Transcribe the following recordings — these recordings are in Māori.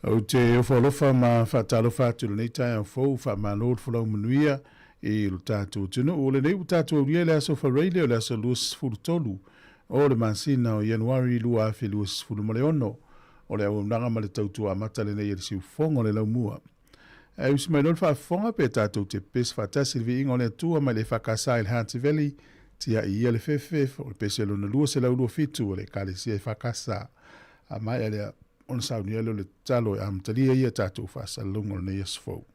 O te ofolofa ma whatalofa tulu nei tai au fau wha manod fulau manuia e lo tātou tino. O le nei u tātou ria le aso whareile o le aso luas furutolu o le masina o Januari lua afe luas fulu maleono o le au nanga ma le tautua amata le nei e le siu fonga le lau mua. E usi mai lor whaafonga pe tātou te pes whatasi le vi ingo le atua mai le whakasa il Hunter Valley tia i le fefe o le pese lona lua se lau lua fitu o le kalesia i whakasa a mai alea on sauni alo le talo e amtalia ia tātou whaasalungo le nei asfou.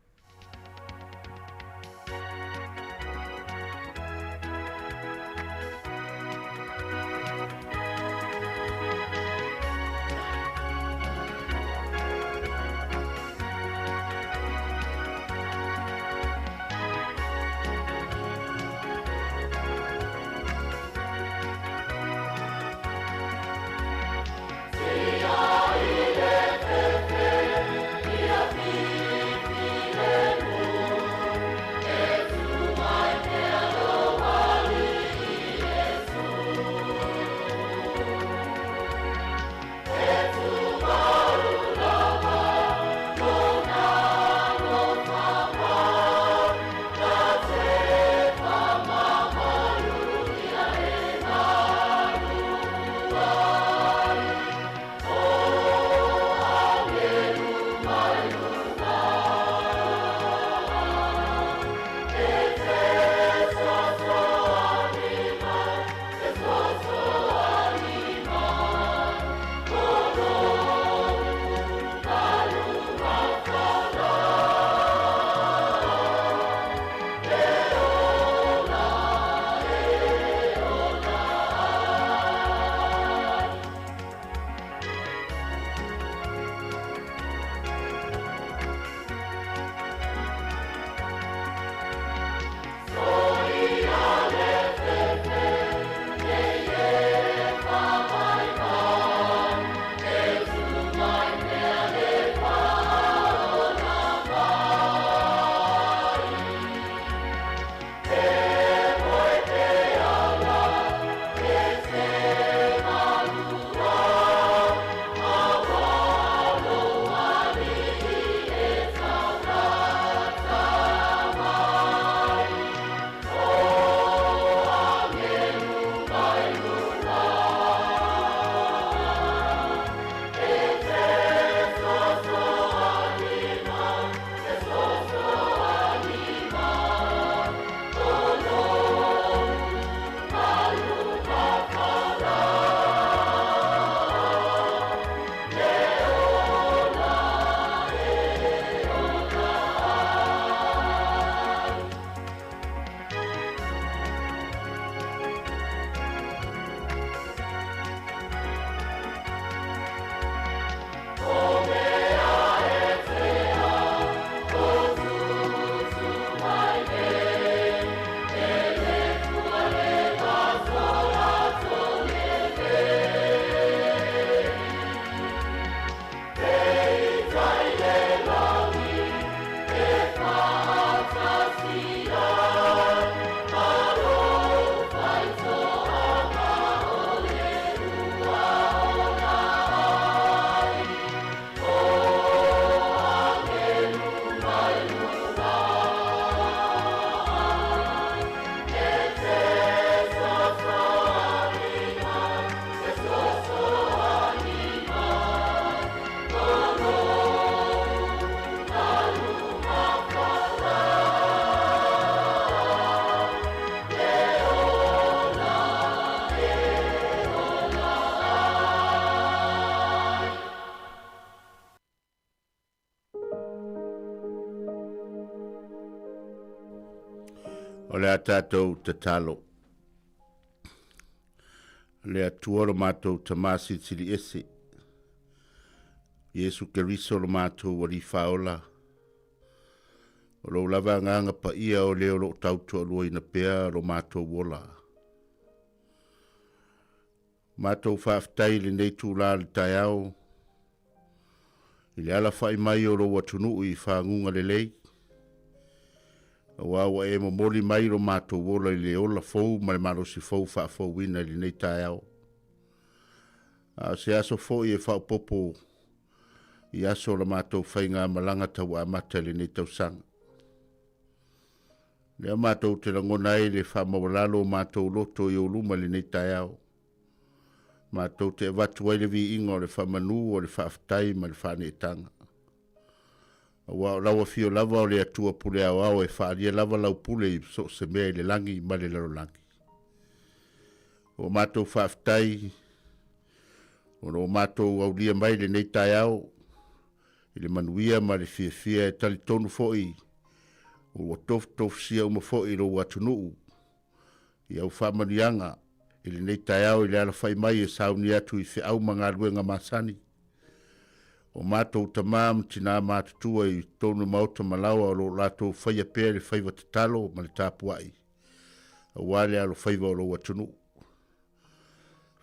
O le atatou te talo. Le atua lo mātou tamasi tili ese. Yesu Keriso lo mātou wari whaola. O lo lava nganga pa ia o leo lo tautua lua ina pea lo mātou wola. Mātou whaaftai le nei tūlā le tai au. I le ala whai mai o lo watunu i whaangunga le lei. Wa e mo moli mai ro mātou wola I le ola fou, ma le maro si fou wha fou wina li nei tai au. Se aso fou I e wha popo I aso la mātou whainga malanga tau a matale nei tau sanga. Lea mātou te langona e le whamawalalo mātou loto i o luma le nei tai au. Mātou te watu ai le vi inga o le whamanu o le whaftai ma le whanetanga. Wa lawa fio lava o le atua pule au au e whaaria lava lau pule i so se mea i le langi ma le laro langi. O mātou whaftai, o no mātou au lia mai le nei tai au, i le manuia ma le fia e tali tonu fo'i, o tof sia uma fo'i lo watunuu, i au whamanianga, i le nei tai au i le ala whai mai e sauni atu i whi au mga luenga masani. O mātou tamam tina mātutua i tonu mauta malawa o lo lato whaia pēr le whaiva tatalo ma le tāpuai. A wale alo whaiva o lo watunu.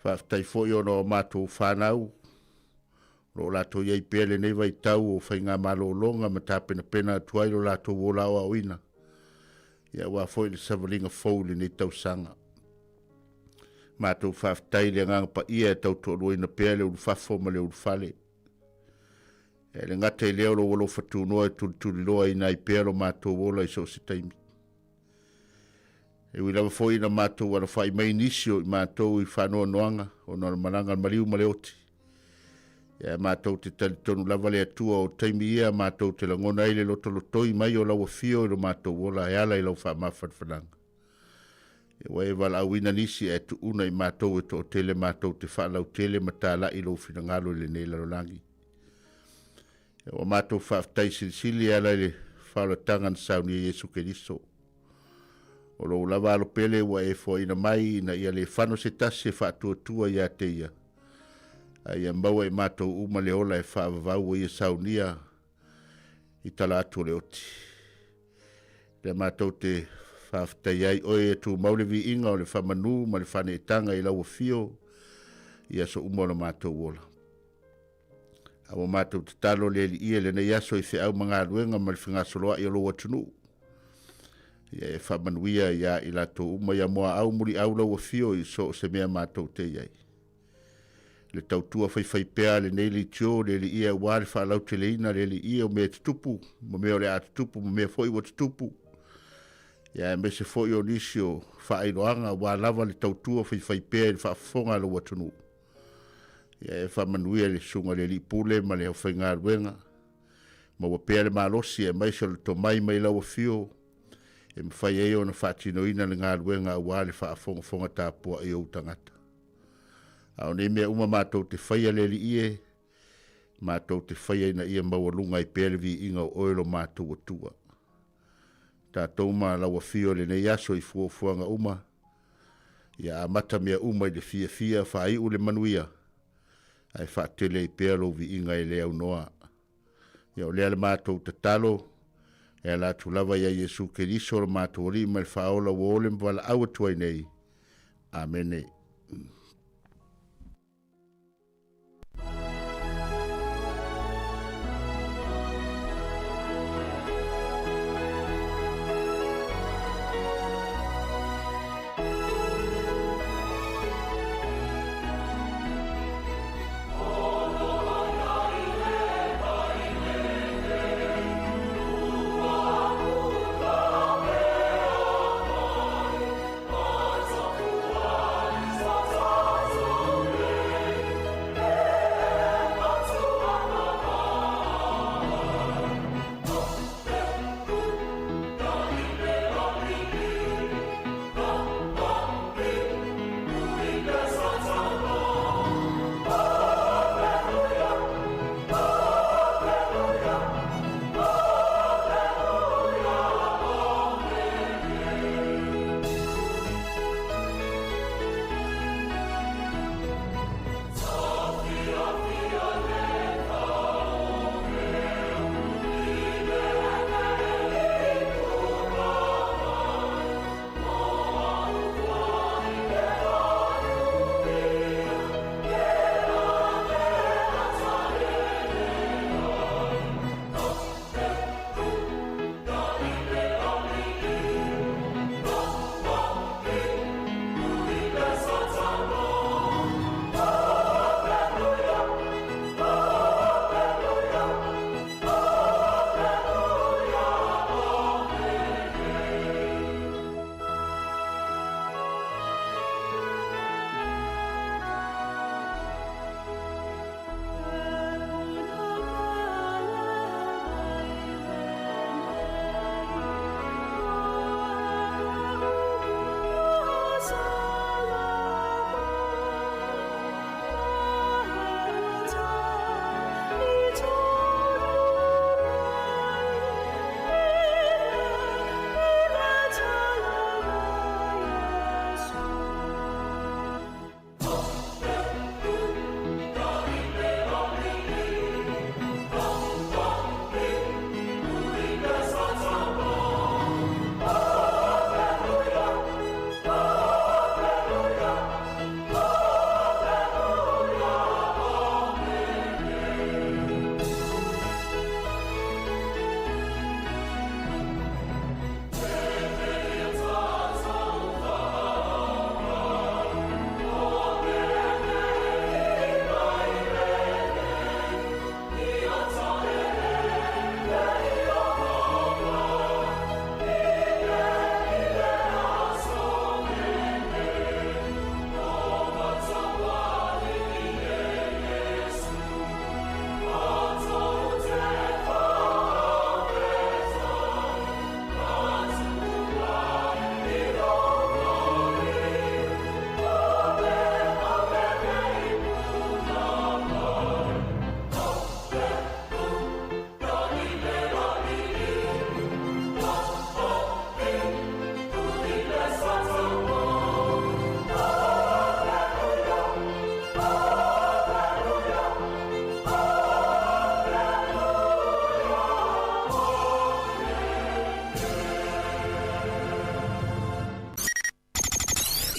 Whaftai fo i ono o mātou whanau. Lo lato iei pēr le neiva i tau o whainga malo longa ma tāpena pena tuai lo lato wola o awina. Ia wā fo i le savalinga fau le nei tau sanga. Mātou whaftai le nganga pa ia e tau tōrua ina pēr le ulufafo ma le ulufale. E le ngata i leo lo walo whatunoa e tuli loa i nai pēro mātou wola i so se taimi. E wilawa fwoi na mātou wala whai mai nisio i mātou i whanoa noanga o nana maranga mariu maleoti. E mātou te tali tonu lava le atua o taimi ia mātou te langona i le loto lotoi mai o lawa fio i lo mātou wola e ala i lau wha mawhanwhananga. E wai wala awina nisi e tu una i mātou e to o tele mātou te wha lau tele matala i lo whina le nei larolangi. O mātou whaftai silisili ala le whaolatanga na sauni Jesu Keriso. O lo lava alo pele wa e fo ina mai na ia le whano se tase whatuatua ia te ia. A ia maua e mātou uma le ola e whaavavau ia saunia i tala atu le oti. Le mātou te whaftai ai oe e tu maulevi inga o le whamanu ma le whaneetanga i laua fio ia so uma o le mātou ola. Awa mātou te talo le li ia le nei aso i whi au mga aluenga ma le whinga soloa i alo watunu. Ia e whamanuia ia i lato uma ia moa au muri au lau a fio i so se mea mātou te iai. Le tautua whai pēa le nei li tio le li ia wāre whalau te leina le li ia o mea tutupu, mo mea o le a tutupu, mo mea foi wa tutupu. Ia e me se foi o nisio whaairoanga wā lava le tautua whai pēa le whaafonga alo watunu. Ia e whamanuia le sunga le li pule ma le au whainga ruenga. Ma wa pēle malosi e mai so le to mai lau a fio. E mwhai eo na whaatino ina le ngā ruenga a wale whaafonga tāpua e o tangata. Ao ne mea uma mātou te whaia le li ie. Mātou te whaia ina ia mawalunga i pēle vi inga o oelo mātou atua. Tātou ma lau a fio le nei aso i fuafuanga uma. Ia a mata mea uma i le fia whai ule manuia. Ai whaatele i pēro vi inga i leo noa. Ia o lea le mātou te talo, e la tu lava ia Jesu Keriso le mātou ri mai whaola wo ole mwala awa tuai nei. Amene. Sa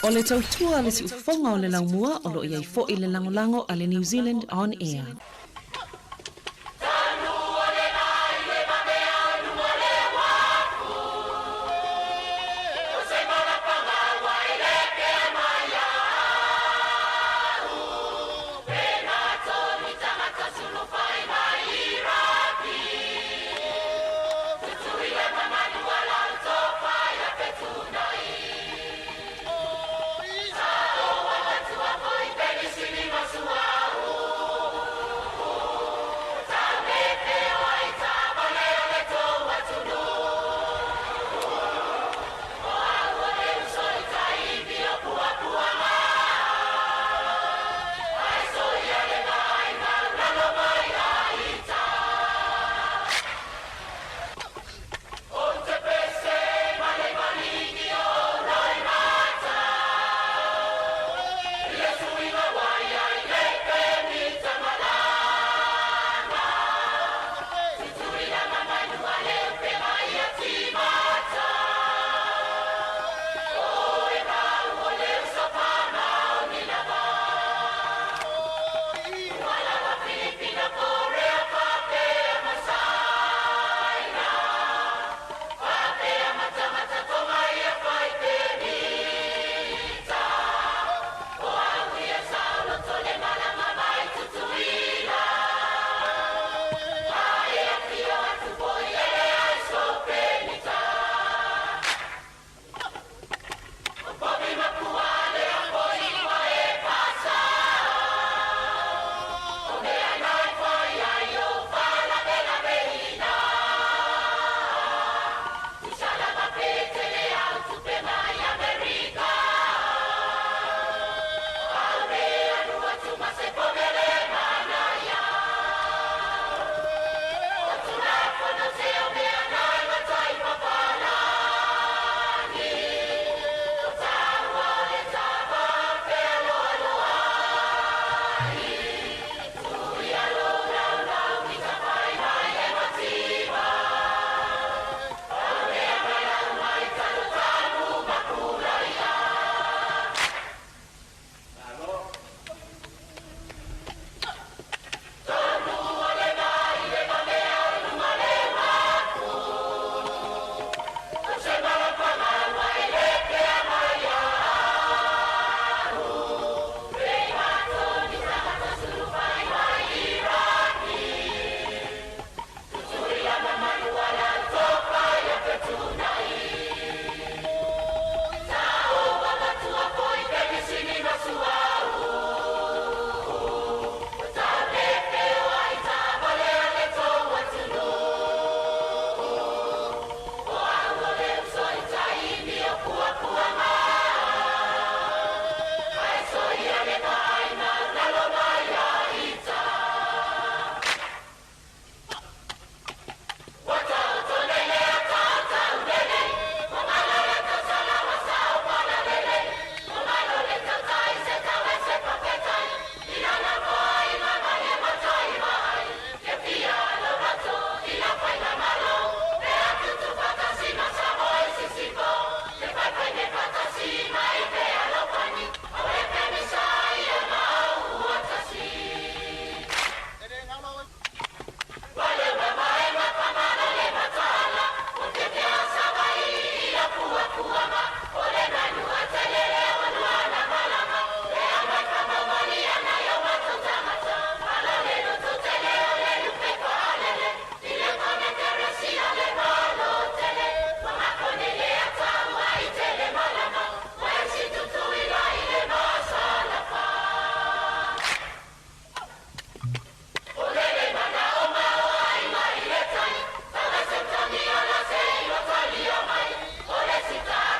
O le tautua le si ufonga o le laumua o lo iai fo i le langolango a le New Zealand On Air.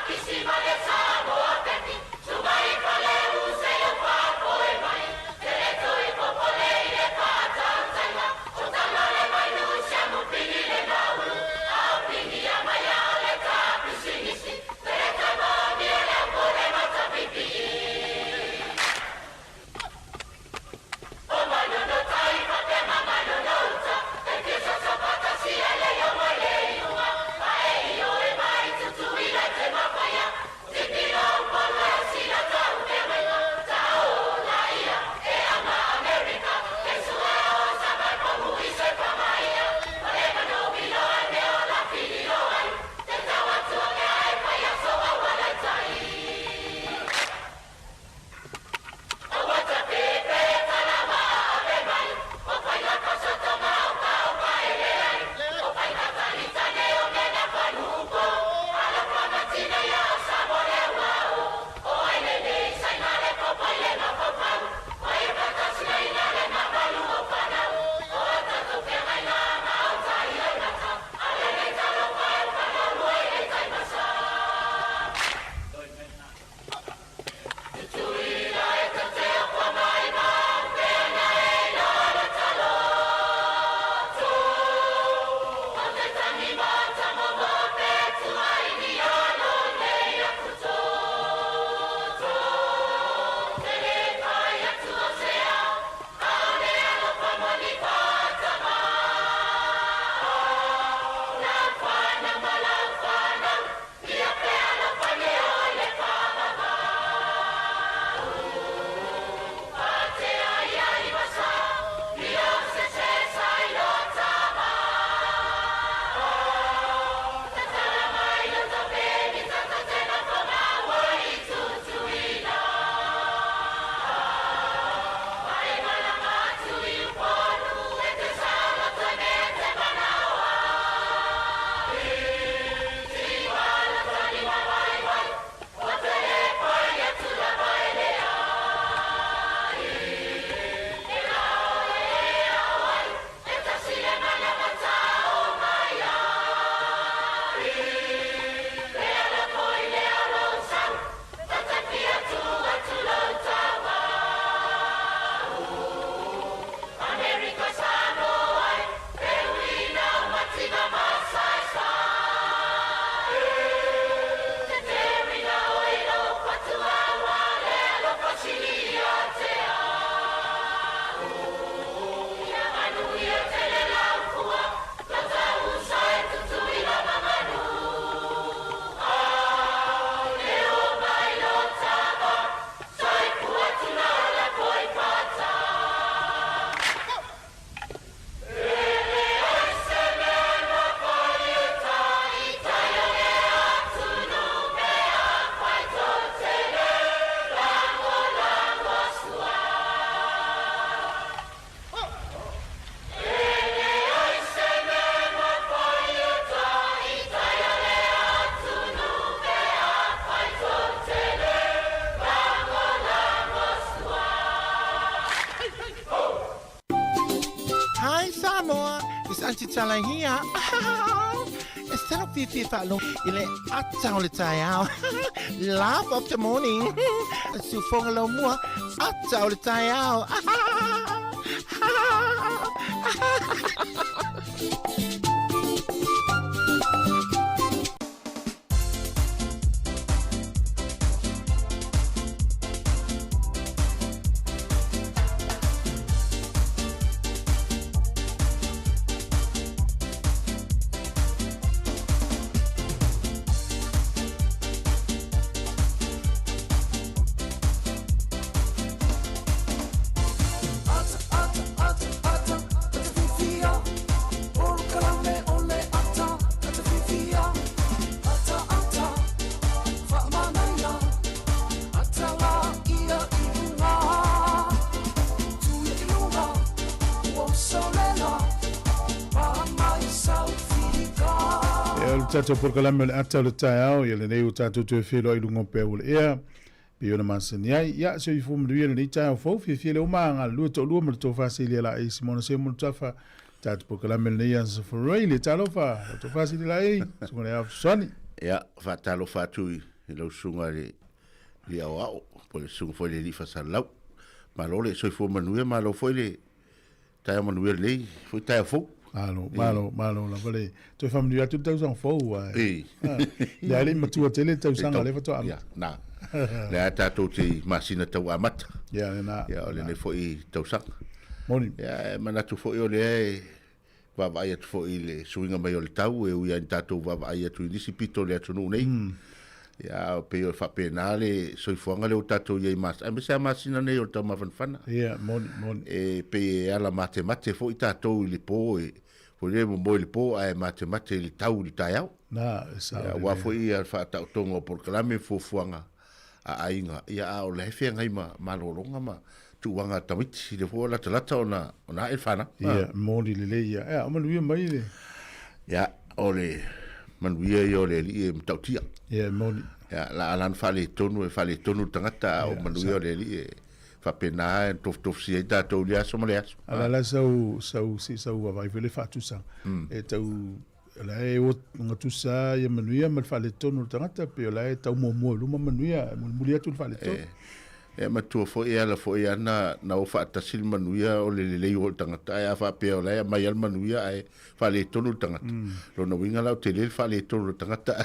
Kissima te tala hia. E stelo fifi whaalong i le atau le tai au. Laugh of the morning. Su whonga lau mua, atau le tai au. Tato por kalame le ata le tai au ia le nei o tato te whilo i lungo pe ule ea pe ona masani ai ia se i fumu le nei tai au fau fi le umanga lua to lua mo to fasili la e simona se mo tafa tato por kalame le nei ansa for le talo fa to fasili la e so le af soni ia fa talo fa tu i lo sunga le au po le sunga foi le li fa salau ma lo le so i fumu nu ma lo foi le tai mo nu le foi tai fo malo la vale to fam dia tu tau sang fo wa le ale matua tele tau sang ale fa to am na le ata to ti masina tau amat ya na ya le ne fo i tau sang moni ya mana tu fo le va vai tu fo i le suinga mai o le tau e uia tato va vai tu ni si pito le tu nei ya pe o fa penale so i fonga le tato ye mas e se masina nei o tau ma fan ya moni e pe ala mate fo i tato i le po e fo le mo le po ai mate le tau le taiau na sa wa fo i al fa tau tongo por kalame fo fuanga a ainga ia o le fe ngai ma lolonga ma tu wanga tamiti le fo la tala ona e fana ya moni le ya o manu mai le ya ole manu yo le li tautia ya moni ya la alan fale tonu tangata o manu yo le li fa pena tof si da to lia so male ala la so vai vele fa tu sang e tau la e o ngatu sa ye manuia mal fale tonu tangata pe la e tau mo lu manuia mulia tu fale to e ma tu fo ia na o fa ta sil manuia o le o tangata ya fa pe la mai al manuia e fale tonu tangata lo no winga la te le fale tonu tangata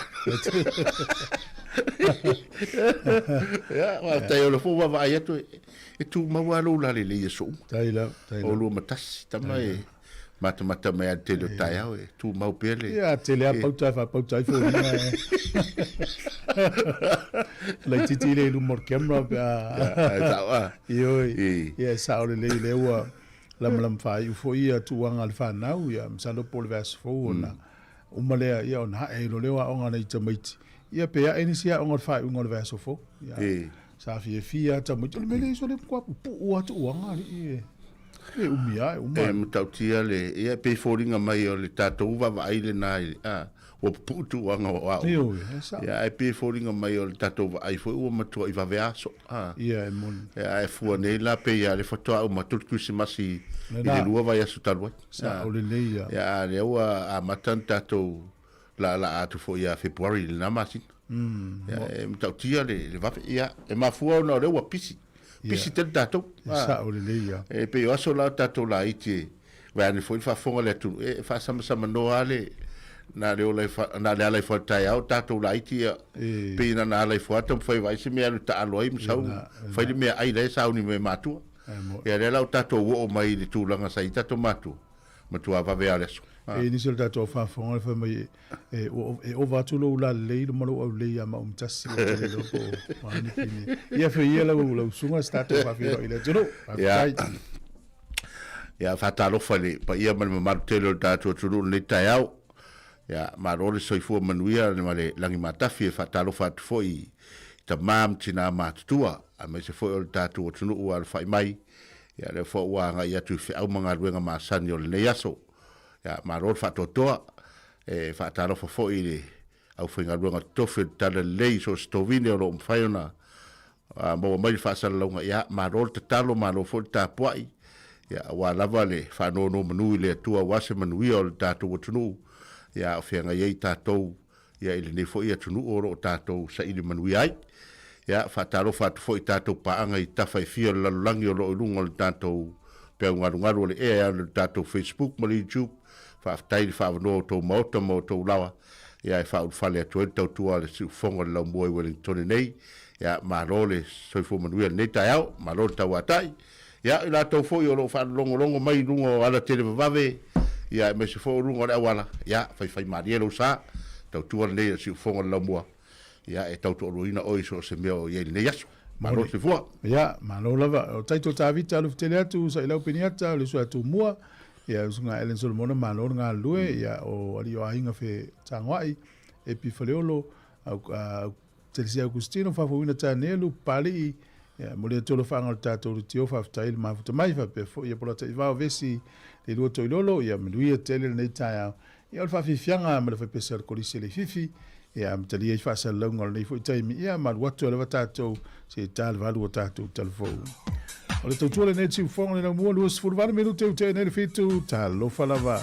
ya wa ta yo lo fo va ia tu e tu mawalo la le so taila o lo matas tamai mata mai te le tai au e tu mau pele ya te le pauta fo la titi le lu mor camera yo ya sa le wa lam fa u fo ia tu anga al fa nau ya msalo pol vers fo na umale ya on ha e lo le wa onga nei tamiti ia pe ya inisia onga fa unga vers fo ya sa fia ta mo le mele so le kwa pu o tu anga e umia mtautia le ia pe foringa mai o le tato va vai le nai o pu tu anga wa ia pe foringa mai o le tato va ai fo o matu i va veaso ia mon ia fu ne la pe ia le foto o matu kusimasi i le lua vai asu talwa sa o le leia ia le o a matan tato la atu fo ia february le namasi ya mtautia le va ia e mafua no le wa pisi te tato sa o le leia e pe o so la tato la iti va ni foi fa fonga le tu e fa sama no ale na le ole fa na le ale fa tai au tato la iti pe na ale fa tam foi vai se me ta aloi msau foi me ai le sa ni me matu e le la tato o mai le tu langa sai tato matu va ve ale e ni sel tato fa fonga fa mai e o va tu lo la le mo lo le ya ma tasi le lo po mani kini ia fe ia lo sunga stato fa fi ile jero ya fa talo fa le pa ia ma telo tato tu le taiau ya ma role so fu manuia le langi matafi fa talo fa foi ta mam tina matua a me se foi o tato tu no al fa mai ya le fo wa nga ya tu fe au manga ruenga ma sanyo le yaso ya ma role fa totoa e fa talo fa foi le au finga ruenga tofe tala lei so stovine o mfaiona mo mai fa sa longa ya ma role talo ma lo fo ta poi ia wa lava le whanono manui le atua wase manuia o le tātou atunu ia o whianga iei tātou ia ili nei fo ia tunu oro o tātou sa ili manui ai ia whataro whatu fo i tātou paanga i tawhai fia lalulangi o lo ilunga o le tātou pēu ngaru le ea le tātou Facebook ma le YouTube whaftai li whavano o tō maota mo tō lawa ia e whaud whale atu e tau tua le siu whonga le lau mua i Wellington nei ia maro le soifo manuia nei tai au maro le tau atai ia i la tau fo i o lo whanalongo mai lungo o ala tele vavave ia e mese fo lungo le awala ia whai marielo sa tau tua nei le siu whonga le lau mua ia e tau tō roina oi so se meo i nei aso maro se fua ia maro lava o taito tavita alu tele atu sa ilau piniata le so atu mua ia usunga Ellen Solomona malo nga lue ia o ali o ainga fe tangwai e pifaleolo au Telsia Agustino fa fuina tanelu pali ia mole tolo fanga tato tio fa tail ma futa mai fa pe ia pola tai va vesi le lo toilolo ia mluia tele nei taia ia fa fianga ma fa pesar kolisi le fifi ia mtalia fa sa longa nei fu tai mi ia ma watu le tato se tal valu tato telfo o le tautua le nei tiu fonga le mua luas furvana minuto te nei fitu talo falava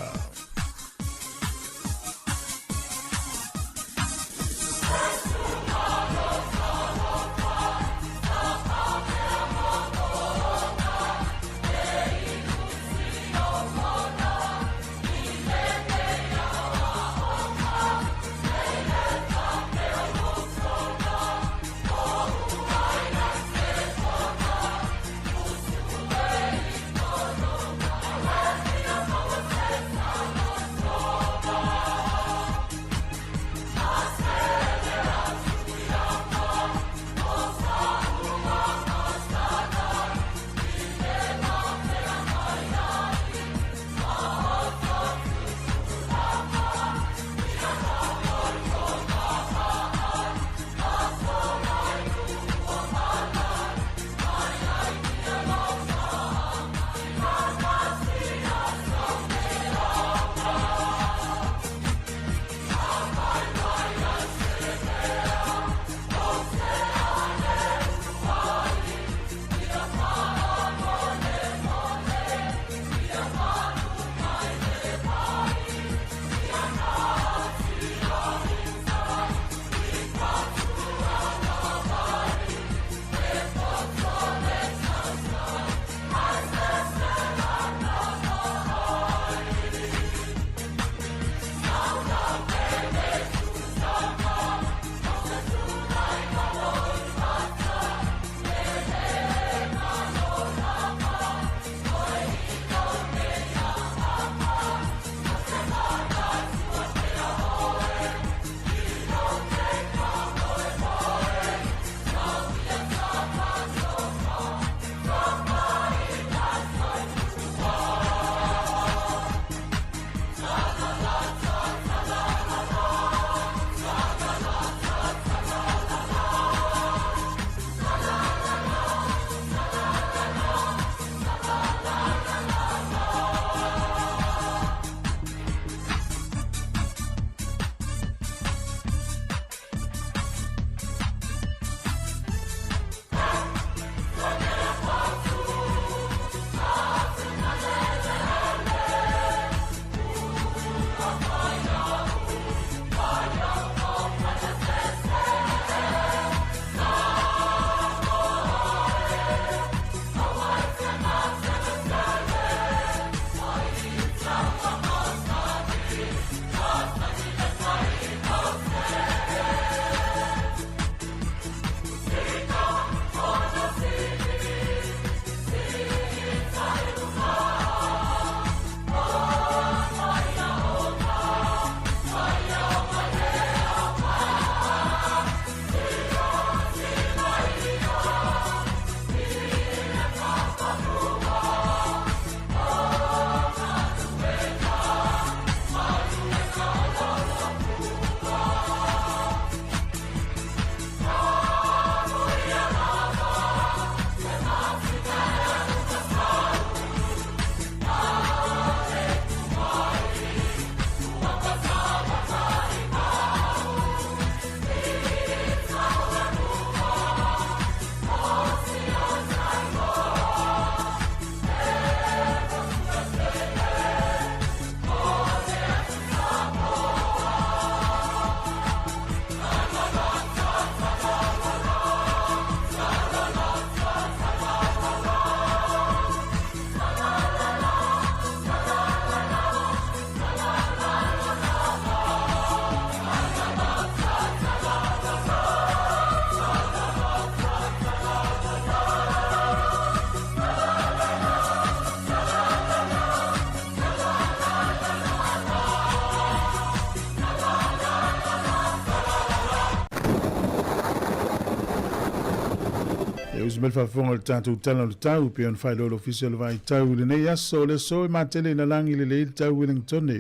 E usmel whaafonga le tātou tala le tau pe on whai lolo official vai tau le nei aso le so I matele na langi le le tau Wellington.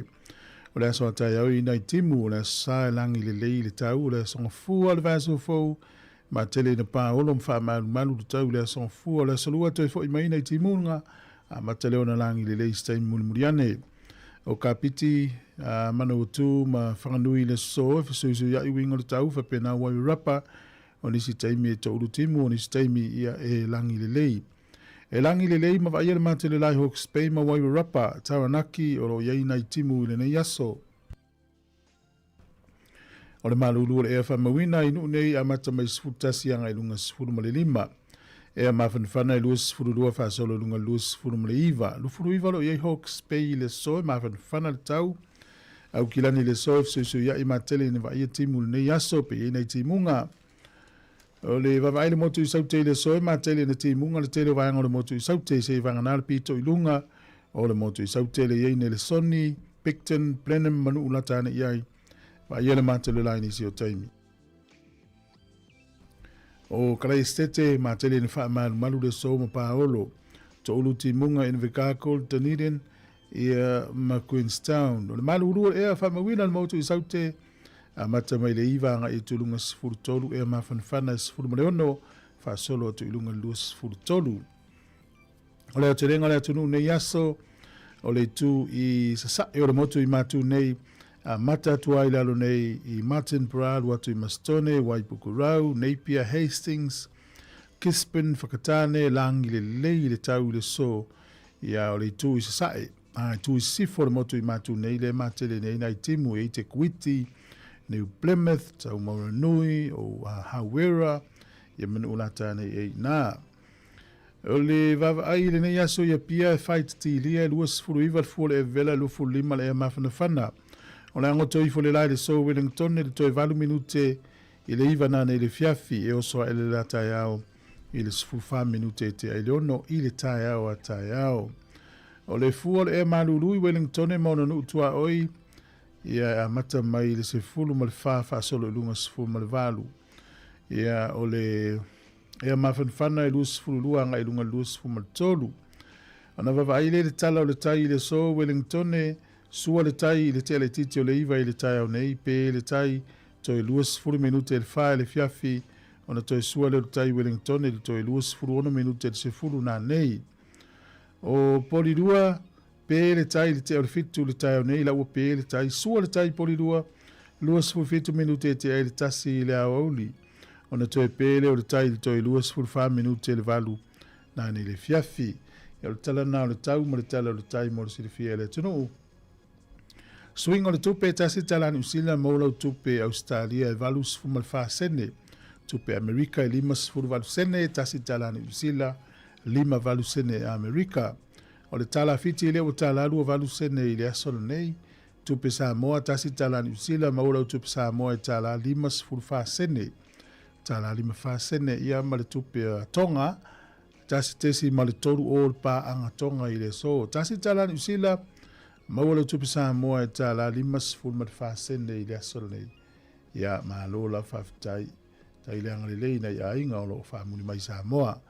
O le aso atai au I nai timu o le sa langi le tau o le songa fua le vaso fau matele na pa olo mwha malu le tau le songa fua o le salua toi fo I mai nai timu nga a matele o na langi le stai muriane. O ka piti mana o tu ma whanganui le so fisu ya I wingo le tau fa pena wai rapa o nisi taimi e tauru timu o nisi taimi ia e langi lelei. E langi lelei ma vai ele matele lai Hawke's Bay ma wai rapa Taranaki o lo iei nai timu ile nei aso. O le malulu le ea whamawina inu nei a mata mai sifutasi anga ilunga sifuru male lima. Ea mawhanwhana I luas sifuru lua whasolo ilunga luas sifuru male iwa. Lufuru iwa lo iei Hawke's Bay le soe mawhanwhana le tau. Au kilani le soe fsuisu ia I matele ni vai timu ile nei aso pe iei nei timunga. O le vavaile motu I saute le soe matele na timunga le tele vanga le motu I saute se vanga le pito I lunga o le motu I saute le iei le Soni, Picton, Blenheim manu ulatane iai va iele matele lai nisi o taimi. O kalai estete matele ni wha malu le soe ma paolo to ulu timunga in Vikakol, Dunedin ia ma Queenstown. O le malu urua ea wha mawina le motu I saute a mata mai le iwanga I tulunga sifuru tolu e mawhanwhana sifuru maleono wha solo atu ilunga lua sifuru tolu. O leo te renga leo tunu nei aso o le tu I sasai o le motu I matu nei a mata tua I lalo nei I Martin Parade watu I Mastone, Waipukurau, Napier, Hastings, Kispin, Whakatane, Langi le lei le tau le so ia o le tu I sasai. Tu I sifo le motu I matu nei le matele nei nai timu e te kuiti New Plymouth, tau Moranui, o Hawera, ia manu ulatane e nā. O le vava ai le nei aso ia pia e whait ti lia lua sifuru iwa fule e vela lufu lima le e mawhanawhana. O le angoto I fule lai le so Wellington le toi valu minute I le iwa nane le fiafi e oso e le la tai au I le sifuru wha minute te ai leono I le tai au a tai au. O le fua le e malului Wellington e mauna nuutua oi ia a mata mai le sefulu ma le wha solo I lunga sefulu ma le valu. Ia o le ea mawhanwhana I lua sefulu lua anga I lunga lua sefulu ma le tolu. Ana vava le tala o le tai I le so Wellington e sua le tai I le te le titi o le iwa I le tai au nei pe le tai to I lua sefulu minute le wha le fiafi ona to I sua le tai Wellington e to I lua sefulu ono minute le sefulu na nei. O poli lua pe le tai le te o le fitu le tai o nei la ua pe le tai sua le tai poli lua sefulu fitu minute te ai le tasi le au auli. Ona toi pe le o le tai le toi lua sefulu wha minute le valu na ni le fiafi. Ia le tala na o le tau ma le tala o le tai mo le silifia le tunu. Swing o le tupe tasi tala ni usila maula o tupe Australia e valu sefulu ma le wha sene. Tupe Amerika e lima sefulu valu sene tasi tala ni usila lima valu sene Amerika. O le tala fiti le o tala lua valu sene I le asolo nei. Tupe Sāmoa tasi tala ni usila maula o tupe Sāmoa e tala lima sefulu wha sene. Tala lima wha sene ia ma le tupe Tonga. Tasi tesi ma le toru o le pa anga Tonga I le so. Tasi tala ni usila maula o tupe Sāmoa e tala lima sefulu ma le wha sene I le asolo nei. Ia ma lola whawhitai. Tai le angalelei na ia inga o lo whamuni mai Sāmoa.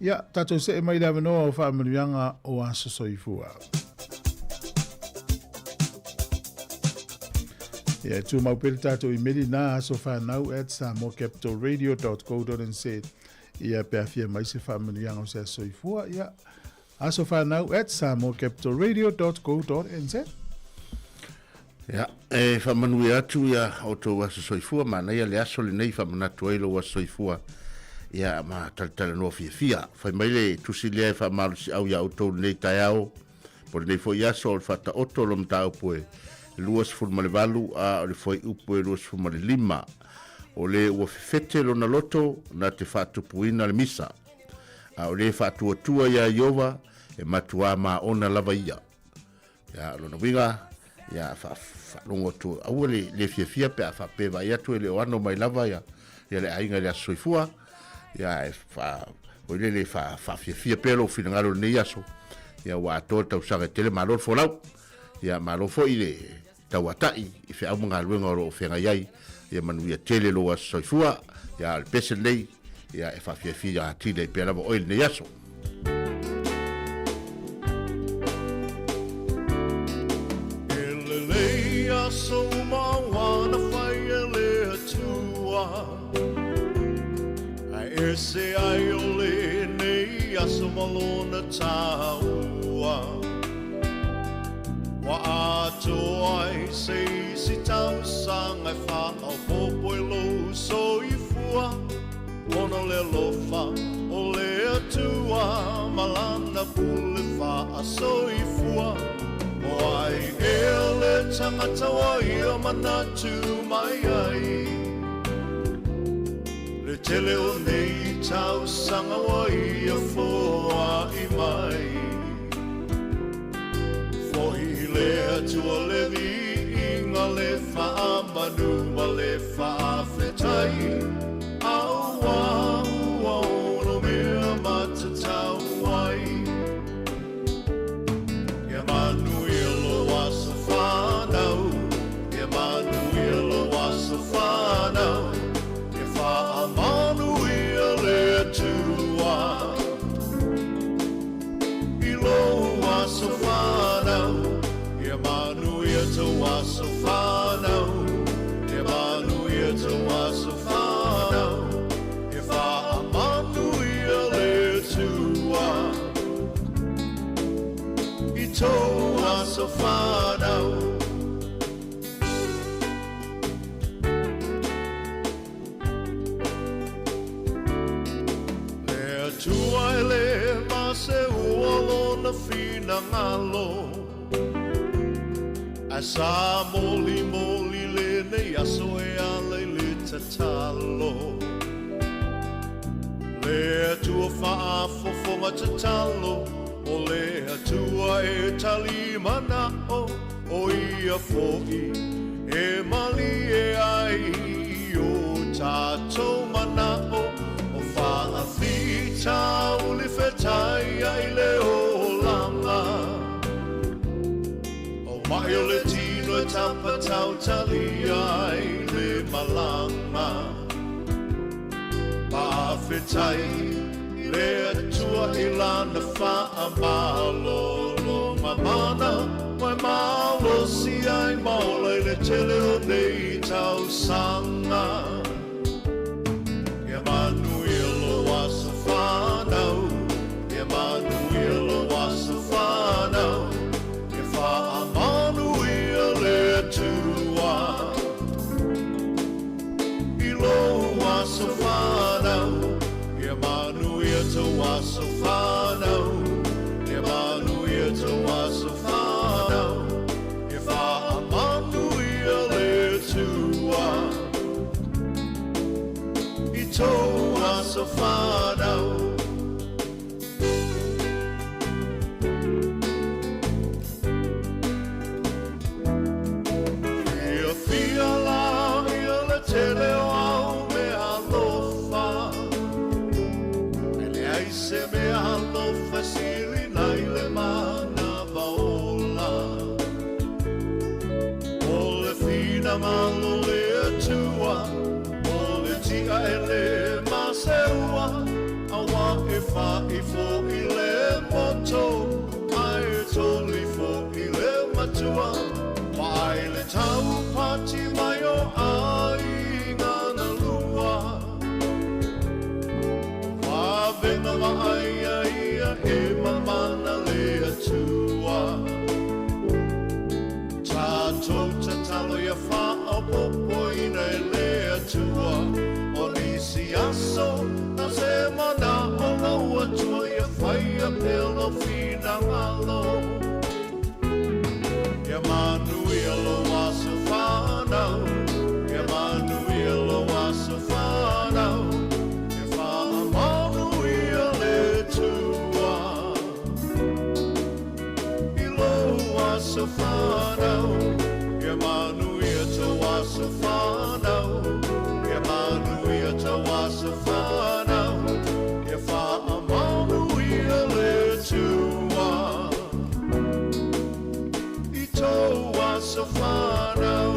Ia, tato se e mai lewa noa o whaamanuanga o aso soifua. Ia, tu maupere tato I meri na aso whanau at samoacapitalradio.co.nz. Ia, peafia mai se whaamanuanga o se aso soifua. Ia, aso whanau at samoacapitalradio.co.nz. Ia, e whamanui atu ia o tō aso soifua, mana ia le aso le nei whamanatu ailo aso soifua. Ia ma tala no fia fai mai le tusi le fa malu si au ia auto nei tai au por nei foi aso fata otto lom tau poe luas ful male valu a le foi upo luas ful male lima o le o fete lo na loto na te fatu puina le misa a o le fatu tua ia Iova e matua ma ona lava ia ya lo no winga ya fa longo tu au le fia pe fa pe va ia tu le ano mai lava ya le ainga le soifua ya fa o le fa fia pelo finangalo nei aso ya wa tota usanga tele malo folau ya malo fo ile tawatai I fe au mga luenga ro fe ngai ya manu ya tele lo soifua ya le pesen nei ia e whawhiawhia tine i pēra mo oile ne yaso. So mawana whaia lea tua Ai se ai o le nei aso malona taua Wa ato ai se isi tau sanga e wha au popo e lo so i fua Ona le lofa o le atua malana pule wha a so i fua O ai ele tangata wa ia manatu mai ai Le tele o nei tau sanga wa ia foa i mai Fohi le atua le vi inga le wha manu ma le wha whetai Au au no mea matatau ai Ia manu Fina ngalo Asa moli moli le nei aso e ale le tatalo Le atua faa fofonga tatalo O le atua e tali mana o ia foi E mali e ai o tato mana o faa fita o le fetai ai le o Mai o le tino e tampa tau tali ai le malanga Pawhetai le atua i lana wha malolo Mamana mai malo si ai maula i le tele o nei tau sanga Ia manuelo aso whanau Ia manuelo aso whanau Malo le tua, o le tia e le maseua, awa e wha i fo i le moto, ai e toli fo i le matua, mai le tau pati mai o ai ngana lua. Wa venga wa ai ai e mamana le tua. Tato tatalo ia wha o popo ina e lea tua O nisi aso na se mana o laua tua ia whai a pelo fina ngalo Ia manu ia lo aso whanau Ia manu ia lo aso whanau Ia wha manu ia le tua I lo aso whanau Ia manu ia to aso whanau Ia manu ia to aso whanau Ia wha manu ia le tua I to aso whanau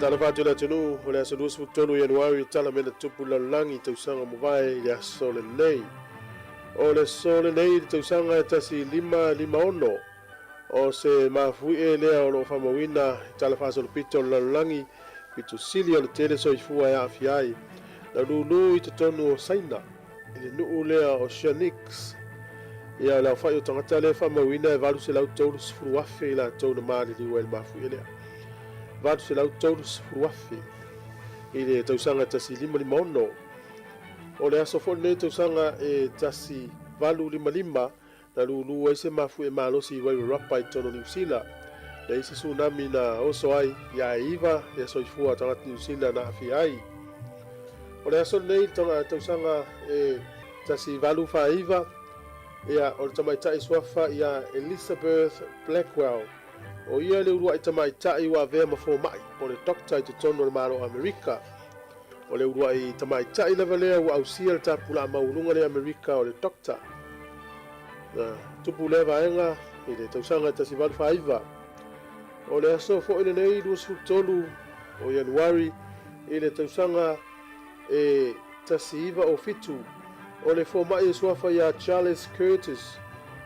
Fatalafatu la tunu o le asalus futolu Januari tala mena tupu lalangi tausanga mawai le asole nei. O le sole nei tausanga e tasi lima ono. O se mafui e lea o lo famawina tala fasol pito lalangi pitu sili o le tele soifua e afiai. Na lulu i te tonu o saina. Ile nuu lea o Shanix. Ia la fai o tangata le famawina e valu se lau tolu sfuruafe ila tonu maali li wel mafui e lea. Vatu se lau tolu sfuruafe. Ile tausanga tasi lima ono. O le aso fo nei tausanga e tasi valu lima. Na lulu ai se mafu e malosi i waiwa rapa i tono New Zealand. Na isi tsunami na oso ai ia iwa e soifua tangata New Zealand na afi ai. O le aso nei tausanga e tasi valu fa iwa. Ia o le tamaitai swafa ia Elizabeth Blackwell. O ia le urua i tamaitai wa vea mafo mai. O le dokta i te tono le maro Amerika. O le urua i tamaitai lewa lea wa ausia le tapula maulunga le Amerika o le dokta. Tupu lewa enga i le tausanga tasi valu fa iwa. O le aso fo ina nei lua tolu o Januari i le tausanga e tasi iwa o fitu. O le fo mai e suafa ia Charles Curtis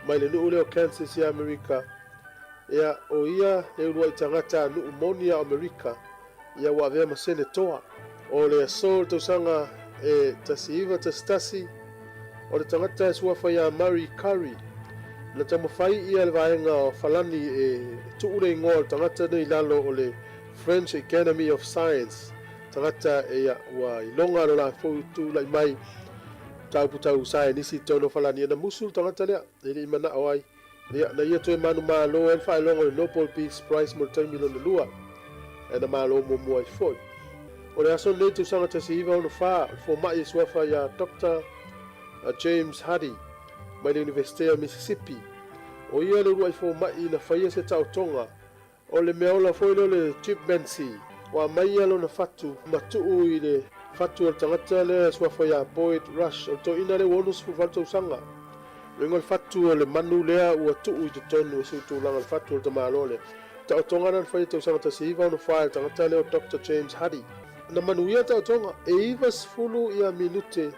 mai le nuu leo Kansas ia Amerika. Ia o ia le urua i tangata nuu monia Amerika ia wa vea masene toa. O le aso le tausanga e tasi iwa tasi o le tangata e suafa ia Mary Curry. Na tamawhai ia le vaenga o falani e tuure ingoa le tangata nei lalo o le French Academy of Science. Tangata e ia wa ilonga lo la fautu lai mai tauputau sae nisi tono falani na musul tangata lea. Ele imana awai. Na ia toe manu malo e whae longa le Nobel Peace Prize mo taimilo na lua. E na malo mo mua i foi. O le aso nei tausanga tasi iwa ono wha. Fo mai e suafa ia Dr. James Huddy mai le University of Mississippi. O ia le rua i fo mai na whaia se tau tonga. O le meola foilo le chimpanzee. Wa mai alo na fatu matuu i le fatu o tangata le suafa ia Boyd Rush. O to ina le wonus fu valta usanga. Ringo le fatu o le manu lea ua tuu i te tonu e sutu langa le fatu o te malole. Tau tonga na whaia te usanga tasi iwa ono whae tangata leo Dr. James Huddy. Na manu ia tau tonga e iwa sifulu ia minute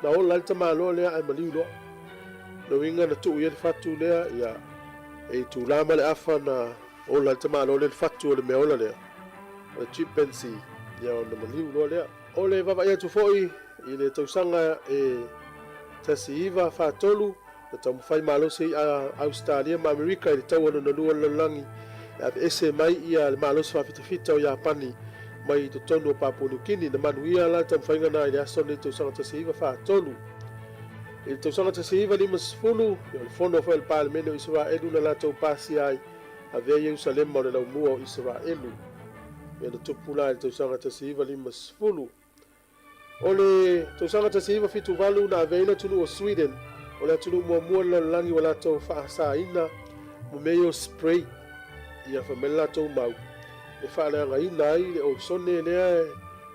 na o lalta malole lea ai maliu loa. No inga na tuu ia le fatu lea ia e tu lama le afa na o lalta malole le fatu o le meola lea. O chimpanzee ia o na maliu loa lea. O le vava ia tu foi i le tausanga e tasi iwa whaatolu na tau mwhai malo se a Australia ma Amerika i le tau anu na lua lalangi a ese mai ia le malo se whawhitawhita o Japani mai i te tonu o Papua New Guinea na manu ia la tau mwhainga na i le aso ni tausanga tasi iwa whaatolu. I le tausanga tasi iwa lima sifunu i le fono o le Parliament o Israelu na la tau pasi ai a vea Jerusalem o le lau mua o Israelu. Ia na tupula i le tausanga tasi iwa lima sifunu. O le tausanga tasi iwa fitu valu na aveina tunu o Sweden. O le tunu mua la langi wala tau whaasa ina mo meo spray. Ia whamela tau mau. E whaaleanga ina ai le o sone lea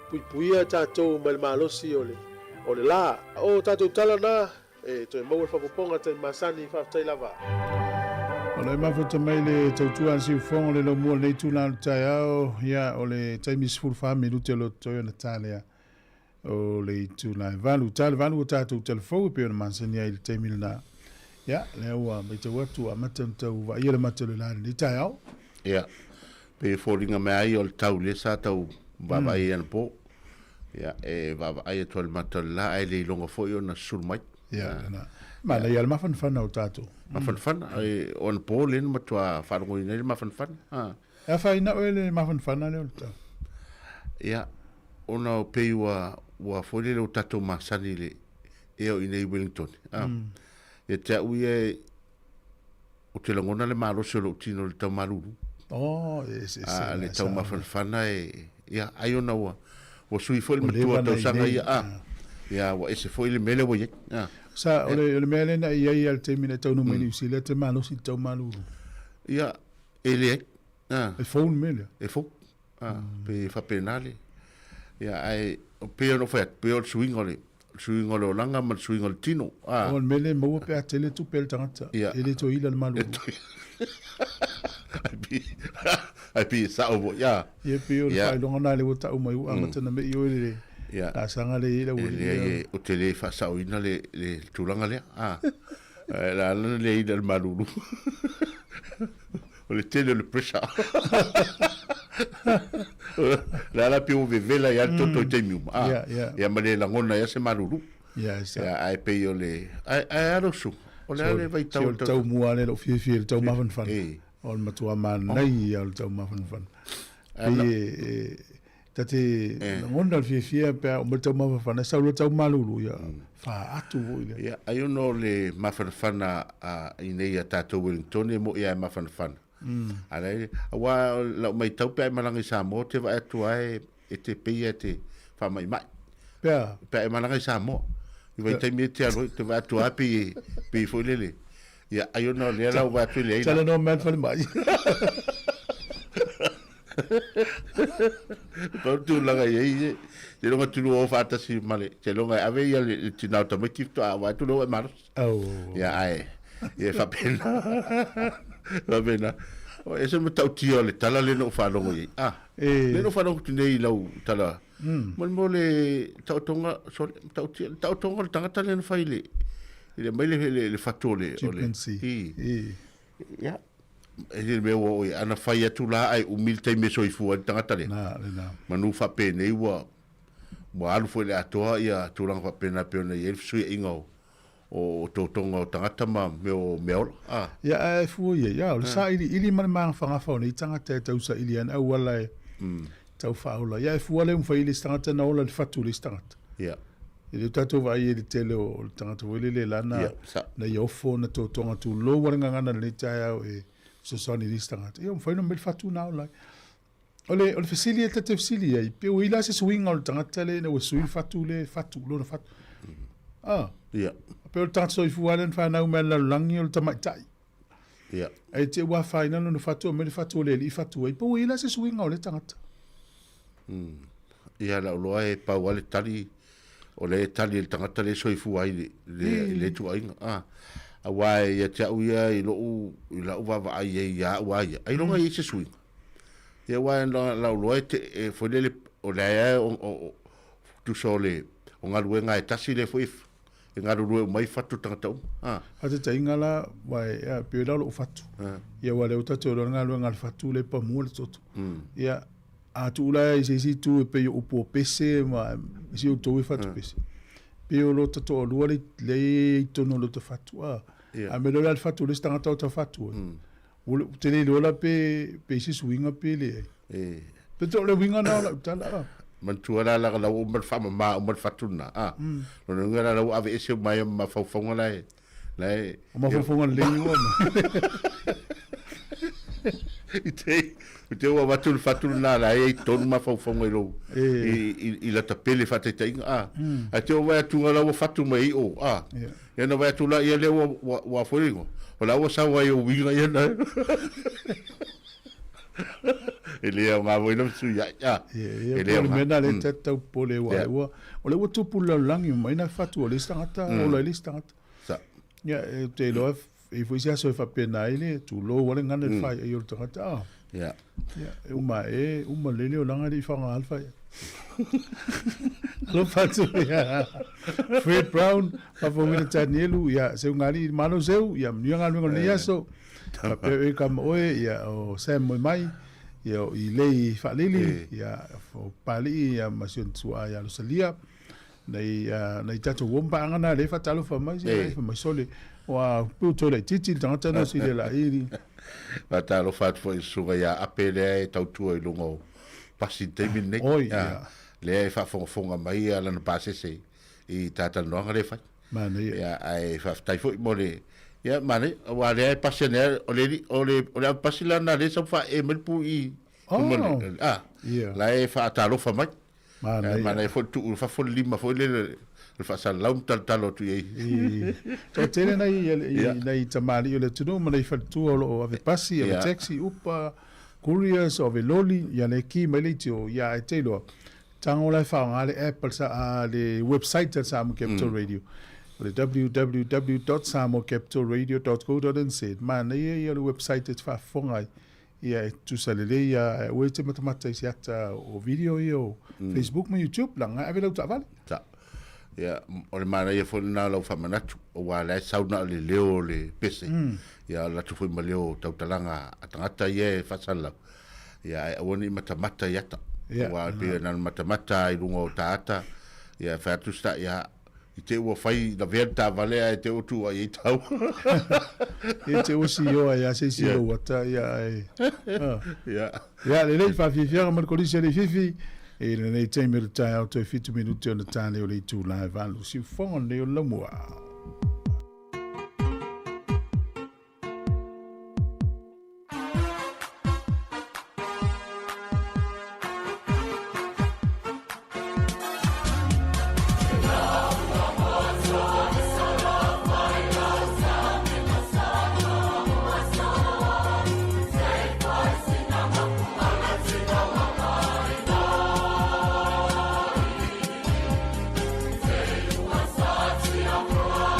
puipuia tātou mai malosi o le la. O tātou tala na e toi mau e whapoponga te masani whaftai lava. O le mawhata mai le tautua si ufongo le lo mua nei tūna tai au. Ia o le taimis fulfami lute lo toyo na tālea. O le tūna valu. Tāle valu o tātou telefou pe o na masani ai le taimil na. Ia, le ua mai tau atu a matan tau va ia le mata le lani ni tai au. Ia, pe fōringa me ai o le tau le sa tau vava ai ana po. Ia, e vava ai atua le mata le la ai le ilonga fōi o na sulmai. Ia, na. Ma le ia le mawhanwhana o tātou. Mawhanwhana, o na po le matua whanongoi nei le mawhanwhana. Ia whaina o le mawhanwhana le o le tau. Ia, ona o pei ua fōi le o tātou masani le e o inei Wellington. Ia te au ia o te langona le marosi o lo tino le tau maruru. Oh, yes. Le tau mawhanwhana e, ia, ai ona ua sui fōi le matua tau sanga ia, ia, wa ese fōi le mele wa iek. Sa, o le mele na ia ia le te mine tau no meni usi, le te marosi tau maruru. Ia, e le iek. E fōun mele. E fō, pe whapenale. Ia, ai, o peo no whaet, peo le suinga le o langa, ma le suinga le tino. O le mele maua pe a tele tu pe le tangata. Ia. E le to ila le maruru. ai pi sa o ya Ia pio le Ia. whai longa nai le wata umai uanga tana me i oe le. ya La sanga le ila uli. le o te le fa sa o ina le tulanga le la le ida le malulu o le tele le pressure la pio vela ya toto te miu ya male la ngona ya se malulu Ia sa. ya ai pe yo le ai arosu o le vai tau Tau mua le lo fie fie tau mawhan fan. e O le matua manai al tau mawhan fan. Tate ngona le fie fie pe o tau mawhan fan. Sa lo tau malulu ya. Fa atu vo ile. ya ai no le mafana ine ya tato Wellington mo ya mafana ale wa la mai tau pe malanga Sāmoa te va tu ai e te pe te fa mai mai Pea. pe malanga Sāmoa i vai te me te alo te va tu api pe fo lele ya ai no le la va tu le Tala no man fan mai. ko tu la ga ye te lo tu o fa ta si male te lo ga ave ya le tina to me ki to wa tu lo mar Oh. ya ai ye fa pena va pena o ese me tau tio le tala le no fa lo ye le no fa lo tu nei lau tala mo le tau tonga so tau tonga tanga tala no fa ile mai le fatole o le ya ele me o ana fa ya tu la ai umiltai me so ifu tanga tala Na. manu fa pe nei wa mo alu fo le atoa ia tu lang fa pena pe na ye su ingo o tonga tangata ma me o Ia fu ia ya o sa ili man ma fa fa ni tanga te tau sa ili an au wala tau fa ola ia fu ale un fa ili tanga na ola fatu li tanga ya ile tatu va ia le tele o tanga tu le lana na yo fo na to tonga tu lo wa nga na le ta e so so ni li tanga ia un fa no me fatu na ola ole fasili te fasili ai pe o ila se swing o tanga tele na o swing fatu lo na fatu ya pe o tanga so fu ala fa na me la langi o tamai tai ya ai te wa faina no fatu me fatu le li fatu ai po ila se swing o le tangata ya la lo ai pa wale tali o le tali el tangata le soifu ai le tu ai a wai ya cha uia i lo la uva va ai ya wai ai lo ai se swing ya wai la lo ai te fo le o le o tu sole o ngalu nga tasi le foi ngalu mai fatu tangata a te tainga la wai pe la lo fatu ia wale o tatu lo ngal fatu le pa mo le toto ia a tu la i se tu pe o po pese ma si o to fatu pese pe o lo tatu lo le tono lo to fatu a me lo la fatu le stanga to fatu o te le lo la pe si swinga pe le pe to le winga na la tala man tuala la la o mal fama ma o mal fatuna no ngara la ave ese mai ma fa fonga lai ma fa fonga le ni te wa batul fatuna la e ton ma fa fonga lo i la tapele fa te tinga a te wa tu la o fatu mai o ya no va tu la ia le wa foringo o la o sa wa o winga ya na ele o ngavo ino su ya ele o mena le tata pole wa o le tu pula langi mai na fatu o le stangata o le listangata sa ya te lo e foi sia so fa pena ile tu lo wala ngana le fai e o tangata ya uma le o langa di fanga alfa lo fatu ya Fred Brown fa fo mina Danielu ya se ngali mano seu ya nyanga ngol ya so pe kam oe ya o Sam mai ya i lei fa lili ya fo pali ya masion tua ya lo salia nei tatu womba ngana le fa talo fa mai ya fa mai sole wa pu to le titi tangata no si de la iri va talo fat fo suga ya apele tau tu i lungo pasi te minne ya le fa fonga mai ala na pase se i tata no ngale fa mane ya ai fa tai fo mole ya mane wa le passionel o le pasila na le so fa e mel pu i la e fa talo fa mai mane fo tu fa fo lima fo le fa sa laum talo tu e to tele nei tamali o le tunu mane fa tu o ave pasi o taxi upa couriers o ve loli ya le ki mai tio ya e telo tango la fa ngale Apple sa le website sa Sāmoa Capital Radio le www.samoacapitalradio.co.nz man ia le website it fa fonga ia e tusalele ia ue te matamata i se ata o video i o Facebook ma YouTube langa ave lau ta'avale. Ta. Ia, o le mana ia fo na lau whamanatu, o wa lai sauna le leo le pese. Ia latu fo ma leo tautalanga atangata ia e whasalau. Ia, awani matamata iata. Wa pe na matamata i runga o taata. Ia, whaatusta ia, i te ua whai na verta valea e te otu a i tau. E te osi o ia se si o wata ia e. Ia. Ia, le lei whawhiwhianga markolisi le fifi. E le nei te mera tai au toi fitu minuti o na tāne o le i tū lai valu. Si whonga ne o lamua. Sāmoa.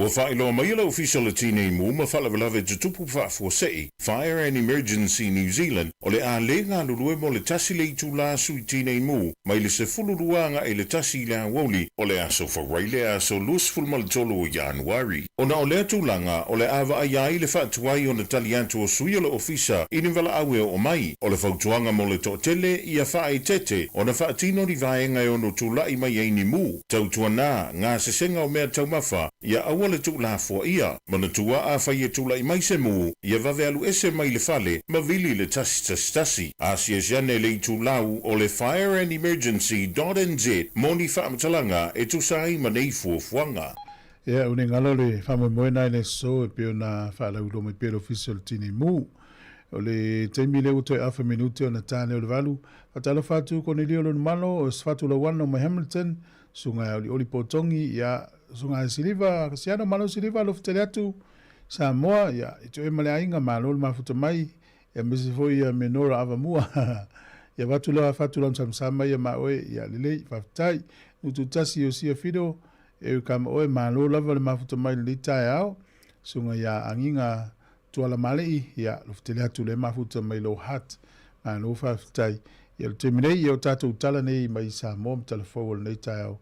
Wa whaelo mai la official tine mu ma whalawalawe tutupu whaafosei. Fire and Emergency New Zealand o le a le ngā lulue mo le tasi le itu la sui tine mu mai le se fuluruanga e le tasi le woli o le aso whawaile aso lusful mal tolo o Januari. O na o le atulanga o le awa ai le whaatuai o na taliantu o sui o le ofisa ini wala awe o mai o le whautuanga mo le totele ia whae tete o na whaatino ri vaenga o no tulai mai eini mu. Tautuana ngā sesenga o mea taumafa ia awa le tula fo ia mana tua a whai e tulai mai se mu ia vave alu ese mai le fale ma vili le tasi. Asia jane le tulau o le Fire and Emergency.nz moni whaamatalanga e tusai ma nei fuafuanga. Ia une ngalo le whamoemoena le so e peo na whaalau lo me peo official tini mu. O le teimi le uto e awha minute o na tāne o le walu. Whatalo whātu ko ni lio lo numalo o swhatu la wano mai Hamilton. Sunga oli potongi ia sunga siliva kasiano malo siliva lo fitele atu. Sāmoa ia ito e male ainga malo le mafuta mai. Ia misi foi ia menora ava mua. Ia watu la samsama ia maoe ia lele whaftai. Nututasi o sia fido. E kama oe malo lava le mafuta mai le tae au. Sunga ia anginga tuala malei ia luftele atu le mafuta mai lo hat. Malo whaftai. Ia te minei ia o tātou tala nei mai Sāmoa mtalafou le nei tae au.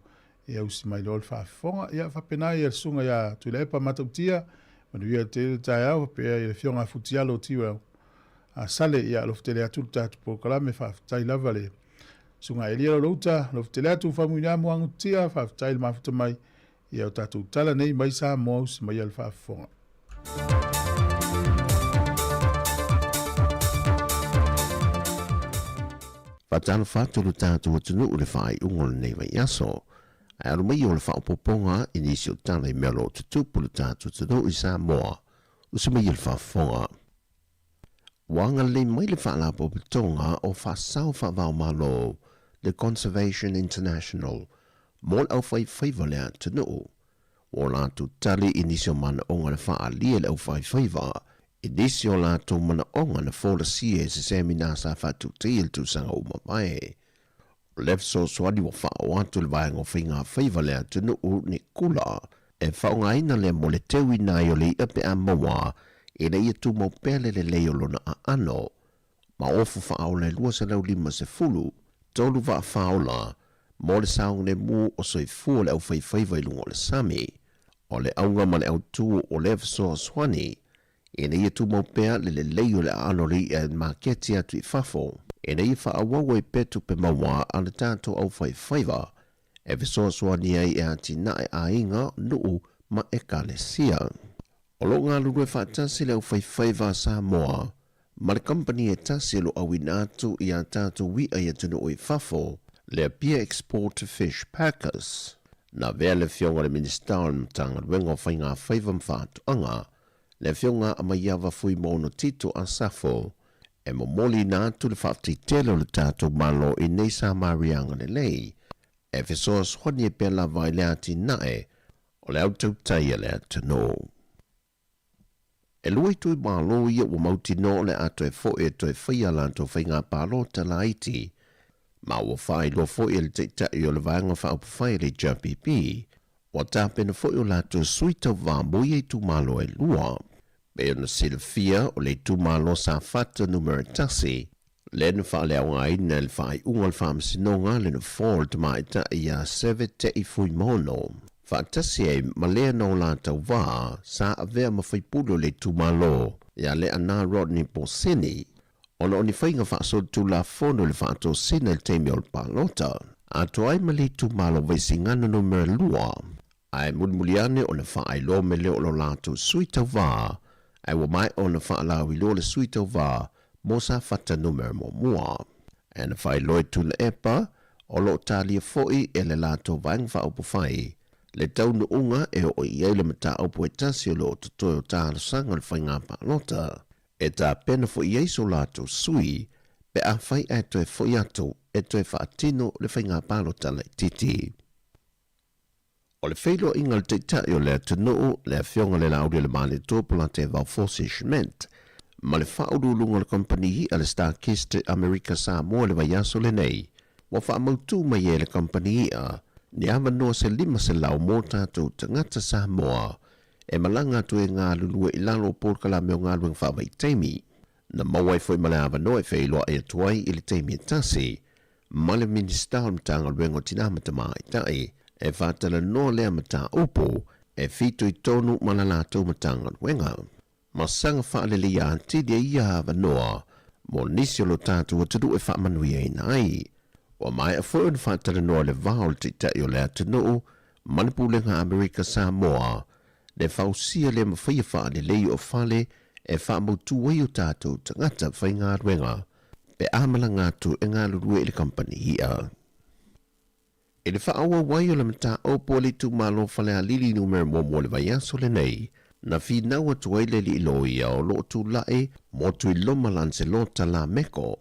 Ia usi mai lo le whafonga. Ia whapena ia sunga ia tuilepa matautia. Manu ia te tae au. Pea ia le fionga futialo tiwa. A sale ia luftele atu tātou pokalame whaftai lava le. Sunga elia lo louta, luftele atu whamuina muangu tia, whaftai le mafuta mai, ia o tātou tala nei mai Sāmoa usi mai al whafonga. Whatalo whāturu tātou atunu ure whai ungol nei vai aso. Ai aru mai o le whaopoponga inisi o tāna I melo tutupu le tātou atunu I Sāmoa, usi mai al whafonga. Wanga le mai le whaalapo pitonga o whasau whavau malo le Conservation International, mol au whaiwhaiva lea tunu. O lātu tali inisio mana onga le whaalia le au whaiwhaiva, inisio lātu mana onga na whola sie se seminasa whatu teil tu sanga umamae. Lef so swadi wa whao atu le vaenga whinga whaiva lea tunu ni kula, e whaonga ina le mo le tewi nai o le ipe a mawa, e na ia tu mo pele le leolona a ano, ma ofu whao le lua se lau lima se fulu, tolu wa whaola, mo le saung le mu o soi fua le au whaiwhaiva ilungo le sami, o le aunga ma le au tu o le so swani, e na ia tu mo pea le leo le ano li e maketi atu I fafo, e na ia whaawawa I petu pe mawa ana tātou au whaiwhaiva, e viso swani ai e ati na e a inga nuu ma e ka le sia. O lo ngā lulu e whaatasi le au whaiwhaiva Sāmoa, ma le company e tasi lo au inatu I a tātou wi ai atunu o I fafo, le Beer Export Fish Packers. Na vea le fionga le minister mtanga wengo whainga whaiva mwhātuanga, le fionga amaiawa fui mono tito a safo, e momoli nātu le whaatitelo le tātou malo I nei Samarianga le lei, e fisoa swani e pela vai le ati nae, o le au tautaia le atunu. E lui tui malo ia ua mauti no le ato e fo e to e whaia lanto whainga palo tala iti. Ma ua whai lo fo e le teitai o le vanga wha upu whai le JPP, ua tāpena fo e o lato suita wā mui e tu malo e lua. Be ona silfia o le tu malo sa fata numero tasi, le na wha le aunga ina le whai ungal wha msinonga le na Ford ma ita ia seve te I fui mono. Whaatasi e malea no lātau wā, sa avea mawhaipulo le tumalo, ia le ana Rodney Posini, ona oni whainga whaasod tu la fono le whaato sina le teimi o le palota, ato ai mali tumalo waisi ngana no mera lua, ai mulmuliane ona whaailo me leo lo lātou suita wā, ai wa mai ona whaalawi lo le suita wā, mo sa whata no mera mo mua. Ana whailoi tu le epa, o lo talia foi e le lātou vang whaupu whai, le taunu unga e o iei le mata aupu e tasi o lo tutoe o tāra sanga le whainga palota, e tā pena fo iei so lato sui, pe a whai e toe fo iato e toe whaatino le whainga palota le titi. O le whailo inga le teitai o le atunuu le fionga le lauri le mani tōpula te vau fosishment, ma le whaurulunga le company hi a le Starkist America Sāmoa le vaiaso le nei, wa whaamautu mai e le company hi a, ni ama noa se lima se lau mō tātou tangata Sāmoa, e malanga tu e ngā lulua I lalo pōl kala meo ngā luang wha mai teimi. Na mawai foi male awa noe whailoa e atuai I le teimi e tasi. Male minista o mtanga luengo tina matama I tai e whatala noa lea mata upo e fito I tonu malalato matanga luenga. Masanga whaalele ia antidia ia awa noa mo nisi o lo tātu o tudu e whaamanuia I nai. Wa mai a fwoi whatala noa le vahol te tai o lea tanu manipulenga Amerika Sāmoa le fausia le mawhia whaalele o whale e whaamutu wai o tātu tangata whai ngā ruenga pe amala ngātu e ngā lurue I le company hia. E le whaawa wai o le mata o poli tu malo whale a lili numero mo le vai aso le nei na whinaua tuai le li ilo ia o lo tu lae mo tu I loma lanse lo tala meko.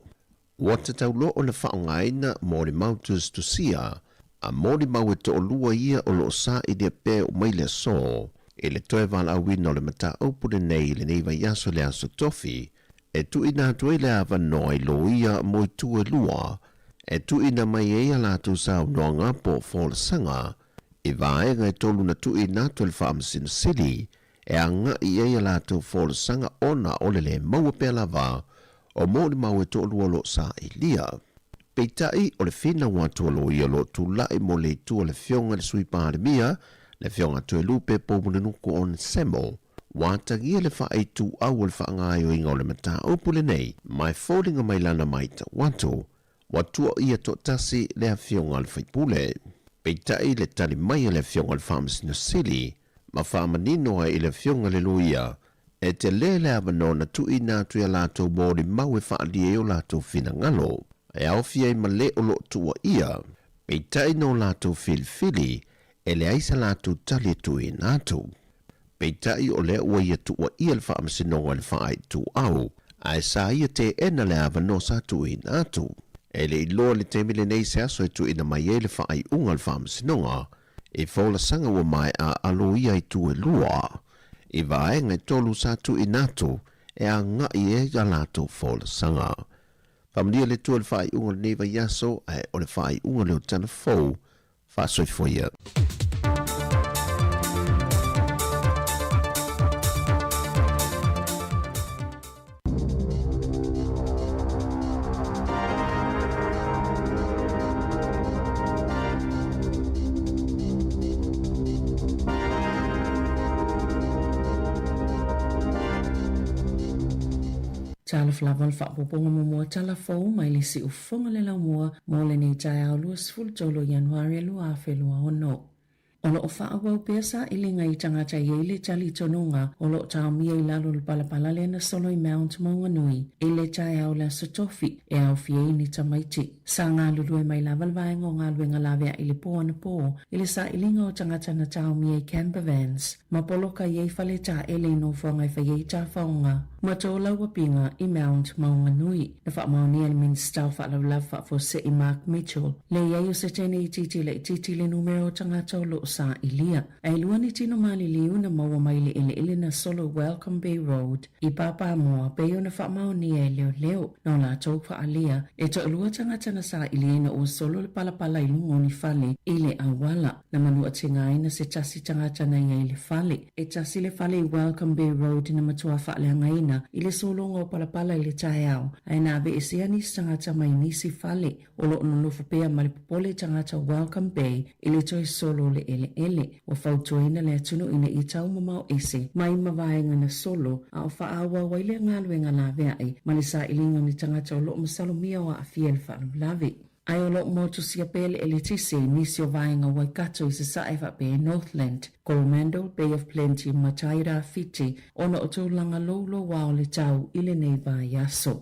Wata tau lo o le whaongaina mo le mautus tu sia a mo le mau e to o lua ia o lo sa I dia pe o mai le so e le toe vala awina o le mata o pule nei le nei vai aso le aso tofi e tu ina tuai le awa noa I lo ia mo I tu e lua e tu ina mai e ala tu sa noa ngā po fōla sanga I vaenga e tolu na tu ina tu le whaamsina sili e anga I e ala tu fōla sanga ona o le maua pe lava o mo le mau e to lua lo sa I lia. Peitai o le whina watu lo ia lo tu lai mo le tu o le fionga le sui pāre mia le fionga tu e lupe po nuku on semo. Wātangia le whae tu au le whaangai o inga o le mata o pule nei mai fōringa mai lana mai ta watu. Watua ia to tasi le a fionga le whaipule. Peitai le tali mai le fionga le whaamsina sili ma whaamanino ai le fionga le luia e te lele avano na tu ina tu ia lato mōri mau e whaalie o lato whina ngalo. E awhia I male o lo tua ia, peitai no lato filfili e le aisa lato tali tu I natu. Peitai o le ua ia tua ia le whaamsinonga le whaai tu au, a e sa ia te ena le avano sa tu I natu. E le iloa le temile nei se aso e tu ina mai e le whaai unga le whaamsinonga, e whaola sanga ua mai a alo ia I tu e lua. I vaenga tolu sa tu I natu e a ngai e a lato whaola sanga. Pamlia le tu le whai unga le neva yaso e o le whai unga le o tana fau whaasoi foia. Tala flavan whaapoponga mua tala fau mai le si ufonga le lau mua mo le nei tai au lua sifulu tolo Januari lua a whelua ono. Olo o whaawau pesa I linga I tangata I le tali tonunga o lo tau mia I lalo le palapala le na solo I Mount Maunganui I le tai au la sotofi e au fiei ni tamaiti. Sa ngā lulue mai lava vaenga o ngā luenga lavea I le poa na po I le sa I linga o tangata na tau mia I camper vans. Ma poloka I fale ta ele no whangai whaiei ta whaonga. Ma tō laua pinga I Mount Maunganui. Na wha maoni al minstau wha lau lava fo se I Mark Mitchell. Le iei o se tene I titi le titi le numero tangata o lo sa ilia. Ai lua ni tino mali liu na maua mai le ele na solo Welcome Bay Road. I papa moa peo na wha maoni e leo leo. No la tau wha alia. E to lua tangata na sa ilia na o solo le palapala I lungo ni fale I le awala. Na manua tingai na se tasi tangata na ia I le fale. E tasi le fale I Welcome Bay Road na matua wha le ngaina I le solonga o palapala I le tae au. Ai na be ese ni tangata mai nisi fale. O lo no fupea mali popole tangata Welcome Bay I le toi solo le ele. O fautoina le atunu ina I tau mamau ese. Mai mawaenga na solo a o whaawa waile ngaluenga la vea ai. Malisa ilinga ni tangata o lo masalo mia wa a fiel whaanu lavi. Ai o lo moto sia pele ele tise nisi o vaenga Waikato I se saewa pe Northland, Coromandel, Bay of Plenty, Mataira, Fiti, ona o tōlanga lolo wao le tau ile nei va yaso.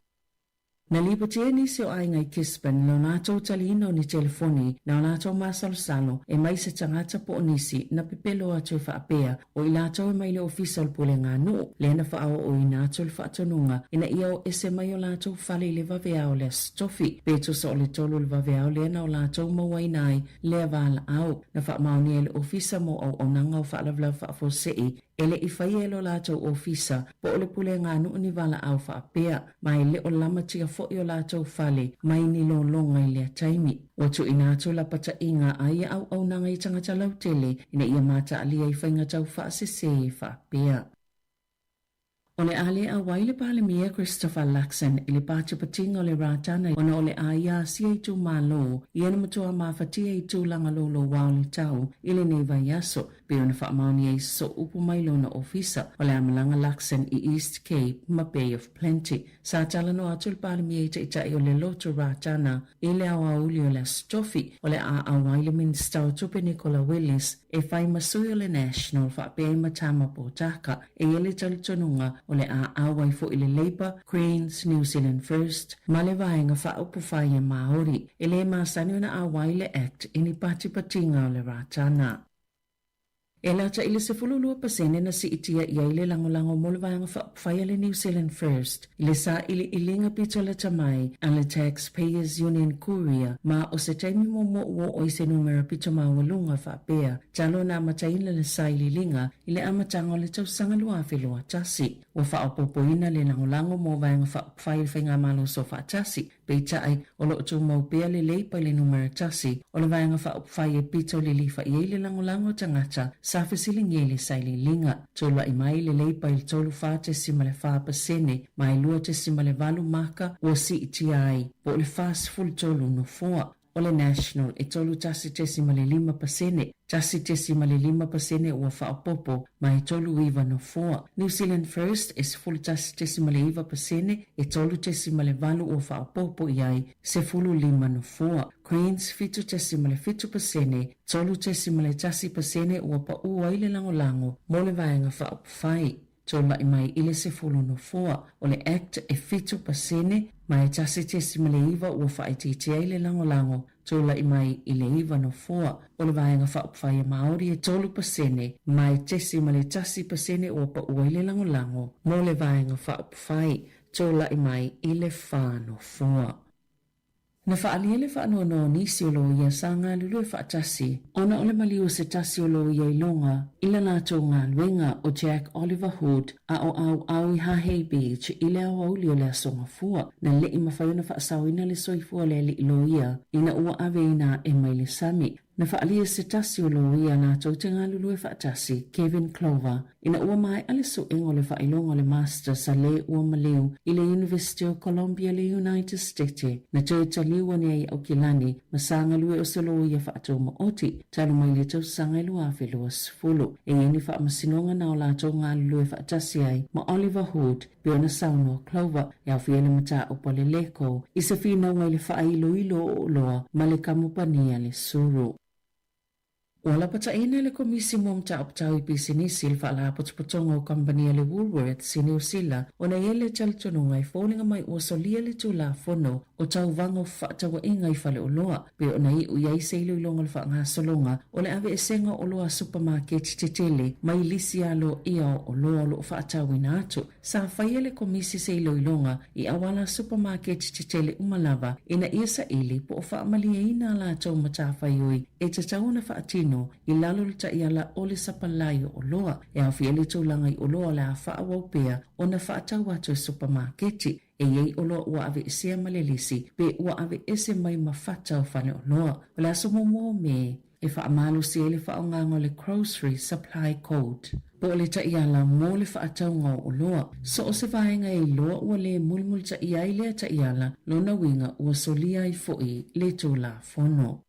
Na lipa tia nisi o ainga I Kispan, lo nato talino ni telefoni, na nato masalo e mai se tangata po nisi na pipelo atu whaapea o ilato e mai le official pule ngā nu, le na whaawa o I nato le whaatonunga, ina ia o ese mai o lato whale le vaveao le stofi, peto sa o le tolu le vaveao le na o lato mawainai le avala au, na whaamaoni e le ofisa mo au onanga o whaalavla whaafosei, ele I whaielo lato ofisa, po o le pule ngā nu ni vala au whaapea, mai le o lama tia fo I o lato fale, mai ni lo longa I le le taimi. O tu ina tu la pata inga ai au nanga I tangata lau tele ina ia mata alia I whainga tau whaasese whaapea. O le ale a waile pale mia Christopher Luxon I le pātia patinga o le rātana ona o le a ia sia I tu mālo I ana matua mawhatia I tu langa lolo wao le tau I le nei vai aso pe ona whaamauni ai so upu mai lona ofisa o le amalanga Luxon I East Cape ma Bay of Plenty. Sa tala no atu le pale mia I o le loto rātana I le awa uli o le stofi o le a waile minister o tupe Nicola Willis e whai masui o le National whaapea I matama po taka e ele talitonunga o le awai fo I le Labour, Greens, New Zealand First, ma le vaenga whaupu whai e Māori, e le māsani ona awai le Act ini pati-patinga o le rātana. E lata I le 12% na si itia I le lango mo le vaenga whai le New Zealand First, I le sa ili ilinga pito le tamai a le Taxpayers Union Courier, ma o se taimi mo o I se numera pito mawalunga whaapea, talo na mataina le sa ili linga I le amatanga o le tausanga lua whilua tasi. O whaapopoina le lango mo vaenga whai whainga malo so whaatasi, peita ai o lo tu mau pea le leipa le numera tasi, o le vaenga whai e pito le lifa I le lango tangata, sa fesilingi le saili linga. Tolwa I mai le leipa I tolu wha te sima le wha pasene, mai lua te sima le valu maka o si iti ai, po le fast full tolu no foa. O le National e tolu tasi te sima le 5%, tasi te sima le 5% ua whaapopo, mai tolu iwa no foa. New Zealand First e full tasi te sima le 1%, e tolu te sima le valu ua whaapopo iai, se fulu 5 no foa. Greens fitu te sima le 5%, tolu te sima le tasi pasene ua pa ua ile lango, mo le vaenga whaapofai. Tola I mai ile se fulu no foa, o le Act e 5%, mai tasi te sima le iwa ua whaititia ile lango, tola I mai ile iwa no foa, o le vaenga whaapofai e Māori e 12%, mai te sima le tasi pasene ua pa ua ile lango, mo le vaenga whaapofai, tola I mai ile wha no foa. Na whaalia le whaanono nisi o lo ia sa ngā lulu e whaatasi. Ona ole maliu se tasi o lo ia ilonga, ila nātou ngā luenga o Jack Oliver Hood a o au I Hahei Beach ila au auli o le asonga fua. Na le ima whaiona whaasawina le soifua le li ilo ia, ina ua ave ina e mai le sami. Na whaalia se tasi o lo ia nātou te ngā lulu e whaatasi, Kevin Clover, ina ua mai ale so ingo le whailonga le master sa le ua maliu i le University of Columbia le United States. Na tau taliua ni ai au kilani, masanga lue o se lo ia whaatou ma oti, talu mai le tau sanga i lua awhilua sifulu. E ini whaamasinonga na o lātou ngā lulu e whaatasi ai, ma Oliver Hood, Biona Sauno Clover, ia whiele mata o pale leko, i se whinaunga i le whailo ilo o loa, ma le kamupania le suru. Wala pataina le komisi mo mta optau I pisinisi il whaala potopotonga o kampania le Woolworths si New Zealand o na ele talitonunga I fōlinga mai o solia le tū fono o tau vango whaatawa inga I whale o loa pe o na I uiai seilu ilonga le whaanga solonga o le ave esenga o loa supermarket te tele mai lisi alo ia o loa lo whaatawa ina atu. Sa whaia le komisi seilu ilonga I awala supermarket te tele umalava ina ia sa ili po o whaamalia ina la tau matawhaioi e te tauna whaatino I lalo le taiala o le sapalaio o loa e a fiele tūlanga I o loa le a whaawapea o na whaatau atu supermarketi e iei o loa ua ave isia malelisi pe ua ave ese mai mawhata o whane o loa o le aso mo me e whaamalo si ele whaongango le Grocery Supply Code. Po le taiala mo le whaataunga o loa. So o se vaenga I loa ua le mulmul taiai le taiala lona winga ua solia I foi le tūla fono.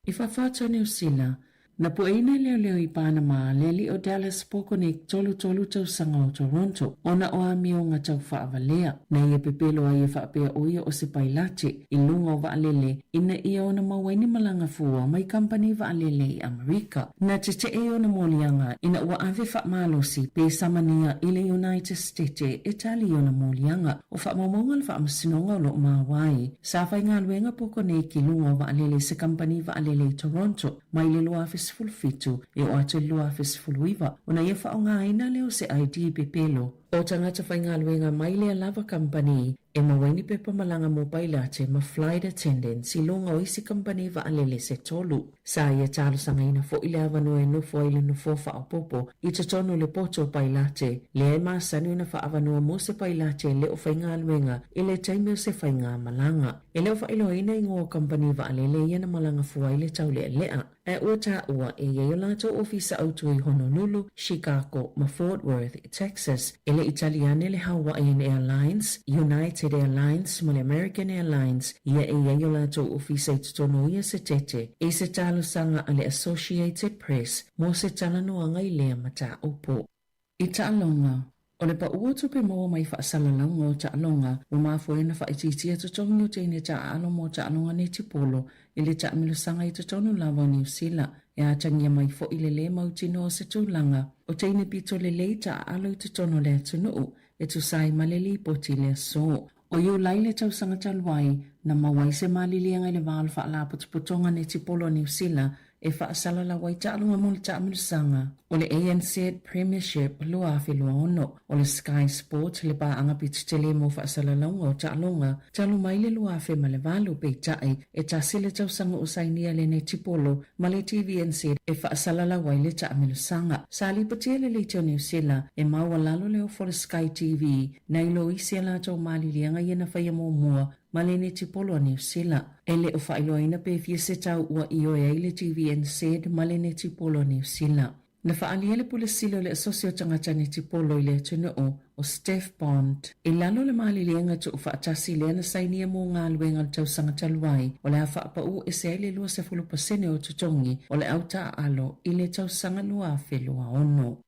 I whawhata New Zealand, na pueina leo I Panama leli o Dallas Poconik tolu tau sanga o Toronto ona o amio nga tau whaavalea na ia pepelo a ia whaapea o ia o se pailate I lunga o vaalele ina ia ona mawaini malanga fua mai company vaalele I Amerika na te e ona molianga ina ua ave whaamalosi pe samania I le United States Italy ona molianga o whaamamonga le whaamasinonga o lo mawai sa whai ngā luenga Poconik I lunga o vaalele se company vaalele Toronto mai le loa fulfitu e o atu lua fesfuluiva ona ia whaonga ina leo se ID pepelo O tangata whaingaluenga mai lea lava company e mawaini pe pamalanga mo pailate ma flight attendant si longa o isi company va alele se tolu. Sa ia talo sanga ina fo ile avanu e nufo ile nufo fa opopo i te tonu le poto pailate. Le e maasani una fa avanu mo se pailate le o whaingaluenga ile taimeo se whainga malanga. E leo fa ilo ina ingo company va alele iana malanga fua ile tau le lea. E ua ta ua e yeo lato ofisa autu i Honolulu, Chicago, ma Fort Worth, Texas. Ele Italiane le Hawaiian Airlines, United Airlines, ma le American Airlines. Ia e yeo lato ofisa i tutono ia se tete. E se talo sanga ale Associated Press, mo se talanoanga i lea mata upo. I taalonga. O le pa ua tupe moa mai whaasalalango o taalonga, o mafoena whaititia tutongi o teine taalo mo taalonga ne tipolo, ili taamilo sanga i tutonu lava o New Zealand, e atangia mai fo ile le mautino o se tūlanga, o teine pito le le taalo i tutonu le atunuu, e tu sai maleli poti le so. O iu laile tau sanga taluai, na mawai se malilianga le wālu whaala putuputonga ne tipolo New Zealand, e whaasala wai taalunga mo le taamilo sanga. O le ANC Premiership lua awhilua ono. O le Sky Sport le pa anga pitu tele mo whaasala launga o taalunga. Talu mai le lua awhi ma le walu pe tai e tasi le tau sanga usainia le ne tipolo ma le TVNC e whaasala wai le taamilo sanga. Sali patia le leitio New Zealand e maua lalo leo for Sky TV na ilo isi ala tau mali lianga iana whaia mo mua ma le ne tipolo New Zealand. E le o whailoina pe fie se tau ua io e le TVNC ma le ne tipolo New Zealand. Na whaalia le pule silo le asosio tangata ne tipolo i le atunoo o Steph Bond. E lalo le maali lienga tu whaatasi le ana sainia mo ngā luenga le tau sanga taluai o le hawha apau e se aile lua se pasene o tutongi o le auta alo i le tau sanga lua awhelua ono.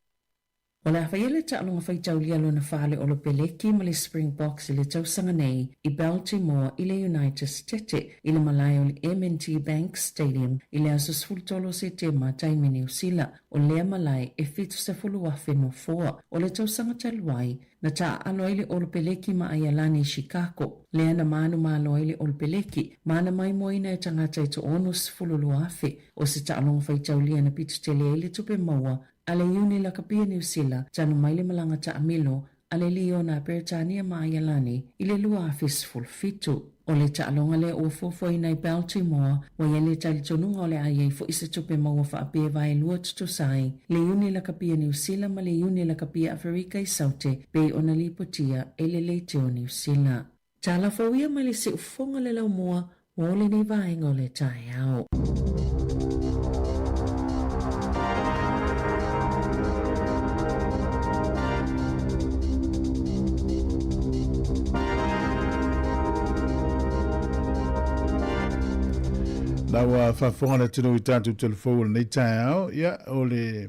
O le awhaia le taalonga whaitau lialo na whale o lo peleki ma le Springboks i le tausanga nei i Baltimore i le United States i le malai o le M&T Bank Stadium i le aso sfultolo se tema taimi New Zealand o lea malai e fitu se fulu wafe no foa o le tausanga taluai na taa aloa le o lo peleki ma ayalani i Chicago. Lea na manu ma aloa le o lo peleki mana mai moina e tangata i to onu sfulu luafe o se taalonga whaitau lia na pitu tele e le tupe maua ale iuni la kapia New Zealand tanu maile malanga ta amilo ale lio na Britania Maayalani ile lua afis fulfitu. O le taalonga le o fofo i nei Baltimore wa yele tali tonunga o le aia fo isa tupe maua wha apea vai lua tutusai le iuni la kapia New Zealand ma le iuni la kapia Afrika i saute pe ona li potia ele le teo New Zealand. Tala fawia ma le se ufonga le lau mua o le ni vaenga o le tai au. Lawa whafonga le tino i tātou telefou nei tai au, ia o le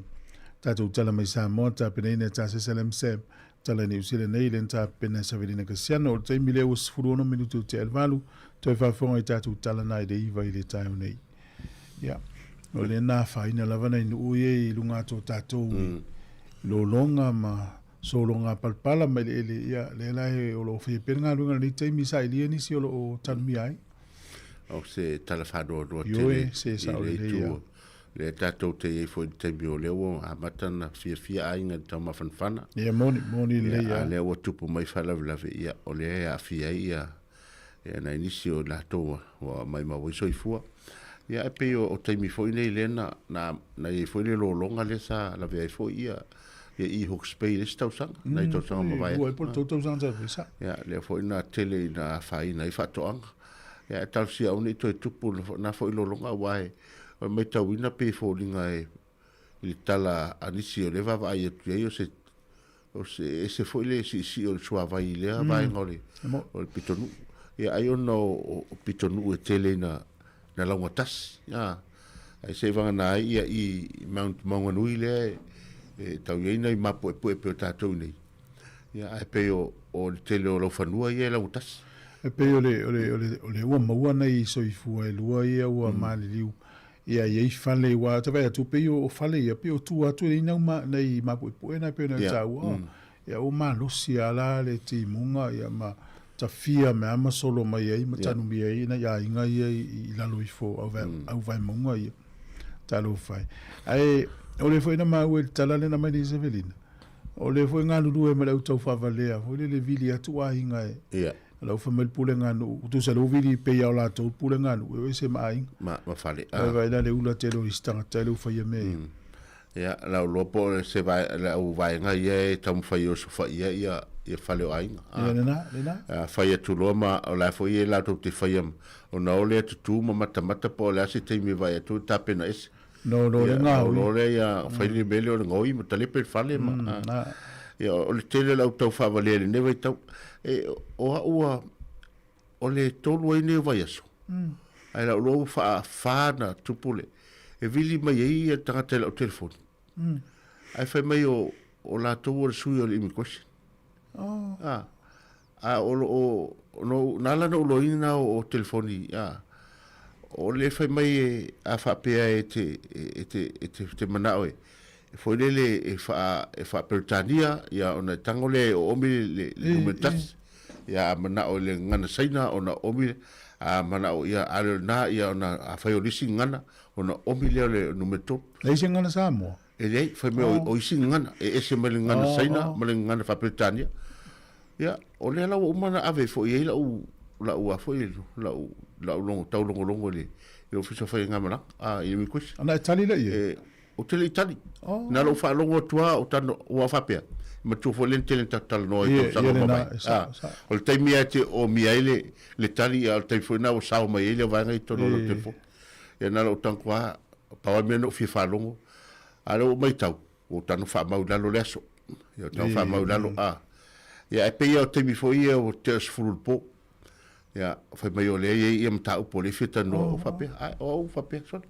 tātou tala mai Sāmoa tā pena ina tā seselem seb, tala New Zealand nei len tā pena savirina kasiano, o te mile o sfuruono minutu te alvalu, toi whafonga i tātou tala nai de iwa i le tai au nei. Ia, o le nā whaina lavana inu uie i lunga tō tātou lo longa ma so longa palpala mai le ele, ia, le lai o lo whi pena ngā lunga ni teimi sa ilia nisi o lo o tanmi ai. O se talafado do tele se sa le tato te e foi te bio le o a matana fia ainga tama fanfana ia moni le ia le o tupu mai fala lave ia o le a fia ia e na inisio la to o mai ma wo soifua ia e pe o te mi foi le na e foi le lo longa le sa la ve foi ia i Hawke's Bay le stausang na i tausanga ma vai o por tausanga sa ia le foi na tele na fai na i fatoanga ya tal si au ni to tupu na fo ilo longa wai o me tawina pe fo linga e il tala anisi o leva vai e se fo le si o sua vai le vai ngoli o pitonu ya ai ono pitonu e tele na longa tas ya ai se vanga na i Mount Maunganui le e tau ina i mapo e pe tatou nei ya ai pe o tele o lo fanua ia la utas e pe ole ua maua nei soifua e lua ia ua maliliu ia i fale ua te vai atu pe o fale ia pe o tu atu i nau nei mapuipue na pe na taua ia o malosi ala le timunga ia ma tafia me ama solo mai ai ma tanu mi ai na ia inga ia i lalo i fo au vai maunga ia talo fai ai ole foi na mau e tala le na mai ni Sevelina O le foi ngā lulu e me lau tau whawalea, foi le vili atu ahinga e. Ia. Lau whamel pule nganu, utu sa lau vili pe au la tau pule nganu, e se maainga. Ma whale. Ai vai la le ula te lo istanga, tai lau whaia me. Ia, lau lopo se vai, lau vai nga ia e tamu whai o so whai ia whale o ainga. Ia lena? Whai atu loa ma, o lai fo ia lau tau te whai am, o na ole atu tū ma mata po le ase teimi vai atu tapena ese. No, le ngā hui. No, le ia whai ni mele o le ngoi, ma talepe whale ma. Ia, o le tele lau tau whawalea le newa i tau. O ua, o le tolu ai ne vai aso. Ai lau loa whaana tupule. E vili mai ei e tangata lau telefoni. Ai whai mai o la tau o le sui o le immigration. Nala na ulo ina o telefoni. O le whai mai e a whapea e te manao e. Foi lele e wha Britania, ia ona tangole o omi le numetas. Ia manao le ngana saina ona omi a manao ia ale na ia ona a whai o lisi ngana. Ona omi leo le numeto. Le isi ngana Sāmoa? E lei, whai mea o isi ngana. E ese mele ngana saina, mele ngana wha Britania. Ia, o lea lau umana ave fo i eila lau a fo i lau longo, tau longo le. I o fisa whai ngamana, i mi kuisi. Ana e tali le i? O tele i tali. Nā lau wha longo tua o tano ua whapea. Ma tu fo len tele tala noa i tau sanga mamai. O le taimi a te o mi aile le tali, o le taimi fo ina o sao mai eile o vanga i tono lo telefon. Ia nā lau tanku a pawa mea no fia whalongo. A lau mai tau, o tano wha mau lalo le aso. Ia tano wha mau lalo Ia e peia o teimi fo ia o te asfurul po. Ia whai mai o lea ia mta upo le fita no o whapea. O whapea, sorry.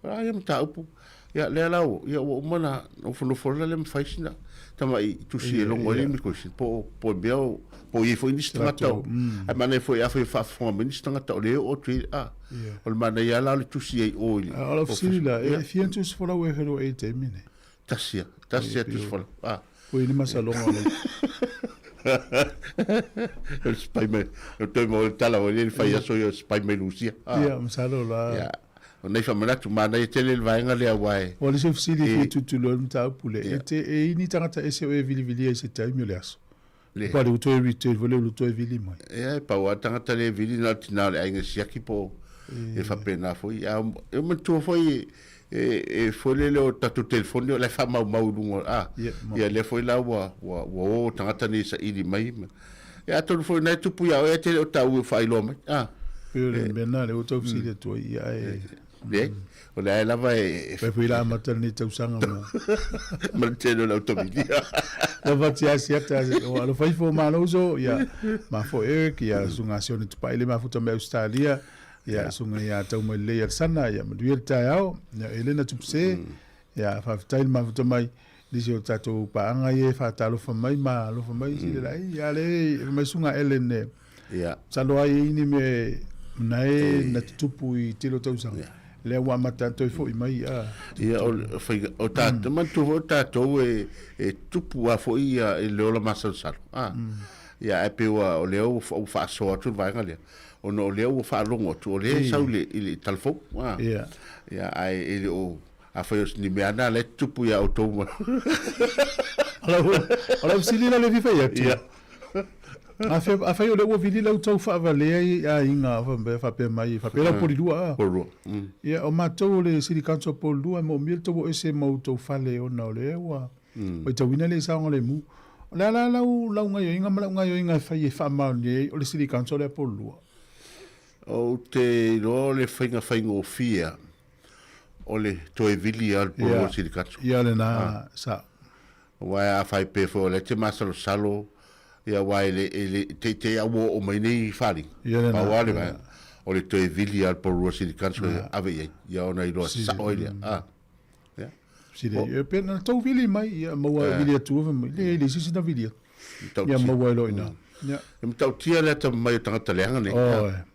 Ia mta upo. Ia lea lau, ia o umana o whanofora le mwhaisina. Tama i tusi e longo e mi koisi. Po mbea o, po i fo inis tangatau. Ai mana e fo i awhai whaafonga minis tangatau. Leo o tui, o le mana ia lau le tusi e o ili. Ola fsirila, e fian tusi whala ue hero e te mine. Tasia tusi whala. Po ini masa longa le. Spai mai, o toi mo le tala o le whai aso i o spai mai lusia. Ia, masalo la. Ia. O nei whamanatu, mana i tele le vaenga lea wae. O le se fsiri ki tutulo le mta upule. E ini tangata ese o e vili vili e se taimi o le aso. Pa le uto e retail, vole o luto e vili mai. Ia, e pau a tangata le vili na tina le ainga siaki po e whapena foi. E mantua foi e foi le o tatu telefoni o le wha mau lungo. Ia, le foi la wa o tangata ni sa ili mai. E atonu foi nai tupu ia o e tele o tau e whailo mai. Pero le mena le uto fsiri tua ia e... O le lava e... Pepe la maternity tausanga mo. Malteno la automilia. Lava tia siata o alo fai fo malo zo ia ma fo Eric ia sunga sione tu paile ma futa me Australia ia sunga ia tau mai le sana ia ma duel tao ia Elena tupse ia fa tail ma futa mai disi o tato pa anga ia fa talo fa mai ma lo fa mai si la ia le mai sunga Elena ia salo ai ni me nai na tupu i tilo tausanga le wa matanto fo i mai ia o tato man tu o tato e tupu a fo ia e le ola masa salo ia e pe o le o fa so tu vai ngale o no le o fa longo tu o le sau le i telefon ia ai ele o a fo ni me ana le tupu ia auto ala silina le vifa ia a fai o le ua vili lau tau whaavalea a inga whape mai, whape lau porirua ia o mātou le City Council porirua mo mil tau ese mau tau whale o nao le ua o tau ina le saonga le mu o le ala lau ngai o inga malau ngai o inga whai e whaamau ni o le City Council le porirua o te lo le whainga o fia o le toe vili al porirua City Council ia le na sa wai a whai pe fo le te masalo salo ia wai le te awo o mai nei whari. Pa wale mai. O le toe vili al porua City Council ave iei. Ia ona i roa sa oile. Sire, e pena tau vili mai, ia maua vili atu mai. Le sisi na vili. Ia maua ilo ina. E mtau tia le ata mai o tangata leanga nei.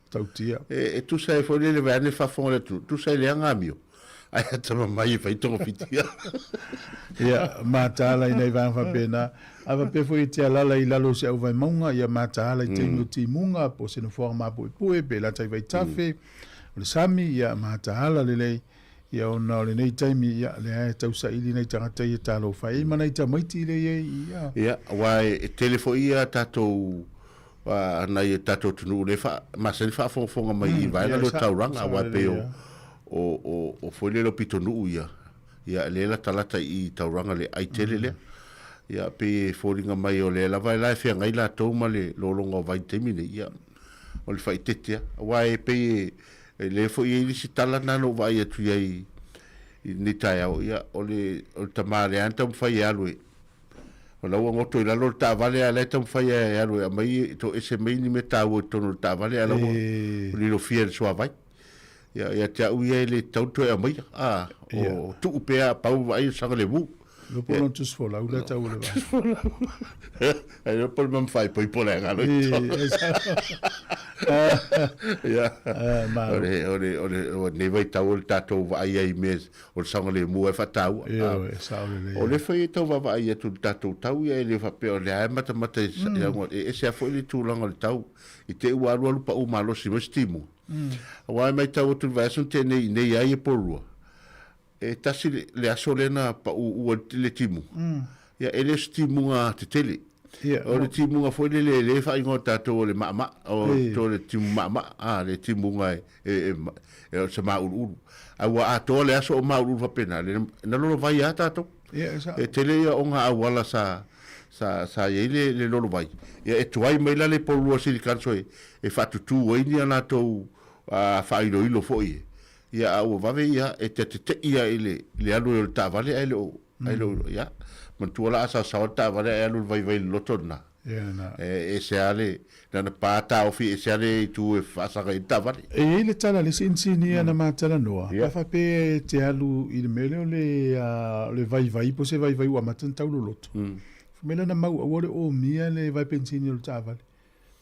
Tau tia. E tu sai fo le vane whafong le tu. Tu sai leanga amio. Ai ata mai e whaitongo fitia. Ia, mātala i nei vang whapena. Ava pe foi te alala I lalo se au vai maunga ia mātala I teinu ti munga po se no fuanga mapo I pue pe la tai vai tafe o le sami ia mātala lelei ia ona o le nei taimi ia le ae tausaʻili nei tagata ia talo fai ma nei tamaiti le ia ia ua e telefo ia tatou ana ia tatou tunuu le masani faafogafoga mai i vaega leo tauraga ua pe o foi le lo pitonuu ia le la talata i tauraga le aitele lea ia pe foliga mai o le lava e la e feagai latou ma le lologa o vaitaimi nei ia o le faitetea ua e pei le foi i lisi tala nano vai atu ai ni taeao ia o le tamaleana taumafai alu e o lau agoto i lalo le taavale a le taumafai e alu e mai to ese mai ni me tāua tonu le taavale a lau o lilofia le soavai ia te au ia le tautoe a mai o tuu pea pau vai saga le vu Lupo non tus fola, ula tau le vai. Ai lupo le mamfai poi pole ngalo. O ne vai tau le tatou vai ai mes o sanga le mua fa tau. O le fai tau va vai tu tatou tau ia le fa pe o le ai mata e se foi le tu longa le tau. I te ua alu pa o malo si stimu. Wa mai tau tu vai sun te nei ai e porua. E tasi le asolena pa ua le timu. Ia ele stimu a te tele. O le timu a foi le fa ingo tatou le mama o to le timu mama le timu ngai e se maulu. A ua ato le aso o maulu fa pena na lo vai a tatou. E tele ia onga a wala sa ye le lo vai. Ia e tuai mai la le polua silikanso e fa tutu o ini ana tou fa ilo foi. Ia au vave ia e te ia le alu le tavale ai lo ia man tu la sa tavale ai alu vai lotona e se ale na pata o fi se ale tu e fa sa ga tavale e le tala le sinsini ana matala noa fa pe te alu il mele le vai po se vai wa matan taulo loto mele na mau o mia le vai pensini le tavale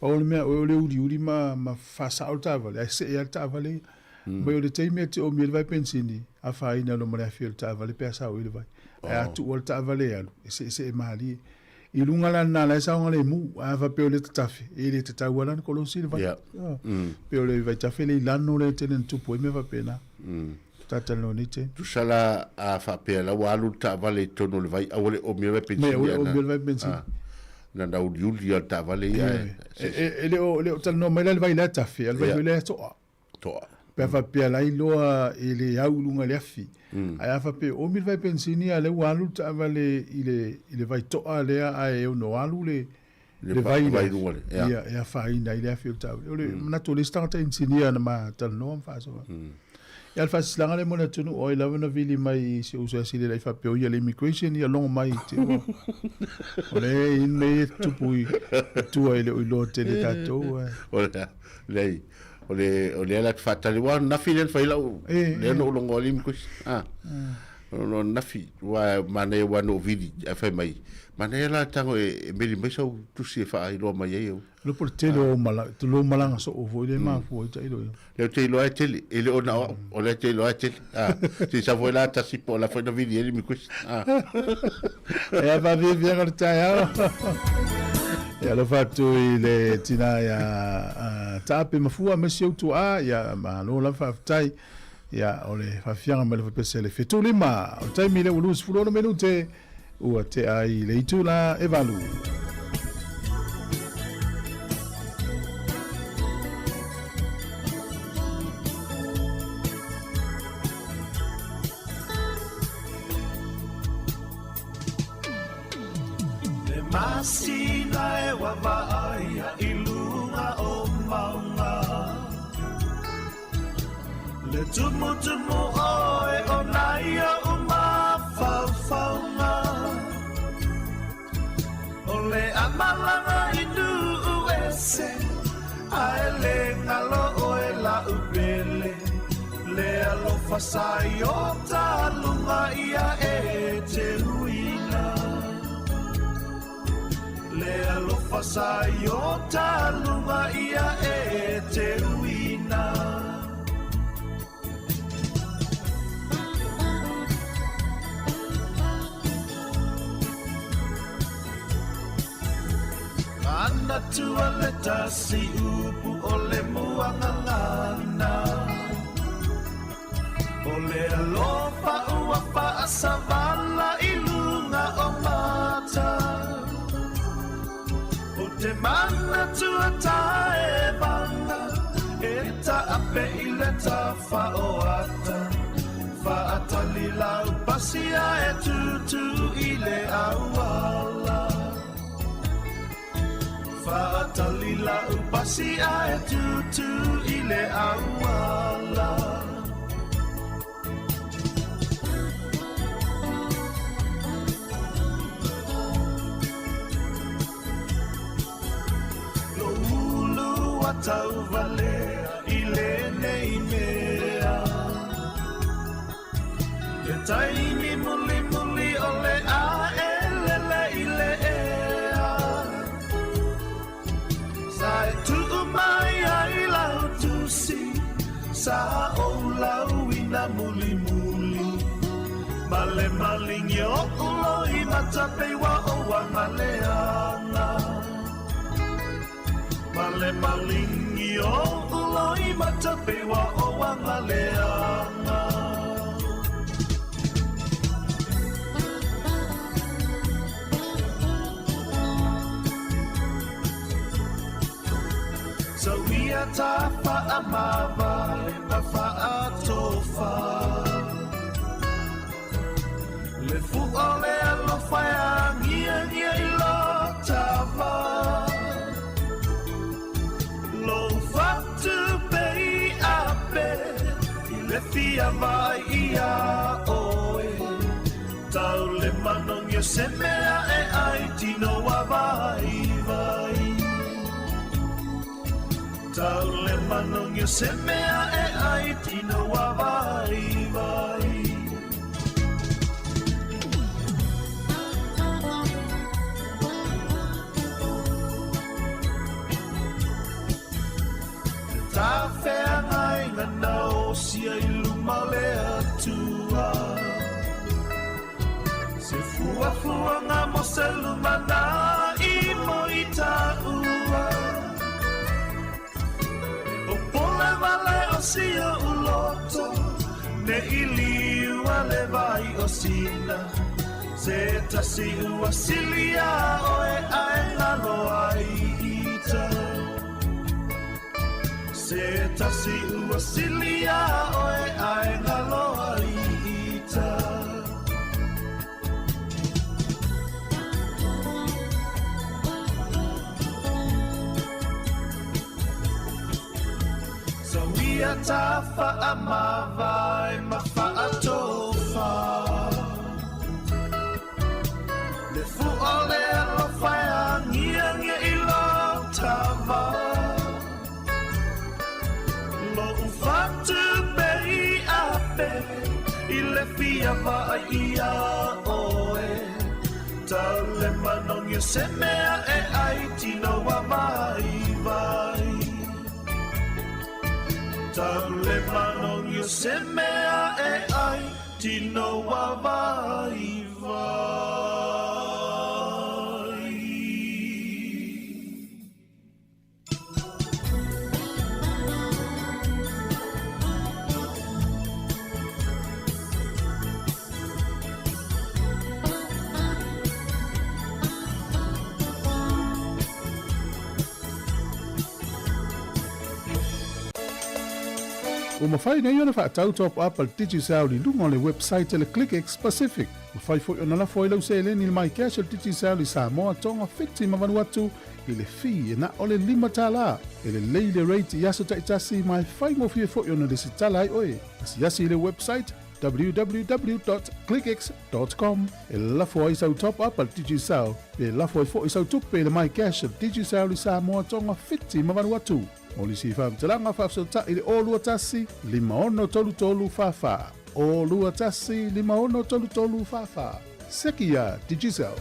pa o me o le uri ma fa sa o tavale ai se ia tavale Mai o le teime te o mele vai pensini a faina lo mare afil tavale pe sa o ile vai a tu o tavale alu se mali i lunga la na la sa ngale mu a va pe o le tafi e le tawala ko lo sil vai pe o le vai tafi le lano le tenen tu po me va pena tata no ni te tu sala a fa pe la walu tavale tono le vai o mele vai pensini o mele vai pensini na da uli al tavale le tal no mai le vai la tafi al vai le to pe fa pe la iloa ele aulunga le afi ai fa pe o mi vai pensini ale walu tavale ile vai to ale ai o no alu le vai ia fa ina ile afi tavale ole na to le start insinia na ma tal no fa so ia fa slanga le mona tunu o ile na vili mai se usa sile le fa pe o ia le immigration ia long mai te ole in me tupui tu ile o lo te le tato ole lei ole la fatali wa na filen fa ila le no longo lim kus no na fi wa mane wa no vidi fa mai mane la tango e meli mai so tu si fa ilo mai eu lo por te lo malanga so o foi le ma foi te ilo le te lo ateli ele ona o le te lo ateli si sa foi la ta si po la foi no vidi ele mi kus e va vivere ta e alo fatu i le tina ia tape mafua me siu tu ia ma no la fatai ia ole fafianga me le pese le fitu lima o tai mi le ulus fulo no minute ua te ai le itu la evalu Masina e wavaia i lunga o maunga Le tumu oe o naia o mawhawhaunga O le amalanga i nu uese Ae le ngalo oe la upele Le alofa sai o ta lunga ia e te huina Le alofa sai o ta lunga ia e te ruina Ana tua le tasi upu o le muangangana O le alofa ua whaasavala I lunga o mata O te mana tuatae vanga E ta ape I le ta whaoata Whaatali lau pasia e tutu I le awala Whaatali lau pasia e tutu I le awala Lo ulu watau valea I le nei mea Le taimi muli muli o le a e lele I le ea Sa e tu'u mai ai lau tusi Sa o lau ina muli muli Male malingi o ulo I matape wa o wanga leanga Male malingi o ulo I matape wa o wanga leanga So ia ta whaamava e ma whaatofa Le fu'o le alofa e ngia ngia I lo tawa Lo fatu pei ape I le fia vai ia oe Tau le manong ia se mea e ai tino wa vai vai Tau le manong ia se mea e ai tino wa vai vai Ta whea ngai ngana o sia I luma le atua Se fua fua ngā mo se luma nā I mo I ta ua O pole vale o sia uloto Ne I liua le vai o sina Se tasi ua silia o e ae ngalo ai ita Se tasi ua silia o e ae ngalo ai ita So ia ta whaamava e ma whaatofa Le fu'o le alofa e ngia ngia I lo tawa Lo ufatu pei ape I le fia vai ia oe Tau le manong ia se mea e ai tino wa vai vai Tau le manong ia se mea e ai tino wa vai vai O mawhai nei ona whaatau top up al DigiSound I lunga o le website le ClickX Pacific. Mawhai fo ona la fo I lau se eleni mai cash al DigiSound I Sāmoa tonga whiti mawanu atu I le fi e na o le lima tala. E le leile rate I aso taitasi mai whai mo fie fo ona le sitala ai oe. Asi asi le website www.clickx.com e lafo ai sau top up al DigiSound. E lafo ai fo I sau tupe le mai cash al DigiSound I Sāmoa tonga whiti mawanu atu. O li si whamtalanga whafsota I le o lua tasi, lima ono tolu tolu whawha. O lua tasi, lima ono tolu tolu whawha. Seki a DigiSound.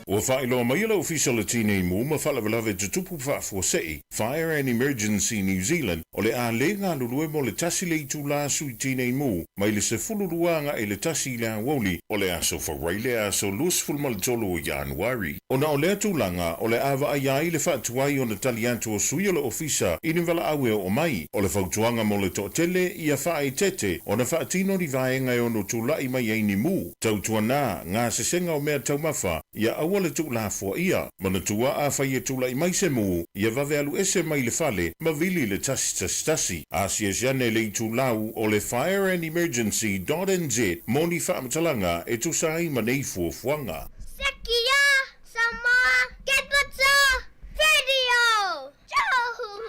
O whaelo mai la official tine mu ma whalawalawe tutupu whafuasei, Fire and Emergency New Zealand, o le a le ngā lulue mo le tasi le itu la sui tine mu, mai le se fuluruanga e le tasi le woli, o le aso whareile aso lus fulmal tolu o Januari. O na o le atulanga, o le awa ai le whaatuai o na taliantu o sui o le ofisa, ini wala awe o mai, o le whautuanga mo le totele, ia whae tete, o na whaatino ni vaenga o no tulai mai eini mu, tautuana, ngā sesenga o mea taumafa, ia awa le tu la fo ia, mana tua a whai e tula i mai se mu, ia vave alu ese mai le fale, ma vili le tasi, a siasiane le tu lau o le Fire and Emergency.nz, moni whaamatalanga e tu sai ma nei fuafuanga. Sekia, Sāmoa, Kepata, Radio, Joe!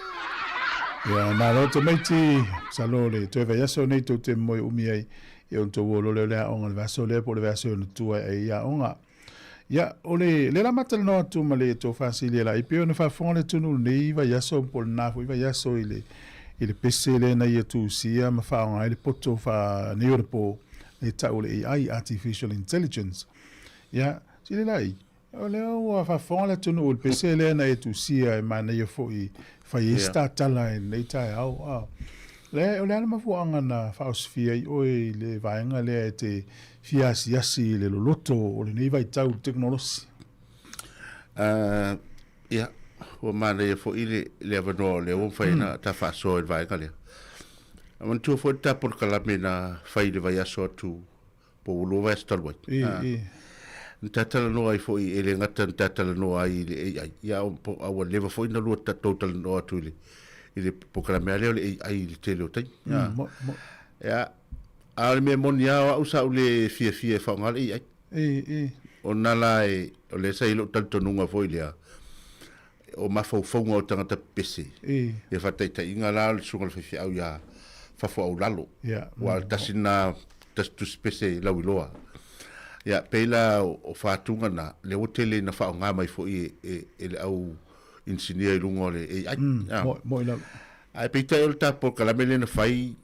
Ia, nā roto meiti, salo le toi vai aso nei tau te moe umi ai, e on tau olo leo lea onga le vaso lea po le vaso na tua e ia onga. Ia, o le la matala noa tu ma le tau whasili la, i peo na whafonga le tunu nei vai aso po le nafo, i vai aso i le pese le na ia tu sia, ma whaonga i le poto wha neo le po, le tau le AI, Artificial Intelligence. Ia, sile lai, o leo whafonga le tunu o le pese le na ia tu sia, e mana ia fo i whai e statala e nei tai au. Le o le ana mafuanga na whaosfia i oe le vaenga le e te fiasi le loloto o le nei vai tau teknolosi. Ia, o mana ia fo i le avanoa le o whaina ta whaasoa i vaenga lea. Aman tua fo i tapor kalame na whai le vai aso atu po ulo vai astalwai. Ntatala noa i fo i ele ngata ntatala noa i le AI. Ia awa lewa fo i na lua tatotala noa atu i le pokalame aleo le AI le tele o tai. Ia, ale me moni au sa ule fia whaonga le AI. O nala e, o le sa ilo taltonunga fo i lea. O mawhauwhaunga o tangata pese. E whataitai inga la le sunga le whiwhi au ia whawha au lalo. Wa tasina tastus pese lau iloa. Ia, peila o whātunga na le hotele na whaonga mai fo i e le au insinia i lungo le AI. Mo ila. Ai peitai o le tapo kalamele na whai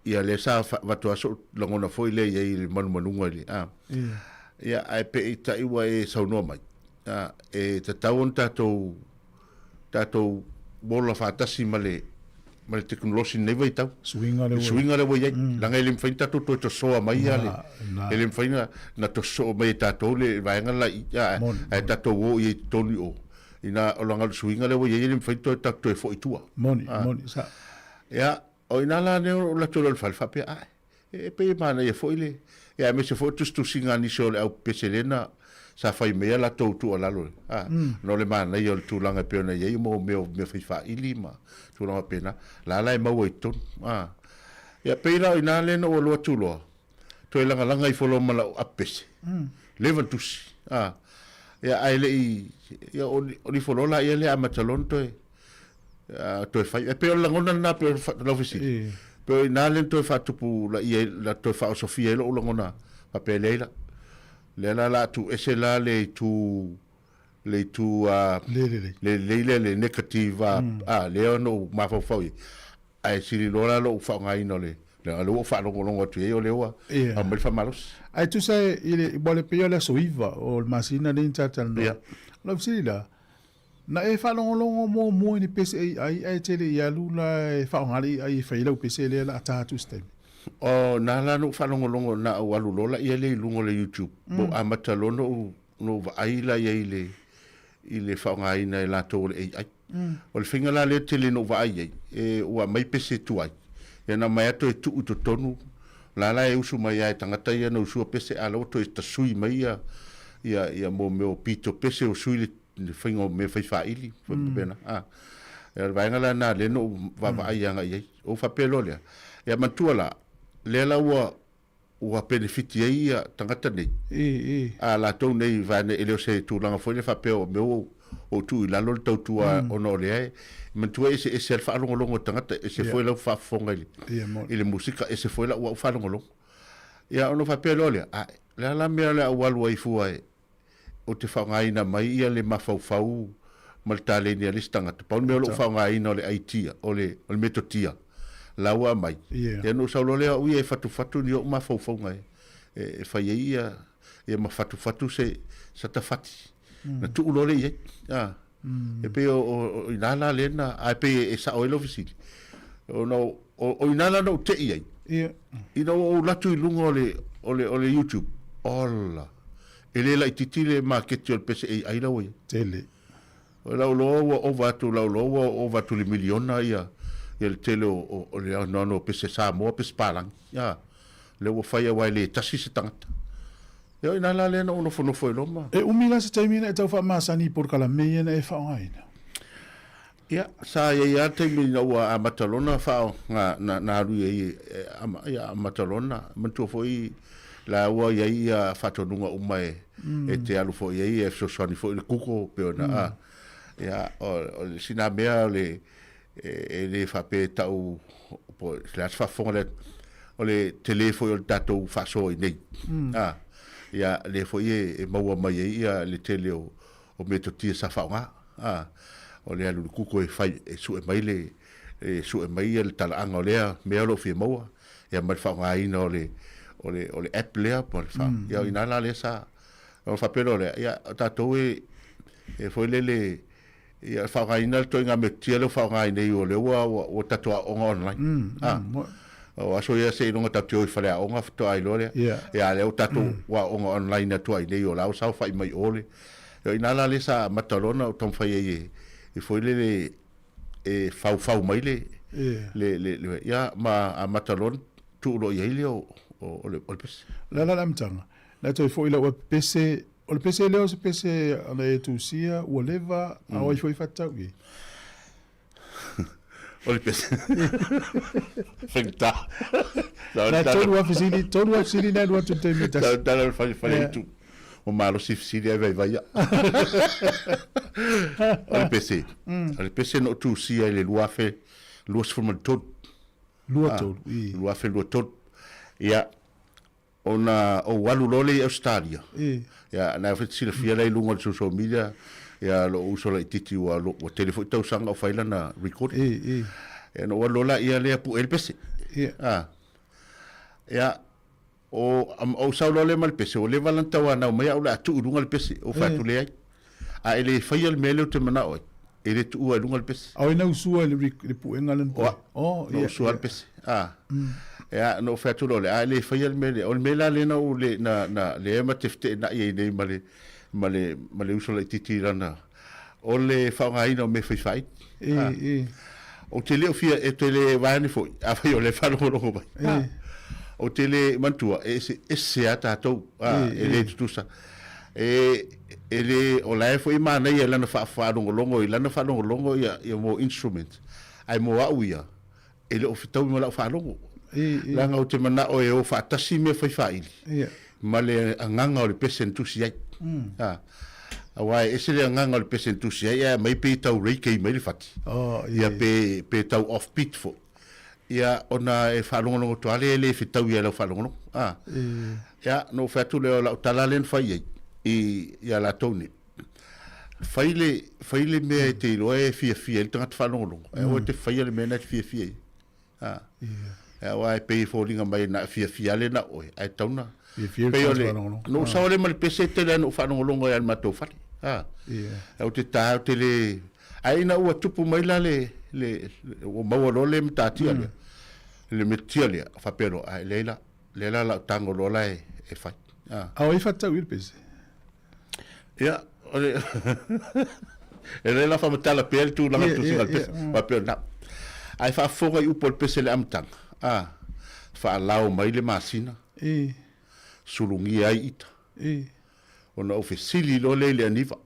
ia le sa watu aso langona fo i le i le manunga i le. Ia, ai peitai wa e saunoa mai. E tatau on tātou bola whātasi ma le teknolosi nei vai tau. Swinga le wai ai. Langa ele mwhain tātou toi to soa mai ale. Ele mwhain na to soa mai tātou le vaenga lai. Ai tātou o i toni o. Ina o langa le swinga le wai ai ele mwhain toi tātou e fo i tua. Moni, sa. Ia, o ina la ne o la tolo le whalwhape ai. E pe mana e fo i le. Ia, me se fo tustu singa nisi o le au peselena. Sa fai mea la tau tu alalo. No le mana i o le tūlanga peona iei mo meo whiwha ili ma tūlanga pena. La lai mau i ton. Ia peira i nā lena o loa tūloa. Toi langa i wholo mala o apese. Levan tusi. Ia aile i ia o ni wholo la ia le amatalon toi. Toi whai. E peo langona na peo laufisi. Peo i nā lena toi whatupu la ia la toi wha o Sofia ilo o langona. Pape leila. La tu ese la le tu le negative le no ma fo ai siri lola lo fa ngai no le lo fa lo tu e o le wa a me fa malos ai tu sai il bole pio la soiva o masina ni tata no lo siri la na e fa lo mo ni pese ai tele ya lula e fa ngai ai fa ilo pese le la ta tu stem. O na la no fa longo na o alu lola ia le lungo le YouTube. Bo amata lono no ai la ia ile fa ngai na la to le ai. O le finga la le tele no va ai e o mai pese tu ai. E na mai ato e tu tonu la e usu mai ai tangata ia no usu pese alo to esta sui mai ia mo me o pito pese o sui le finga me fa ili fo bena. E vai ngala na le no va ai anga ai. O fa pelo le. Ia matua lela ua benefiti ia tangata nei. A la tau nei vane eleo se tūlanga foi le whapeo meo o tu i lalo le tau tua ono le ai. Mantua ese el whaalongolongo tangata ese foi lau whaafonga ili musika ese foi lau whaalongolongo. Ia ono whapeo leo lea. La mea le awalua i fua o te whaangaina mai ia le mawhauwhau maltaleni a listangata. Paun mea lo whaangaina o le aitia o le metotia. Laua mai. Ia no saulo lea ui e fatu ni o mawhauwhau ngai. E whai ia e mawhatu se satafati. na tu lo le ye e pe o inala le na ai pe e sa o lo fisili o no o inala no te ye ino o la tu lungo le YouTube olla ele la titile market yo pese ai la we tele o la lo o va tu le miliona ia el tele o le no pese Sāmoa pese palang ya le wo fai wa le tasi se tangata yo ina la le no no foi lo ma e umila se taimina e tau fa masani por kala meia na e fa aina ya sa ya te mi no a matalona fa na ru ya matalona mantu foi la wa ya fa to nunga umai e te alu foi e so soni foi le kuko pe na ya o sina mea le fa pe tau po la fa fonle o le telefo o tatou fa so nei ya le foi e maua mai ia le tele o meto tia sa fa o le alu kuko e fai e su e mai le talanga o lea mea lo fi maua ya mai fa ina o le app lea por fa ya ina la le sa o fa pero le ya tatou e foi le ia fa ina to nga metia lo fa ina o le o tatou online o aso ia se no tatou fa le onga to ai lo le ya le o tatou wa online to ai nei o la sa fa mai ole yo ina la le sa matalona o tom fa e foi le e fau mai le ya ma a matalon tu lo ye le o le pese la mtanga na toi foi la pese o le pese leo se pese ala e tu sia o leva a oi foi fatau ge o le pese fenta na todo a fisili na do tu te metas da fa tu o malo si vai o PC no tu si ele luafe luas forma tot luafe lo tot ya ona o walu lole Australia ya na fitsi le fia le lungo social media ya lo uso le titi wa lo telefone tau sanga faila na record ya no walu la ia le pu el PC ya o saulo le mal pese o le valanta wa na mai au tu lunga le pese o fatu le a ele faia le mele te mana o ele tu u lunga le pese au ina usua le pu engalen no usua le pese ya no fatu le a ele faia le mele o le mela le na o le na le ma tefte na ye nei male uso le titi rana o le fa nga ina me fai o te le fia e te le vani foi a fai o le fa no ba o tele mantua ese ata to ele tusa ele o la foi mana ia lana fa longo ia mo instrument ai mo auia ele o fitau mo la fa longo la nga o te mana o e o fa tasi me fai male nganga o le pesentusi ai awai ese le nganga o le pesentusi ai mai pe tau reiki mai le fati ia pe tau off pit fo ia ona e falongo to ale le fitau ia le falongo ia no fatu le la talalen fai ia la toni faile me te lo e fia el tanga falongo e o te fai le mena fia ia wa pe folinga mai na fia le na o ai tauna pe ole no sa ole mal pese te le no falongo ia mato fali ia o te ta te le ai na o tupu mai la le o mawalo le mtatia le metia fa pero ai lela la tango lola e fai au e fatau il pese ia ole ele la fa metala pel tu la tu singal pese fa pero na ai fa foga u por pese le amtang fa lao mai le masina sulungi ai ita ona ofisili lo le aniva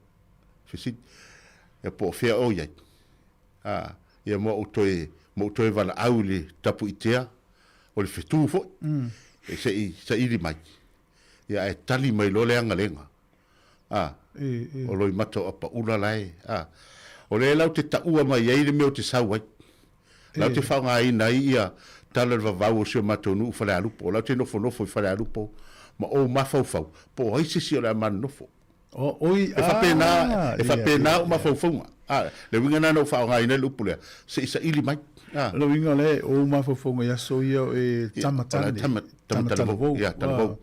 fisili e po fea o ia ia mo toi vala au le tapu itea o le fetu fo e se ili mai ia e tali mai lo le angalenga o loi mato apa ula lai o le lau te taua mai ai le meo te sau ai lau te whaunga ai nai ia tala le vavau o sio mato nu fale alupo lau te nofo i fale alupo ma o mafau po ai sisi o le amanu nofo oi e fa pena o mafau le winga na no fa nga ina lupu le se isa ili mai lo winga le o mafau ia so ia e tamatani ya tambo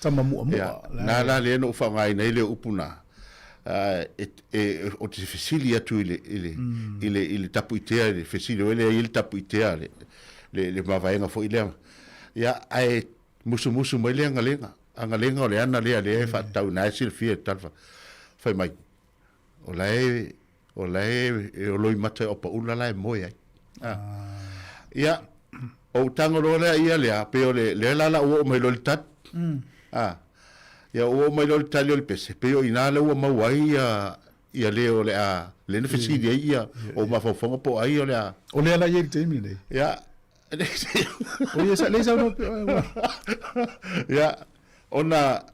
tamamu na la le no fa nga ina le upuna o te fesili atu ile tapu itea le fesili o ile tapu itea le mavaenga fo ile ya ai musu mai le angalenga o le ana le fa tau na silfia talfa fai mai o lai o loi mata o pa ula lai moi ai ya o tango lo le ia le pe o le la o mai lo tat ya o mai lo talio le pese pe o ina le o mawai ia le o le le nefisi dia ia o mafofonga po ai o le o le ala ye te mi le ya o ye sa le sa no ya ona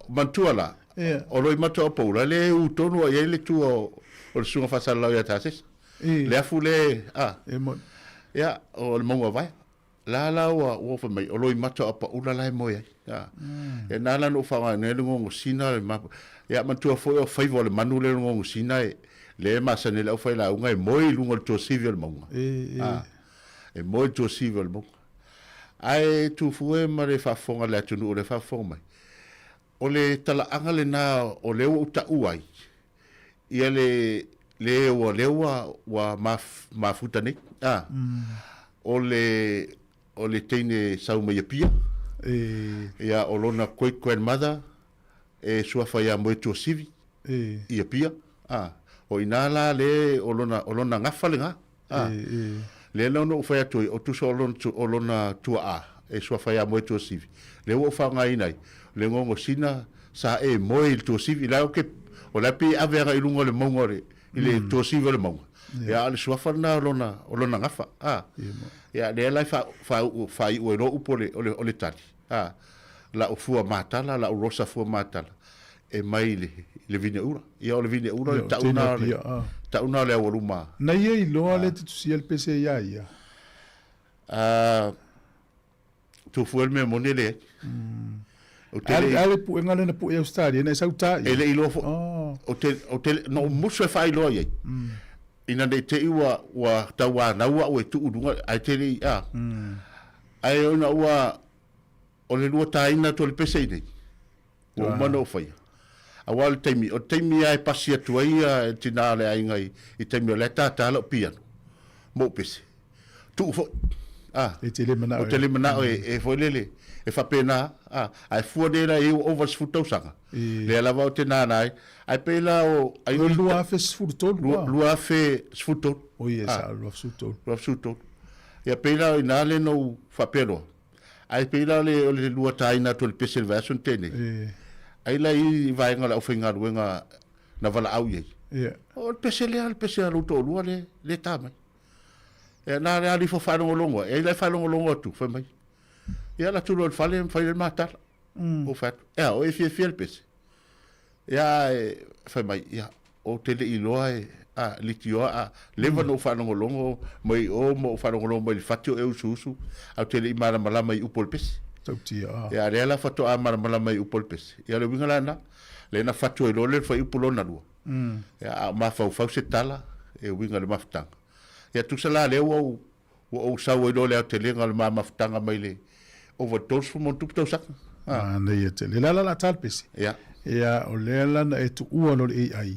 mantuala o loi mata o po le u tonu ia le tu o le sunga fa sala ya tasis le afu le ya o le mongo vai la o fa mai o loi mata o pa ula lai moi ya e nala no fa ne ngo sina le ma ya mantua fo o faivo le manu le ngo sina le ma sa ne le fa la unga moi lungo to civil mongo e moi to civil mongo ai tu fu ma le fa fonga le tu le fa fonga o le tala anga le na o le o ta uai ia le wa mafuta ne o le teine Sāmoa ia pia ia o lona koe mother e suafa ia moe tua sivi ia pia o inala le o lona ngafa le nga le lono ufai atu o tuso o lona tua e suafa ia moe tua sivi le o whanga inai le ngongo sina sa e moe il tua sivi la o ke o la pi avera i lungo le mongore ile tua sivi le mongo ya le suafa na o lona ngafa ya le lai fa i ro upole o le tali la o fua matala la o rosa fua matala e mai le vine ura ia o le vine ura tauna le o luma na ye lo le tu si el pc ya tu fuel me monele ale pu ngale na pu e stadi na sauta ele ilo o te no muso fa ilo ye ina de te wa tawa na wa o tu udunga ai te ai ona wa o le lua taina to le pese nei o mano fai a wal o taimi ai pasi atu ai tina le ai ngai i taimi le tata lo piano mo pese tu fo e te le mana o te le mana e fo lele e fa pena ai fu de la e over sfuto sanga le la va te na nai ai pela o ai lua fe sfuto lua fe sfuto o ye sa lua sfuto ya pela ina le no fa pero ai pela le lua taina to le pese version tene ai la i vai ngala o finga ruenga na vala au ye o pese le to lua le tama e na le ali fo fa no longo e le fa no longo tu fa mai ia la tulo fale fai matar o fat o e fie pese ia fa mai ia o tele iloa litio leva no fa no longo mai o mo fa no longo mai fatio e susu au tele mala mala mai upol pese tautia ia rela fato mala mala mai upol pese ia le wingala na le na fatio e le fa upolona lua ia ma fa se tala e wingala maftanga ia tu sala le o sa o le tele ngal ma maftanga mai le overdose for mon tupto sak na ye te la talpesi o le la na e tu ua lo ai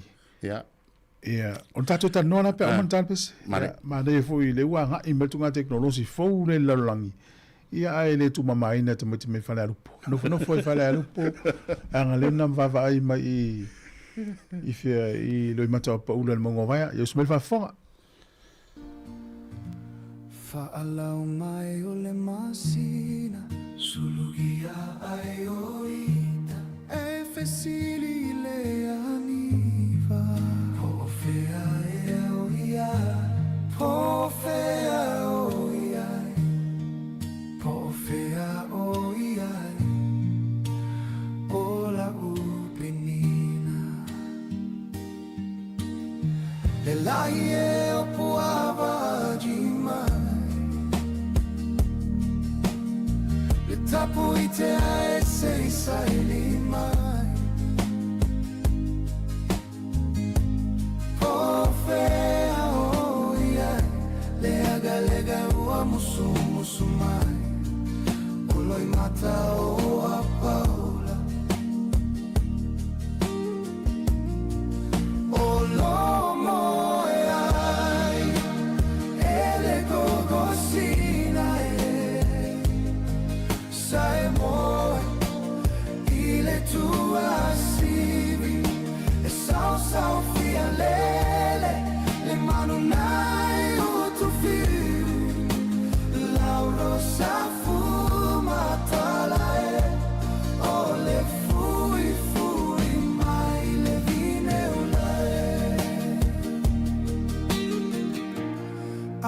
on tato ta nona pe on talpesi ma de fo i le ua nga i metunga teknologi fo le la langi ia ai le tu mama ina te meti me fala lupo no fo fala lupo anga le na va ai mai i fe i lo mata pa ula le mongo vai yo smel fa fonga Fa'alau mai o le masina Sulugia ai o ita E fesili le aniva Po fea e o ia Po fea o ia Po fea o ia O la upenina Le lai e o puava di mai Tapu i te ae se i saili mai Po fea o iai Le aga lega ua musu mai Uloi mata o a paula Sāmoa i le tua sivi e sau fia lele le manu nai o tu fiu lauro sa fuma tala e o le fui mai le vine ulae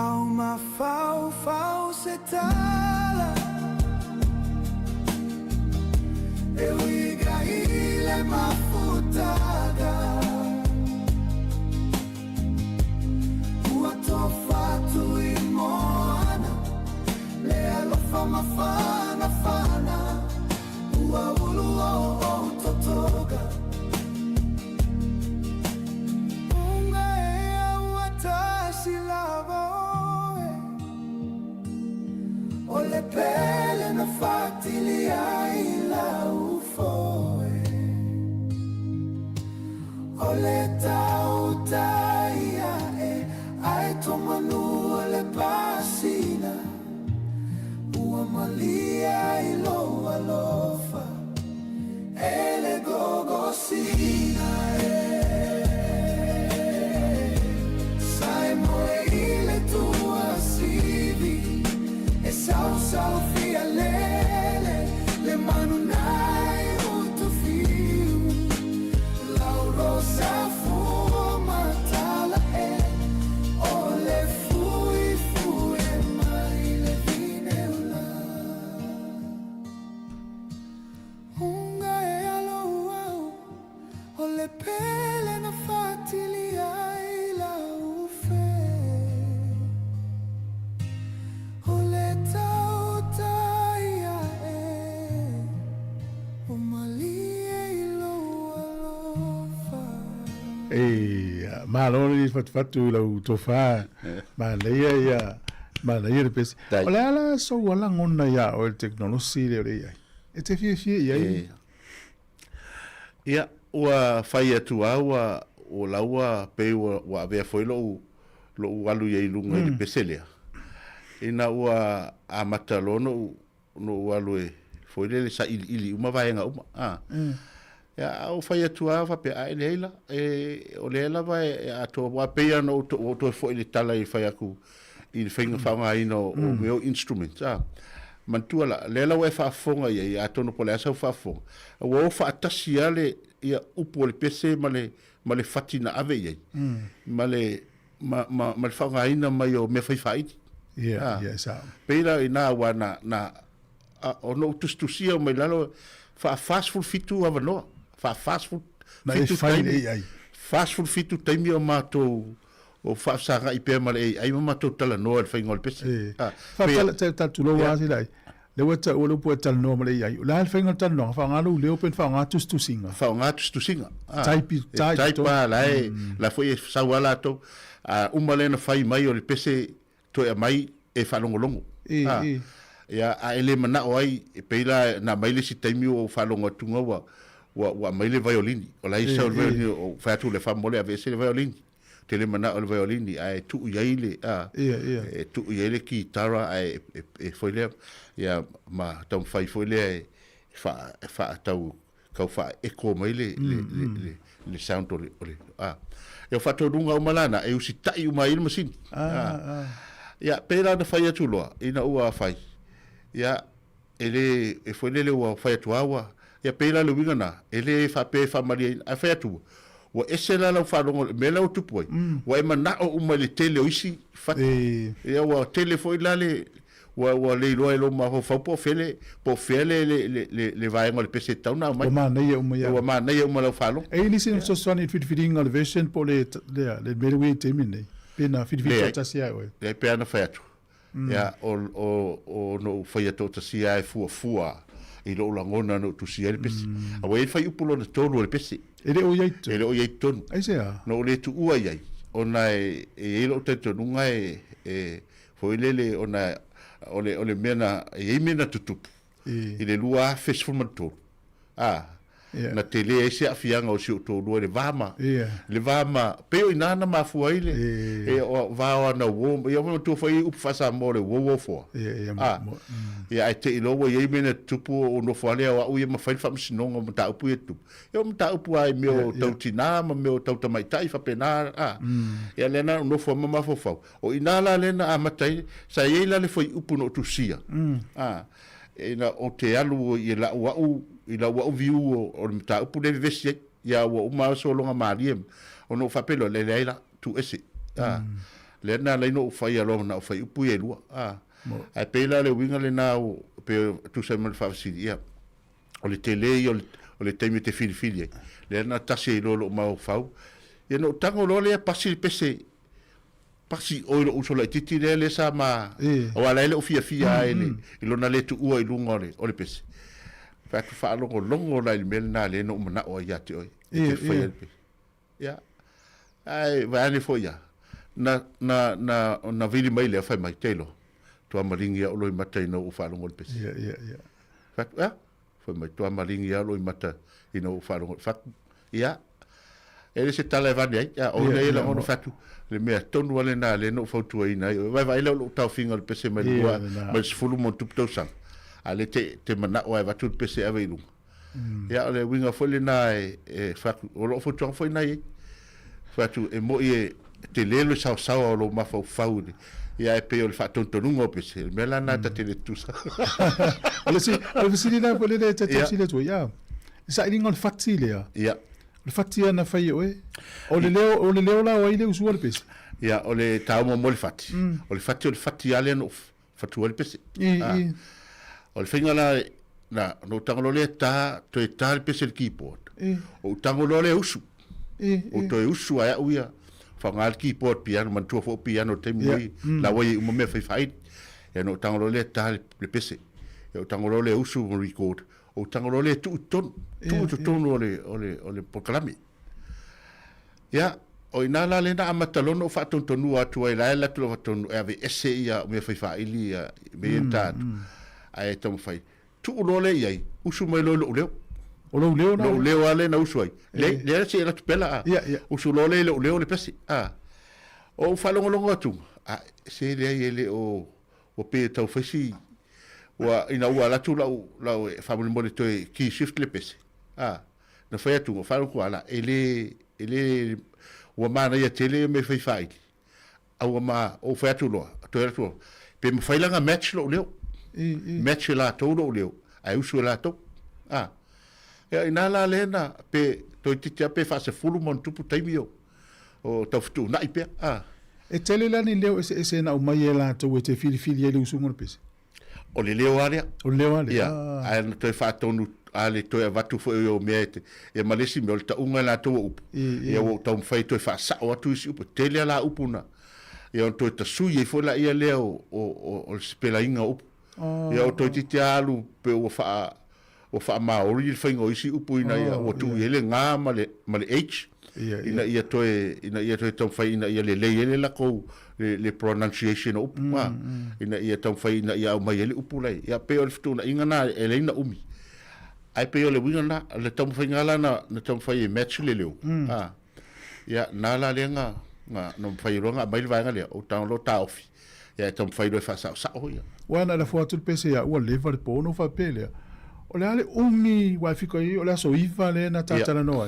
au ma fau se tala e uiga ile mafutaga ua tofatu i moana le alofa mafana ua ulu o totoga unga ea ua tasi lava oe o le pele na fatili ai la ufoe o le tau taia e ai tomanu o le pasina ua malia i loa lofa e le gogosina Sāmoa i le tua sivi e sau fia lele le manu nai o tu fiu lauro sa fuma tala e o le fui mai le vine ula unga e alo au o le pele na fatili ai la ufe o le tau taia e o malia i loa lofa maloni fatu lau tofa malaya ya malaya le pesi Tai. ola ala so wala ngona ya o le teknolosi le ya e te fie ya ia ua fai atu aua o laua pe ua avea foi lo alu iai lunga i le peselea ina ua amata lono no alu e foi le sa ili uma vaenga uma ia au fai atu ava pe a ele heila o le ela vai ato wa pe ana o to foi le tala i fai aku i le whainga whaunga ina o meo instrument mantua la lela wa fa fonga ia atono pole asa fa fonga wa fa atasi ale ia upo le pese male fatina ave ia male ma fa ina mai o me fai sa peira ina wa na ono tustusia mai lalo fa fast food fitu ava no fa fast food na e fai ai fast food fitu taimi o mato o fa sanga i pe male ai ma to tala no al fai ngol pese fa tala tu lo wa si lai le wata o lo po tal no male ai la al fai ngol tal no fa ngalu le open fa ngatus tu singa tai pa la foi sa wala to umale na fai mai o le pese to e mai e fa longo ya a ele mana o ai e peila na mai le si taimi o fa longo tunga wa mai le violini o la isa o violini o fa tu le fa mole ave se le violini tele mana o le violini ai tu yaile e tu yaile ki tara ai e foi le ya ma tam fai foi le fa tau ka fa eco mai le sound o le eu fa to dunga o malana e usi tai o mai le masini ya pera na fai atu loa ina ua fai ya ele e foi le ua fai atu awa ya pera le wingana ele fa pe fa maria a fai atu wa esela la fa longo me la utu poi wa e mana o uma le tele o isi fa ya wa tele foi la le wa le lo ma fa po fele le vai ngol pese tau na mai ma nei uma ya wa ma nei uma la fa lo e ni sin so soni fitting al version po le merwe temine pena fit ta sia o le pena fa atu ya o no fa ya tota sia e fua i lo langona no tu sia le pese a wa e fa upulo na tolu le pese ele o yaito ai se no le tu ua yai ona e lo te nunga e foi lele ona ole mena e mena tutup i le lua festival manto na te le se afianga o si to lo le vama Ia. le vama pe o inana mafua ile e o va na wo ia mo tu foi up fasa mo le wo fo ia ai te ilo wo ye mena tupu o no fo le o ia ma fai fa msinonga mo ta upu etu ia mo ta upu ai meu tau tina ma meu tau tamai tai fa pena ia lena no fo ma fo fo o inala lena a matai sa ye la le foi upu no tu sia ina o te alu i la wa viu o le mata upu le vesi ia wa uma so longa mariem o no fa pelo le leila tu ese le na le no fa ia lo na fa upu e lua ai pela le winga le na o pe tu se mal fa si ia o le tele o le temi te fili le na tasi lo ma fa ia no tango lo le pasi pese pasi o lo uso la titi le sa ma o ala le o fia ele ilo na le tu o i lunga o le pese fa tu fa longo la il mel na le no mana o ya te o ya ai va ni fo ya na vili mai le fa mai telo to amalingi o lo i mata no o fa longo le pese fa fa mai to amalingi o lo i mata ino o fa longo fa ya ele se tala va nei ya o le la ono fatu le mea tonu ale na le no fautu ai nai vai lo tau finga le pese mai lua mai sfulu mo tup tau sang ale te mana o va tu pese ave lu ya le winga foi na e fatu o lo fautu foi nai fatu e mo e te lelo sa o lo ma fau ya e pe o fatu tonu ngo pese me la na ta te le tu sa ale si na pole le te si le tu ya sa i ngol fati le ya le fatia na fai oe o le leo la o ile usua le pese ia o le tau mo le fati o le fati ale no fatu le pese o le finga la na no tangolo le ta to e ta le pese le keyboard o tangolo le usu o to e usu ai uia fa ngal keyboard piano man tu fo piano te mi la wai mo me fai e no tangolo le ta le pese e o tangolo le usu mo record o tangolo le tu le proclame ya o inala le na amatalono fa tonu atu ai la tu tonu ave ese ia me fa ili me entat ai tom fai tu lo le ai usu mai lo leo ale na usu ai le se la pela usu lo le pesi o fa longo atu se le ele o pe tau fasi wa ina ua la tu la family monitor ki shift le pese na fa tu fa ko ala ele wa mana ya tele me fai au ma o fa tu lo to pe me fai langa match lo match la to lo ai usu la to ya ina la lena pe to titia pe fa se fulu mon tu taimio o toftu na ipe e tele la ni leo ese na o mai la to te fili ele usu mon pese o le leo ale ia ai no te fa tonu ale to va tu fo yo mete e malesi me ta unga la to up e o ta fai to fa sa o tu si up tele la upuna e o to ta sui fo la ia leo o spela inga up e o to ti alu pe o fa ma o ri fa ngo isi upu ina ia o tu ele nga male h ina ia to ta fai ina ia le la ko le pronunciation up ina ia tam fai ina ia mai ele upula ia pe o fitu na ingana ele ina umi ai pe o le winga le tam fai ngala na tam fai match le leo ia na la lenga nga no fai ronga mai vai ngale o tang lo ta ofi ia tam fai do fa sa ho ia wana la foto le pese ia o le va po no fa pele o le ale umi wa fiko i o la so iva le na tata na no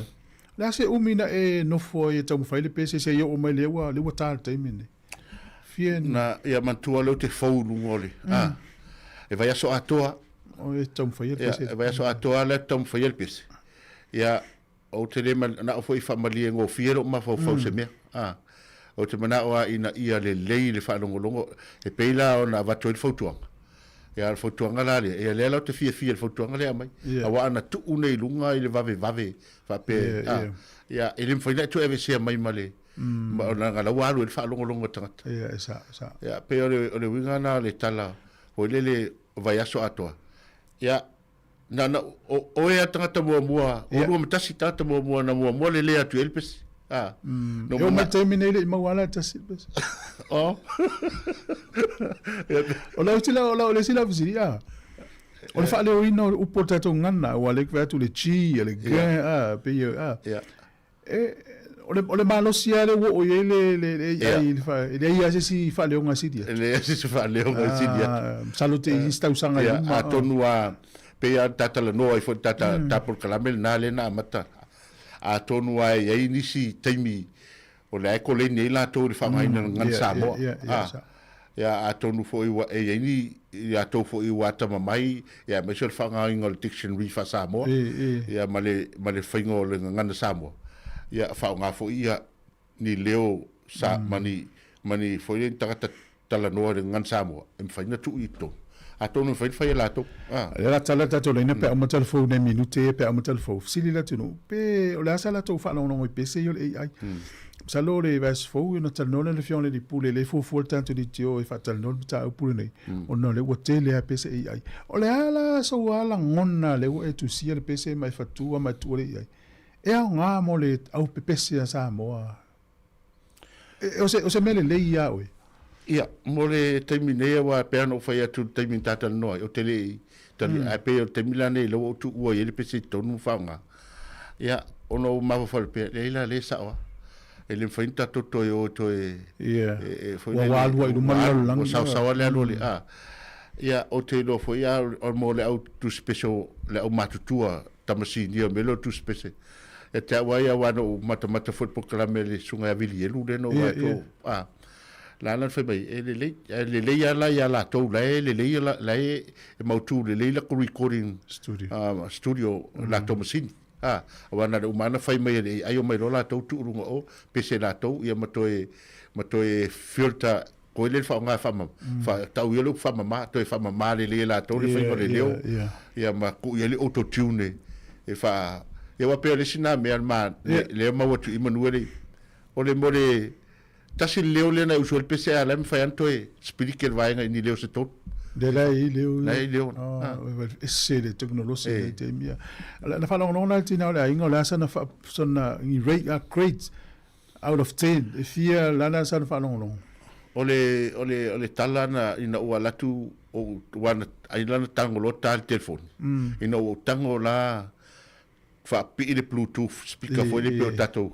la se umi na e no fo ia tam fai le pese se ia o mai le wa ta taimini na ia mantua lo te faulu ngole e vai aso atoa o e tom fai pese e vai aso atoa le tom fai pese ia o te le na foi family ngo fiero ma fo se me o te mana o ina ia le fa longo e peila o na va to foto ia el foto ngala le e le te fie foto ngale mai awa na tu une lunga ile vave fa pe ia ele foi na tu eve se mai male ma ona ngala walu el fa longo tangata sa ya pe o le winga na le tala o le vai aso atoa ya na o e tangata mo o matasi tata mo na mo le atu elpes no eu me terminei le mawala tasi pes o la utila o la sila visi O le whaaleo ina o upo tatou ngana, o alek vea tu le chi, le gea, pe ia, o le malosi ale wo o ye le ia se si whaaleo ngā sidia. Le se si whaaleo ngā sidia. Salote i stausanga ia. A tonu a, pe a tatala noa i fo tapur kalamele nā le nā mata. A tonu a e nisi taimi, o le aiko le nei la tau le whangaina ngan Sāmoa. Ia a tonu fo iwa e ni ia tau fo iwa tama mai ia me sel whangaina le dictionary fa Sāmoa. Ia male whaingo le ngan Sāmoa. Ia whaunga fo ia ni leo sa mani fo ia tagata tala noa le ngan Sāmoa. E mwhaina tu i tō. A tonu whai la tō. Le la tala tato le ina pe au telefone ne minute pe au telefone. Sili la tunu. Pe o le asa la tō whanongo i pese yo le AI. Salo le vas fo ina talnona le fione di pule le fo tanto di tio e fa talnona ta pule nei. O no le wotele a pese AI. O le ala so ala ngona le o e tu sia le pese mai fatua mai tu le AI. E a ngā mo le au pepese a Sāmoa. O se mele le ia oe. Ia, mo le taiminea wa pea no whai atu taimin tata noa. O te le, a pea o taimila nei lo o tu ua i le pese tonu whaunga. Ia, ono mawa whare pea, le ila le sawa. E le whainta toto e o to e... Ia, wa walua i lumana langi. O sawa le alo le, Ia, o te lo fo ia, o mo le au tu special, le au matutua tamasini, ia me lo tu special. E te awai a wano mata football kalame le sunga a vili elu le no wa to. La lan fai mai, le le ia la tau, le e mautu, le la recording studio la tamasini. Wana le umana fai mai ai o mai lo la tau tuurunga o, pese la tau, ia matoe filter, ko le fa nga fama fa tau yelo fama ma to fama ma le la to le fa le leo ia ma ku yele auto tune e fa e wa pe le sina me ma le ma watu Emmanuel o le more tasi leo le na usual pese ala me fa anto e speaker vai nga ni leo se tot de la leo se le tecnologia te mia la fa no na tina la ingo la sana fa sona i rate a great out of 10 if ia la na sana fa no ole talana ina ua latu o wana ailana tango lo tal telefon ina o tango la fa pi le bluetooth speaker foi le pe tato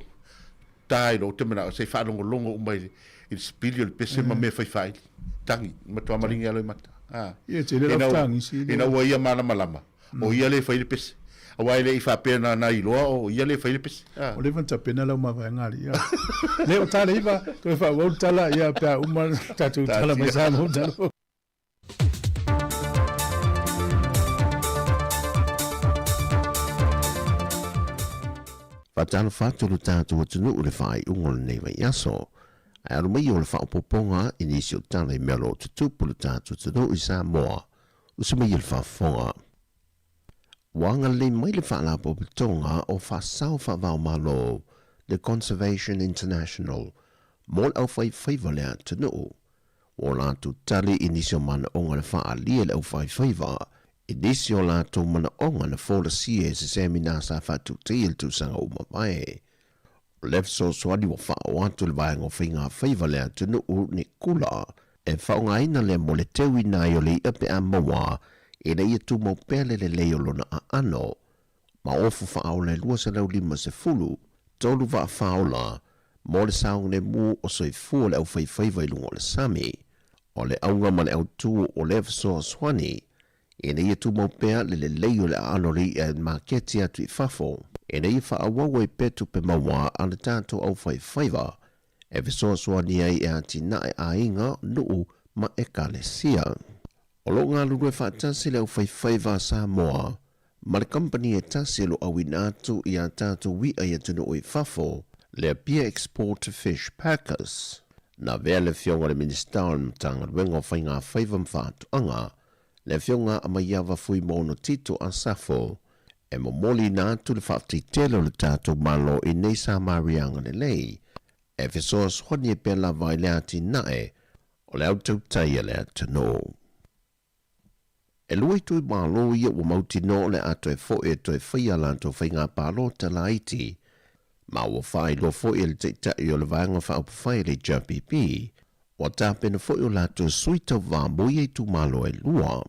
tai lo te mana se fa longo mai il spilio il pc ma me fai tangi ma to amaringa lo mata ia te le tangi si ina ua ia malama o ia le fai le pc awai le fa pena na iloa o ia le fai le pes o le vanta pena la ma vai ngali ia le o tala iva to fa o tala ia pa uma tatu tala mai sa mo tala Fatalo fatulu tātou atunu ule whai ungol nei mai aso. Aru mai o le whaopoponga inisio tala I melo tutupulu tātou tano I Sāmoa. Usumai il whafonga. Wanga le mai le whaala popitonga o whasau whawau malo le Conservation International mol au whai whaiva lea tanu. O lātu tali inisio mana onga le whaa lia le au whai whaiva. Inisio lātu mana onga na whola sie se semina sa whatu teil tu sanga umawai. O lef so swadi wa whaa o atu le vaenga o whinga whaiva lea tanu ni kula e whaunga ina le mo le tewi nai o le ipe a mawa e na ia tu mau pele le leo lona a ano. Ma ofu whaau le lua se lau lima se fulu, tolu wa whaola, mo le saung le mu o soi fua le au whaiwhaiva I lungo le sami. O le aunga ma le au tu o le so swani, e na ia tu mau pea le leo le a ano ri e maketi atu I fafo. E na ia whaawawa I petu pe mawa a le tātou au whaiwhaiva, e viso swani ai e atina e a inga nuu ma e kale sia. O lo ngā lulu e whaatasi leo whaiwhaiva Sāmoa, ma le company e tasi lo awina atu I a tātou wi ai atunu o I fafo, le Beer Export Fish Packers. Na vea le fionga le minister mtanga wengo whainga whaiva mwhātuanga, le fionga amaiawa fui mono tito a safo, e momoli nā atu le whaatitelo le tātou malo I nei sa marianga le lei, e fisoa swani e pela vai le ati nae, o le autau taia le atano. E lui tui malo ia ua mauti no le ato e fo e to e whaia lanto whainga palo tala iti. Ma ua whai lo fo e le teitai o le vanga wha upa whai le JPP, wa tāpena fo e o lato suita wā moi e tu malo e lua.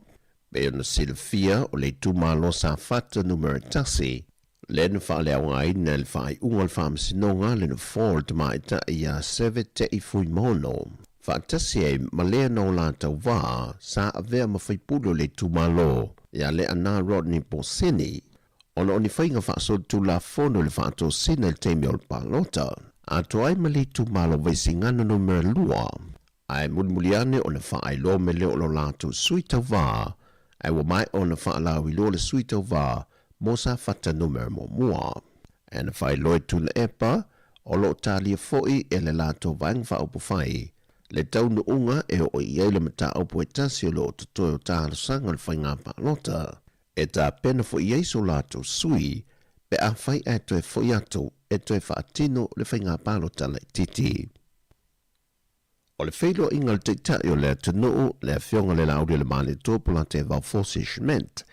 Pe ona silfia o le tumalo sa fata numero tasi. Len whaalea ngai na le whai ungal whaamsinonga le na Ford maita ia 7 te I fui mono. Whaatasi e malea no lātau wā sa avea mawhaipulo le tumalo ia le ana Rodney Posini. Ona oni whainga whaasod tu la fono le whaato sina le teimi o le palota. Ato ai mali tumalo waisingana numero lua. Ai mulmuliane o le whaai lo me leo lo lātou suita wā. Ai wa mai o le whaalawi lo le suita wā. Mosa fata numero mo mua. E na whai loe tuna epa, o lo talia foi e le lato vang wha upu whai. Le taunu unga e o iei le mata upu e tasi o lo tutoe o tāra sanga le whai ngā pālota. E tā pena foi iei so lato sui, pe a whai e toe foi atu, e toe whaatino le whai ngā pālota le titi. O le whailo inga le teitai o le atunuu, le whionga le lauri le male tōpula te vau forcishment,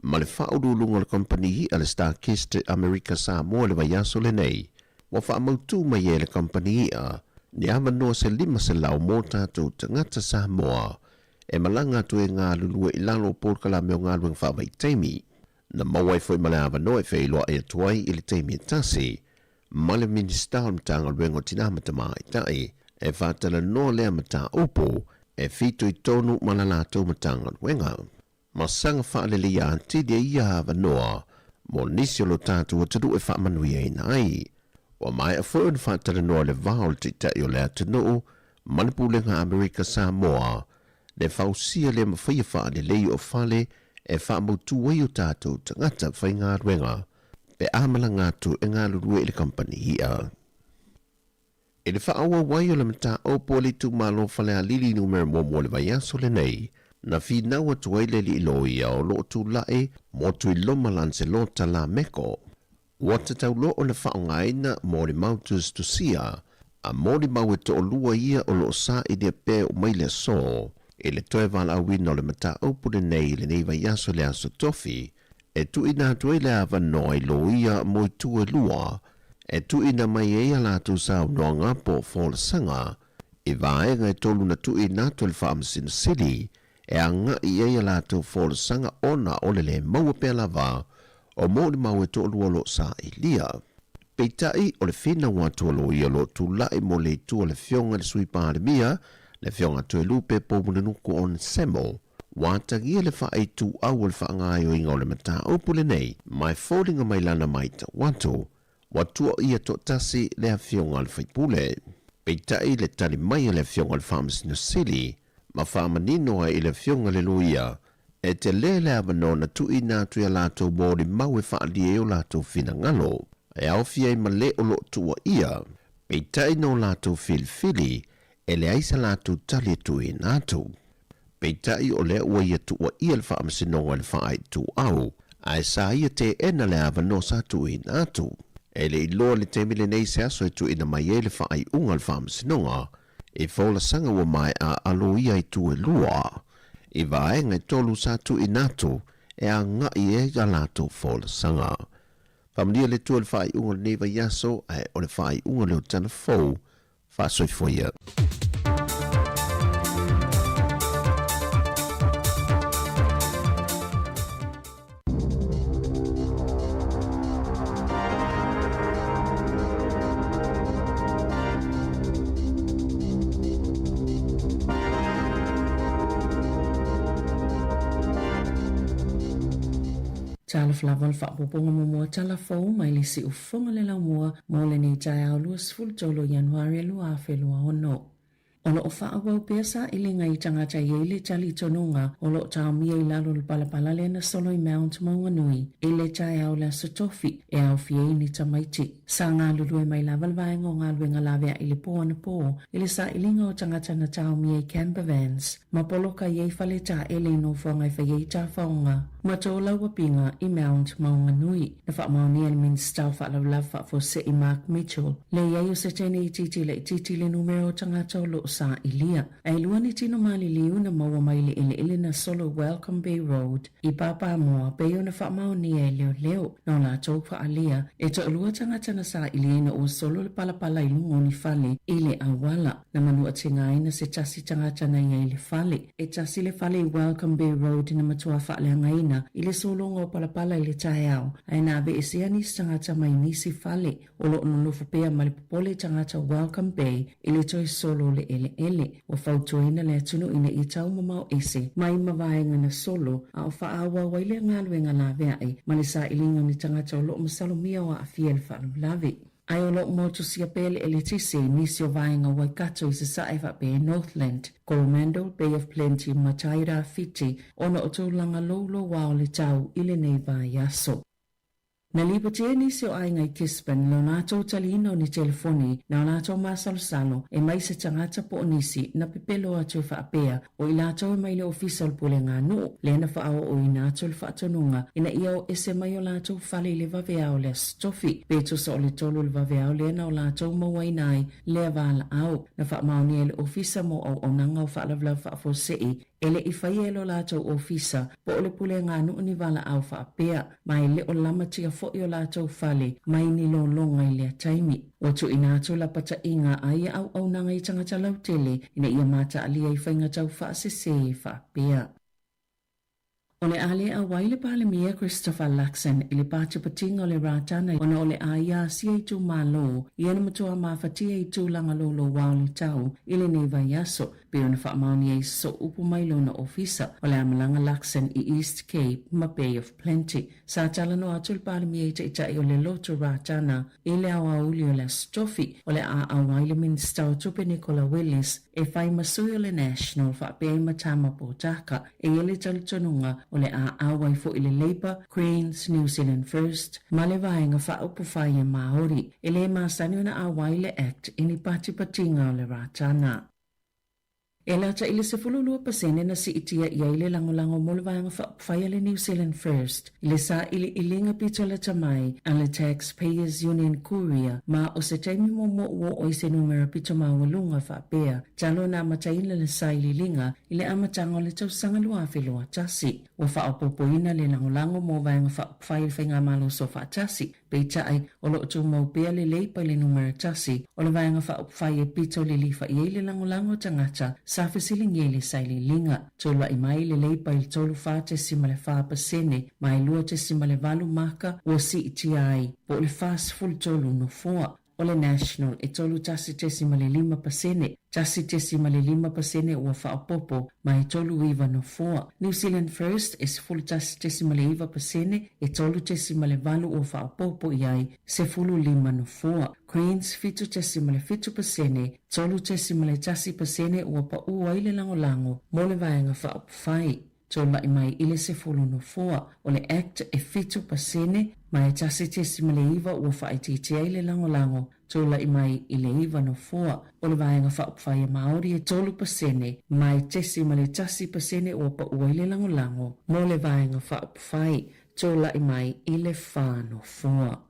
ma le whaurulunga le company a le Starkist America Sāmoa le vaiaso le nei. Wa whaamautu mai e le company a, ni ama noa se 5 se lau mō tātou tangata Sāmoa, e malanga tu e ngā lulua I lalo pōrkala meo ngā luang whawai teimi. Na mawai foi male awa noa e whailoa e atuai I le teimi e tasi, ma le minister o mtanga luengo tinamata maa I tai, e whātala noa lea mata upo, e fito I tonu malalato mtanga luenga. Ma sanga whaalele ia antide ia hawa noa, mo nisi o lo tātu o tadu e whaamanu ia nai. Wa mai a fwoi whaatara noa le vahol te tai o le atunuu, manipulenga Amerika Sāmoa, le whausia le mawhia whaalele o whale e whaamutu wei o tātu tangata whai ngā ruenga, pe amala ngātu e ngā lurue I le company ia. E le whaawa wai o le mata o poli tu malo whale a lili numero mo le vaiaso le nei, na finaua tuaile li loia o lo tu lae mo tui loma lanse lo tala meko. Wata tau lo o le whaongaina mo le mautus tu sia, a mo le mau e to o lua ia o lo sa I le pe o maile so, e le toe vala awina o le mata opune nei le nei vaiaso le aso tofi, e tu ina tuaile ava noi lo ia mo I tu e lua, e tu ina mai ea la tu sa noanga po fola sanga, e vaenga e tolu na tu ina tu le whaamsina sili, e anga I ea lātou fōla sanga ona o le maua pēla wā, o mō le mau e tō lua lo sa I lia. Peitai o le whina wā tō lo ia lo tū lai mo le tū o le whionga le sui pāre mia, le whionga tō e lupe pōmuna nuku o ne semo, wā tangia le wha ai tū au o le wha ngai o inga o le mata opule nei, mai fōringa mai lana mai ta wanto, wā tua ia tō tasi le a whionga le whaipule. Peitai le tali mai le whionga le whamasino sili, ma whaamanino ai le whionga le luia, e te lele abano na tui nā tui a lātou mōri mau e whaali e o lātou whina ngalo, e awhia I ma le o lo tua ia, pei tai no lātou whilwhili, e le aisa lātou tali tui nātou. Pei tai o le ua ia tua ia le whaamasinonga le whaai tu au, a e sa ia te ena le abano sa tui nātou. E le iloa le temile nei se aso e tui na mai e le whaai unga le whaamasinonga, e whaola sanga wa mai a alo ia I tu e lua. E vaenga e tolu sa tu I nato e a ngai e a lato whaola sanga. Whamlia le tu le whai unga le neva yaso e o le whai unga le o tana fau, whasoi foia. Tala flavan whaapoponga momoa tala fau mai le si ufonga le lau mua mo le ni jai au lua sifulu tolo Januari lua a whelua ono. Ono o whaawau pesa I le ngai tangata I le tali tonunga o lo tau mia I lalo le palapala le na solo I Mount Maunganui I le jai au la sotofi e au fiei ni tamaiti. Sa ngā lulue mai lava vaenga o ngā luenga lavea I le po ana po I le sa ilinga o tangata na tau mia I camper vans. Ma poloka iei fale ta ele no whangai whaiei ta whaonga. Matola wapinga I Mount Maunganui na whaamaoni ele minstau whaalawlaw for City Mark Mitchell le iaio se tene titi le numero tangata o loo sa ilia. Ai lua ni tino mali liu na maua maile ele na solo Welcome Bay Road I Papa Moa Bayo na whaamaoni e leo na la tau whaalia e to lua tangata na sa ilia na o solo le palapala I lungo ni fale ile awala na manua tingai na se tasi tangata na ia ile fale e tasi le fale Welcome Bay Road na matua whaale ngaina ile solonga o palapala ile taeao ai na be isia ni tangata mai nisi fale o lo nulufu pea malipopole tangata Welcome Bay ile toi solo le ele o fautoina le atunu ina I tau mamau ese mai mawaenga na solo a o faawa waile ngaluenga la vea ai malisa ilinga ni tangata o lo masalumia wa afiel falu lave. Ai o loo motu sia pele ele tise nisi o vaenga Waikato I se saewa pe Northland, Coromandel, Bay of Plenty, Mataira, Fiti, ona o tūlanga lolo wao le tau ile nei vai aso. Na lipa tia nisi o ainga I Kispan, lo nato talino ni telefoni, na nato masalo e mai se tangata po nisi na pepelo atu whaapea o ilato e mai le official pule ngā no, le na whaawa o inato le whaatonunga, ina ia o ese mai o lato whale le vaveao le stofi, peto sa o le tolu le vaveao le na o lato mawainai le avala au, na whaamaoni e le ofisa mo au onanga o whaalavlau whaafosei, ele I whaielo lato ofisa, po o le pule ngā no ni vala au whaapea, mai le o lama tia i o lātou whale, mai ni lo longa I lea taimi. O tu inato la pata inga ai au nanga I tangata lautele, ina ia mata alia I whainga tau whaasese whaapea. O le ale a waile pale mia Christopher Luxon I le pātia patinga o le rātana ona o le a ia sia I tū mālo, ia na matua mawhatia I tū langa lolo wao le tau, ile nei vai aso, pe ona whaamaoni ai so upu mailo na ofisa o le amalanga Luxon I East Cape ma Bay of Plenty. Sa tala no atu le pale mia I o le loto rātana, ile awa uli o le stofi, o le a waile minsta o tupe Nicola Willis, e whai masui o le National whaapea I matama po taka, e ele talitonunga o le a awai fo I le Labour, Greens, New Zealand First, ma le vaenga whaupu whai e Māori, e le masani ona awai le Act ini pati patinga o le rātana. E lata ile se fululua pasene na si itia ia ile lango mo le vaenga whai le New Zealand First, ile sa ile ilinga pito le tamai a le Taxpayers Union Courier, ma o se taimi mo o I se numera pito mawalunga whaapea, talo na mataina le sa ile linga, ile amatanga le tau sanga lua whelua tasi, o whaapopoina le lango mo vaenga whai whainga malo so whaatasi, peita ai o lo tu mau pea le leipa le numera tasi, o le vaenga whai e pito le lifa I le lango tangata, sa fesilingi le saili linga, tola I mai le leipa il tolu whate sima le whaapasene, mai lua te sima le valu maka, o si iti ai, po le fast full tolu no foa. O le National e tolu tasi te sima le 5%, tasi te sima le 5% ua whaapopo, mai tolu iwa no foa. New Zealand First e fulu tasi te sima le 1%, e tolu te sima le valu ua whaapopo iai, se fulu 5 no foa. Greens fitu te sima le 5%, tolu te sima le tasi % ua pa ua ile lango, mo le vaenga whaapufai. Tola I mai ile se fulu no foa, o le Act e 5%, mai tasi te sima le iwa ua whaititia ile lango, tola I mai ile iwa no foa, o le vaenga whaupwhai e Māori e 12%, mai te sima le tasi % ua pa ua ile lango, mo le vaenga whaupwhai, tola I mai ile whano foa.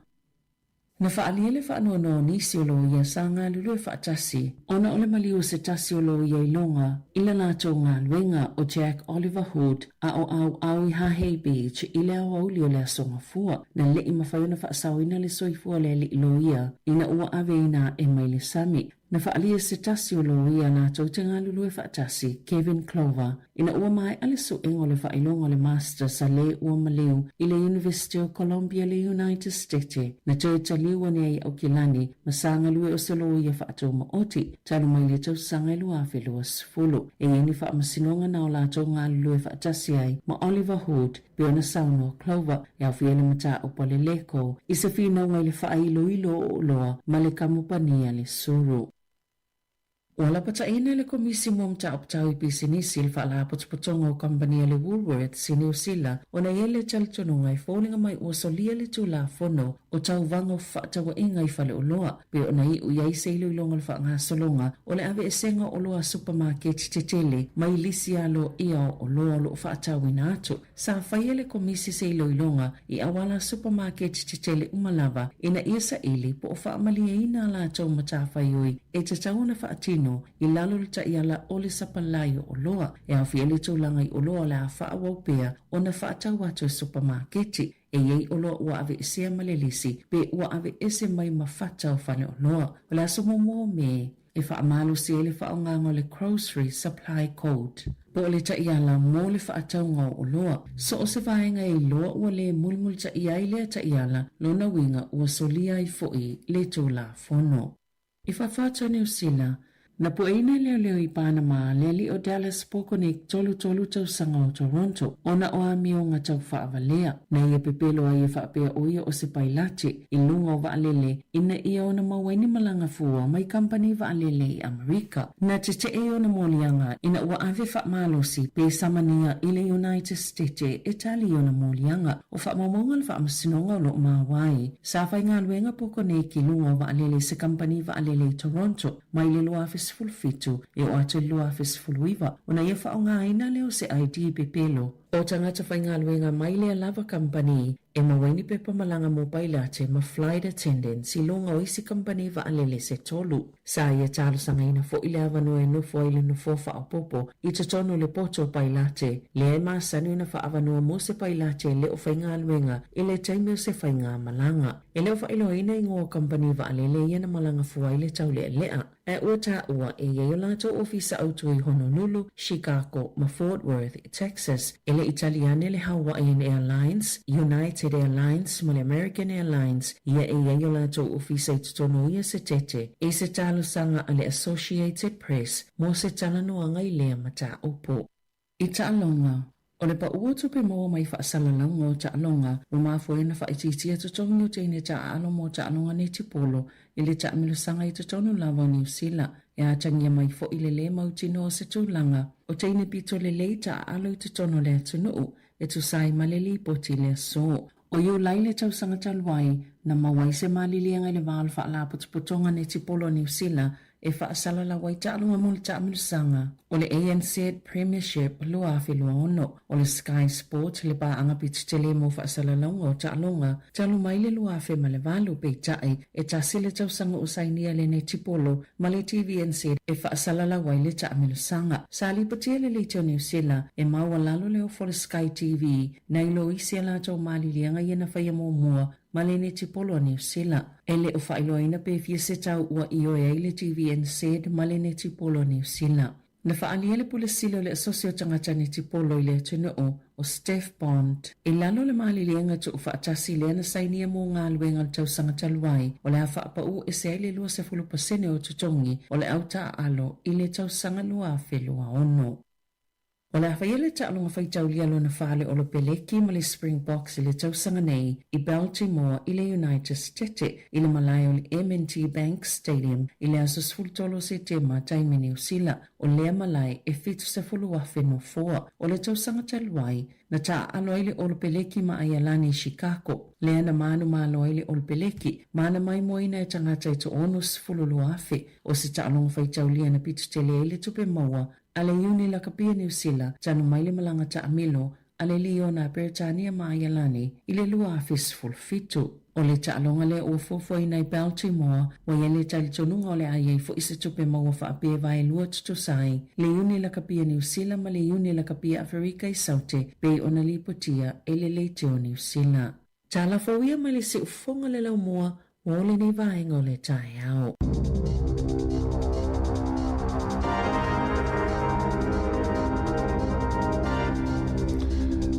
Na whaaliele whaanono nisi o lo ia sa ngā lulu e whaatasi. Ona ole maliu se tasi o lo ia ilonga, ila nātou ngā luenga o Jack Oliver Hood a o au I Hahei Beach ila au auli o le asonga fua. Na le ima whaiona whaasawina le soifua le li ilo ia, ina ua ave ina e mai le sami. Na whaalia se tasi o lo ia nātou te ngā lulu e whaatasi, Kevin Clover, ina ua mai ale so engo le whailonga le master sa le ua maliu I le University of Columbia le United States. Na tau taliua ne ai au kilani, masanga lue o se lo ia whaatou maoti, talu mai le tau sanga lua whelua sifulu. E eni whaamasinonga na o lātou ngā lulu e whaatasi ai, ma Oliver Hood, Biona Sauno Clover, e au whiele mata o pale leko, I se whina ngai le whailo ilo o loa, ma le kamupania le suru. Wala pataina le komisi mo mtaaptau i pisinisi il faala potopotonga o kampania le Woolworths si New Zealand o na yele talitonunga i fōlinga mai ua solia le tūla fono o tau vango whaatawa inga i fale o loa pe o na i uyai se ilu ilonga le whaanga solonga o le ave esenga o loa supermarket tetele mai lisi alo ia o loa lo whaatawa ina atu. Sa whaia le komisi se ilu ilonga i awala supermarket tetele umalava ina ia sa ili po o whaamalia ina la tau matawhaioi e te tauna whaatino i lalo le taiala o le sapalaio o loa e awhia le tūlanga i o loa le a whaawau pea o na whaatau atu supermarketi e iei o loa ua ave esea malelisi pe ua ave ese mai mawhata o whane o loa o le aso momo me e whaamalu se le whaongango le grocery supply code po o le taiala mo le whaatau ngau o loa so o se vaenga i loa ua le mulmul taiai le taiala lona winga ua solia i foi le tūla fono. I whawhata New Zealand na pueina leo i Panama le li o Dallas Poconik tolu tau sanga o Toronto ona o amio nga tau whaavalea na ia pepelo a ia whaapea o ia o se pailate i lunga o vaalele ina ia ona mawaini malanga fua mai company vaalele i Amerika na te e ona molianga ina ua ave whaamalosi pe samania i le United States Italy ona molianga o whaamamonga le whaamasinonga o lo mawai sa whai ngā luenga Poconik i lunga o vaalele se company vaalele i Toronto mai le loa fulfitu e o atu lua fulwiva ona ia whaonga ina leo se ID pepelo o tangata whainga luenga mai lea lava company e mawaini pepa malanga mo pailate ma flight attendant si longa o isi company va alele se tolu sa ia talo sanga ina fo ile avano e nufo ile nufo fa opopo i totono le poto pailate le ma sanu ina fa avano mo se pailate le o whainga luenga ile taimeo se whainga malanga e leo fa ilo ina ingo company va alele ia na malanga fua ile taule lea e uata ua e yeyolato ofisa auto i Honolulu, Chicago, ma Fort Worth, Texas, ele Italiane le Hawaiian Airlines, United Airlines, ma le American Airlines, ia e yeyolato ofisa i tutono ia se tete, e se talo sanga ale Associated Press, mo se talanoanga i lea mata upo. I taalonga, o le pa uotu pe mo mai whaasalalango o taalonga, o mafoena whaititia tutongo teine taalo mo taalonga ne tipolo, ili taamilo sanga i tutono lava New Zealand, e atangia mai fo ile le mautino o se tūlanga, o teine pito le le taalo i tutono le atunuu, e tu sai maleli poti le so. O iu laile tau sanga taluai, na mawai se malilianga le val whaala putuputonga ne tipolo New Zealand, e whaasala la wai taalunga mo le taamilo sanga. O le ANZ Premiership lua awhilua ono, o le Sky Sport le pa anga pitu tele mo whaasala launga o taalunga, talu mai le lua awhi ma le valu pe tai, e tasile tau sanga usainia le ne tipolo, ma le TVNZ e whaasala la wai le taamilo sanga. Sali patia le leitio New Zealand, e maua lalo leo for Sky TV, na ilo isi ala tau mali lianga iena whaia mo mua, ma le ne tipolo New Zealand. E le o whailoina pe fia se tau ua io e le TVNZ ma le ne tipolo New Zealand. Na whaalia le pule silo le asosio tangata ni tipolo i le atunoo o Steph Bond. E lalo le maali lienga tu whaatasi le ana sainia mo ngā luenga tau sanga taluai o le hawha apau e se le lua se fulupasene o tutongi o le auta alo i le tau sanga lua whelua ono. O le hawhaiele taalonga whaitau lialo na whale o lo peleki ma le Springboks i le tausanga nei i Baltimore i le United States i le malai o le M&T Bank Stadium i le aso sfultolo se tema taimi New Zealand o lea malai e fitu se fulu afe no foa o le tausanga taluai na taa aloa le o lo peleki ma ayalani i Chicago. Lea na manu ma aloa le o lo peleki mana mai moina e tangata i to ono sfulu afe o se taalonga whaitau lia na pitu tele e le tupe maua ale iuni la kapia New Zealand tanu maile malanga ta amilo ale lio na Britania Maayalani ile lua afis fulfitu. O le taalonga le o fofo i nei Baltimore wa yele tali tonunga o le aia fo isa tupe maua wha apea vai lua tutusai le iuni la kapia New Zealand ma le iuni la kapia Afrika i saute pe ona li potia ele le teo New Zealand. Tala fawia ma le se ufonga le lau mua o le ni vaenga o le tai au.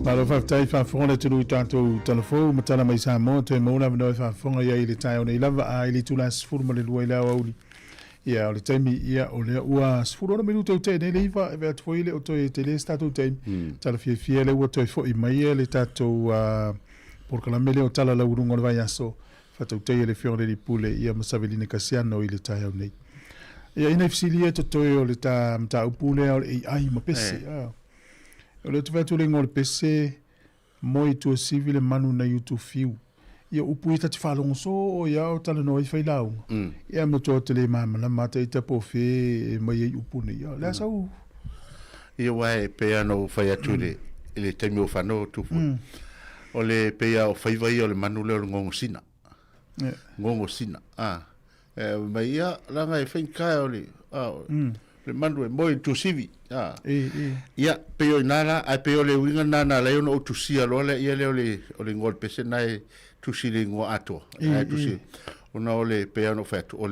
Malo whaftai whawhonga tunu i tātou telefou, matala mai Sāmoa, te mōna whanau whawhonga ia i le tai o nei lava a i le tūla sifuru ma le lua i lau auli. Ia o le taimi ia o le ua sifuru ona minuto te nei leiva e vea tfoi le o toi te le statou taimi. Tala fia le ua toi fo i mai e le tātou porkalame le o tala la urunga o le vai aso. Whatau tei le whiore li pule ia masavelina kasiano i le tai o nei. Ia ina fisilia to toi o le ta upule o le AI ma pese. O le tufatu le ngol pese moi tu civil manu na YouTube fiu. Ia upu ita te whalongo so o ia o tala no i whailau. Ia mo tō tele mama na mata ita po fe mai e upu ni. Ia lea sau. Ia wae pea no whai atu le taimi o whanau tupu. O le pea o whaiwai o le manu leo ngongo sina. Ngongo sina. Mai ia langa e whainkai o le manu e moi tu sivi. Ia peo inala, ai peo le winga nana leo no tu sia loa ia leo le ngol pese nai tu sili ngo ato. Tu si. Ona o le pea no whaiatu. O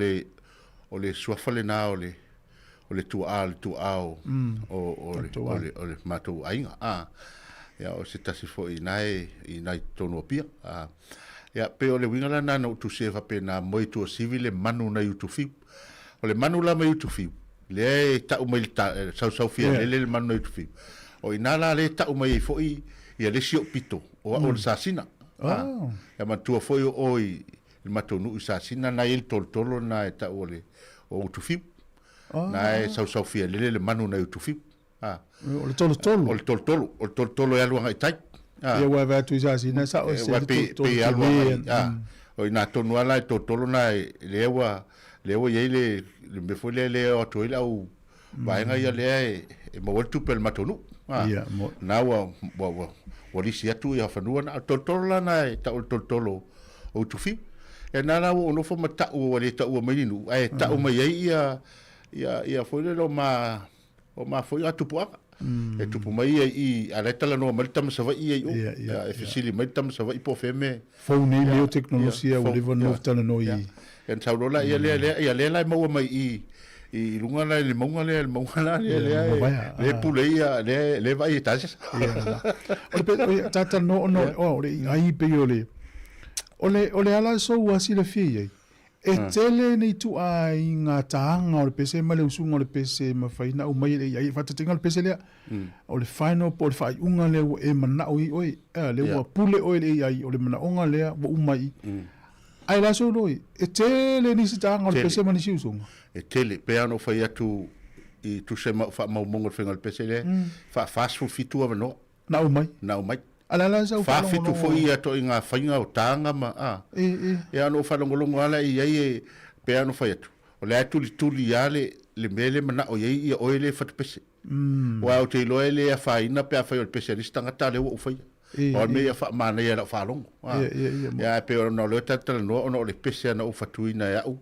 le suafale na o le tu ao o le matou ainga. Ia o se tasi fo i nai tono pia. Ia pe o le winga lana no tu se fa na moi tu civil manu na YouTube. O le manu la ma YouTube. Le ta o mai ta sau fia le manu na YouTube. O inala le ta o mai fo i le sio pito o sasina. Ia ma tu fo o i le matonu sasina na il toltolo na ta o le o YouTube. Na sau fia le manu na YouTube. O le toltolo e aluanga i tai. Ia wa va tu sasina sa o se pe aluanga. O ina tonu ala e toltolo na lewa ye le me foi le o to ile au vaenga ia le e mo tu pel matonu. Na wa lisi atu ia fanua na toltolo na ta o toltolo o tufi. E nana o no fo mata o le ta o mai nu ai ta o mai ia foi le o ma foi atu puaka. E tupu mai i aleta la no mai tam sa vai i e fisili mai tam sa vai po feme phone leo teknologia o live no tala no i en saulola ia le la mo mai i lunga la le monga le puleia le vai tases o pe tata no o le ai pe o le ala so wasi le fie e tele nei tu ai ngā tāanga o le pese ma le usunga o le pese ma whaina o mai le iai whatatinga o le pese lea o le whaino po le whai unga lea e mana o i oi le ua pule oi le iai o le mana onga lea wa umai ai la so loi e tele ni si tāanga o le pese ma ni si usunga e tele pe ano whai atu i tu se wha maumonga le whenga le pese lea wha fast food fitu ava no na umai ala sa fa fitu fo ia to inga fainga o tanga ma e ano fa longolongo ala i ai pe ano fa yetu o le tuli ale le mele mana o ia o ele fa pese wa o te loele a fa ina pe a fa o specialista ngata le o fa o me fa mana ia fa longo ya pe o no le tata no le pese na o fa tuina ya o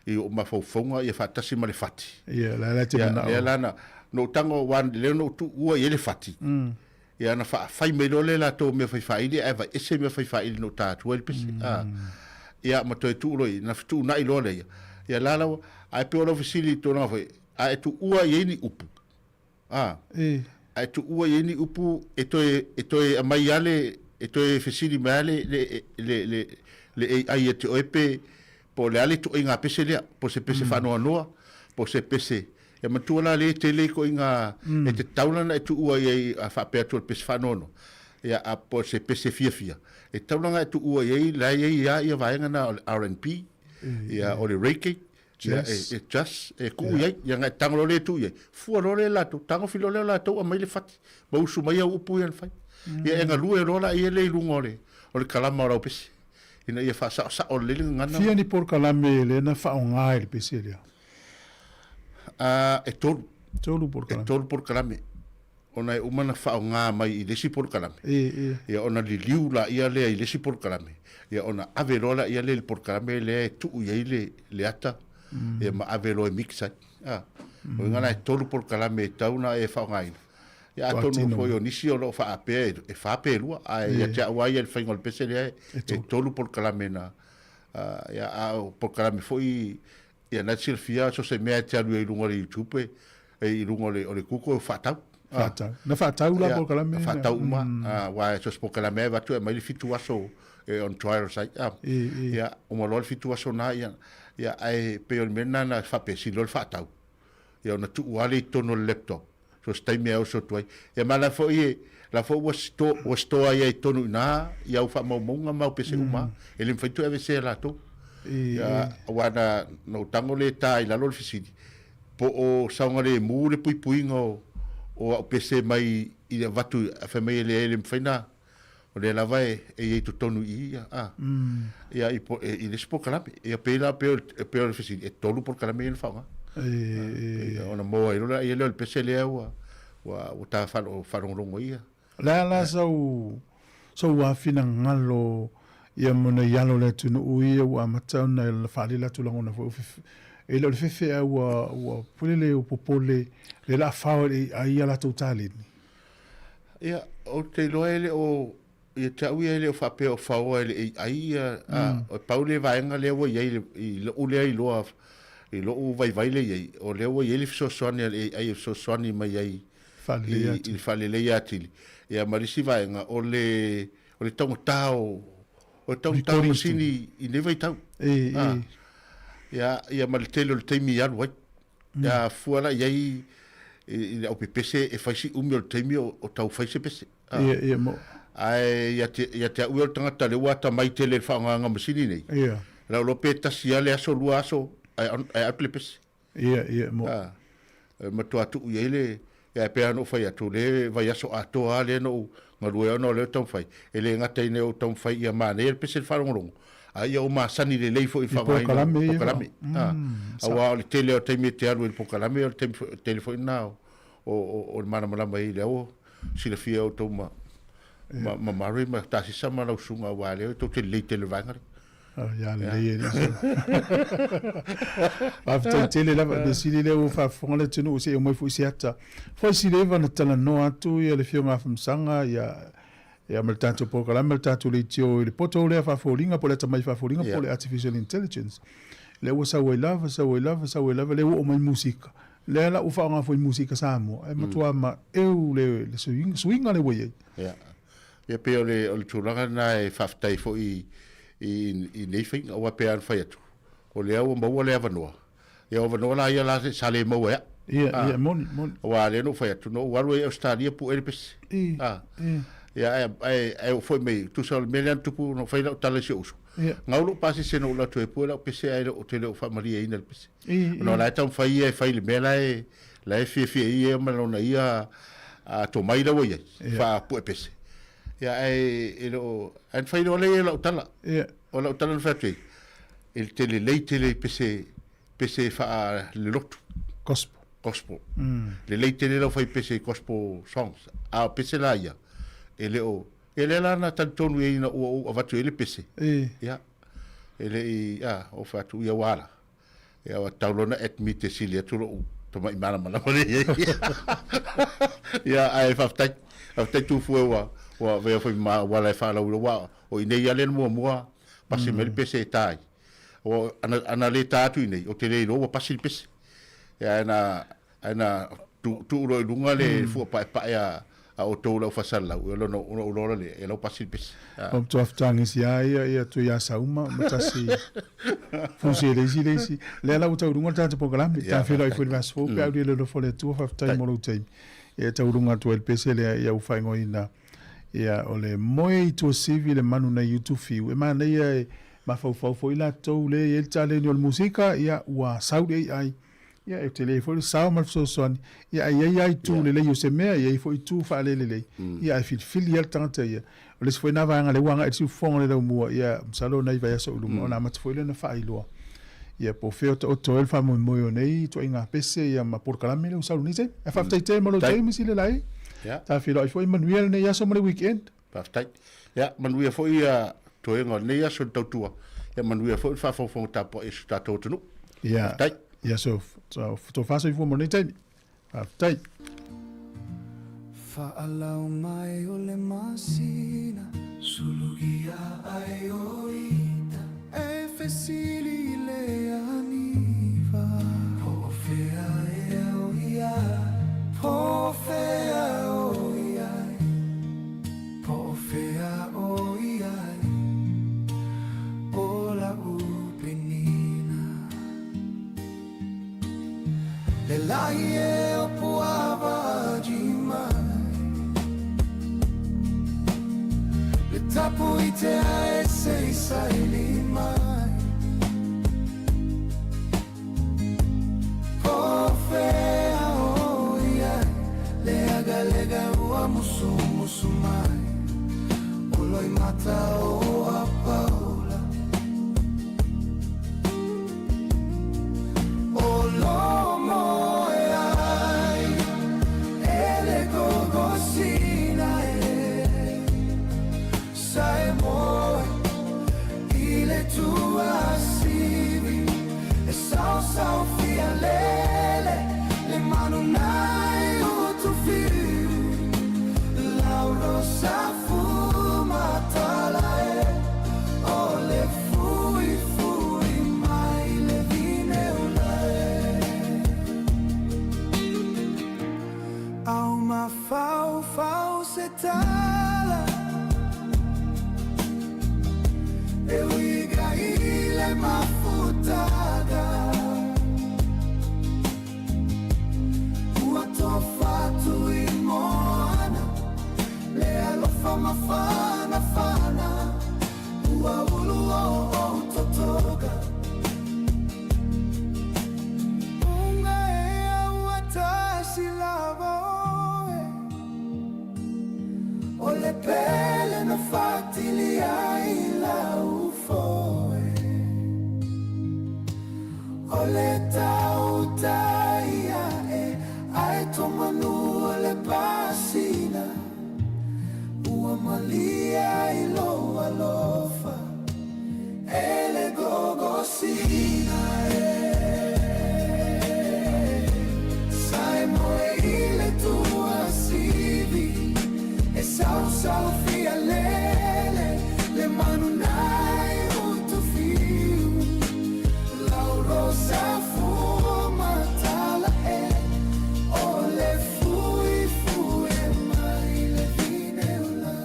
i o ma fo fonga ia fa tasi ma le fati la te mana ya lana no tango wan le no tu o ele fati ia na fai me lole la to me fai ili eva ese me fai ili no tatu el pisi ia ma to tu roi na tu na ilole ia la ai pe o fisili to na fai ai tu ua yeni upu ai tu ua yeni upu e to e mai ale e to e fisili male le ai te ope po le ale tu inga pese le po se pese fa no po se pese e matua le tele ko inga e te taula na tu ua ye a fa pe tu pes fa no ya a po se pese fia e taula nga tu ua ye la ye ya va nga na R&P ya o le reiki ya e just e ku ye ya nga tanglo le tu ye fu lo le la tu tango filo le la tu a mai le fat ba usu mai u pu yan fai ya nga lu e lo la ye le lungore o le kalama ora pes ina ye fa sa o le nga na fia ni por kalame le na fa o nga le pese le e tolu por kalame ona e umana whao ngā mai i lesi por kalame ia ona li liu la ia lea i lesi por kalame ia ona averola ia le por kalame lea e tuu ia le ata ia ma avero e miksai o ngana e tolu por kalame e tauna e whao ngā ina ia atonu foi o nisi o lo wha apea e wha apea lua ia te awa ia le whaingol pese lea e tolu por kalame na ia au por kalame foi ia na silfia so se mea te alu e lunga le YouTube e lunga le kuko fatau na fatau la por kalame fatau ma wa so por kalame va tu e mai fitu aso on trial site ia o mo lo fitu aso na ia ai pe o mena na fa pe si lo fatau ia na tu wale tono laptop so stai me so tu ia mala fo la fo was to ai tono na ia fa mo monga ma pe se uma ele foi tu ave se la to ia wana no tango le tai la lo fisidi po o saunga le mu le puipuinga o pese mai i le watu a whamei le mwhaina o le lava e i tu tonu i ia i le sipo kalame ia pēla peo le whesi e tolu por kalame i le whaunga ona moa i rola i le pese le au wa ta wharongongo ia la sau wafina ngalo ia mona ialo le tunu ui wa matauna e le whalila tulangona e le fefe au wa pulele o popole le la whao a ia la tautalini ia o te loa ele o ia te au ele o whapea o whao ele a ia o paule vaenga le wa iei i lo ulea i loa i lo u vai le iei o le wa iei fiso soani ai fiso soani mai iei i whalele ia tili ia marisi vaenga o le tongo tau o tongo tau masini i neva i tau ia malitele o le teimi alu wai ia fuala iei i au pese e faisi umi o le teimi o tau faisi pese ia mo ai ia te au o tangata le wata mai tele whaanganga masini nei la lo pe tasia le aso lua aso ai atu le pese ia mo matua tu iele ia pe ano fai atu le vai aso ato a le no ngalue no le tau fai ele ngata ine o tau fai ia mane le pese wharongorongo ai o ma sani le leifo i whaangai pokalame awa o le tele o teimi te alu i pokalame o le telefoni nao o le mana malama i leo sila fia o tau ma mare ma tasi sama lau sunga wa leo tau te lei tele vangare ya le lei after tele lava de sili leo fa fonga tunu o se o mai fu siata foi sili va tala no atu ia le fio ngafum sanga ia mal tanto pokalame mal tanto le tio le poto le fa folinga po le tamai fa folinga po le artificial intelligence le wa sa we love le o mai musika le la u fa nga foi musika Sāmoa e matua ma eu le swinga le we ia pe o le tulaga na e faftai fo i nei finga o pe an fai atu o le au mo le avanoa ia o vanoa la ia la sale mo ia mon wa le no fai atu no wa e Australia pu e pes ia ai foi me tu sal melian tupu no fai la tala si uso ngaulo pasi se no la tu e pu la pese ai o te le familia ina pese no la tam fai le mela e la fi e ma no ia a to mai la wo fa pu e pese ia ai lo an fai no le la tala o la tala fai il tele pese fa le lot gospel le tele lo fai pese gospel songs a pese la ia ele la na tantonu e na o vatu ele pese ia ele o fatu ia wala ia wa taulona admite silia tulo to mai mala ia ai faftai tu fuwa wa ve foi ma wala fa la wa o ine ia len mo pasi mel pese tai o ana le tatu ine o tele lo pasi pese ia ana tu ro lunga le fu pa ia a o tau lau fasala o lo le e lau pasi pese o tu aftangi si ia tu ia sauma matasi fusi leisi le lau tau runga tata pokalame ta filo i furi mas fo pe au le fole tu aftai mo lo tai e tau runga tu el pese le ia u faingo ina ia o le moi tu sivi le manu na YouTube fiu e mana ia ma fo ila tau le el tale ni ol musika ia wa saudi ai ia e telefone sao mal so son ia ia tu le yo se me ia foi tu fa le ia fil ia tanta ia le foi na vanga le wanga e tu fong le mo ia salo na vai so lu ona mat foi le na fa ilo ia po fe o el fa mo nei to inga pese ia ma por kala me le usalo ni se e fa tai mo lo tai mi sile lai ta filo foi manuel ne ia so mo le weekend pa tai ia manuel foi ia to inga ne ia so tua ia manuel foi fa fong ta po e sta to tu ia tai ia so to faso i fu mo nei tai tai Fa'alau mai o le masina Sulugia ai o ita E fesili le aniva Po fea e o ia Po fea o ia Po fea o ia O la upenina Le lai e o puava di mai Tapo i te a e sei sai li mai Po mata o a paula o lomo e ai ele gogosina e Sāmoa ile tua sivi e sau fia lele le manu nai o tu fiu lauro sa fuma tala e o le fui mai le vine ulae au ma fau se tala e uiga ile mafutada ua tofatu i moana le alofa mafana fana ua ulu o totoga unga ea ua tasi lava oe o le pele na fatili ai la ufoe o le tau taia e ai tomanu o le pasina ua malia i loa lofa e le gogosina e Sāmoa i le tua sivi e sau fia lele le manu nai o tu fiu lauro sa fuma tala e o le fui mai le vine ula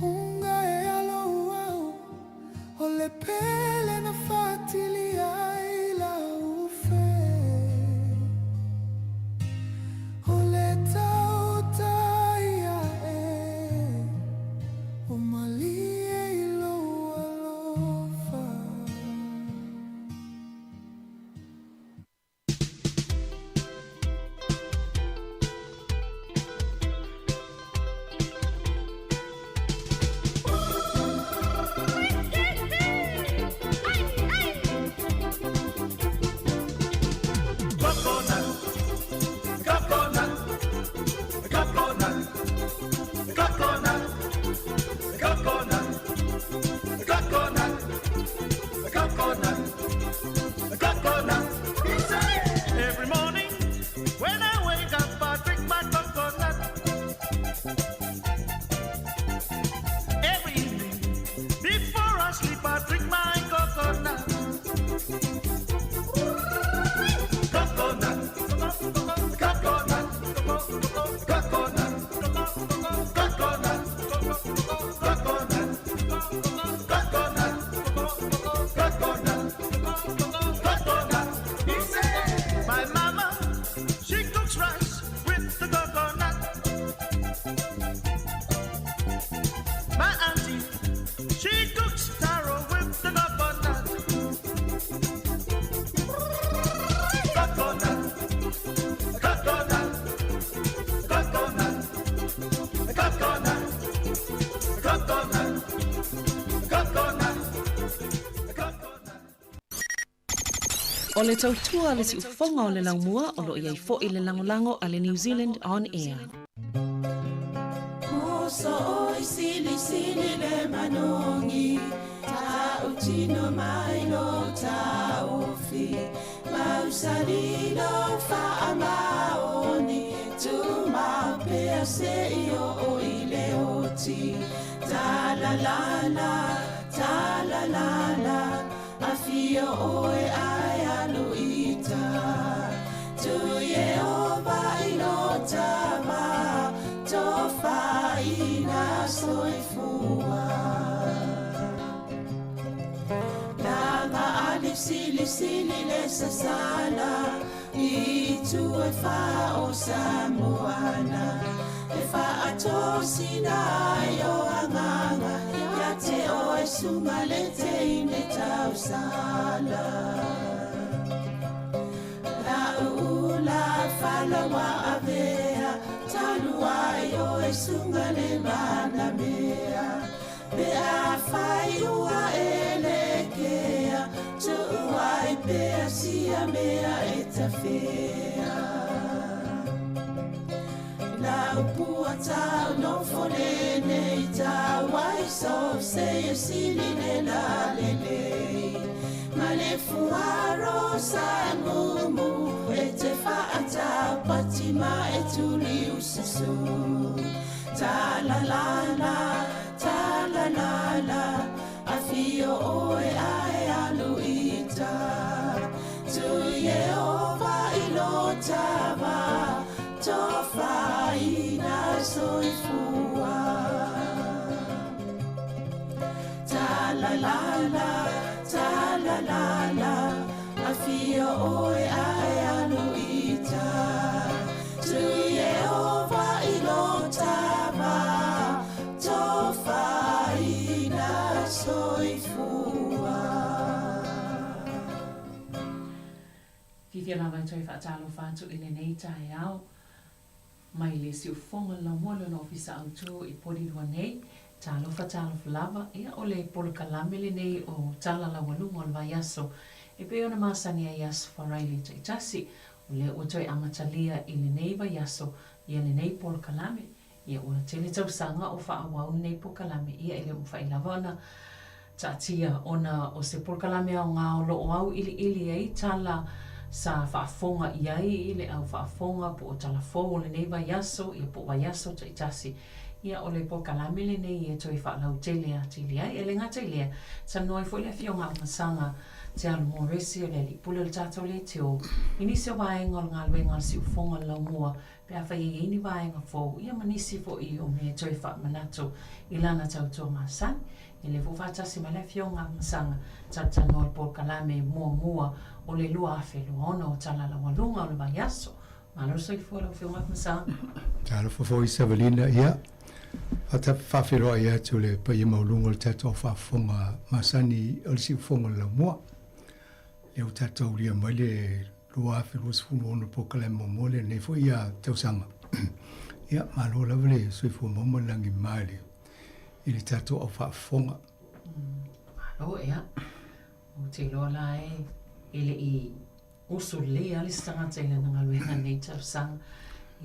unga e alo au o le pele na fatili ai la ufe o le tau taia e o malie i loa lofa Every morning when I wake up, I drink my coconut. Every evening before I sleep, I drink my coconut. Coconut, coconut, coconut, coconut, coconut, coconut. My mama, she cooks rice with the coconut. My auntie, she cooks taro with the coconut. Coconut, coconut, coconut, coconut, coconut, coconut, coconut. O le tautua le si ufonga o le laumua o lo iai fo i le langolango a le New Zealand On Air. Moso o sili sili le manongi ta utino mai lo ta ofi mausali lo fa amaoni tu ma pe se io o ile oti ta la la afio o e ai aluita tu ye o vai lo tama tofa ina soifua lama alif sili le sasala i tu e fa o Sāmoana e fa ato sina yo anganga ya te o e sumalete ine tau sala la ula fala wa avea talua yo e sunga le mana mea pe a fai ua e le kea tu ai pe a sia mea e ta fea na upua tau no fole nei tau ai so se sili le la le ma le fuaro sa mumu e te whaata patima e tuli usisu ta la la a fio oe ai aluita tu Yehova ilo tava tofa ina soifua ta la la a fio oe ai aluita tu Yehova ilo tava tofa ina soifua Fifia lava toi whaatalo whātu i le nei tae au mai le si ufonga la mola no ofisa autu i porirua nei talo lava ia o le polokalame le nei o tala la walunga o le vai aso e pe ona masani ai aso wharaili taitasi o le o toi amatalia i le nei vai aso ia le nei polokalame ia ua tele tausanga o whaawau nei polokalame ia ele o whailava ona taatia ona o se polokalame au ngā o lo au ili ai tala sa whaafonga iai i le au whaafonga po o tala fōu le nei vai aso ia po vai aso taitasi ia o le polokalame le nei e toi whaalau tele a tili ai e le ngata i lea sa noi fo le fionga masanga te alu moresi o le li pule le tātou le teo inisi o vaenga o ngā luenga o si ufonga lau mua pe a whai e ini vaenga fōu ia manisi fo i o me toi whaamanato i lana tautua masani e le fufatasi ma le fionga masanga tata noi polokalame mua o le lua afe lua ona o tala la walunga o le vai aso malo soi fo le fionga masanga tala fo i Savalina ia ata whawhiroa ia tu le pa i maulunga le tatou whafonga masani o le si ufonga la mua le o tatou lia mai le lua afe lua sifunu ona polokalame mo le nei fo ia tausanga ia malo lava le soi fo mama langi maile i le tatou au whaafonga. Malo ea, o te loa la ele i usu lea le stangata i le nangaluenga nei tausanga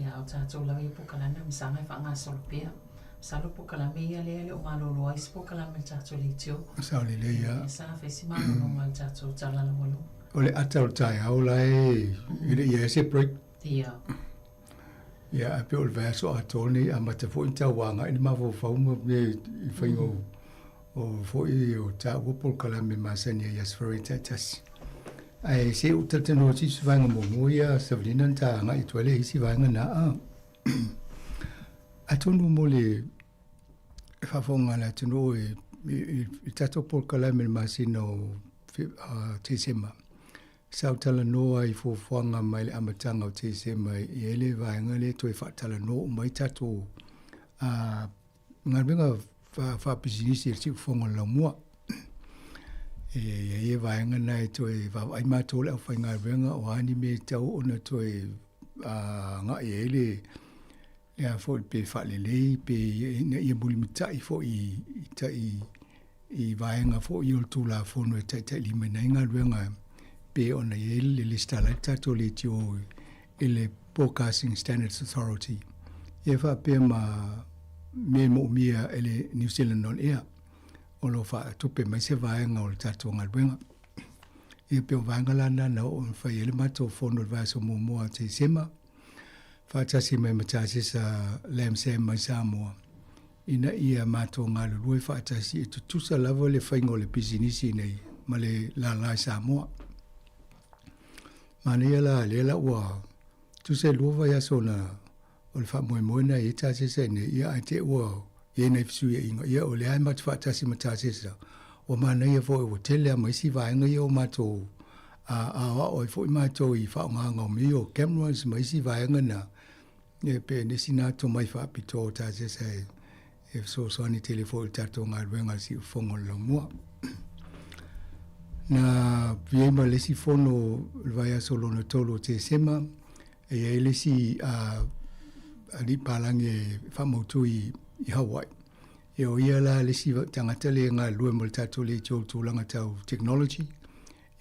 ia o tatou lawa i pokalame msanga i whaanga solopea. Salo pokalame ia lea le o malolo ai pokalame tatou le tio. Sao le lea. Sa fesi malolo ngal tatou tala la walu. O le ata o tai au la i le ia se break. Ia. Ia a pe o le vaso a toni a mata fo inta wanga i ma fo fauma me i whaingo o fo i o ta wopol kalame masani i asfari tatas. Ai se o tatano si svanga mo ia Savalina ta nga i toile i si vanga na a. A tonu mo le whafonga la tonu i tato pol kalame masino te sema. Sau tala noa i fōwhanga mai le amatanga o te se mai i ele vaenga le toi whaatala no mai tato ngā ringa whapisinisi e tiku whonga la mua. E vaenga nei toi ai mātou le au whai ngā ringa o ani me tau ona toi ngā i ele le a fōi pe whaalelei pe ia muli mitai fōi i vaenga fōi i oltu la whono e tai lima nei ngā ringa pe ona ele le stala tato le tio ele Broadcasting Standards Authority e fa pe ma me mo mia ele New Zealand on air o lo fa tupe mai se vaenga o tato ngalwenga e pe vaenga lana na o fa ele mato fono va so mo te sema fa tasi mai matasi sa lem se mai Sāmoa ina ia mato ngalu lui fa tasi tu sa lavo le faingo le business nei ma le la Sāmoa Mane la ua tu se luva ya sona o le wha na i tasi se ne ia ai te ua i nei fisu ia inga ia o le ai matu whaatasi matasi sa o mana ia fo o tele a maisi vaenga ia o mato o i fo i mato i whaonganga o mi o cameras maisi vaenga na e pe nesi nato mai whaapito o tasi se e so soani telefo i tato ngā ruenga si ufongo la mua na viema lesi fono vai solo na tolo te sema e lesi ali palange whamautu i Hawaii. E o ia la le si tangata le ngā lua mo le tātou le tō tūlanga tau technology,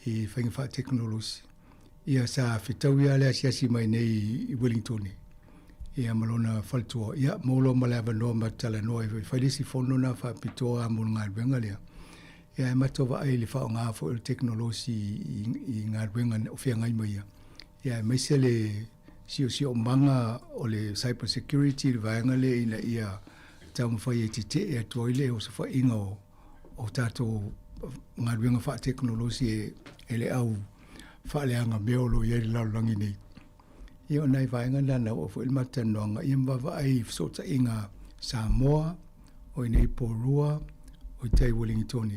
i whainga technology. Ia sa whitau ia le asiasi mai nei i Wellington. Ia malona whaltua. Ia maulo malawa noa matala noa i whailisi whono na whapitoa mo ngā ruenga lea. Ia e matova ai le whao ngā fo il technology i ngā ruenga o whia ngai mai ia. Ia e maise le sio manga o le cyber security le vaenga le ina ia tau mawhai e te e atuaile o sa whainga o tātou ngā ruenga wha technology e le au whaaleanga meolo i eri laulangi nei. Ia o nei vaenga nana o fo ilmata noanga ia mwawa ai sota inga Sāmoa o nei Porua o tai Wellington.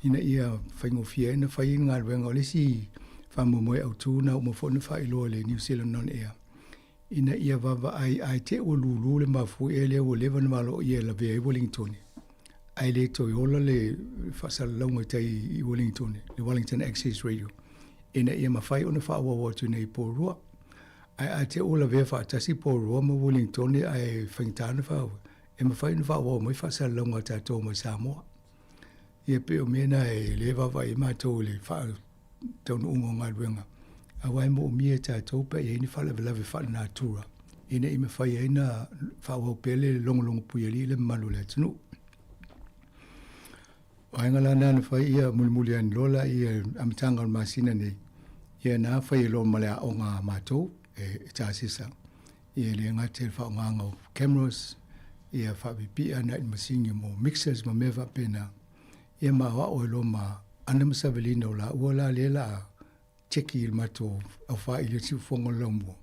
Ina ia whaingofia ina whai ngā ruenga o le si whamomoe au tūna o mawhona whailoa le New Zealand non-air. Ina ia wawa ai te o lulu le mafu e le o lewa na malo i e la vea i Wellington. Ai le toi ola le whasala launga tai i Wellington, le Wellington Access Radio. Ina ia mawhai ona whaawawa tu nei Porua. Ai te ola vea whaatasi Porua ma Wellington ai whaingtana whaawa. E mawhai na whaawawa mai whasala launga tātou mai Sāmoa. Ia pe o mena e le wawa i mātou le wha taunu ungo ngā ruenga. Awai mo mia tātou pa e ni whala velave whala nā tura. Ina i me whai eina whawau pele longo puiali le malu le tunu. Wainga la nana whai ia mulimuli an lola ia amatanga o masina nei. Ia nā whai e lo malea o ngā mātou e tāsisa. Ia le ngate whao nganga o cameras. Ia whawipia na i masingi mo mixers ma mewa pena. Ia mawa o lo ma ana masavelina o la ua la le la cheki il mato au wha ili si ufonga laumo.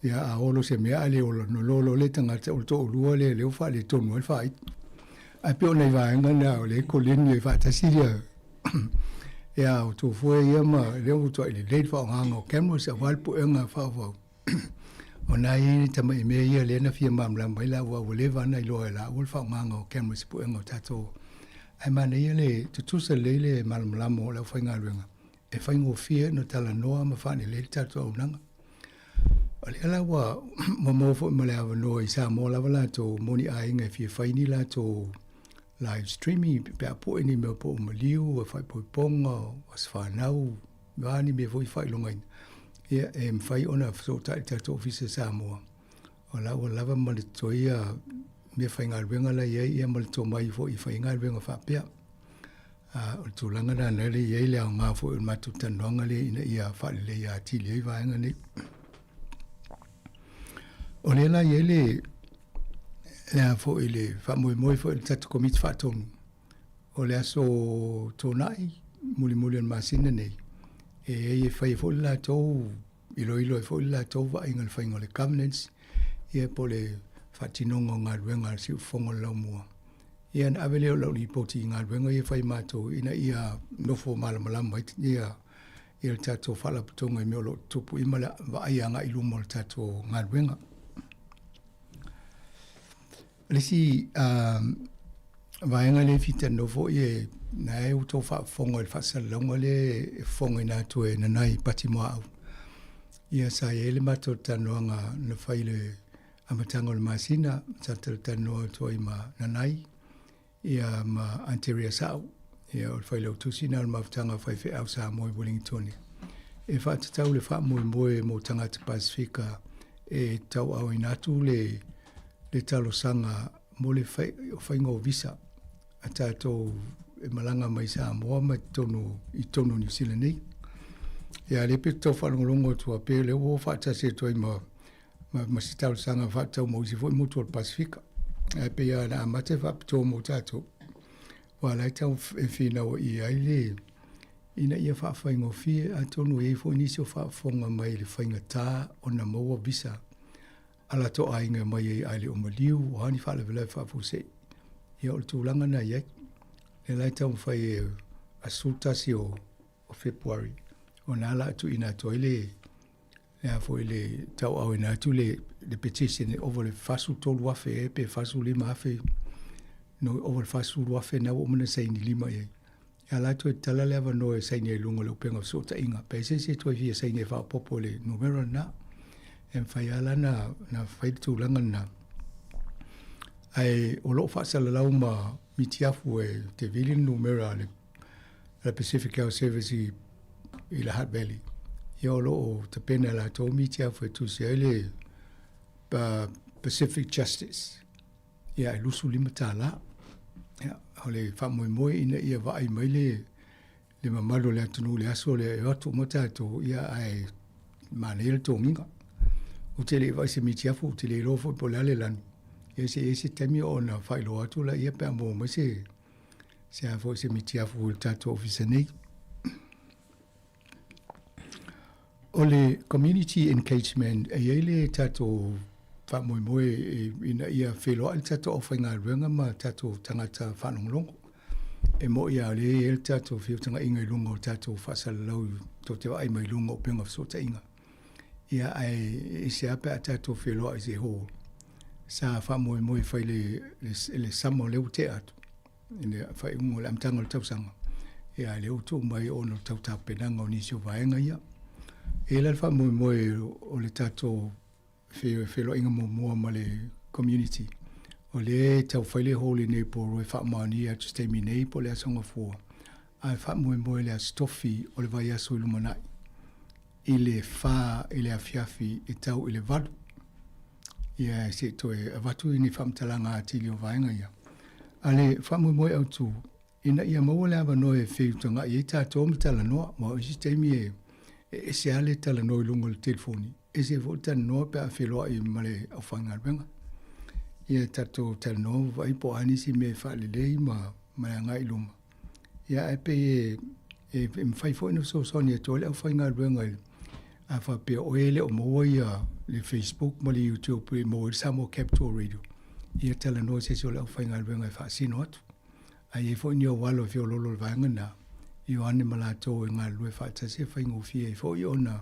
Ia a olo se mea ale o no lolo le tangata o to lua le leo wha le tonu al wha. A peo nei vaenga na o le kolini e wha tasiria. Ia o to fue ia ma leo to ili leid wha o nganga o cameras a walpo e ngā wha wha. O nā i tama i mea ia le na fia mamla mai la ua o le vana i loa e la ua wha o nganga o cameras po e ngā tato. Ai mana ia le tutusa leile malamlamo o la whainga ruenga. E whaingo fia no tala noa ma whane leile tatu au nanga. O le ala wa mamofo i male awa noa i Sāmoa lawa la to moni a inga fia whaini la to live streaming pe a po ini mea po umaliu, a whai poi ponga, a whanau, wani mea voi whai longa ina. Ia e mwhai ona so tai tatu ofisa Sāmoa. O la wa lava mali to ia me whainga ruenga la ia mali tō mai fo i whainga ruenga whapea. O tūlanga na nere iei lea o ngā fo i matu tanoanga le ina ia whale le ia tili ei vaenga nei. O le la iei lea fo i le whamoe fo i le tatu komiti whatonu. O le aso tō nai muli an masina nei. E ei e whai fo i la tō ilo e fo i la tō vaenga le whainga le governance. Ia po le whatinonga ngā ruenga si ufonga lau mua. Ia na awele o lau li poti ngā ruenga ia whai mātou ina ia nofo malamalama ia le tātou whala putonga i meo lo tupu i mala waai anga i lumo le tātou ngā ruenga. Lesi vaenga le fita nofo ia na e uto whafonga i whasalaunga le e fonga i nātou e nanai pati moa au. Ia sa e le mātou tanoanga na whai le amatanga o le masina, tātou tanoa toi ma nanai, ia ma anterior sau, ia o le whai lau tusina o le mafatanga whai whi au Sāmoa i Wellington. E whātatau le wha moe mo tangata Pasifika e tau au inatu le talo sanga mo le whaingo visa a tātou e malanga mai Sāmoa ma i tono New Zealand nei. Ia le pe tau whanongolongo tua pe le o whātase toi ma si tau sanga whātau mo si fwoi motu al Pasifika. E pe ia na amate whapito mo tātou. Wa lai tau e whinau i aile ina ia whaafwhaingo fie a tonu e fwoi nisi o whaafonga mai le whainga tā o na maua visa. Ala to ainga mai e aile o maliu o hani whaale velai whaafuse. Ia o le tūlanga na iai. Le lai tau whai a sultasi o February. O nā la atu ina toile Lea foi le tau au ina tu le petition over le fasu tolu afe e pe fasu lima afe no over fasu afe na o mana sai ni lima e. Ya la tu tala leva no e sai ni lungo le penga so ta inga pe se to vi sai ni fa popo le numero na. whaiala na whaitūlanga na ai o loo whaasalau ma mitiafu e te vili numera le Pacific Health Service i la Hutt Valley. Ia o loo te pena la tō mitiafu e tusi ele Pacific Justice. Ia e lusu lima tā la. Ia o le whamoe ina ia waai mai le mamalo le atunu le aso le atu matato ia ai manele tō nginga. O te le vai se mitiafu, o te le lofo po lale lanu. Ese temi o na whailo atu la ia pia mō mai se a fo se mitiafu o tato ofisa nei. O le community engagement e ele tato whamoe ina ia wheloa i tato o whainga ruenga ma tato tangata whanonglongo. E mo ia le el tato whiutanga inga i lunga o tato whasalau to te wai mai lunga o penga whasota inga. Ia ai se ape a tato wheloa i se ho. Sa whamoe whai le samo leu te atu. Ine whai ungo le amtanga o tausanga. Ia leu tō mai o no tautau penanga o nisio vaenga ia. E la whamoe o le tato wheloa inga mua ma le community. O le tau whaile hole nei po roi whaamani atu steimi nei po le asonga fua. Ai whamoe le astofi o le vai aso i lumanai. I le wha, i le awhiawhi, i tau i le vadu. Ia se toe avatu i ni whamtalanga atili o vaenga ia. Ale whamoe au tu, ina ia maua le awa noe whiutanga i tātou mi tala noa, ma o isi teimi e se ale tala noa i lunga le telefoni. E se vo tala noa pe a wheloa i male au whainga ruenga. Ia tātou tala noa vai po anisi me whaalelei ma anga i luma. Ia e pe e mwhaifo ina so soni e tole au whainga ruenga i a whape o ele o moa ia le Facebook ma le YouTube e moa i Sāmoa Capital Radio. Ia tala noa se le au whainga ruenga i whaasino atu. Ai e fo ni o walo fio lolo le vaenga na. I o ane malato e ngā lue whaatase whainga o fia e fo i ona.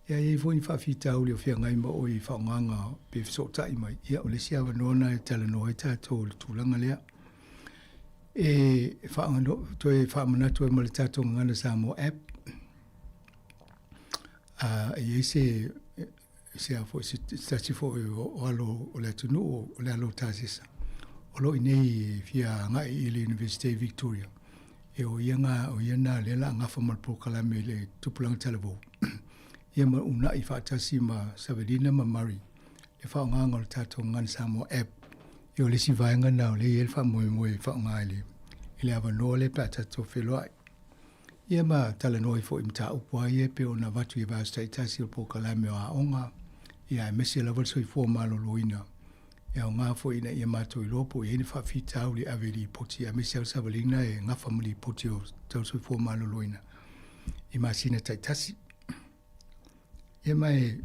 Ia e fo ni whaafita au le o fia ngai ma o i whaonganga pe fisotai mai. Ia o le si awa nona e tala noa i tātou le tūlanga lea. E whaangano, toi whaamanatu e male tātou ngana Sāmoa app. E se a fo stasi fo o alo o le atunu o le alo tāsesa. O lo inei fia ngai i le University of Victoria. E o iana le la ngafa malpo kalame le tupulanga talavo. Ia ma una i whaatasi ma Savelina ma Murray. Le whaonganga o le tātou ngana Sāmoa app. E o le si vaenga na o le el whamoe whaonga ele. Ele awa noa le pātato wheloai. Ia ma tala noa i fo imta upua ie pe o na watu i vāsta i tasi o po kalame o aonga. Ia e mesi la valso i fo malo loina. Ia o ngā fo ina ia mātou i lopo i ene whawhita au li averi i poti. A mesi au Savelina e ngā whamuli i poti o tauso i fo malo loina. I mā sina tai tasi. Ia mai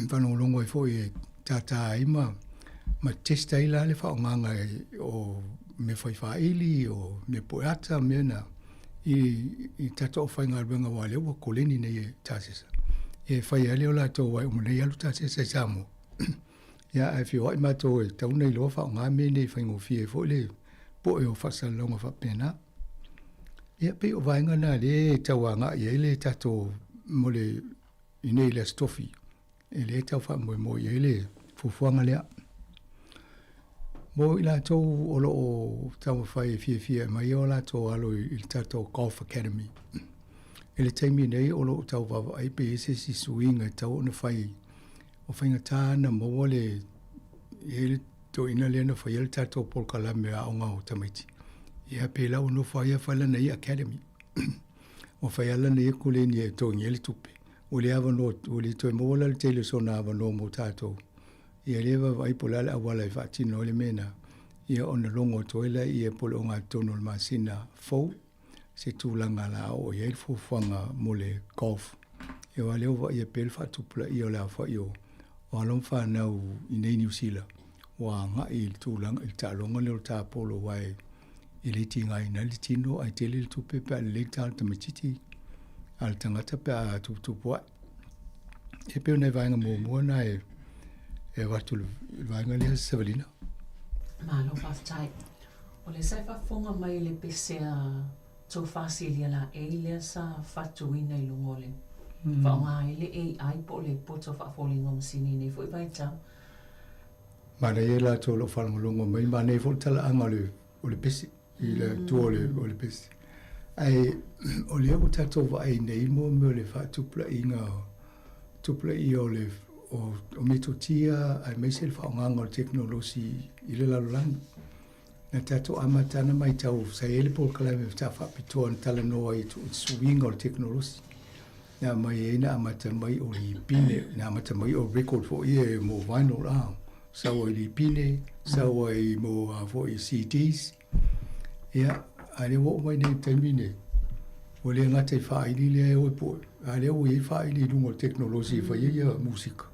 whanongolongo i fo i tata ima ma testa ila le whaonganga o me whaiwhaili o me poeata me na i tata o whainga ruenga wa leo wa koleni nei e tāsesa. E whai aleo la tō wai umunei alu tāsesa i Sāmoa. Ia e whio ai mātou e tauna i loa whaonga me nei whaingo fie fo le po e o whasalonga whapena. Ia pe o vaenga na le tauanga i ele tato mo le i nei le stofi. E le tau whamoe i ele fufuanga lea. Mo i la tō o lo o tau whai fia mai o la tō alo i tato Golf Academy. E le taimi nei o lo o tau wawa ai pe ese si suinga tau o na whai o whainga tāna mo le ele tō ina lea na whai ele tato polkalame a o ngā o tamaiti. Ia pe la o no whai a whala nei Academy. O whai ala nei kule ni e tō ngele tupe. O le awa no, o le tō e mola le tele so na awa no mo tātou. Ia lewa vai polala awala i whaatino le mena. Ia ona longo toila ia polo o ngā tono le masina fau. Se tūlanga la o ia il fufuanga mo le golf. Ia wa leo wa ia pel whaatupula ia o la wha i o. O along whanau i nei New Zealand. Wa ngā i tūlanga i tālonga leo tā polo wai. I le tingai na le tino ai tele le tupe pe le tāl tamatiti. Al tangata pe a tupua. E peo nei vaenga mua na e watu vaenga lea Savelina. Malo whaftai. O le sai whafonga mai le pesea tō whasilia la e lea sa whatuina i lungole. Whaonga i le AI po le poto whaafolinga masini nei fo i vai tau. Mana e la tolo whalmalunga mai, mana e fo tala anga o le pesi, i le tua o le pesi. Ai, o le au tato wa ai nei mo me o le whaatupla inga, tupla i o le, o mito tia, ai mai se le whaonganga o le teknolosi i le lalolanga. Na tato amatana mai tau, sa ele po kalame ta whapitoa na tala noa i tu suinga o le teknolosi. Na mai e na amata mai o li pine, na amata mai o record fo i mo vinyl au. Sa o li pine, sa o i mo fo i CDs. Ia, ale wo mai nei taimine. O le ngata i whaili le o po. Ale o i whaili lungo teknolosi fa ia musika.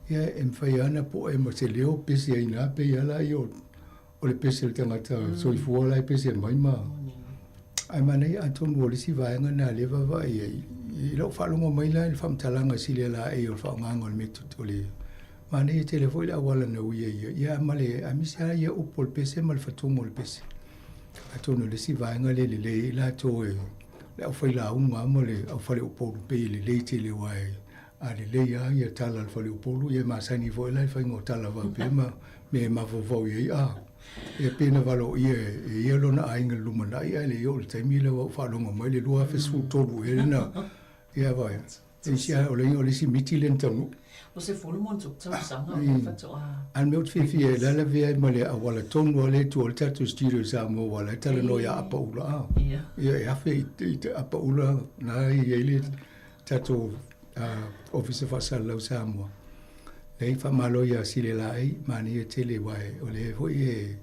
Ia, whai ana po e ma se leo pesi ai na pe ala i o le pesi le tangata soifua lai pesi mai ma. Ai manei atonu o le si vaenga na lewa vai ai. I lau whalonga mai lai, whamtalanga sile la e o whaonganga o le metu tole. Mane e telefo i la wala na uia ia. Ia male, a misi ala ia upo le pese, ma le whatongo le pese. Atono le si vaenga le le la to e. Le au whai la unga ama le au whale upo le pe le te le wai. A le ia ia tala le whale upo lu, ia maasani fo i lai whaingo tala wa pe ma me mawawau ia a. E pena walo ia lona ainga lumana ia le o le taimi le whalonga mai le lua fesu tolu e na. Ia vai. E sia o le si miti len tanu. O se fulu mon tuk tau sanga o fatoa. An meut fifi e lala vea ma le awala tonu le tu o le tatu studio Sāmoa wala tala no ia apa ula a. Ia e hafe i apa ula na i ele tatu officer fasal lau Sāmoa. Lei whamalo ia sile lai mani e tele wai o le hoi e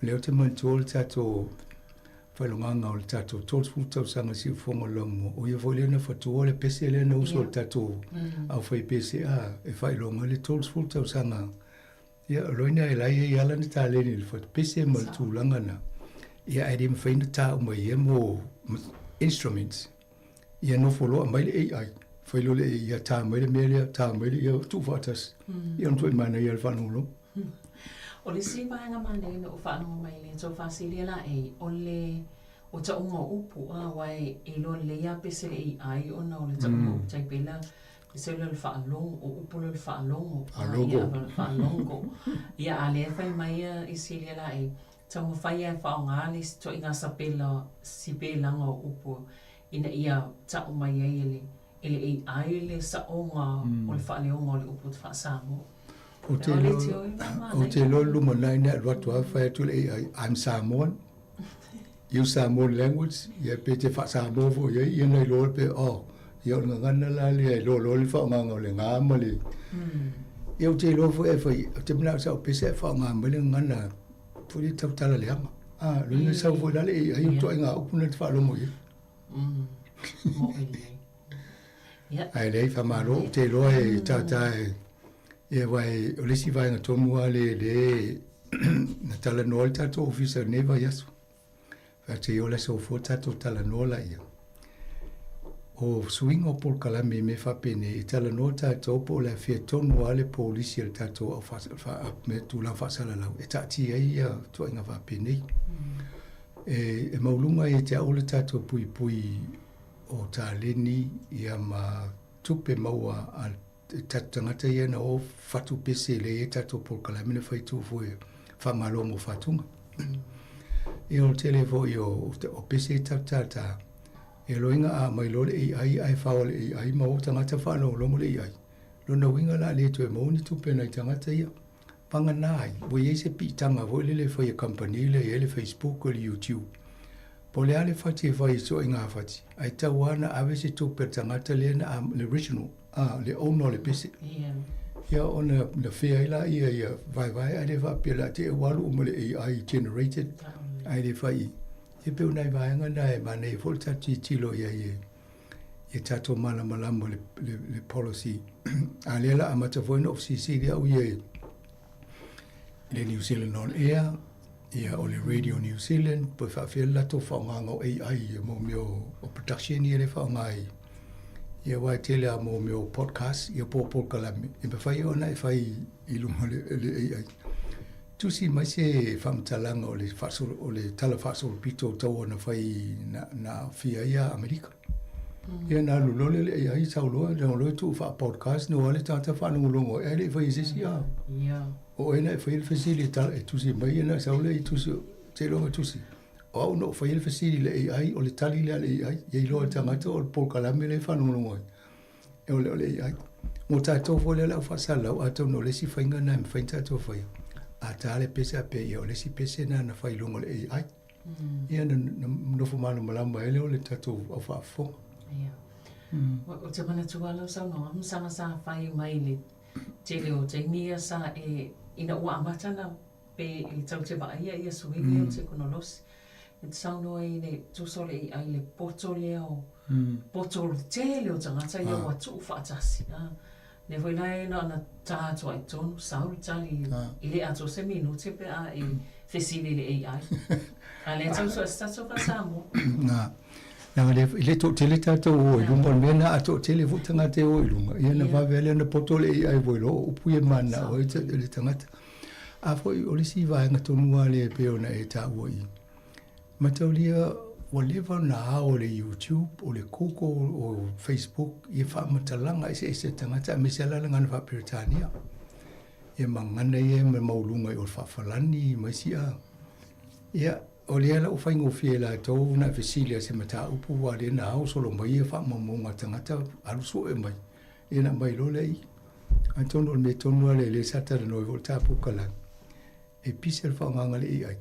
leo te mantua tatu whailonganga o le tatou tōtu tau sanga si ufonga longo. O ia foi lena whatua le pese lena uso le tatou au whai pese a e whailonga le tōtu tau sanga. Ia roina e lai e ala ni tā leni le whatu pese ma le tūlanga na. Ia e rima whaina tā uma ia mo instruments. Ia no foloa mai le AI. Whailo le ia tā mai le mea tā mai le ia tu whatas. Ia on tui mana ia le whanolo. O le si vaenga mane no whanonga mai le tō whasilia la e o le o ta unga upu a wai e lo le ia pese le AI o na o le ta unga upu tai pela e se le whaalong o upu le whaalong o whaalongo ia a le whai mai i silia la e ta unga whai e whaonga le to inga sapela si pelanga o upu ina ia ta unga mai ele AI le sa onga o le whaaleonga o le upu te whaasamo. O te lo lumanai na watu a whai atu le AI. I'm Samoan. You Samoan language. Ia pe te wha Samoa fo. Ia nei lo pe o. Ia o ngana la le lo le wha nganga o le ngama le. Ia o te lo fo e whai. Te mina sa o pese e wha ngama le ngana. Furi tau tala le ama. Lo ina sau fo la le AI. Ia to inga upuna te wha lomo ia. Mo ele. Ai lei wha maro. Te lo e tata e. Ia wai, o lesi vai ngā tonua le na tala noa le tato ofisa neva yasu. Wha te o lesa o fo tato tala noa la ia. O swing o pol kalame me whapene i tala noa tato po la fia tonua le polisi le tato au me tūla whasala lau. E tati ai ia tua inga whapene. E maulunga e te au le tato pui pui o tā leni ia ma tupe maua al tangata ia na o fatu pese le e tato por kalamina whaitu fue whamalongo whatunga. E o telefo i o pese tatata e loinga a mai lo le AI ai whawa le AI ma o tangata whanau longo le AI. Lona winga la le tu e mauni tupe na i tangata ia. Panga nai, wo ye se pi tanga vo le whai a company le e le Facebook o le YouTube. Po le ale whati e whai so inga whati. Ai tawana ave se tupe tangata le na le original. Le ono le pese. Ia ona na whea ila ia vai ai le whapia la te e walu umo le AI generated. Ai le whai. E peo nai vaenga nai mane fol tati tilo ia e tato mana malamo le policy. A le la amata voina of CC au ia le New Zealand on air. Ia o le Radio New Zealand. Po whawhia lato whaonganga o AI mo meo o production ia le whaongai. Ia wai tele a mo meo podcast, ia pōpō kalame. E me whai ona e whai i lunga le AI. Tusi mai se whamtalanga o le tala whasoro pito tau ona whai na whia ia Amerika. Ia na lu lole le ai sau lo le tu fa podcast no le tata fa no longo e le fa isi sia. Ia. O ena fa il facilita e tu si mai na sau le tu si te lo tu si. O no fa il facilita le ai o le tali le ai ye lo tanga to o por kalame le fa no longo. E o le ai. Mo ta to fo le la fa sala o to no le si fa inga na fa ta to fa. A ta le pesa pe o le si pesa na fa longo le ai. Ia no fo mano malamba ele o le tato o fa fo. Ia. O te mana tuala sa no am sama sa fai mai le te leo te mia sa ina ua amatana pe i tau te vai ia sui leo te konolosi. E te sauno e le tusole i ai le poto leo. Poto te leo tangata ia ua tu whaatasi. Ne foi lai na na tātou ai tonu saul tali i le ato se minuti pe a i fesili le AI. A le tau so stato fa Sāmoa. Na le to tele tato o i lunga mena a to tele fu tanga te o i lunga. Ia na vavele na potole i ai voilo o pui e mana o i le tangata. A foi o le si vaenga tonua le peo na e ta ua i. Mataulia o lewa na o le YouTube o le koko o Facebook i wha matalanga i se tangata me se alala ngana wha Peritania. Ia mangana ia me maulunga i o whawhalani mai sia. Ia o le ala o whaingo fie la tau na fesilia se mata upu wa le na au solo mai e wha mamunga tangata aluso e mai. Ia na mai lo le i. Antono me tonua le satara noi o tapu kala. E pise le whaonganga le i ai.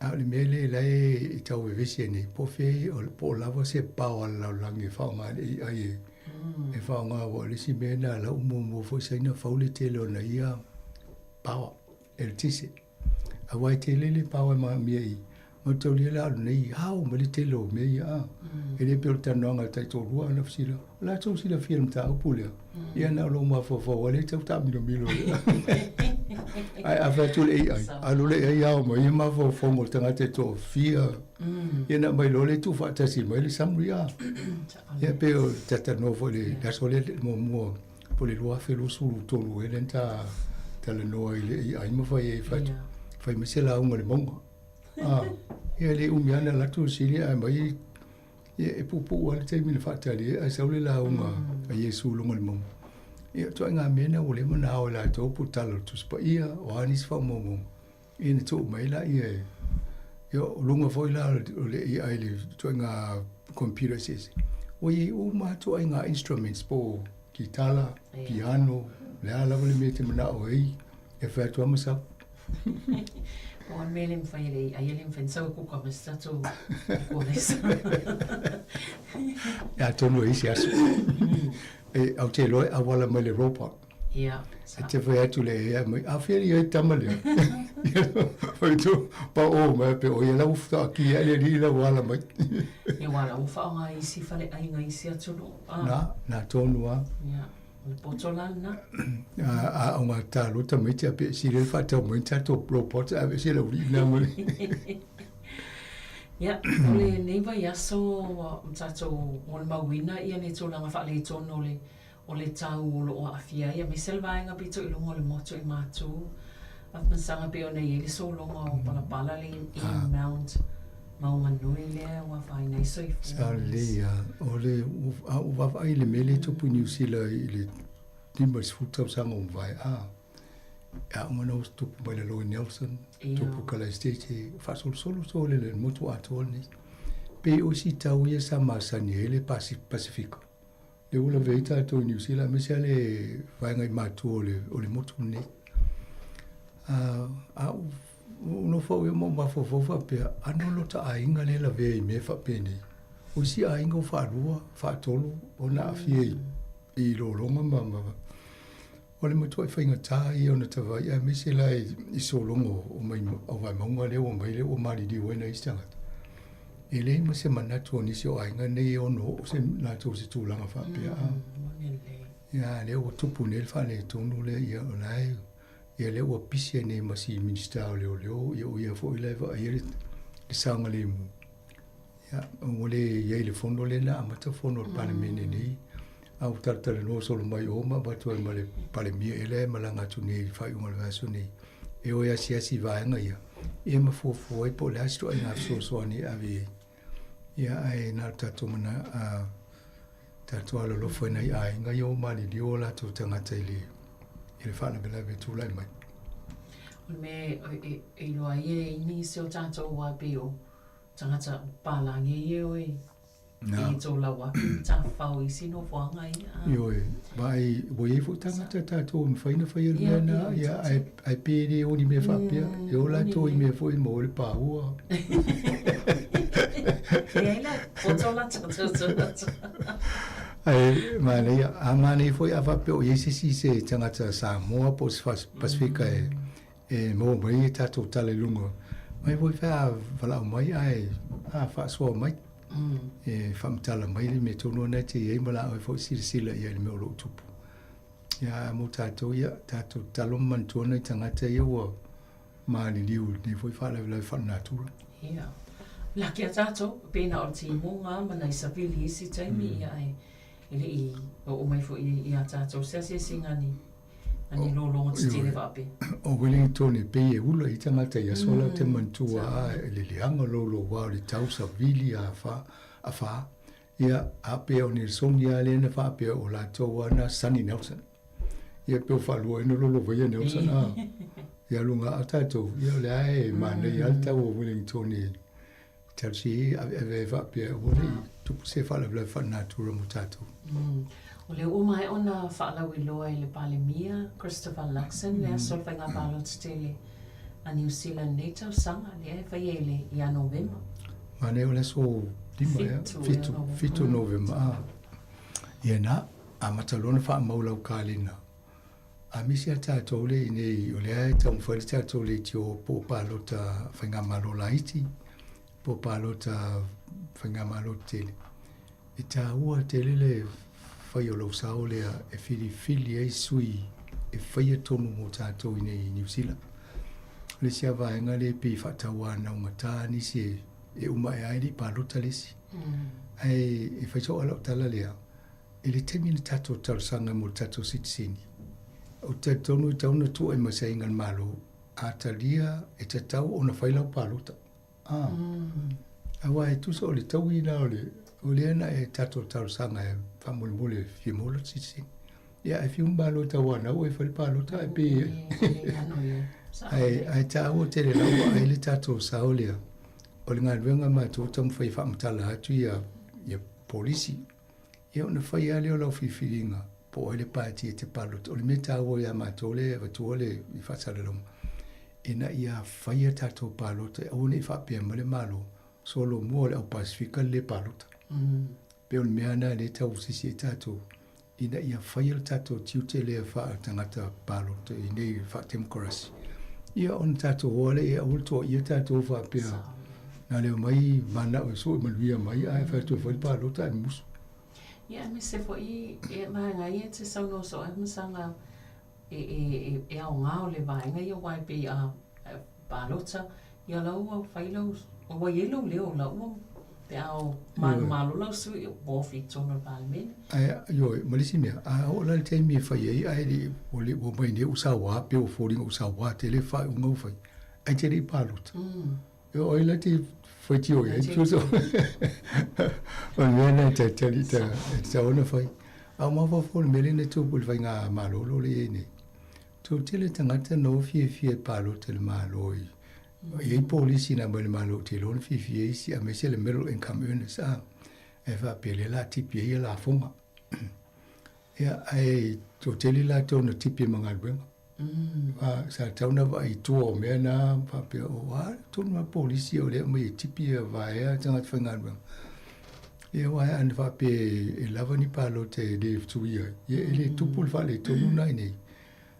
A le mele lai i tau e vesi nei po fe o po lava se pao ala langi whaonga le i ai e. E whaonga wa le si mena la umu fo saina faule tele o na ia pao e le tise. A wai tele le pao e maa mia i. Ma tau lia la alu nei hao ma le tele o mea i a. E le peo tanoanga tai tō rua na fsila. La tau sila fia mta upu lea. Ia na lo ma fo wale tau ta milo milo lea. Ai a fatu le ai. Alu le ai au ma i ma fo fongo tangate tō fia. Ia na mai lo le tu fatasi mai le samria. Ia peo tata novo le gasole mo mo po le lua felu sulu tonu e lenta tala noa i le ai ma fai e fatu. Fai me se la unga le monga. Ia le umiana la tu sili ai mai e pupu wale te mile fatali ai saule la unga a Yesu lunga le monga. Ia toa ngā mena o le mana o la tō putalo tu spa ia o anis wha momo. Ia ne tō mai la ia e. Ia lunga foi la o le ia ai le toa ngā computer sesi. O i o ma toa ngā instruments po kitala, piano, le ala wale me te mana o ei. E whea toa masau. O an mele mwhai rei, a iele mwhai nsau kuka mas tato kōnes. Ia tonu e isi asu. E au te loe a wala mai le robot. Ia. E te whai atu le ea mai, a whiari e tama lea. Whai tu, pa o mai pe o ia lau futa a ki ele ni la wala mai. Ia wala ufa o ngā isi whale ai ngā isi atunu. Na tonu a. Ia. Le potolana. A ngā tā lota mai te ape si le whatau mai tato robot a ve si la uri na mole. Ia, o le neiva i aso mtato o le mawina ia ne tōlanga wha le tono o le tau o lo o awhia ia me selvaenga pito i lungo le moto i mātū. Afmansanga pe o nei ele solonga o palapala le i Mount Maunganui lea ua whai nei soifu. Sa lea, o le wawai le mele topu New Zealand i le timbas futau sanga o vai a. A umana o topu mai le Loy Nelson, topu kala estete, whasol solo sole le motu atol ni. Pe o si tau ia sa masani ele Pasifiko. Le ula veita to New Zealand, me se le vaenga i mātu o le motu ni. Uno fau e mo mafofofa pe ano lota ainga le la vei me fa peni. O si ainga o whaarua, whaatolo, o na awhie i lolonga mama. O le matua i whainga tā i ona tawai, a mese la i solongo o mai o vai maunga leo o mai leo o maridi wena i stangata. E le ma se manatu o nisi o ainga nei ono o se nato se tūlanga whapea. Ia leo o tupu nel whane tonu le ia o lai. Ia leo o pisi nei masi minister o leo, ia fo i laiva a ia le sanga le mu. Ia, o le ia le fondo le na amata fondo o panemene nei. Au tartare no solo mai oma, batu ai male palemia ele, malanga tu nei, whai umale vaso nei. E o ia siasi vaenga ia. Ia ma fo ai po le astro ai ngā so ni avi. Ia ai nā tato mana tātua lo foi nei ai ngai o mali di o la tu tangata ili whana bela be tūlai mai. Me e loa e ni se o tātou wa pe o tangata pālangi e oi. I tō la waki tā whau I sino whanga I. Ioi, vai e fu tangata tātou me whaina whai rua na ia ai pere o ni me whapea. E o la tō I me fwoi mo le pāua. Eila, o tō la tō. Ai, mane, a mane foi a whapea o iesisi se tangata Sāmoa po Pasifika e mo mai tātou tale lungo. Mai foi whea wala o mai ai, a whaasua mai. E whamtala mai li me tono nei te ei mala o foi sila ia li me o lo tupu. Ia mo tātou ia, tātou talo mantua nei tangata ia ua maani liu ni foi whala vilai whanātura. Ia. Laki a tātou, pēna o ti monga mana I savili isi taimi ia ai. Ele I o mai fo I a tātou se singani. Ani lolonga te tere wape. O Wellington e pei e ula I tangata ia sola te mantua a le lianga lolo wao li tau savili a wha. Ia a pea o ni soni a lena wha pea o la toa na Sunny Nelson. Ia peo whalua ina lolo vaya Nelson a. Ia lunga a tātou. Ia le ae mana I alta o Wellington e Chelsea ave va pia wole tupu se fala vla fa natura mo tātou. O le o mai ona whaalawi loa I le palemia, Christopher Luxon, lea solwhainga balot tele a New Zealand native sanga, lea whai ele I a November. Mane o le so lima ya, fitu November. Ia na, a matalona wha maulau kālina. A misi a tātou le inei o lea e tau mwhari tātou le tio po pālota whainga malola iti. Po palota whainga malo tele. E tā ua tele le whai o lau sao lea e whiri ei sui e whai a tonu mō tātou I New Zealand. Le sia vaenga le pi whataua na unga tā nisi e uma e airi palota lesi. Ai e whai so alau tala lea. E le temi na tātou tausanga mō tātou sitisini. O te tonu I tauna tu e masaingan malo. A talia e te tau o na whailau palota. Awa e tusa o le tau ina o le ana e tato tau sanga e whamule fiamola tisi. Ia e fiumbalo tau ana o e whalipalo ta e pe. Ai ta o te le lau ai le tato sao lea. O le ngā ruenga mai tō tamu whai whaamtala atu ia polisi. Ia ona whai ale o lau whiwhiringa po o le pāti e te palota. O le me tā o ia mai tō le e watua le I whatara longa. Ina ia whaia tātou palota e aune I whapea ma le malo solo mua le au Pasifika le palota. Peo le mea na le tau sisi e tātou. Ina ia whaia le tātou tiute le wha tangata palota I nei wha demokrasi. Ia on tātou hoale e aule toa ia tātou whapea. Nā leo mai mana o so manuia mai ai whaitua whai palota e musu. Ia me se fo I e maanga ia te sauno so e masanga e au ngā o le vaenga ia wai pe a palota ia lau au whailau o wai elo leo lau pe au malo lau sui o wofi tonu palmene. Ioi, malisi mea, a o la le teimi e whai ei ai li o mai ne usawa pe o fōringa usawa te le whai unga u whai. Ai te rei palota. Io oi la te whai ti oi, ai tuso. O mea nei te tali te ona whai. Au mawa fōri mele ne tūpu le whai ngā malolo le e nei. Tō tele tangata no fie palo te le malo I. Iei polisi na mai le malo te lona fie isi a mese le middle income earners a. E wha pele la tipi e la fonga. Ia ai tō tele la tōna tipi mga ruenga. Sa tauna wa I tua o mea na wha pele o wa tōna polisi o le mai tipi e vaea tangata whainga ruenga. Ia wai ane wha pele e lava ni palo te le tuia. Ia ele tupul wha le tonu nai nei.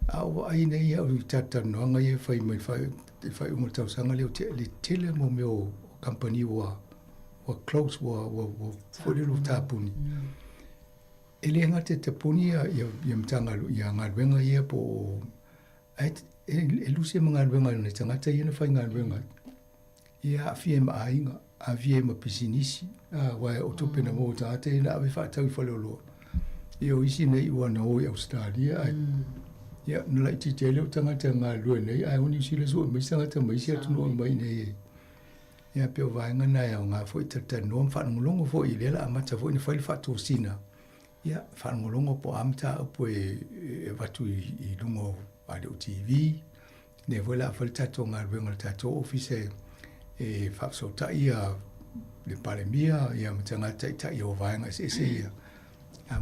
Awa ai nei au tata noanga ia whai mai whai unga tau sanga leo le tele mo meo company wa close wa whorelo tāpuni. Ele ngate te puni ia mtanga ia ngā ruenga ia po e lusia ma ngā ruenga nei tangata ia na whai ngā ruenga. Ia awhie ma ainga, awhie ma pisinisi, wai o tupena mo tangata ia na awe whaatau I whaleoloa. Ia o isi nei ua na oi Australia Ia, nala I te leo tangata ngā lua nei, ai honi usila sua mai tangata mai si atunua mai nei. Ia peo vaenga nai au ngā fwoi tata noa mwhanungulongo fwoi I lela amata fwoi ni whaili whato sina. Ia, whanongolongo po amta upo watu I lungo ale o TV. Ne voila fal tato ngā ruenga tato office whapso tai le palemia ia matanga tai o vaenga se ia.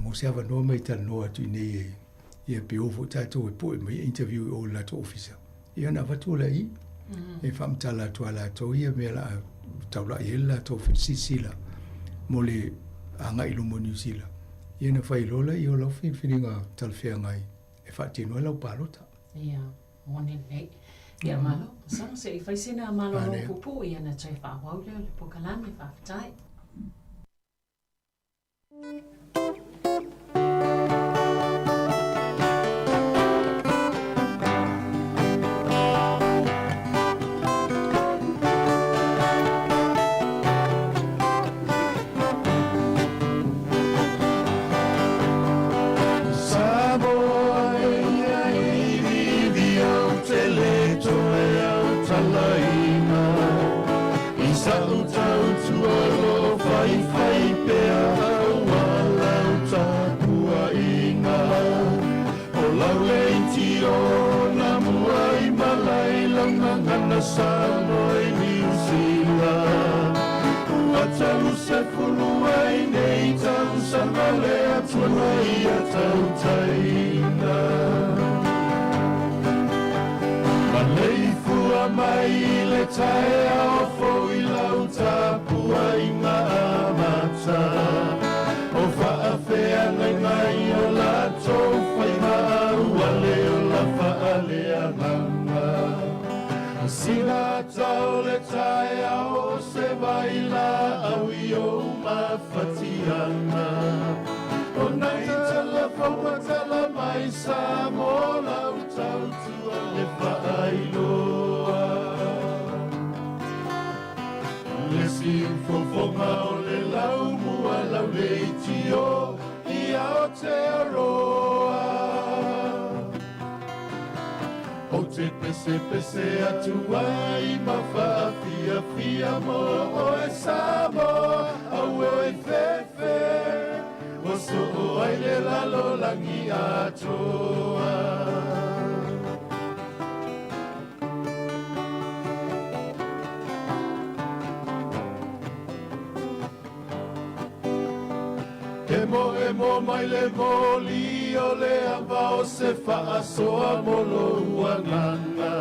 Mo se ava no mai tan no atu nei ia pe ovo tato po mai interview o la to office. Ia na watu la I. Whamtala to ala to ia me la taula ia to sisila. Mo le anga I lumo New Zealand. Ia na whai lola I o lau whiwhiringa talwhea ngai whaatino lau palota. Ia, mone nei. Ia malo, sang se I whaisena malo no pupu ia na tai whaawau leo le pokalame whaafitai. Sāmoa I New Zealand Wataru se fuluai nei tau sana lea tuna ia tau taina Malei fua mai le tae ao fo I lau tapua I ngā amata O whaafea ngai o la tau whaiha ua leo la whaalea nganga Sina tau le tae ao se vaila au I o mawhatiana O nai tala whaua tala mai Sāmoa lau tau tua le whaailoa Le si ufofonga o le lau mua lau le itio I ao te aroa O te pese atu ai ma fia mo o e Sāmoa au e fefe O so o ai le lalo langi atoa E mo mai le moli o le ava o se whaasoa molo uanganga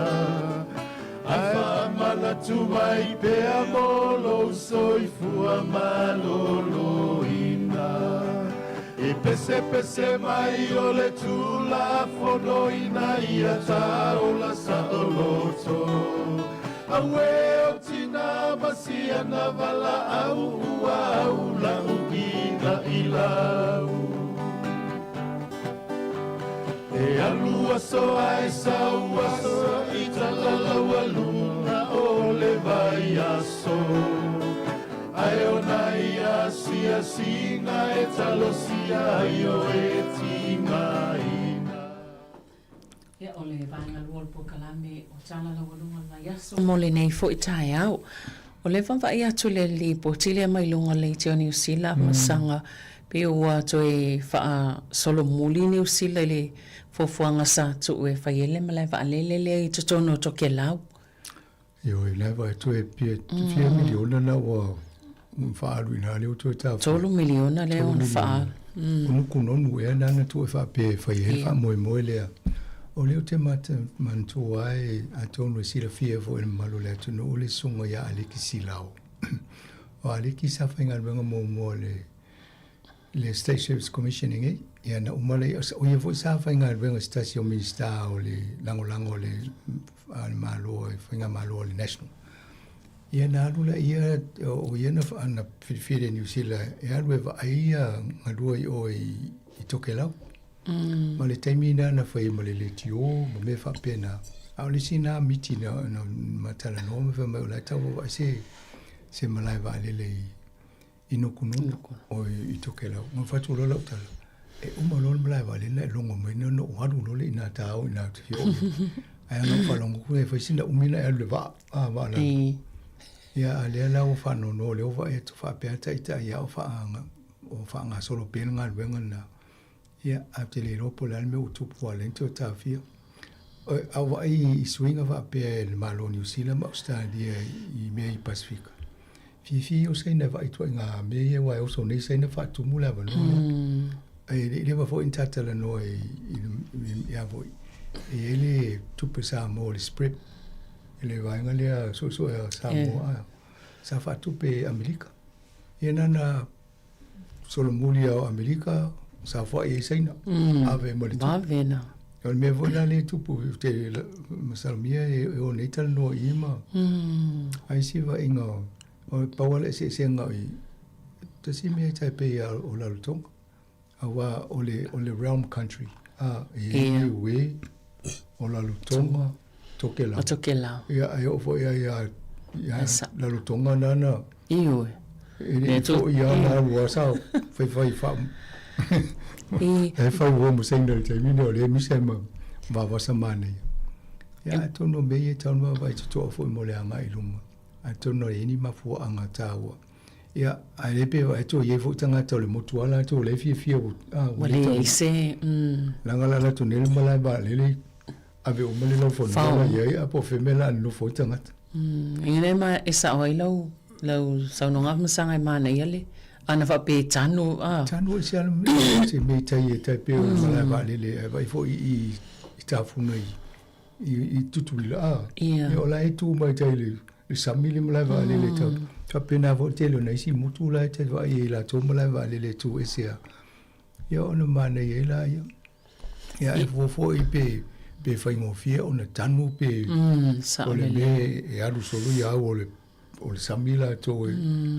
Ai whaamana tu mai pea molo soifua malolo ina E pese mai o le tula fono ina ia taola sa o loto Awe o tina masia na vala au la ugina I lau E alua so ai saua so I talalau aluna o le vai aso Ai o nai asia singa e talosia I o e tinga ina Ia o le vaenga lua le pokalame o tala la walunga mai aso mo le nei fo I tae au. O le whawai atu le li po tile mai lunga le te o New Zealand masanga pe ua to e wha solo muli New Zealand le fofuanga sa tu e whaiele ma le wha lele le I tutono toke lau. Yo I lewa e to e pia 4 miliona na wa whaaru ina leo to e tau. 3 miliona leo on wha. Unuku nonu e nana to e wha pe whaiele wha moe lea. O leo te mata mantu ai a tonu e sila fia fo e malo le atu o le sunga ia aliki silau. O aliki sa whainga ruenga mo le State Service Commissioning e. Ia na umale o ia fo sa whainga ruenga stasio minister o le lango le malo e whainga malo le national. Ia na alula ia o ia na whiwhire New Zealand e alu e wa aia ngadua I o I toke lau. Ma le taimina na whai ma le tio, ma me whapena. Au le sina miti na matala no, me wha mai o lai tau wa se malai wa alele I nukunu o I toke lau. Ma whatu lola utala. E umalola malai wa alele longo mai no wadu lole ina tau ina tio. Ai anga whalongo kue whai sina umina e alu wa ala. Ia alea lau whano no leo wa e tu whapea taita ia o whaanga solo pena ngā luenga na. Ia, a te le ropo le alme utupu a lente o tawhia. Awa i swinga wa pe malo New Zealand ma Australia i mea i Pasifika. Fifi o sei na wa i tua ngā mea wa o so nei sei na wa tumu la wa no. Le wa fo in tatala no i avoi. E ele tupe Sāmoa le spread. Ele wainga lea so e Sāmoa. Sa fa tupe Amerika. E nana solomuli o Amerika sa fa e sei na. Ave mo le tupe. Ave na. O me vola le tupu te masalmia e o nei tala no i ma. Ai si wa inga o pawala se nga i te si mea tai pe o la lutonga. Awa o le realm country. E we o la lutonga toke la. O toke la. Ia ai o fo ia la lutonga nana. Iwe. E fo ia na ua sao. Fai fa. E fai wo mo sendo te mino le mi sema va sa mane. Ya tono me ye tono va to fo mo le anga iluma. A tono ni ma fo anga tawa. Ya a le pe va to ye fo tanga to le motuala to le fi o. Wale se la to ne mala ba le ave o mele lo fo na ye a po femela no fo tanga. Ine ma esa o ilo lo sa no ngam sanga mana yele. Ana fa pe tanu tanu se me tai pe o mala ba le vai fo i ta fu nei i tutu la e ola e tu mai tai le samili mala ba le ta fa pena vo te lo nei si mutu la te va i la to mala ba le tu e se yo ona mana ye la ya e fo i pe fa mo fie ona tanu pe o le me e alu solo ya o le samila to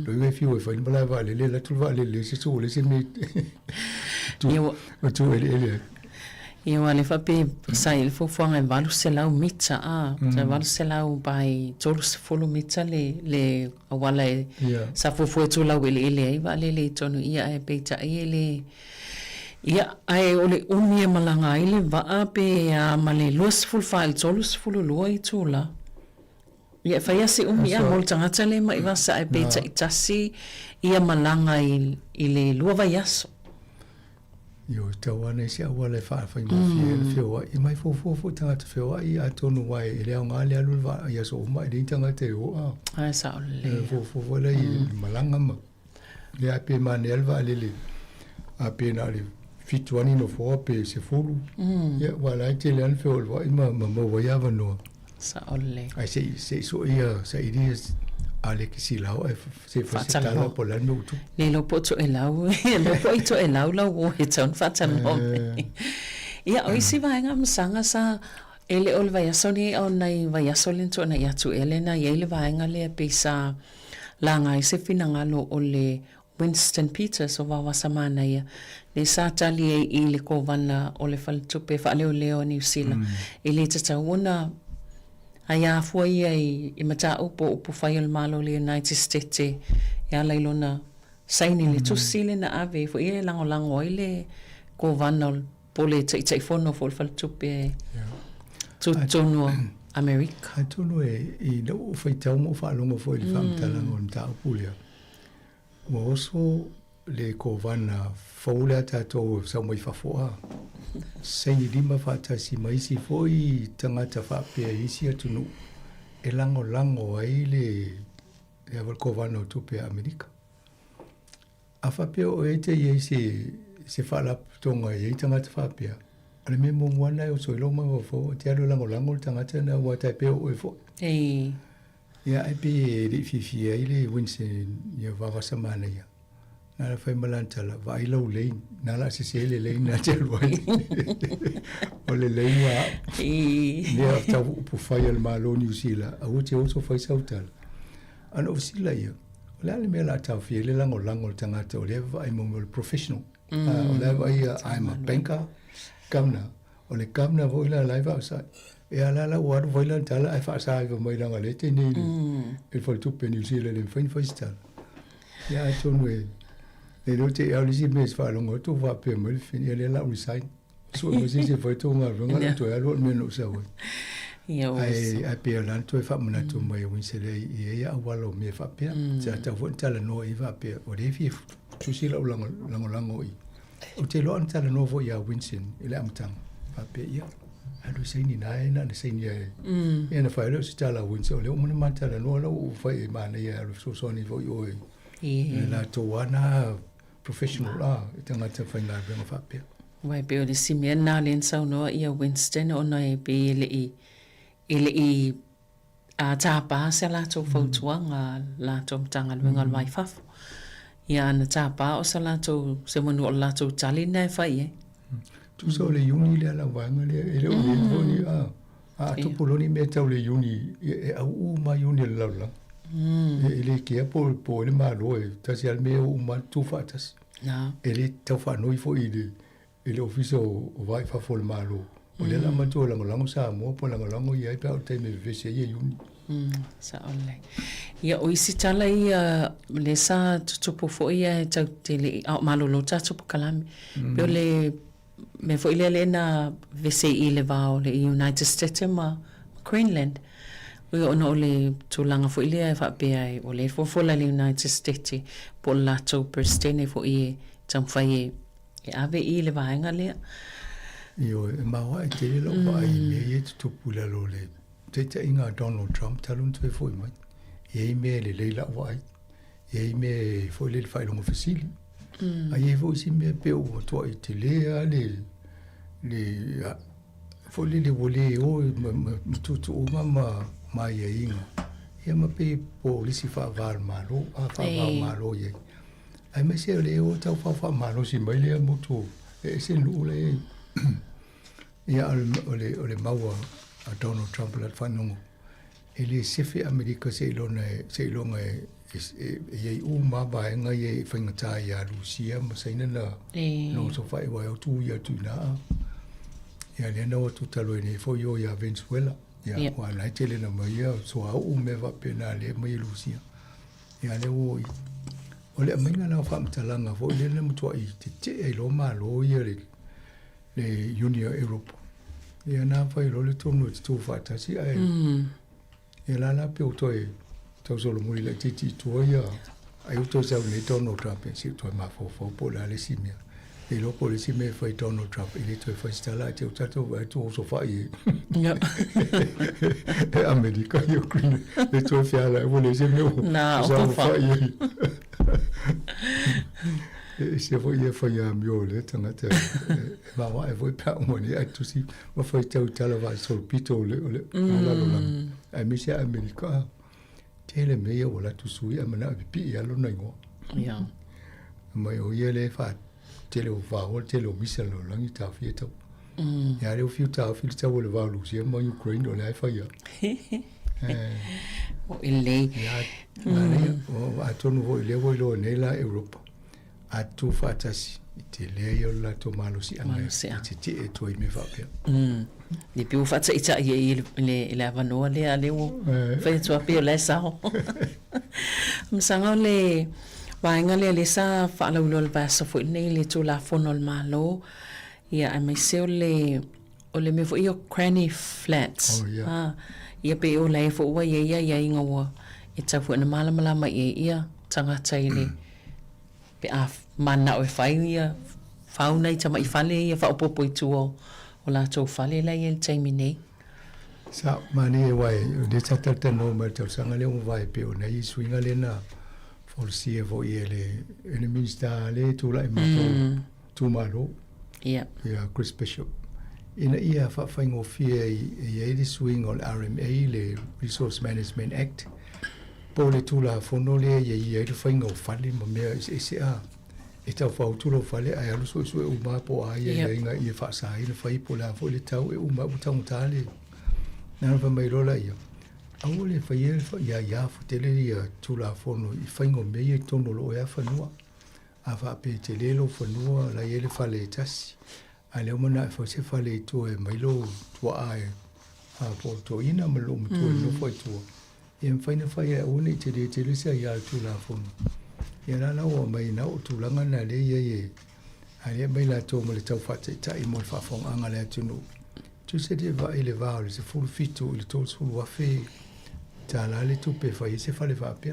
lo ve fiu e fa mala va le la tu va le se so le se me tu ele Io ale fa pe sai il fo fanga valu se lau mitsa sa valu se lau bai tolus folo mitsa le awala sa fo tu lau ele va le tonu ia e pe ta ele ia ai ole umi malanga ile va pe male los full file tolus folo loi tula ia fa ia se umi mo tanga tale mai va sa e pe ta itasi ia malanga ile lua va yaso Yo tawana se awale fa fie i mai fo tanga te fio i a tonu wai e leo ngā lea lulwa i aso mai rin tanga te o ai sa ole fo le i malanga ma le a pe mane elva lele a pe na le fituani no fo pe se fulu ia wala i te le an fio i ma wai ava no sa ole ai se so ia sa iris ale que si lao se facilitava por lá no tu le lo poto e lau lo poto e lau o e ton fatano ia oi si vai ngam sanga sa ele ol vai soni on nai vai solin to na ya tu elena ele vai ngale pesa la ngai se fina ngalo ole Winston Peters o va samana ia le sa tali e le ko vana ole fal tupe fa leo New Zealand ele tata una Aya foi ai mata upo fail malo le United States ya lailona saini le tusile na ave foi e lango ile ko vanol pole tai fono fol fal tupe tutono America tuno e no foi tão mo fa longo foi le fam tala on ta pulia mo so le ko vana foula ta to sa mo fa foa sei lima fata si mai si foi tangata fa pe isi atunu e lango ai le vol kovano tu pe Amerika a fa pe o ete ye se fa la tonga ye tangata fa pe ale me mo wana o so lo ma fo te alo lango tangata na wa ta pe o fo ya ai pe le fifi ai le Winston ye va samana ya na fai malantala vai lo le na la se le na te vai ole le wa ne ta pu fai al malo New Zealand a uti o so fai sautal an ofsila ia la le mela ta fi le lango tanga te ole vai mo professional ole vai I'm a banker kamna ole kamna voi la live outside e ala wa voi la tala ai fa sa go mai langa le te ni il faut tu pe New Zealand en fin festival ya tonwe le no te au lisi mes fa longo tu va pe mo fin ele la resign so mo si se foi to nga ronga to ya lo me no sa ai pe lan to fa mo na to mo e win se le e ya walo me fa pe sa ta vo tala no i va pe o de fi tu si la lango i O te loa tala novo ia Winston, ile amtang. Pape ia. Alu seini nai na seini ai. Ia na whaeleo si tala Winston. Leo muna matala noa lau whai mana ia alu sosoni vo i oi. La to wana professional tangata whainga renga whapea. Wai pe o le simia nā len sau noa ia Winston o nei pe ele i a tāpā se lātou whautuanga lātou mtanga luenga mai whafu. Ia ana tāpā o se lātou se manu o lātou tali nei whai e. Tu so le yuni le ala wanga le ele o le toni a tupoloni me tau le yuni e au ma yuni le laula. Ele kia po le malo e tasi al mea uma tu fatas. Ele tau whanoi fo ele ofisa o vai whafo le malo. O le lama tō langolango Sāmoa po langolango i aipa o teime vese i e yuni. Sa ole. Ia o isi tala i le sa tutupo fo i e tau te le au malolo tatupo kalami. Peo le me fo i le na vese i le vao le United States ma Greenland. O ona o le tūlanga fo i le e whapea e o le fofola le United States po la tau prestene fo i e tamwhai e ave i le vaenga lea. Io e maua e te lo vai me e tupu la lo le te inga Donald Trump talun tu e foi mai e me le leila vai e me foi le fai longo facile ai e foi si me pe o to i te le foi le vole o tutu o ma ia inga e ma pe polisi fa var malo fa malo ye ai me se le o tau fa malo si mai le moto e se lu le ia ole maua a Donald Trump la whanongo. Ele sefe Amerika se ilonga e maba e ngai e whaingata i a Rusia ma saina na no so whai wai o tu ia tu na. Ia lena o tu talo e fo yo ia Venezuela. Ia wa nai tele na mai ia so au me va pena le mai Rusia. Ia le o ole a mainga na whamtalanga fo ile na mutua i te e lo malo ia le Union Europe. Ia nā whai lo le tonu te tō whātasi ai. Ia lana pe o toi tau solo mui le titi tua ia. Ai o toi sau ne Donald Trump e si toi mawhawhau po la le simia. E loko le simia whai Donald Trump e le toi whai stala te o tato ai tō so whai e. E Amerika i o Green. Le toi whiala e wole simia o. Nā, o tō whai. E se foi ia foi a mio le tangata va vai voi pa moni ai tu si va foi tau tala va sol pito le la ai mi se America tele me o la tu sui a mana pi ia lo nai ngo ia mai o ia le fa tele o va o tele o mi se lo langi ta fieto ia le o fiu ta o le va lu si mo Ukraine o le fa ia o ele ia o a tonu vo le vo lo nela Europa a tu fatasi te leo la to malo si anga te e to i me fa pe ni piu fatsa ita i le avanoa le o fe to pe le sa msanga le wainga le sa fa lo lo ba sa fo nei le to la fonol malo ia a me se o le me fo io cranny flats ia pe o le fo wa ia inga wa ita fo na mala mai ia tanga taile pe a mana o fai ia fauna i tama i fale ia fa opopo i tuo o la tau fale la ia taimi nei sa mani wai de tata no ma tau sanga le vai pe o nei swinga le na for si vo ele ene minsta le tu la ma tu malo ia Chris Bishop ina ia fa faingo fie i e swing on RMA le Resource Management Act po le tula fono le ia i le faingo fale mo me se a e tau whau turo whale ai alu so e uma po ai e inga i e whaasa i le whai po la fo le tau e uma u tau tale nana wha mai rola ia au le whai e ia futele ia tula fono i whaingo me e tono lo ea whanua a wha pe te lelo whanua la i le whale e tasi a leo mana e whau se whale e tua e mailo tua ai a po to ina malo mu tua e no whai tua e mwhaina whai e one i te le se ia tula fono ia la o mai na o tulanga na le ye ale mai la to mo le tau fa i mo fa fong anga le tunu tu se de va ele va le se full fito le to sul wa fe ta la le tu pe fa se fa le va pe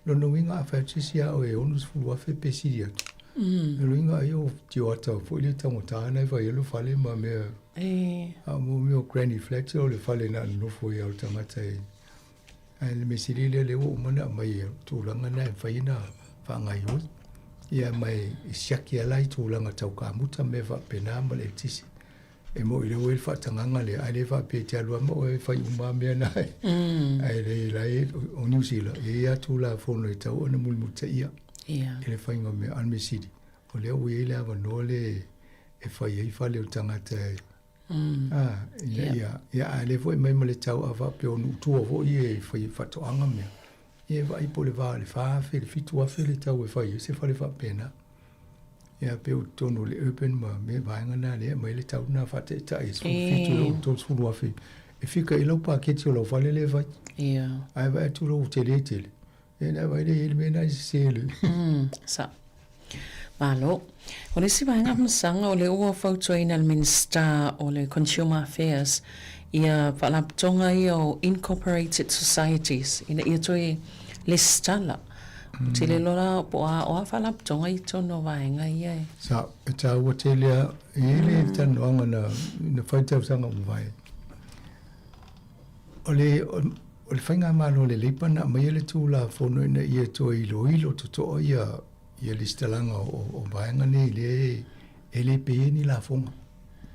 lo no winga fa sia o e onus full wa fe pe si dia Luinga yo tio ata fo le tangata na fa yelo fale ma me. Mo me granny fletcher le fale na no fo ya tangata. Ai le mesili le o mana mai tu langa na fa ina fa ngai yo. Ia mai siaki alai tu langa tau ka muta me va pena ma le tisi. E mo ile wel fa tanganga le ai le va pe te alua mo e fa uma me na. Ai le lai o New Zealand e ya tu la fo no tau ona mulmuta ia. Ele fa inga me an me sidi. O le o ele ava no le e fa ia fa le tangata. Ia le foi mai le tau ava pe onu tu vo ie fa to anga me. Ia va i pole va le fa fe le fitu a fe le tau e fa ia se fa le fa pena. Ia pe o tono le open ma me va nga na le mai le tau na fa te tai so fitu o to su lo fe. E fika i lo pa ke ti lo fa le va. Ia. Ai va tu lo te le te. E na vai le me na se le. Sa. Malo. O le siwa nga msanga o le ua fautua ina le Minister o le Consumer Affairs ia whalaptonga ia o Incorporated Societies ina ia toi le stala. Te le lora po a oa whalaptonga i tono vaenga ia e. Sa, e ta ua te lea e le tanu anga na whaitau sanga o vai. O le whainga malo le leipana mai le tū la whono ina ia toi ilo to toa ia le stalanga o vaenga nei le ele pe ni la fonga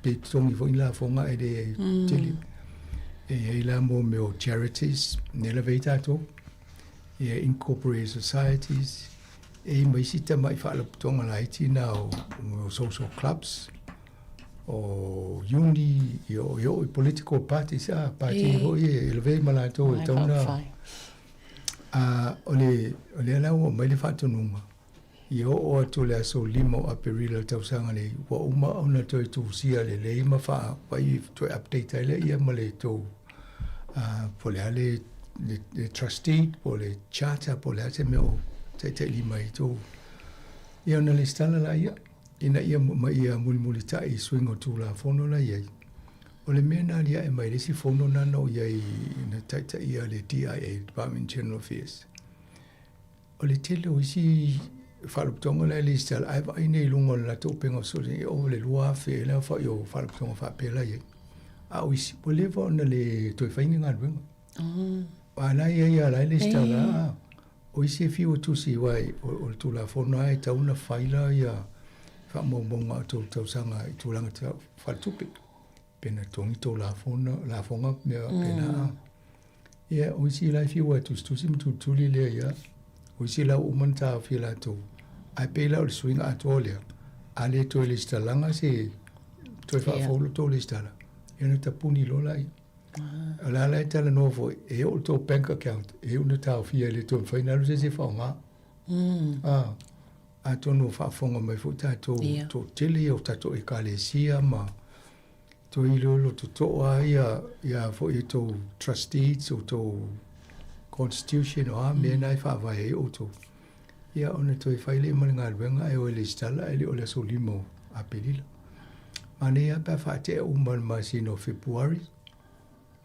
pe tongi fo la fonga e le tele e la mo me o charities elevate to e incorporated societies e mai sita mai fa la tonga la itina o social clubs o uni yo political parties party o elevate mala to e tona ole la o mai le fa tonunga Yo o to le so limo a perila tau sanga le wa uma ona to tu sia le le ma fa pai to update le ia ma le to po le trustee po le charter po le se me te lima i to ia na le stala la ia ina ia ma ia muli tai swing o tu la fono la ia o le mena ia e mai le si fono na no ia na tai ia le DIA Department General Affairs o le tele o si Whalaptonga le listal ai vai nei lungo la tōpenga sori o le lua fe le fa yo whalaptonga fa pela ye a wisi po le va na le toi whainga ngā ruenga ana ia la listal la o isi fi o tu si wai o tu la fona e tauna whaila ia wha monga tau sanga i tu langa ta whaltupi pena tongi tō la fonga mea pena ia o isi la fi o tu si mtu tuli le ia o isi la umanta fi la tō ai pela o le swinga atolia ale to le stalanga se to fa folo to le stala ena tapuni lola i la tala novo e o to bank account e una ta fia le to final se fa nga a to no fa fonga mai futa to tele o tato e kalesia ma to ilolo to ia fo e to trustees o to constitution o me nai fa vai o to ia ona toi faile ma ngā ruenga e o le stala e le o le solimo a pelila. Mane ia pa whaate e uman masi no Februari.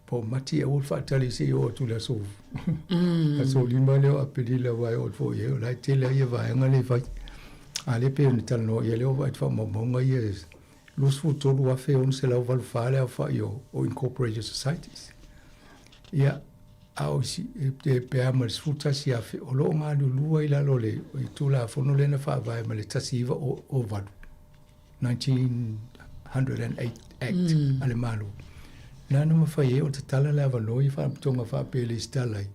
Po mati e o whaatali se o tu la sof. A solima leo a pelila wai o fo e o lai tele ia vaenga le whai. A le pe unitala no ia leo wai twa mamonga ia lus fu tolu a fe on se lau valu whaale a whai o Incorporated Societies. Ia au si te pea ma sfuta si a o lo ngā lulua i lalo le i tūla fono le na wha vai ma le tasiva o vadu 1908 Act ale malu nana ma whai e o te tala le avanoi wha tonga wha pe le stalai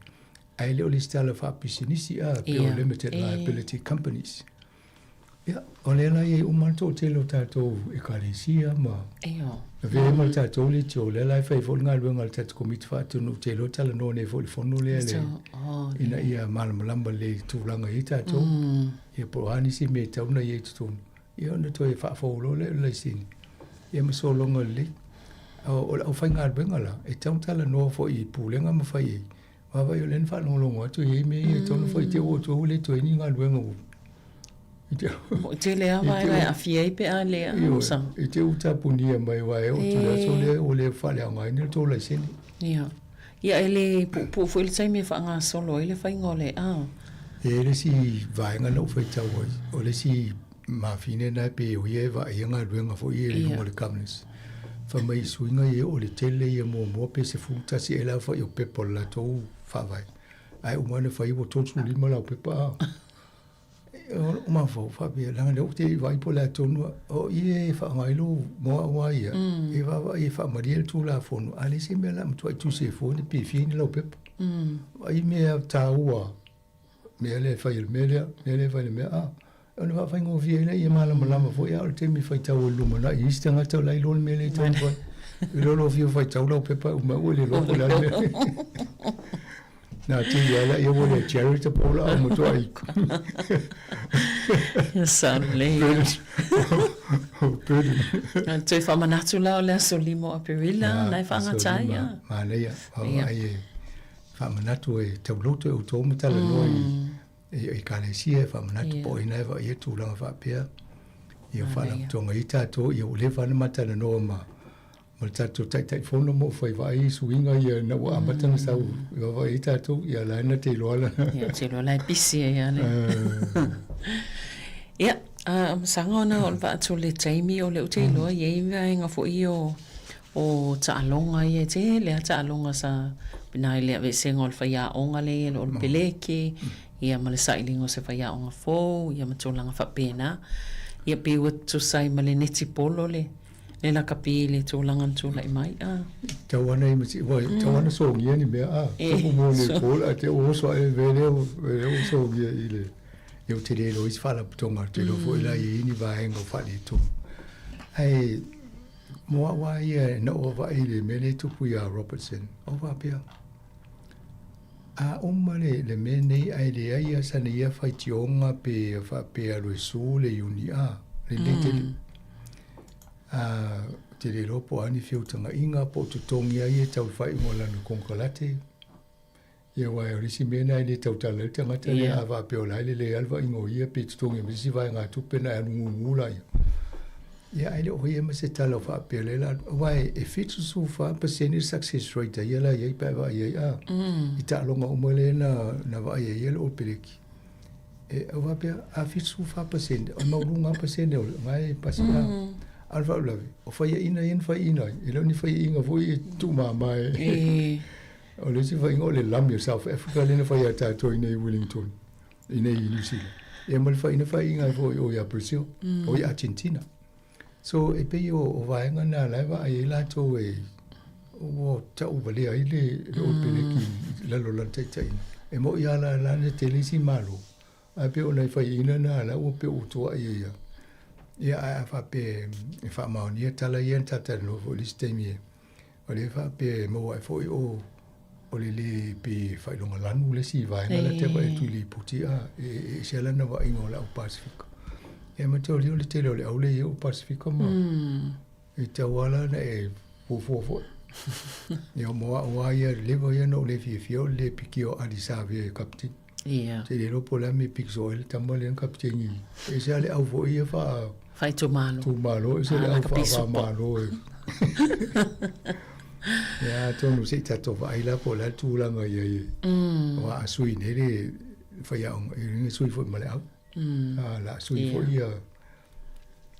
ai le o le stala wha pisinisi a pe o limited liability companies ia o le la e umanto te lo tātou e kālesia ma Ve mal tatou le tio le lai fai fo ngā luenga le tatu komiti whaatunu te lo tala no ne fo le fono le ina ia malamalamba le tūlanga i tatou ia poani si me tauna i e tutunu ia ona toi whaafolo le sini ia masolonga le au whai ngā luenga la e tau tala no fo i pūlenga ma whai e wawai o len whanolongo atu i me e tonu fo i te o tu le toi ni ngā luenga u te lea vai vai a fiei pe a lea usang. I te uta punia mai vai o tu la so le o le whale a ngai ni tō lai sene. Ia. Ia ele pu fu il sai me fa nga solo ele fai ngole a. E le si vai nga no fai tau o le si ma fine na pe o ye va ia nga ruenga fo ia le mo le kamnes fa mai suinga ye o le tele ye mo pe se futa si ela fa yo pe por la to fa vai ai o mane fa ibo tonu lima la pe pa o ma fa be la nga te vai po la tonu o ye fa ngai lo mo wa ia e va e fa mariel tu la fo no ale se me la mo tu se fo ni pe fini lo pe ai me ta ua me le fa il me le fa le me ona va faingo viela ia malama fo ia o te mi fai tau luma na i stanga tau lai lol mele tau vai i lolo fio fai tau lau pepa uma ule loko la na ti ia ia wole charity pola o moto ai Sanle. Tu fa manatu la le solimo a perilla na fa ngatai ya. Ma le ia ai fa manatu e tau loto o to mata le noi e kalesia fa manatu po ina va ia tu la fa pia ia fa la tonga ita to ia o le fa na mata le no ma ma tatu tai fono mo foi vai suinga ia na wa mata sa va ita to ia la na te lo la ia te lo la pisia ia le ia sangona on va tu le taimi o le te lo ia nga fo io o ta'alonga ia te le ta'alonga sa binai le ve sengol fa ia onga le o peleke ia male sailingo se fa ia onga fo ia matolanga fa pena ia pe o tu sai male neti polo le la kapile tu langan tu lai mai tawana i masi wa tawana so ngia ni me so mo le polo te o so e vele o so ngia ile eu te le lo is fala tonga te lo fo ila i ni va hengo fa le tu ai mo wa ia no va ile mele tu puia Robertson o va pia o male le mene ai le ai sa ne ia fai tionga pe fa pe lo su le uni le te te le lopo ani fiutanga inga po tu tongi ai tau fai mo la no konkolate ia wa risi mena ai le tau tala tanga te ava pe o le alva ingo ia pe tu tongi mi si vai nga tu pena anu ngula ia ai le o ia ma se tala fa pe le la vai e fitu su fa percentage success rate ia la ia pa va ia ita longa o mole na va ia o peleki e va pe a fitu fa percent o ma lunga percent o mai pasia alfa lavi o fa ina e lo ni fa inga foi tu ma mai o le si fa ingo le lam South Africa le na fa ia ta to nei Wellington nei New Zealand e mal fa inga foi o ia Brazil o ia Argentina so e pe o vaenga na leva ai la to e o ta o vale ai le o peleki la lo la tai e mo ia la ne telisi malo a pe o nei fa ina na la o pe o to ai ia a fa pe e fa ma ni tala ien tata no vo listemi o le fa pe mo ai foi o le pe fa lo lanu le si vaenga la te va tu li puti e se la na va ingo la o Pacific e ma te o le tele o le au le o Pacifico ma e te wala na e fo e o moa o aia levo ia no le fio le pikio alisavi e kapten te le lopo la me pikso el tamale en kapten e se ale au vo ia fa fai tu malo e se le au fa malo ya tonu se tato va ila po la tu la ma ia wa sui ne le fa ia e sui fo male au la sui fo ia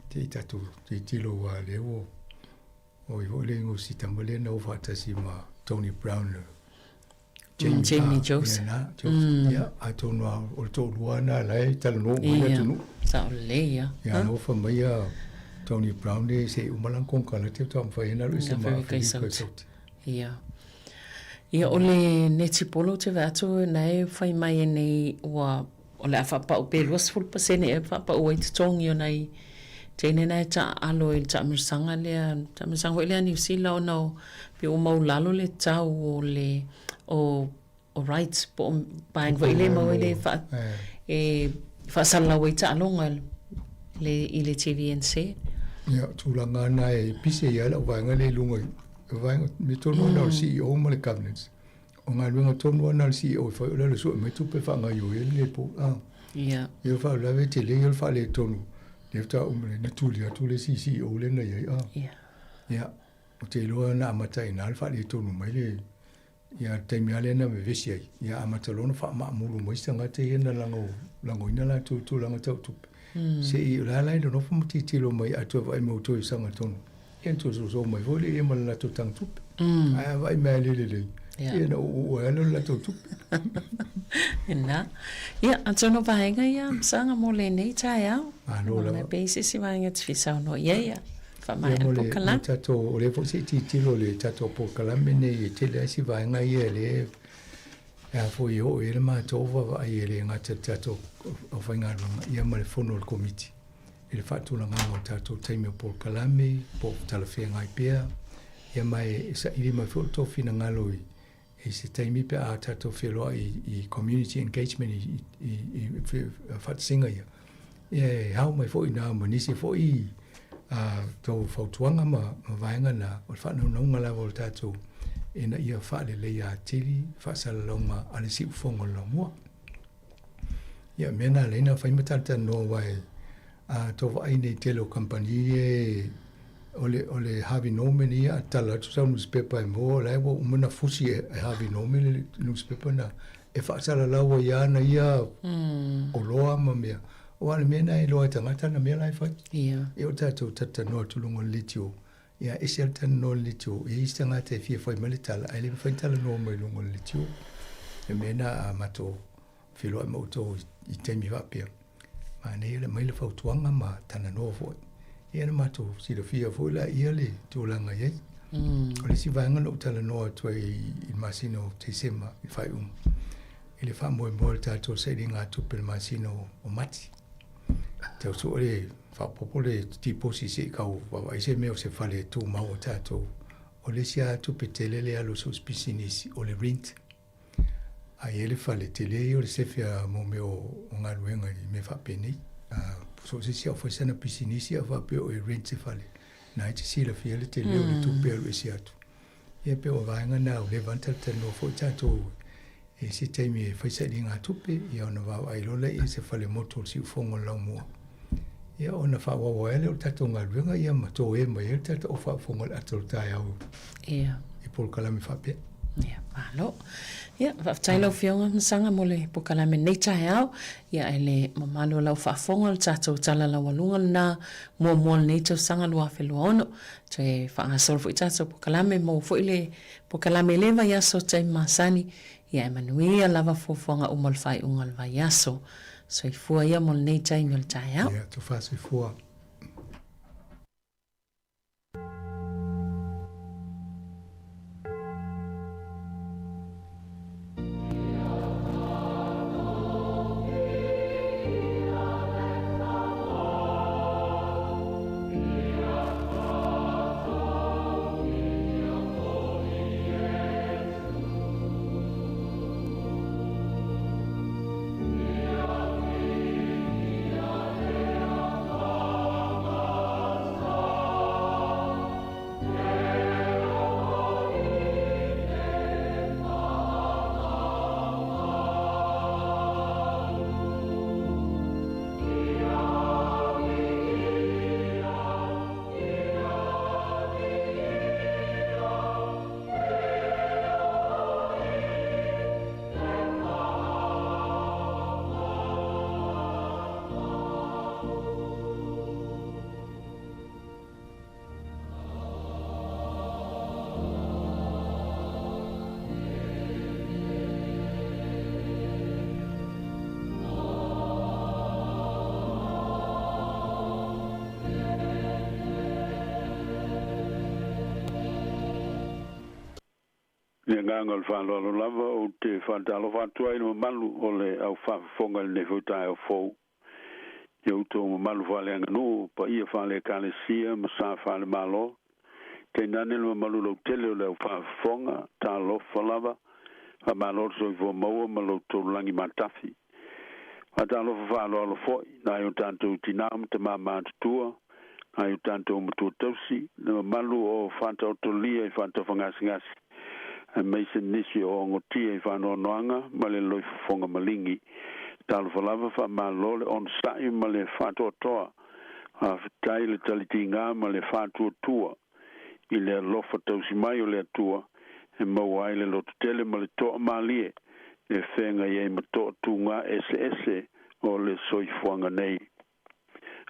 te tatu te tilo wa lewo o i vole ngo si tambale no fata si ma Tony Brown Jamie Joseph ya a tono o to luana la e tal no mo tu sa le ya no fa mai Tony Brown de se umalan kon kala te tam fa ina lu se ma ia ole neti polo te vato nei fai mai nei wa ole a fa pa o pe los full percent e fa pa o te tongi o nei tene nei ta alo il ta misanga le ni sila no pe o mau lalo le tau o le o rights po bain vo ile mo ile fa fa sala we ta longa le ile TVNC ya tulanga na e pise ya la va ngale lungo va mi tono na CEO mo le cabinets o nga lunga tono na CEO fa le so me tu pe fa nga yo le po yo fa la ve te le yo fa le tono le ta o me na tu le CEO le na ya o te lo na mata ina alfa le tono mai le ya te mi ale na me vesi ya amata lo fa ma mu mo istanga te na lango ina la tu lango tu Se I la no fo mti tilo mai atu vai mo to sanga ton. Ien to so mai vo le mo la to tang tup. Ai vai mai le. Ien o ano la to tup. Ina. Ia, atono pahenga ia, sanga mo le nei tai au. Ano la. Na basis si vainga tfisa no ia. Fa mai Ia mo po le kala. tato o le fo se tilo le tato po kala me nei te le si vainga ia le. Ya fo yo ele ma to va ele nga tato o vainga ia ma le fono le committee. Ele fatu la ngalo tato taimi po kala me po talafia ngai pia. Ia mai sa ili ma fo to fina ngalo e se taimi pe a tato felo I community engagement I fat singa ia. Ia how mai fo ina mo nisi fo I to fo tuanga ma vainga na o fa no ngala vol tato ina ia fa le ia tili fa sala longa ale si fongo lo mo. Ia mena le na fa imata no wai to vai nei telo company ole Harvey Norman ia tala tu sa newspaper mo la wo umana fusi Harvey Norman newspaper na e fa sala la wo ia na ia o loa ma mea o ale mena e loa tangata na mea lai fa ia e o tato tata no tulungo litio ia e se tan no litio e istanga te fia fa militala ele fa tala no mai lungo litio e mena a mato filo mo to I temi va pia ma nei le mai le fa tuanga ma tana no fo ia na mato si le fia fo la ia le tūlanga iei. O le si vanga no tala noa tua I masino te sema I fai Ele wha moe moe tātou se ri ngā tupe le masino o mati. Tau so le wha popo le tiposi se kau wawa ise meo se whale tū mau o tātou. O le si a tupe te lele alo so spisinisi o le rint. Ai ele whale te le o le sefia mo meo o ngā ruenga I me wha penei. So se sia foi sana pisinisi a va pe o rent se fale na ite si la fiele te leo le tu pe o esi atu e pe o vainga na o levanta te no foi tato e si te mi foi sa linga tupe e ona va ai lo le se fale moto si fongo la mo e ona fa wa ele o tato nga luenga ia ma to e mai tato o fa fongo la to tai au ia e por kala mi fa pe ia malo ia fa tailo fionga msanga mole po kala me nei tai au ia ele mamalo lau fa fonga tato tala la walunga na mo nei to sanga lua felo ono te fa asol fo tato po kala me mo fo ile po kala me leva ia so tai masani ia Emanuia lava fo fonga umal fai ungal va yaso so I fua ia mol nei tai mol tai au ia to fa se fua Ia nganga le whanalo lava o te whantalo whantua ina malu o le au whafonga le nefutai o fau. Ia uto malu whale anganu pa ia whale kalesia ma sa whale malo. Kei nane le malu lau tele o le au whafonga ta lofa lava. Ha malo so I fo maua ma lau tolu langi matafi. Ha ta lofa whalo alo foi. Na i o tanto tinam te mama tutua. Na i o tanto mutua tausi. Na malu o whanta o tolia I whanta whangasi. Mai se nisi o ngotia I whanoanoanga ma le loi fonga malingi. Talo whalava wha malo le on sai ma le whatoa toa. A whitai le taliti ngā ma le whatua tua. I le lofa tausi mai o le atua. E mawai le loto tele ma le toa malie. E whenga I e matoa tu ngā ese o le soifuanga nei.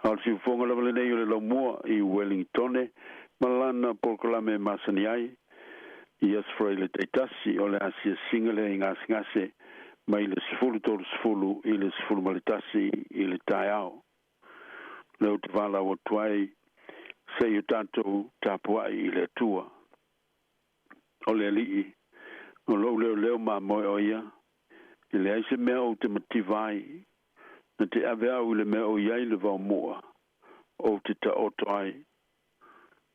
Al si fonga la vale nei o le lau mua I Wellington malana porkolame masani ai I asfroi le teitasi o le asia singale I ngase mai le sifulu tolu sifulu I le sifulu malitasi I le tai au. Leo te wala o tuai se I tātou tāpuai I le tua. O le alii o leo ma moe o ia I le aise mea o te mativai na te ave au I le mea o iai le vau mua o te ta oto ai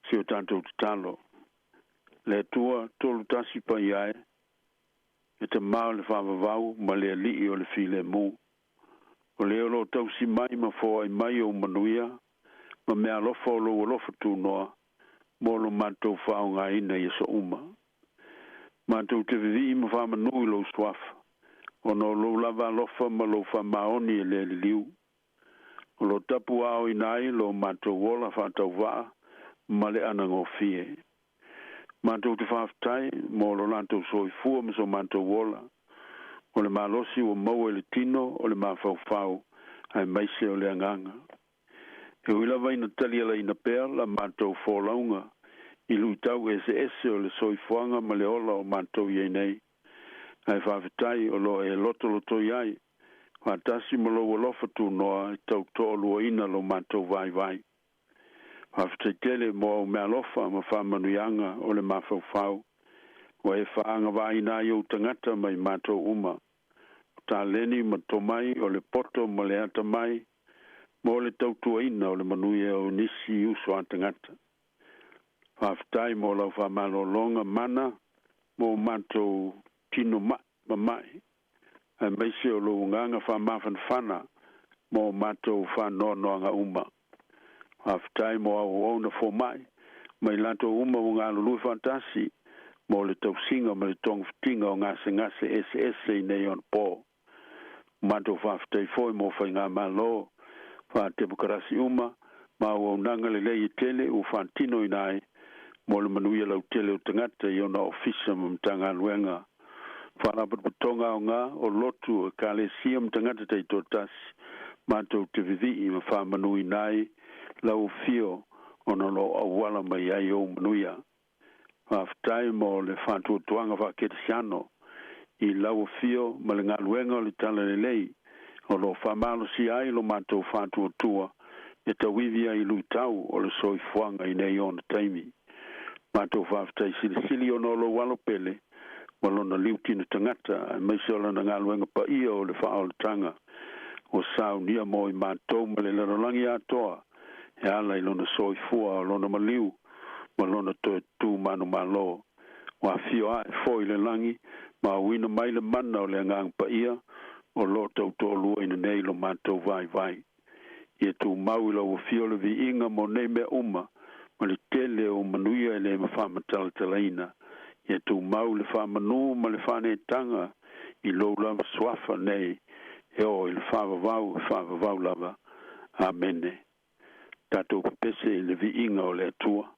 se o tātou te talo. Le tua tolu tasi pa iai e te mao le whawawau ma le alii o le file mu. O leo lo tau si mai ma fo ai mai o manuia ma mea lofa o lofa tu noa mo lo mantou whao ngā ina I so uma. Mantou te vivi ma wha manui lo swafa o no lo lava lofa ma lo wha maoni le liu. O lo tapu ao inai lo mantou wola whātau waa ma le anango fie. Mantou te whaftai mo lo lantou soi fua ma so mantou wola. O le malosi o mau le tino o le mawhau ai maise o le anganga. E uila vaina tali ala ina pēr la mantou fōlaunga I lui tau ese o le soifuanga ma le ola o mantou iei nei. Ai whawhitai o lo e loto iai. Whatasi mo lo walofa tu noa I tau toa lua ina lo mantou vai. Whawhitai tele mo au mea lofa ma whamanuianga o le mawhau. Wa e whaanga vai na I o tangata mai mantou uma. Ta leni ma tomai o le poto ma le ata mai. Mo le tau tua ina o le manuia o nisi uso antangata. Whaftai mo lau whamalo longa mana mo mantou tino mai. Ai meise o lo nganga whamafan whana mo mantou whanoanga uma. Whaftai mo au ona fo mai. Mai lanto uma o ngā lului fantasi mo le tau singa ma le tong fitinga o ngase ese I nei on po. Mantou whaftai foi mo whai ngā malo wha te bukarasi uma ma o nanga le lei tele u whantino inai mo le manuia lau tele o tangata I ona ofisa mtanga luenga. Whanapat putonga o ngā o lotu ka le sia mtangata tei totasi mantou te vivi ma whamanui nai lau fio ona lo awala mai ai o manuia. Whaftai mo le whantuatuanga whaketasiano I lau fio ma le ngā luenga o le tala le lei o lo whamalo si ai lo mantou whantuatua e tawivia I lui tau o le soifuanga I nei ona taimi. Mantou whaftai sili o no lo walopele ma lona liutina tangata mai se ola na ngā luenga pa ia o le whaolatanga o sao nia mo I mantou ma le larolangi atoa e ala I lona soifua o lona maliu ma lona toe tu manu malo wa fio ai foi le langi ma wina mai le mana o le ngang pa ia o lo tau to lua ina nei lo mantou vai. Ia tu mau lo fio le vi inga mo nei me uma ma le tele o manuia le ma whamatala talaina. Ia tu mau le whamanu ma le whane tanga I lo lama swafa nei e o I le whavavau lava. Amene. Tatou pese le vi inga o le atua.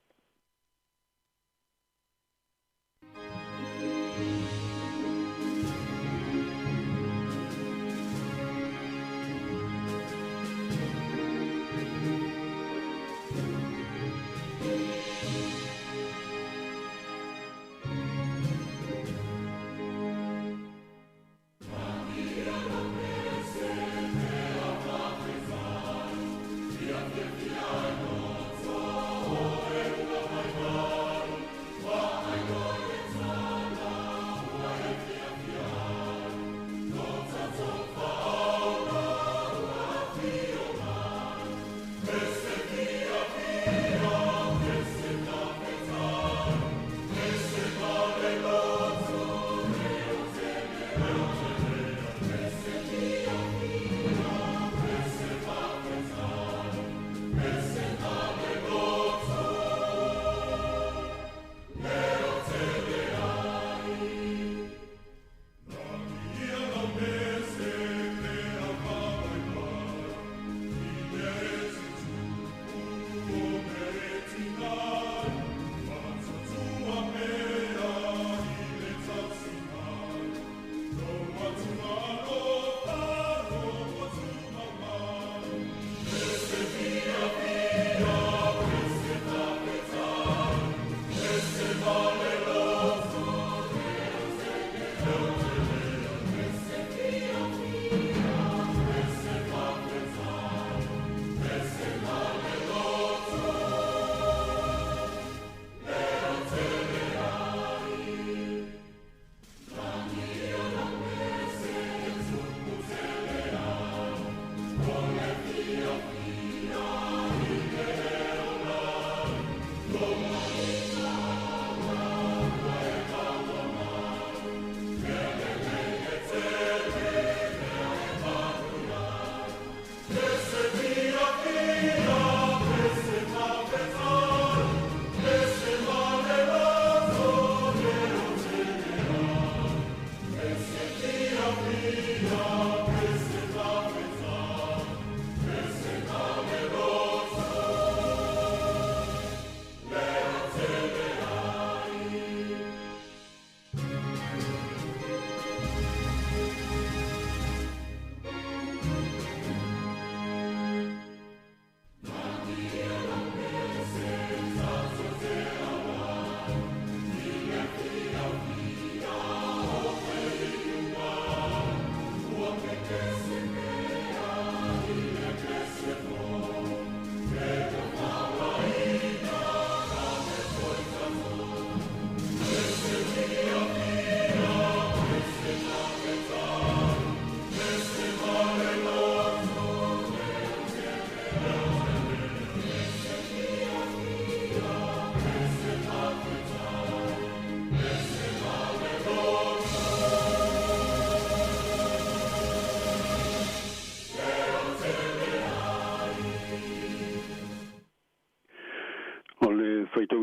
Oh,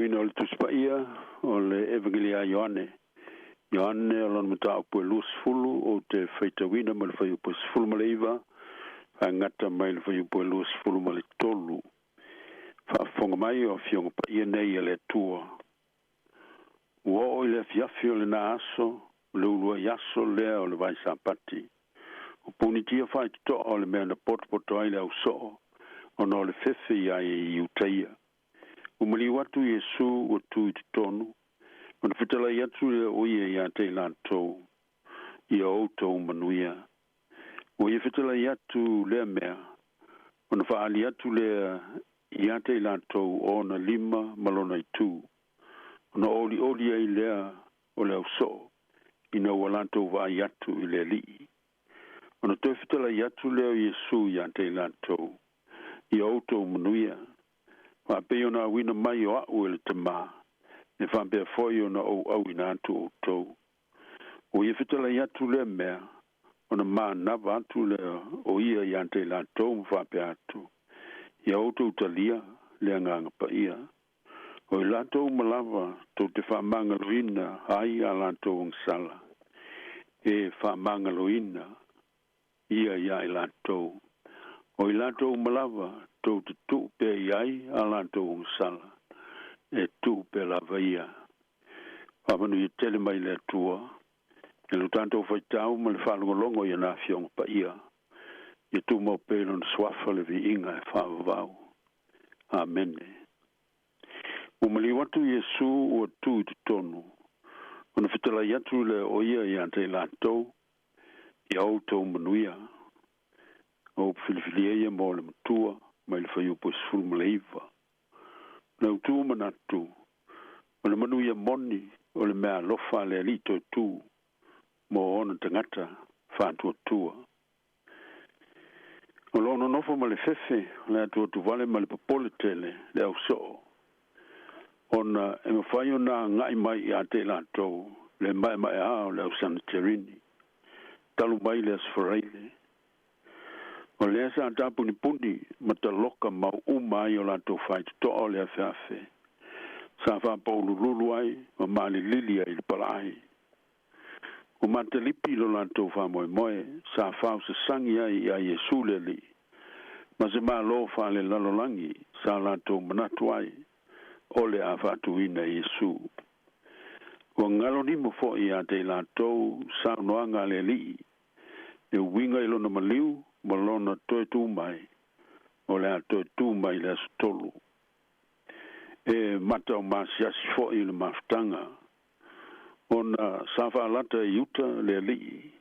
wina o le tuspaia o le evangelia Ioane. Ioane o lona matau po lus fulu o te whaitawina ma le whaiu po sifulu ma le iwa. Ngata mai le whaiu po lus fulu ma le tolu. Whaafonga mai o fionga pa ia nei le tua. Ua o le fiafi o le na aso, le ulua yaso lea o le vai sapati. O punitia whai to o le mea na poto ai le au so, o no le fefe ia i utaia. Umali watu Yesu o tu i tonu, o na fitala i atu le oia ia te lantou, i a outou manuia. O ia fitala i atu le mea, o na whaali atu le ia te lantou o na lima malona i tu. O na oli ai lea o le au so, i na ua lantou wa i atu i le lii. O na toi fitala i atu leo Yesu ia te lantou, i a outou manuia. Wa pe ona wina mai o au le tama. E fa pe foi ona au ina atu to. O ia fitala ia tu le mea. Ona ma na va tu le o ia ia te la to fa pe atu. Ia auto talia le nganga pa ia. O la to malava to te fa mangaluina ai ala to sala. E fa mangaluina ia la to. O la to malava to tu pe ai ala to sala e tu pe la vaia avanu i tele mai le tua e lo tanto foi tau ma le falo longo ia na fiong pa ia e tu mo pe non swafa le vi inga e fa vau amen o mali watu Yesu o tu i tonu ona fitala ia tu le o ia te la to ia auto manuia o filifilia mo le tua mai le whaiu po sifuru maleiva. Na utu manatu, o le manu ia moni, o le mea lofa le alito tu, mo ona tangata, whātua tua. O lono nofo ma le fefe, le atua tu vale ma le popole tele, le au so. Ona e mawhaio na ngai mai i a te lantou, le mai ao le au saniterini. Talu mai le asfaraile. O le sa tapu ni puni mataloka mau umai o la to fight to o le afafe. Sa fa paulu lulu ai o mali lili ai palai. O matalipi lo la to fa moe sa fa se sangi ai a Yesu le li. Ma se ma lo fa le lalolangi sa la to manatu ai o le afatu ina Yesu. O ngalo ni mo fo i a te la to sa noanga le li. E winga ilo na maliu malona toi tu mai o le toi tu mai le stolu e mata o masiasi fo i le maftanga ona safa lata yuta le li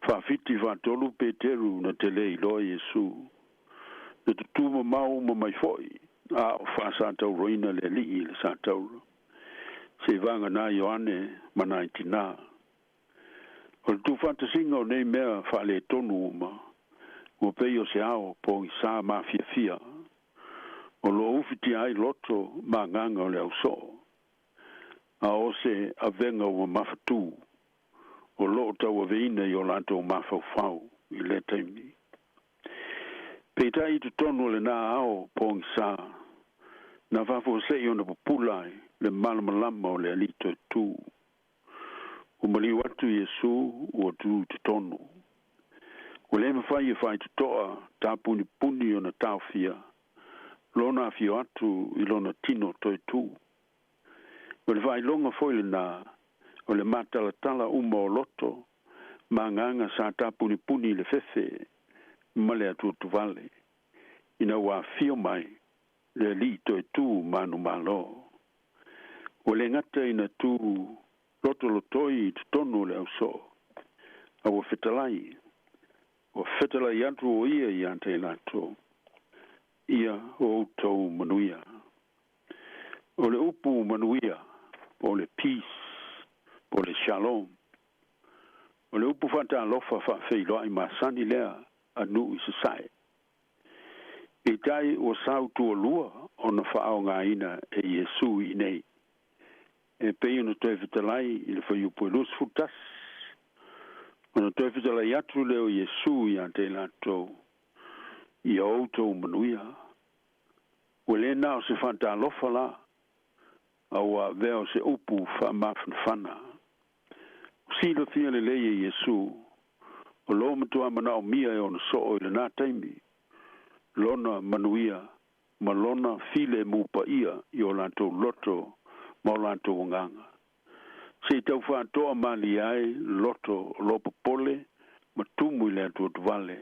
fa fiti fa tolu peteru na tele i lo Yesu de tu mau mai foi a fa sa tau roina le li le sa tau se vanga na Ioane manaitina o tu fantasinga o nei mea fa le tonu ma o peio se ao po i sa mafia o lo ufiti ai loto ma nganga o le au so a o se avenga o mafatu o lo tau aveina i o lanto mafau i le taimi peita i tu tonu le na ao po i sa na fafo se i o na populai le malamalama o le alito tu o mali watu Yesu o tu tonu o le mawhai e whai tutoa tā puni o na tauwhia. Lona fio atu i lona tino toi tū. O le whai longa foile nā, o le mātalatala uma o loto, mā nganga sa tā puni le fefe, ma le atu tuvale. Ina wā fio mai, le li toi tū manu malo. O le ngata ina tū loto lotoi i tutono le au so. Awa whetalai. O fetala i atu o ia i ante lato. Ia o tau manuia. O le upu manuia, o le peace, o le shalom. O le upu fata alofa fa feiloa i masani lea anu i sasai. E tai o sau tua lua o na whaao ngā ina e Yesu i nei. E pei no toi fetalai i le whaiupu e lus futas. Ona toi fitala i atu leo Yesu i ante lato i auto manuia. O le nao se fanta alofa la au veo se upu whamawhanwhana. Silo thia le leie Yesu, o lo matua mana o mia e ona so o le nā taimi, lona manuia, ma lona file mupa ia i o lantou loto, ma o lantou nganga. Se tau whātoa mali ai, loto, lopo pole, ma tumu i le atu vale,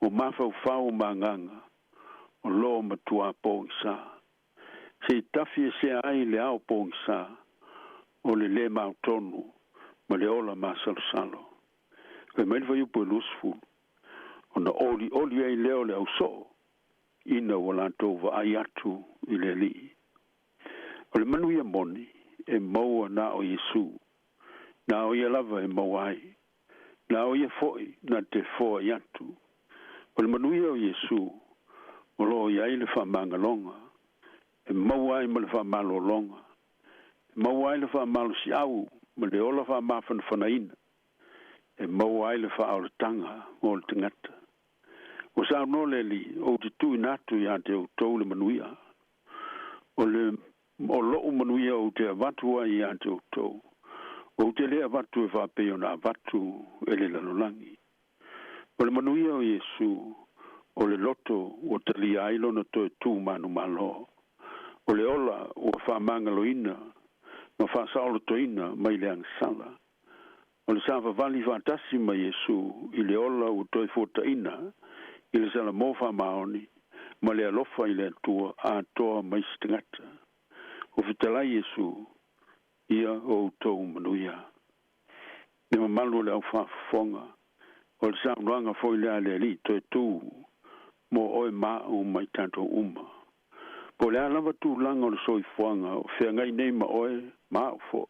o mawhau whau ma nganga, o lo matua pōng sa. Se tafi e se ai le au pōng sa, o le mau tonu, ma le ola ma salo. Koe mai le whaiupu e lusfu, o na oli ai leo le au so, ina o lantou wa ai atu i le li. O le manuia moni, e maua na o Yesu, na o ia lava e maua ai, na o ia foi na te foa i atu. O le manuia o Yesu, o lo ia i le whamanga longa, e maua ai ma le whamalo longa, e maua ai le whamalo si au, ma le ola whamafan whanaina, e maua ai le whaoletanga o le tangata. O sa no le li, o te tui natu i ante o tau le manuia, o lo manuia o te avatua i ante o tau. O te lea vatu e whapeo na vatu e le lalolangi. O le manuia o Yesu, o le loto o te li ailo na toe tū manu malo. O le ola o whamanga loina, ma whasaolo toina mai le angsala. O le sawa vali whatasi ma Yesu, i le ola o toe fota ina, i le sala mofa maoni, ma le alofa i le atua a toa mai stingata. O fitala Yesu, ia o tau manuia. Ne mamalu le au whafonga, o le saunuanga foi lea le li toi tū, mo oe mau mai tanto uma. Po lea lava tū langa o le soi fuanga, o whea ngai nei ma oe mau fo.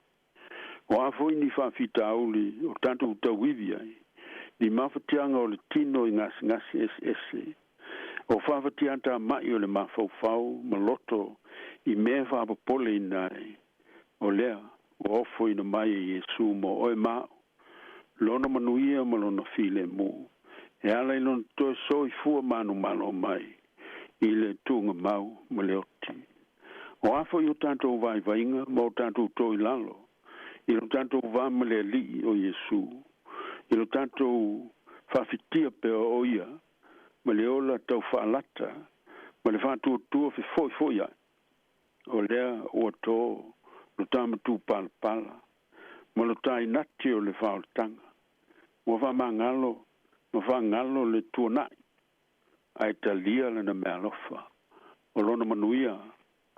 O a foi ni whawhita auli, o tanto utau wivi ai, ni mawhatianga o le tino i ngasi ese. O whawhatianta mai o le mawhau ma loto, i mea whapapole i nai, o lea, o ofo ina mai e Yesu mo oe mau, lona manuia ma lona file mu, e ala i lona toe soi fua manu malo mai, i le tunga mau ma le oti. O afo i o tanto vai vainga, ma o tanto toi lalo, i lo tanto va ma le li o Yesu, i lo tanto whawhitia pe o ia, ma le ola tau whaalata, ma le whātua tua fi foi ai. O lea o tō, lo tama tū pala, ma lo tai nati o le whaotanga. Mo whamangalo le tuanai, ai ta lia le na mea lofa. O lona manuia,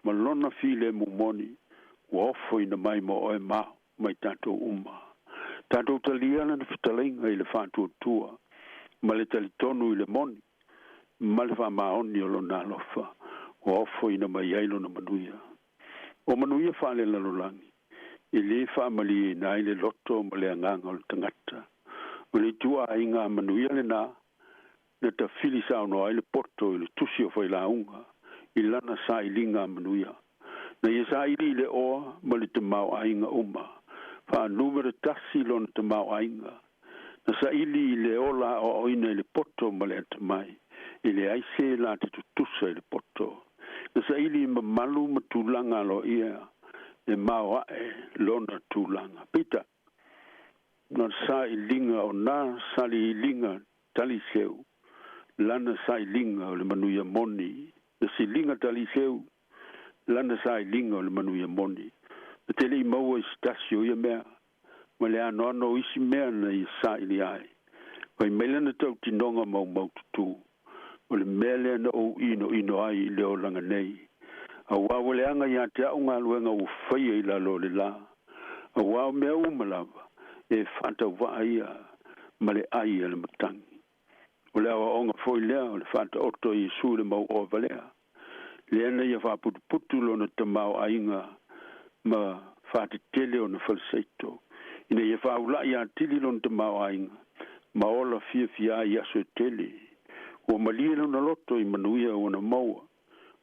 ma lona file mumoni, o ofo ina mai mo oe mao, mai tātou uma. Tātou ta lia le na fitalinga i le whātua tua, ma le talitonu i le moni, ma le whamaoni o lona lofa. O ofo ina mai ailo na manuia. O manuia whale lalolangi. I le whamali na i le loto ma le anganga o le tangata. O le tua a inga manuia le na ta fili sauno ai le poto i le tusi o whai launga. I lana sa i linga manuia. Na i sa i le oa ma le te mau a inga uma. Wha numere tasi lona te mau a inga. Na sa i le ola o oina i le poto ma le atamai. I le aise la te tutusa i le poto. Na sa ili malu ma tūlanga lo ia e maua e lona tūlanga. Pita, na sa ilinga o na sa ilinga tali seu, lana sa ilinga o le manuia moni. Na si ilinga tali seu, lana sa ilinga o le manuia moni. Na te li maua i stasio ia mea, ma le ano isi mea na i sa ili ai. Wai meilana tau tinonga mau tutu. O le mele na o ino ai leo langa nei. A wawa le anga ia te au ngā luenga u whaia i la lo le la. A wawa mea umalava e whanta waa ia ma le ai le matangi. O le awa onga foi lea o le whanta oto i su le mau o valea. Le ana ia whaputu lo na te mau ainga ma whata tele o na whalseito. Ina ia whaula ia tili lo na te mau ainga. Ma ola fia ia so tele. O malia na loto i manuia o na maua.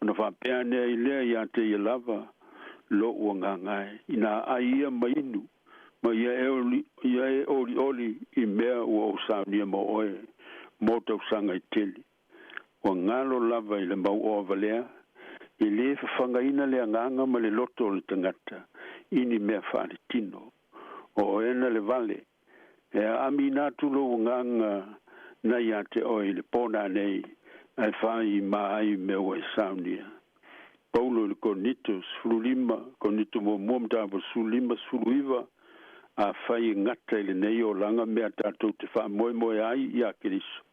O na whapea nea i lea i ate i lava lo ua ngā ngai. Ina aia mainu. Ma ia e oli i mea ua o saunia ma oe. Mo tau sanga i teli. O ngalo lava i le mau o valea. I le whawhangaina le anganga ma le loto le tangata, ini mea whaare tino, o ena le vale, e ami nā tulo nganga na ia te oi le pona nei, ai whai mai me o e saunia. Paulo le konito sulima, konito mo muamtaba sulima suluiva, a whai ngata le nei o langa mea tātou te wha moe moe ai ia kiriso.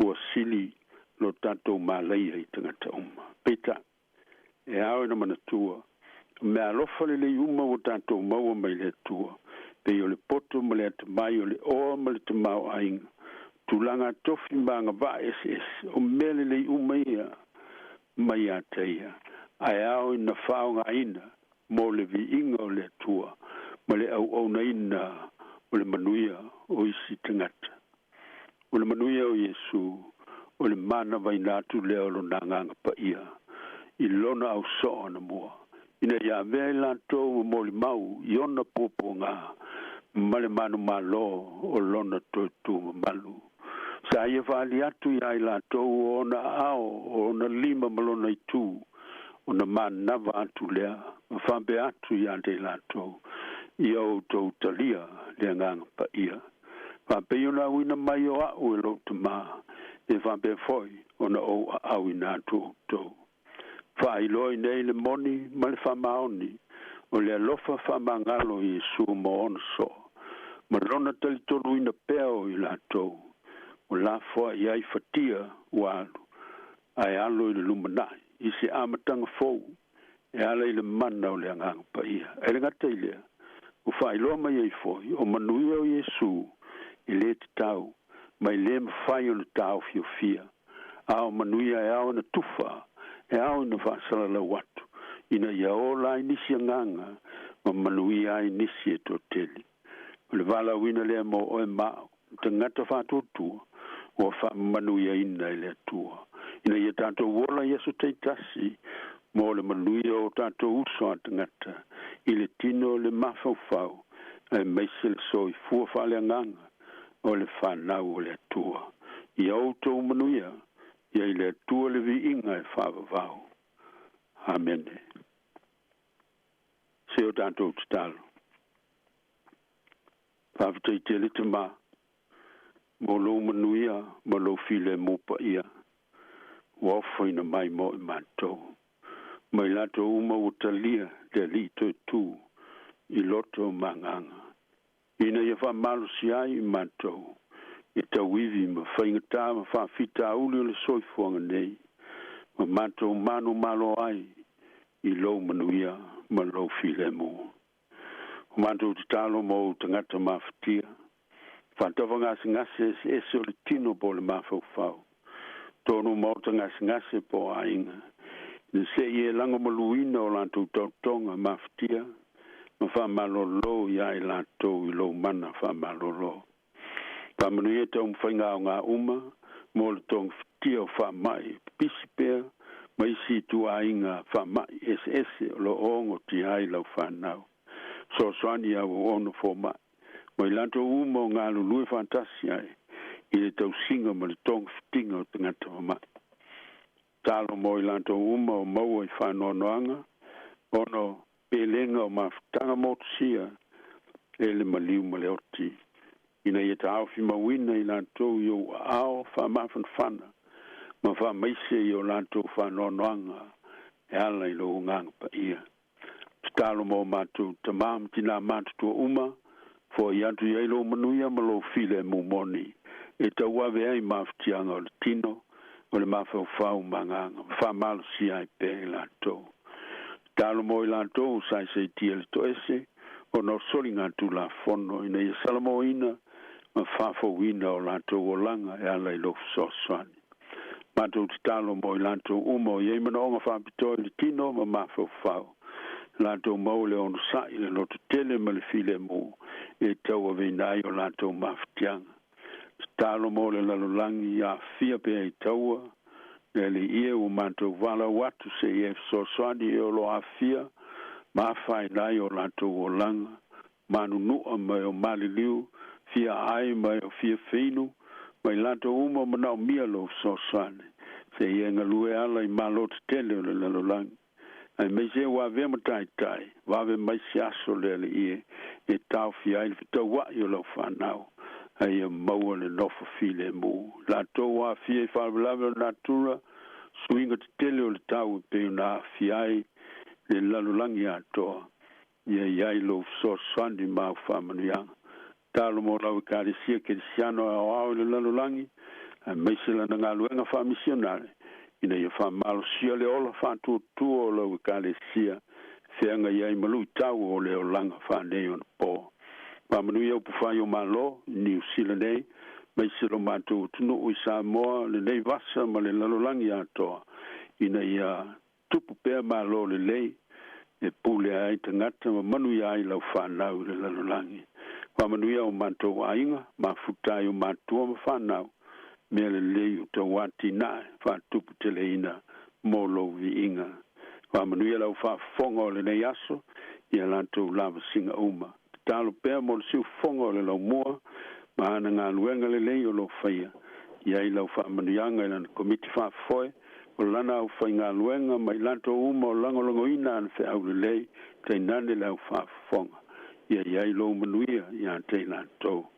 Ua sili lo tātou mālai ai tangata uma. Peta, e awe na manatua, me alofa le uma o tātou maua mai le tua, pe o le poto ma le atamai o le oa ma le tamau ainga. Tulanga tofi manga va SS, o mele le uma ia, mai a teia. Ai au ina whaonga ina, mo le vi inga o le tua, ma le au na ina, o le manuia o isi tangata. O le manuia o Yesu, o le mana vai natu leo lo nanganga pa ia. I lona au soa na mua. Ina ia vea lantou mo le mau, iona popo ngā, ma le manu malo o lona toitu malu. Sa ia whaali atu ia i lantou o na ao, o na lima malona i tū, o na manava atu lea, ma whambe atu ia te lantou, i au tau talia lea nganga pa ia. Whambe iona uina mai o au e lo te maa, e whambe foi, o na o au ina atu tau. Whailoi nei le moni, ma le whamaoni, o le alofa whamangalo i su mo ona so. Ma rona tali tonu ina peo i lantou, o la fua i ai fatia walu, ai alo i le lumanai, i se amatanga fou, e ala i le mana o le anganga pa ia. E le ngata i lea, o whailoa mai ai foi, o manuia o Yesu, i le te tau, mai le mawhai o le tau fio fia, a o manuia e ao na tufa, e au na whaasala la watu, ina ia o la inisi nganga, ma manuia inisi e to teli. O le wala wina lea mo o e mao, te ngata whātotua, o wha manuia ina i lea tua. Ina ia tātou wola Yesu teitasi, mo le manuia o tātou uso a te ngata, i le tino le mawhauwhau, e meise le soi fua whale nganga, o le whanau o lea tua. I autou manuia, ia i le tua le vi inga e whawavau. Amen. Se o tātou te talo. Whawatei te le te mā. Mo lo manuia, mo lo file mopa ia. Wafoina mai mo i mātou. Mai lato uma o talia, le li toi tū, i loto manganga. Ina ia whamalu si ai i mātou. I tawivi ma whaingata ma whawhita uli o le soifuanga nei. Ma mātou manu malo ai, i lo manuia, ma lo file mo. Mātou te talo mo tangata mawhatia. Whantawa ngase ese o le tino po le mawhauwhau. Tonu mo ngase po ainga. Ni se ie langa maluina o lantou tautonga mawhatia. Ma whamalolo ia i lantou i lo mana whamalolo. Pamanuia tau mwhainga o ngā uma, mo le tong whitia o whamai, pisipea, ma isi tu ainga whamai, ese o lo ongo ti ai lau whanau. So soani au ono fo mai. Mo i lanto uma o ngā lulue fantasi ai, i le tau singa ma le tong whitinga o tangata wa mai. Talo mo i lanto uma o maua i whanoanoanga, ono pelenga o mawhitanga motusia, e le maliu ma le oti. Ina ia tau fi mawina i lantou i o ao whamafan whana, ma whamaise i o lantou whanoanoanga, e ala i lo nganga pa ia. Talo mo mātou tamam tina mātou tua uma, fo i atu i lo manuia ma lo file mumoni, e tau ave ai mawhitianga o le tino, o le mawhauwhau manganga, whamalo si ai pe i lantou. Talo mo i lantou sai se tia le to ese, o no solinga tu la fono, ina i salamo ina, ma whafo wina o lantou o langa e ala i lo soswani. Mātou te talo mo i lantou uma o iei mana onga whapitoi le tino ma mawhauwhau. Lantou mau le ono sai le loto tele ma le file mo e tau a veinai o lantou mawhitianga. Te talo mo le lalolangi a fia pe e taua, le ia o mātou wala watu se e soswani e o lo a fia, ma whai nai o lantou o langa, manu nua mai o maliliu, fia ai mai o fia feinu, mai lantou uma manau mia lo soswani. te ia ngalue ala I malo te tele o le lalolangi. Ai mai se wa ve matai tai, wa ve mai se aso le I e tau fi ai fita wa I o lo whanau. Ai maua le nofa file mu. La tō wa fi e whalawalawe na tura, suinga te tele o le tau pe na fi ai le lalolangi atoa. Ia iai lo so swandi mau whamanuianga. Talo mo lau kare sia ke siano au le lalolangi, ai mai se lana ngā luenga whamisionare. Ina ia whamalo sia le ola whantua tua o lau kare sia, whianga iai malu tau o le o langa whanei o na pō. Whamanui au puwhai o malo, New Zealand ei, mai se lo mātou tunu ui Sāmoa, le nei vasa ma le lalolangi atoa. Ina ia tupu pēr malo le lei, e pule ai tangata ma manui ai lau whanau le lalolangi. Whamanuia o mātou ainga, ma futai o mātua ma whanau, mea le lei o tau wati nae, whatupu tele ina, molo vi inga. Whamanuia lau whafonga o le nei aso, ia lantou lava singa uma. Talo pēr mo le siu fonga o le lau mua, ma ana ngā luenga le lei o lo whaia. Ia I lau whamanuianga I lana komiti whafoe, o lana au whai ngā luenga, mai lantou uma o langolongo ina ana whi au le lei, tei nane lau whafonga. Ia iai lo manuia ia te lantou.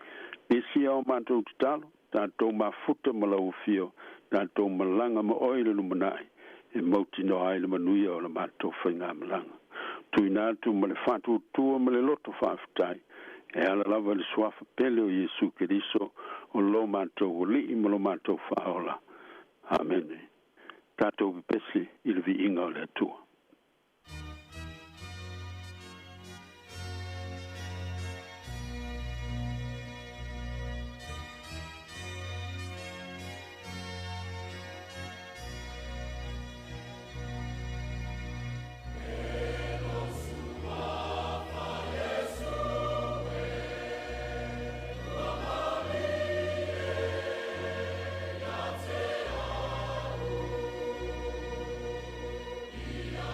Nisi au mātou te talo, tātou mafuta ma lau fio, tātou malanga ma oile lumanai, e mauti no ai le manuia o le mātou whainga malanga. Tui nātu ma le whātua tua ma le loto whaafutai, e ala lava le swafa pele o Jesu Keriso, o lo mātou o li ma lo mātou whaola. Amen. Tātou pepesi I le vi inga o le atua. Ia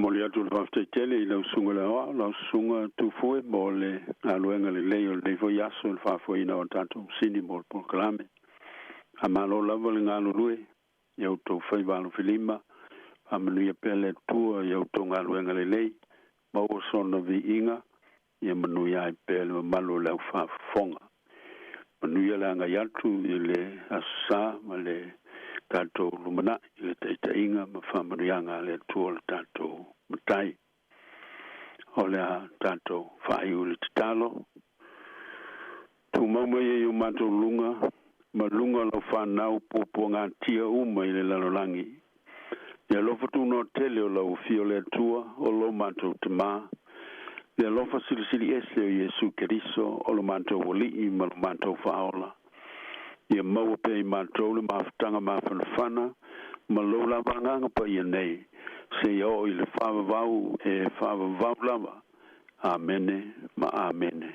Moli atu le whafte tele i lau sunga le hoa, lau sunga tu fue mo le aluenga le leo le fo yaso le whafo ina o tato sini mo le polkalame. A malo lava le ngalo lue, iau tau whai walo filima, a manuia pele tua iau tau ngaluenga le lei, mau sona vi inga, ia manuia ai pele malo lau whafonga. Manuia le anga yatu i le asa ma le tato lumana i le taitainga ma whamanuianga le tua le tato matai. O le tato whaiu le titalo. Tu mauma i o mato lunga, ma lunga lo whanau popo ngā tia uma i le lalolangi. Ia lofa tu no tele o lau fio le tua o lo mato te maa. Ia lofa silisili ese o Yesu Keriso o lo mato wali i ma lo mato whaola. Ia maua pe i mato le mawhatanga mawhanawhana, ma lo la wanganga pa ia nei. Se o i le whawavau e whawavau lava. Amene ma amene.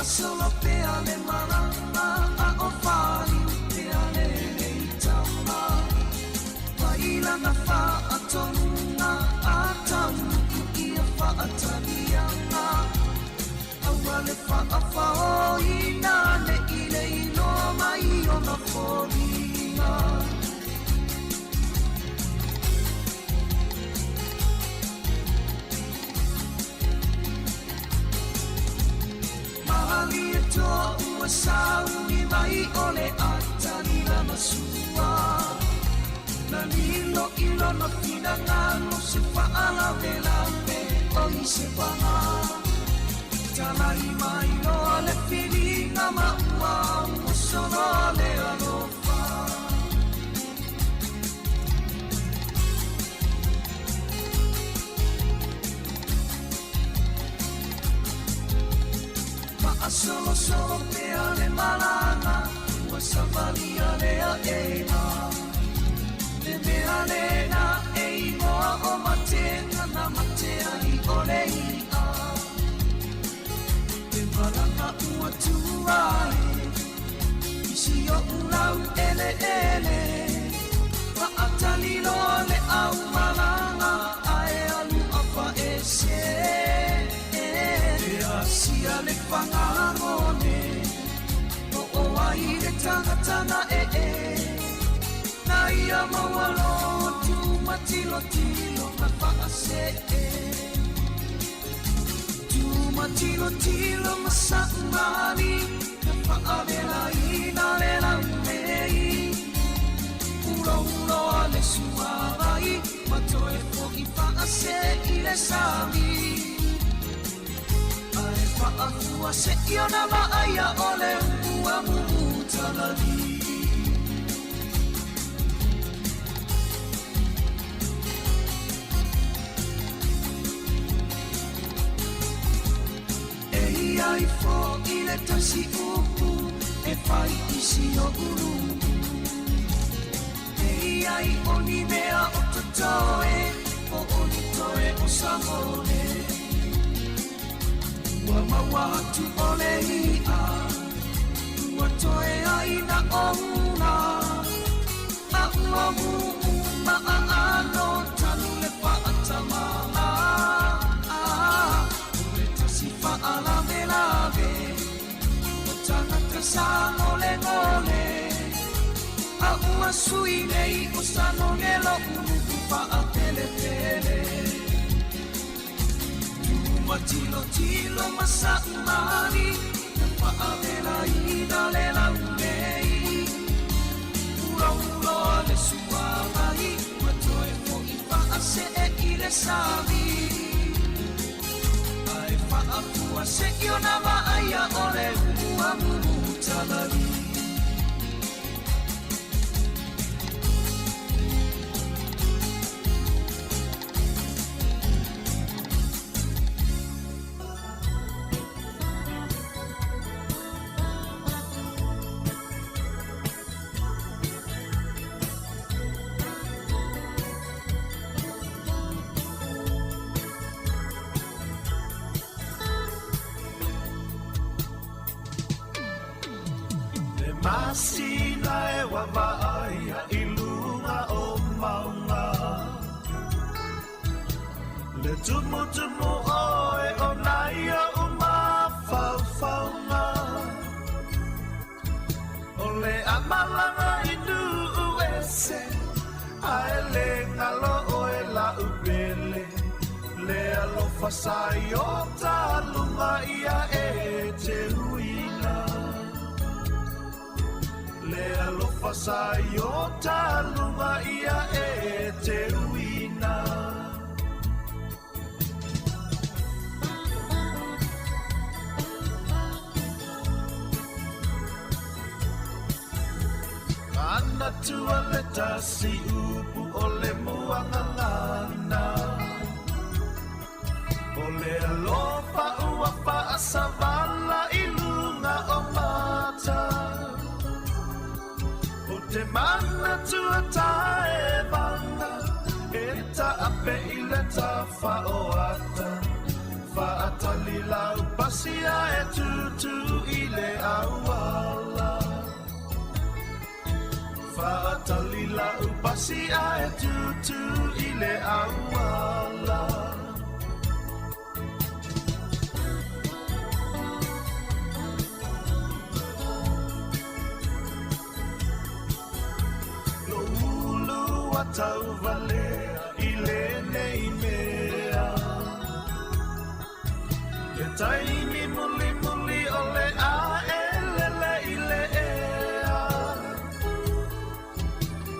Solo peale malanga a o fari peale leitama Paila na fa atonga a tamu ia fa atalianga Awale fa a fa o ina ne ile ino mai o na forina Alito ua sauni mai ole atani la masua Na lilo ilo no fina ngano se faala vela me o i se panga Talai mai no ale filinga maua o sono le alofa Solo peale malanga Ua savalia lea eina Le mea lena e imoa o matenga Na matea I ole ia Te malanga ua tuae Isi o ulau ele ele Pa atalilo le au malanga Ae alu apa ese Sia le whangangone O ai le tangatanga Na ia mawalo tu matilo tilo na whaase Tu matilo tilo masaumani Na whaavela ina le laumei Uro uro ale suavai Matoe fo I whaase I le sami Fa'afua se iona ma'aia ole ua mu'utalali E ai fo I le tasi upu e whai isi o uru E ai oni mea o tatoe o oni toe o Sāmoa Ua maua tu ole ia Ua toe aina o una A ua mu'u ma'a ano Tanu le whaatamala Ule tasi whaalame lave O tangata sa ngole ngole A ua sui nei o sanongelo Unu whaapele pele Tilo tilo masaumani Na whaavela ina le laumei Ura ura le suamai Matoe fo I whaase I le sami Ai whaafua se iona ma'aia ole ua mu'utalali Masina e wa vaia I lunga o maunga Le tumu oe o naia o mawhawhaunga O le amalanga I nu uese Ae le ngalo oe la ubele Le alofa sai o talunga ia e te huina Le alofa sai o talunga ia e te uina tua le tasi upu o le muangangana o le alofa ua whaasavala i lunga o mata o te mana tua tae vanga e ta ape i le ta whaoata whaatali lau pasia e tutu i le awala whaatali lau pasia e tutu i le awala lo ulu atau vale i le nei mea le taimi muli muli o le a e le i le ea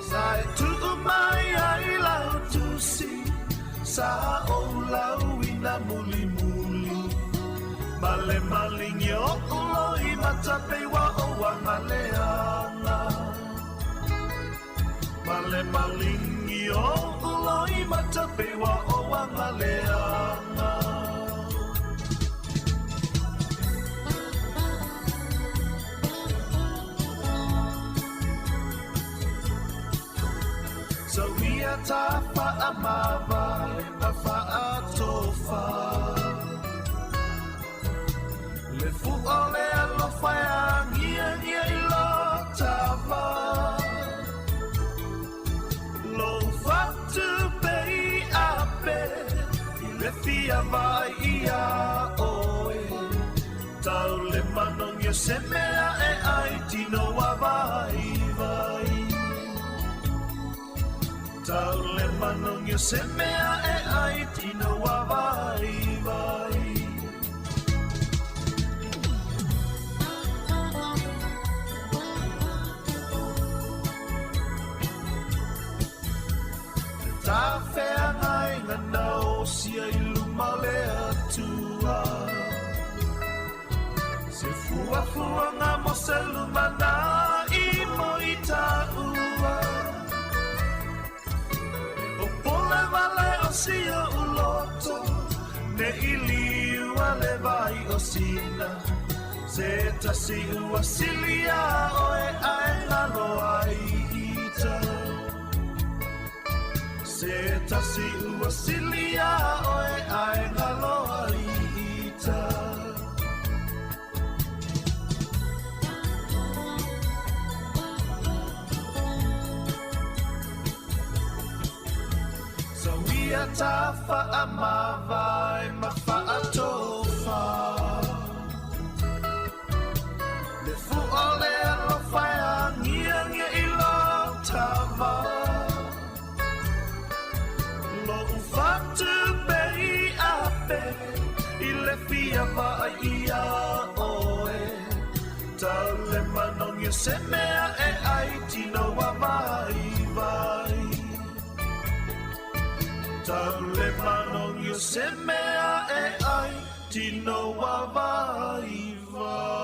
sa e tuku mai ai lau tusi sa o lau ina muli muli male malingi o ulo i matape wa o wanga leanga male malingi o ulo i matape wa o wanga leanga so ia ta whaamava e pa whaatofa le fu o le alofa e ngia ngia i lo tawa lo fatu pe i ape i le fia vai ia oe tau le manong ia se mea e ai tino wa vai vai tau le manong ia se mea e ai tino wa vai vai ta whea ngai ngana o sia i luma le atua se fua ngā mo se luma nā i mo i ta ua o pole vale o sia uloto ne i liua le vai o sina se tasi ua silia o e ai ngalo ai ita se tasi ua silia o e ai ngalo ai ita so ia ta whaamava e ma whaatofa le fu o le alofa e ngia ngia i lo tawa fatu pei ape i le fia vai ia oe tau le manong ia se mea e ai tino wa vai vai tau le manong ia se mea e ai tino wa vai vai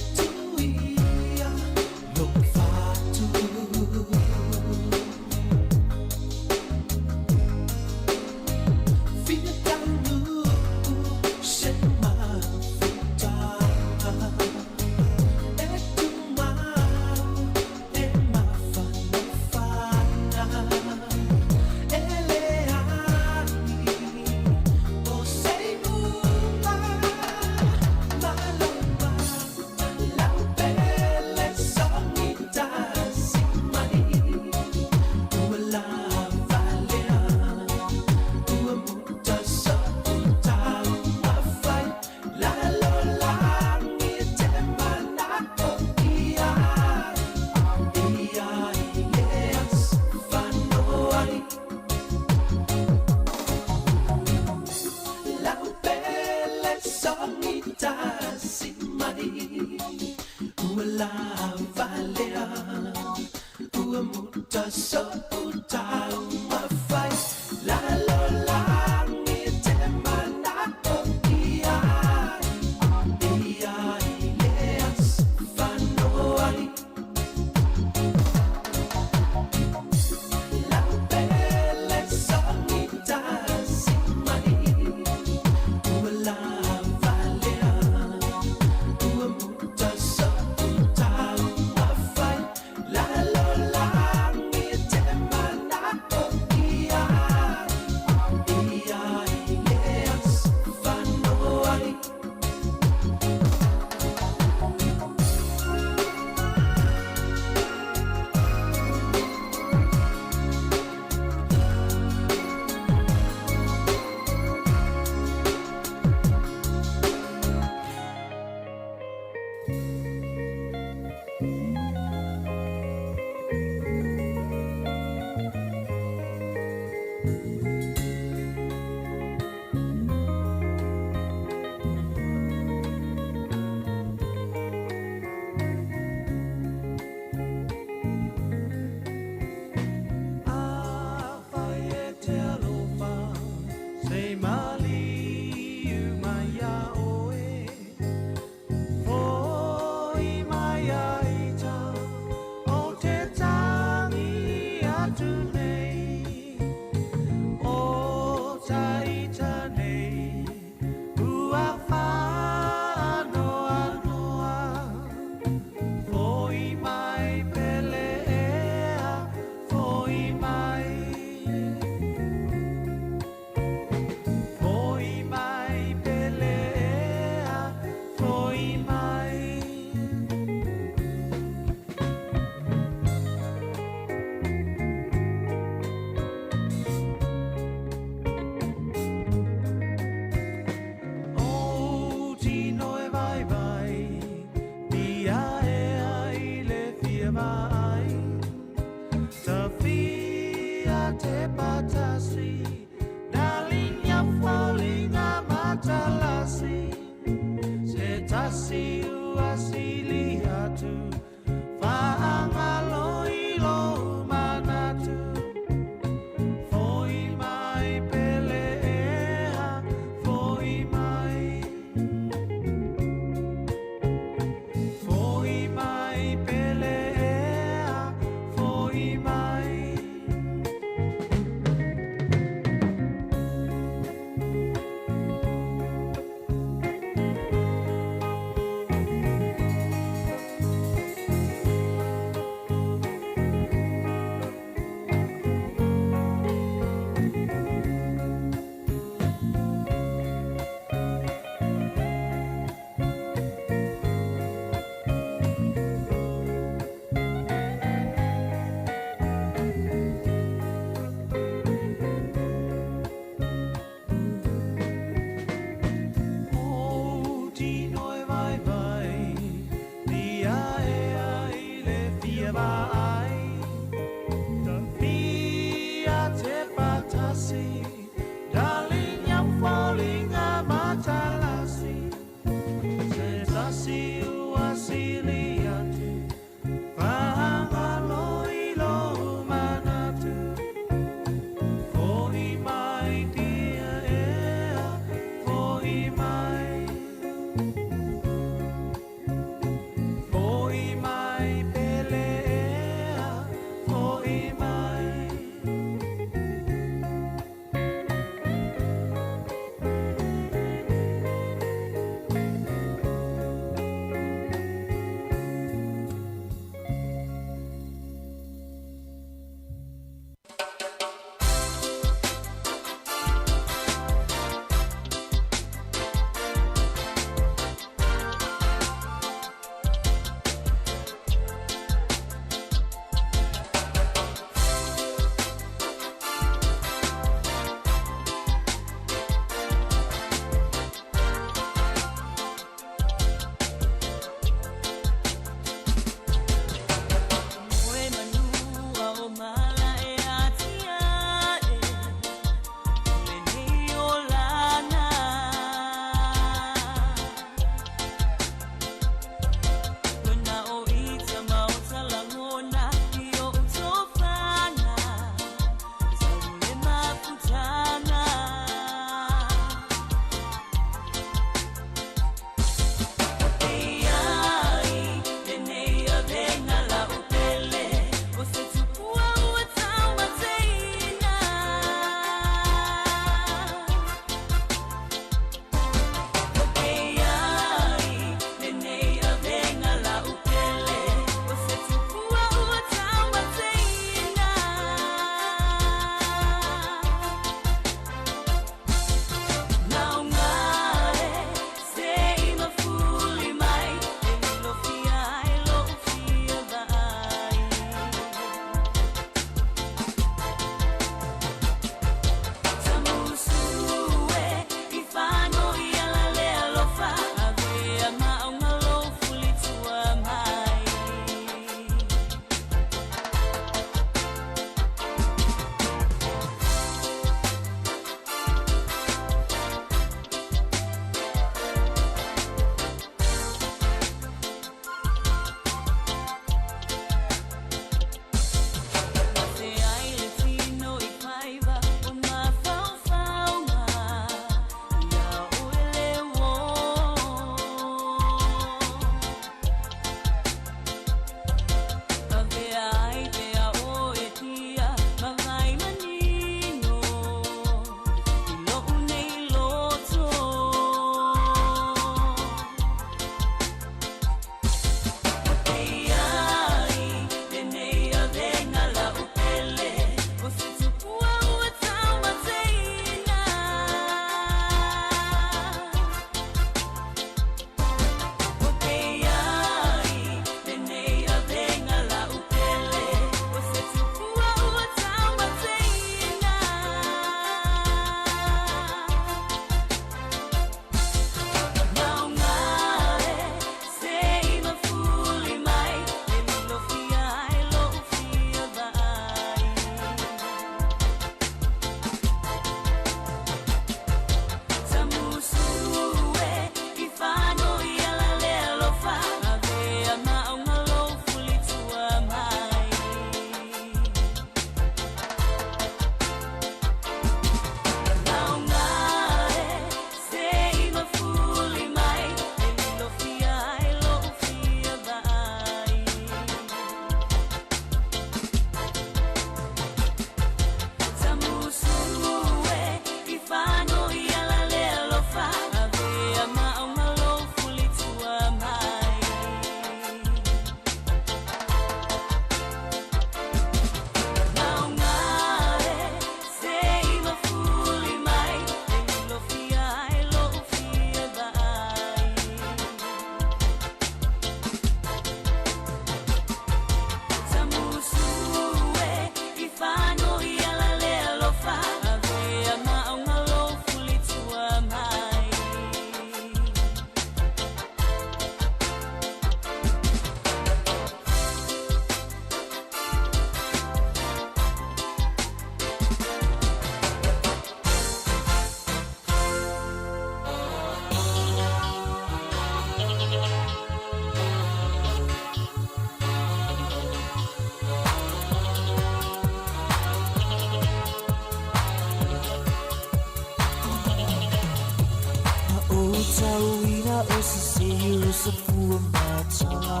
sa fua matala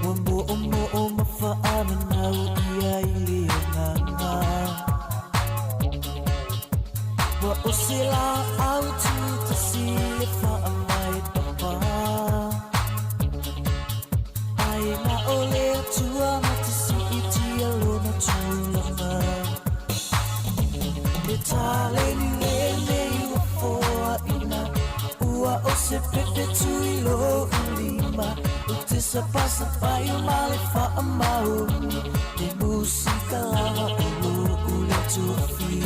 Wambo o mafaana nau ia ilianganga Wa o sila au tu ta sile whaamai papa Ai na o lea tua mata si iti alona tūlanga Me tale ni lene ua foa ina Ua o se pepe tui lo ulima O te sapasa pai o male whaamauni Te musika lava o lo ule tuafi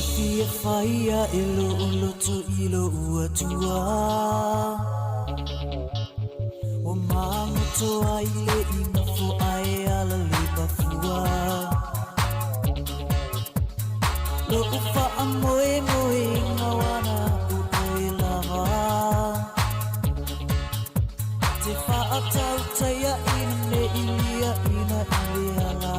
Fia faia ilo uloto ilo ua tua O mango toa ile ina fo ai ala liba fua Lo ufa a moe moe ngawana uoe lava Te wha a tau taia ine ilia ina iliala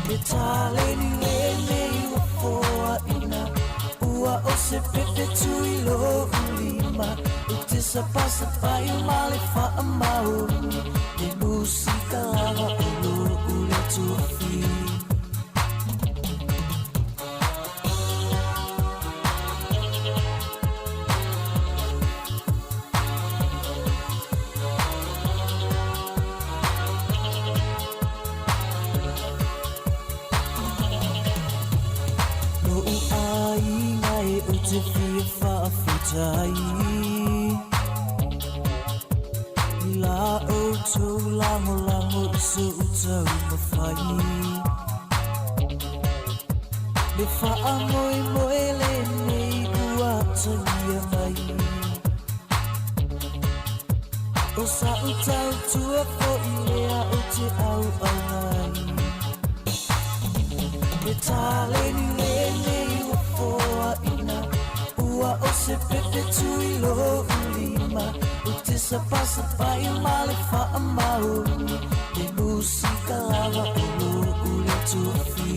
Me tale ni lene ua foa ina Ua o se pepe tui lo ulima O te sapasa pai o male whaamauni Me musika lava o lo ule tuafi Te fia whaafitai La o tau lango lango iso utau mawhai Me wha moe moe le nei ua tangia mai O sa utau tua fo I lea o te au au nai Me tale ni le nei ua foa ina Ua o se pepe tui lo ulima O te sapasa pai o male whaamauni Me musika lava o lo ule tuafi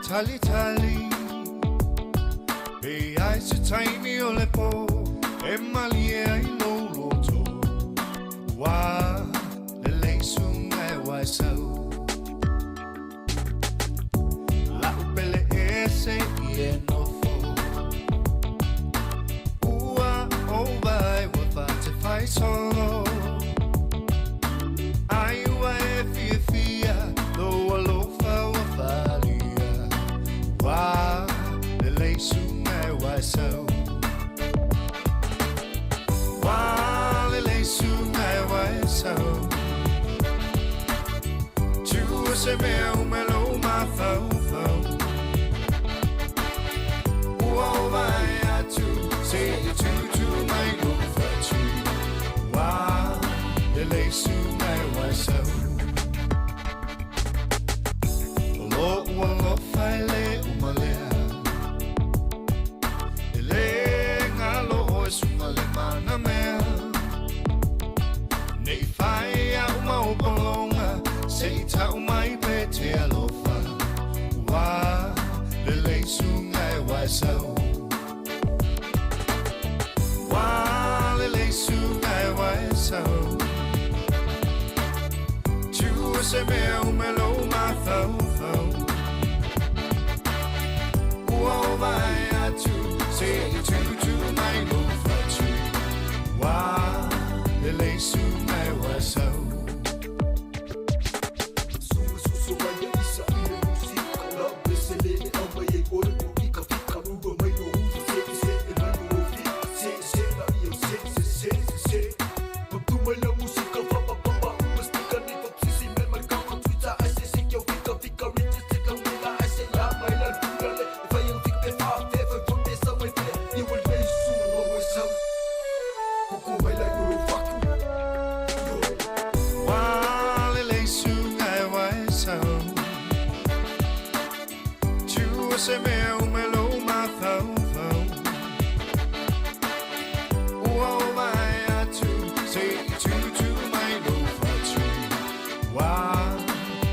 Tali tali Pe ai se taimi o le po E mali e ai no loto Wa le leisunga e wai sau La upele e se I e nofo Ua o vai wa fa te fai solo Ai ua e fia fia Lo alofa wa fali Wa le leisunga e wai sau Wa le leisunga e wai sau Tua se mea umelo ma fau fau Ua o vai atu se I tutu mai no fatu Wa le leisunga e wai sau Lo ua lo fai le umalea Ele ngalo o sunga le mana mea Nei fai a uma o polonga Se I tau mai pe te alofa Wa le leisunga e wai sau Wa le leisunga e wai sau Tua se mea umelo ma fau fau Ua o vai atu se I tutu mai no fatu Wa le leisunga e wai sau Susu wai isa I se mea umelo mathau thau. Ua o mai atu, se I tu mai lo fatu. Wa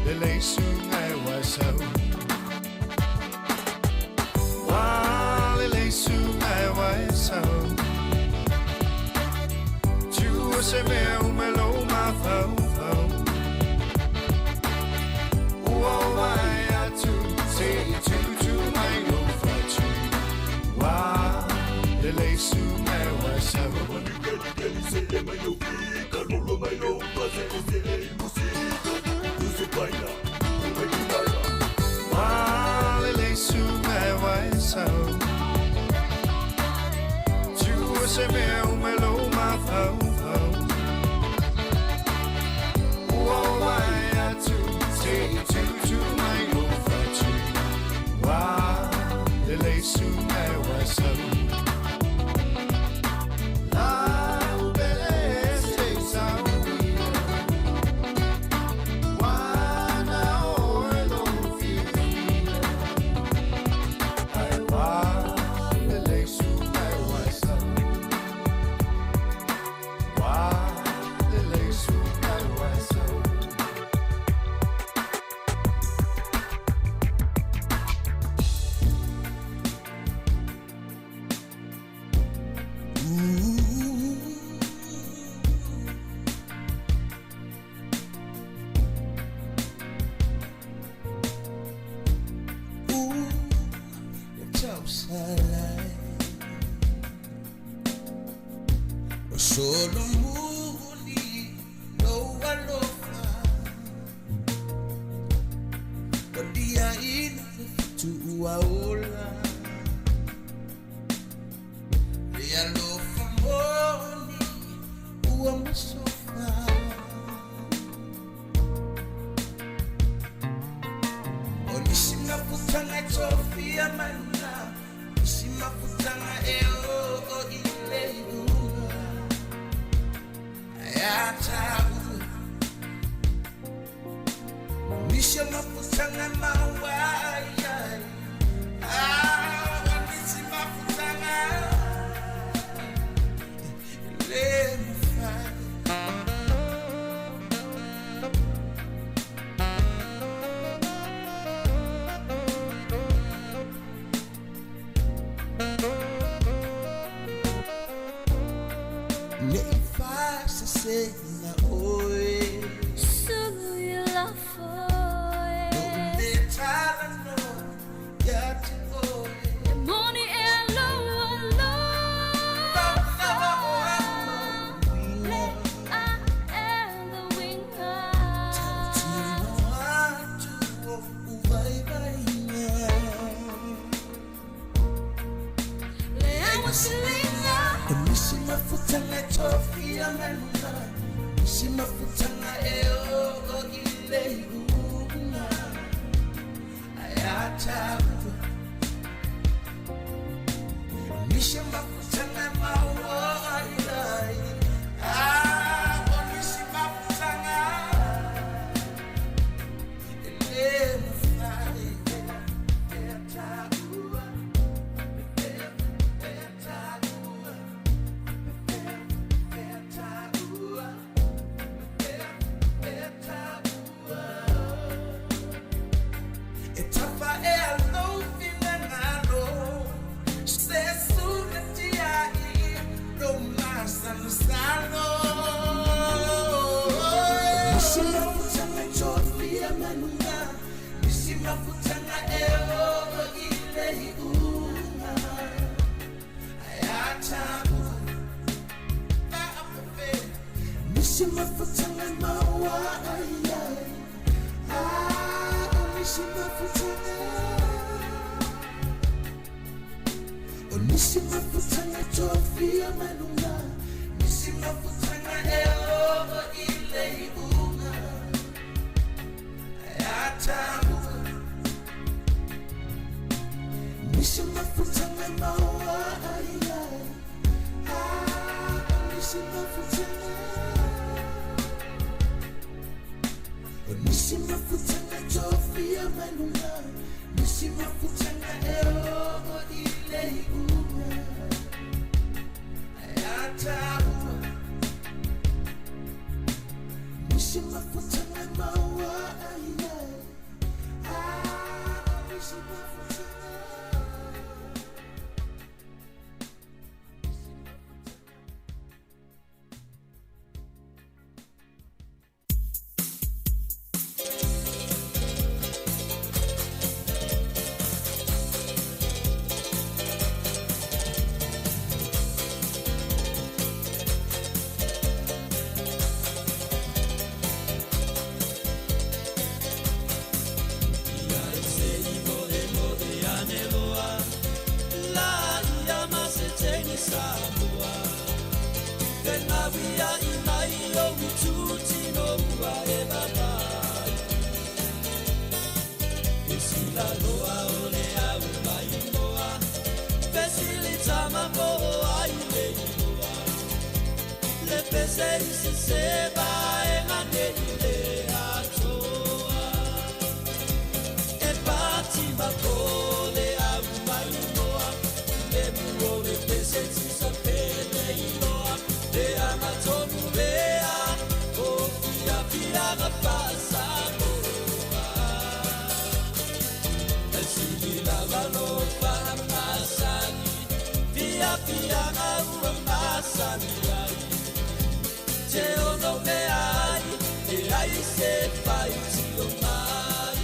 le leisu ngai wasau. Wa le leisu ngai wasau. Tua se mea umelo mathau thau. Ua o mai atu, se I tu mai lo fatu. Wa le leisu ngai wasau. Wa le leisu ngai wasau. Tua se mea umelo mathau thau. Ua o mai atu, se I tu mai lo fatu. Wa le leisu ngai wasau. Nisi mafutanga tofia manunga, nisi mafutanga Sāmoa, te ngawia I mai o ututi no mua e mamai. E sila loa o le au mai moa, pesili tama moa I le moa. Le pese I se seba e ngane I le atoa. E pati mako le au mai moa, le muo le pese ti sa pele I loa. Le amatonu lea, o fia fia na pasa moa. E sili lava lo pa masani, fia fia na ua masani ai. Te ono me ai, e ai se fai ti o mai.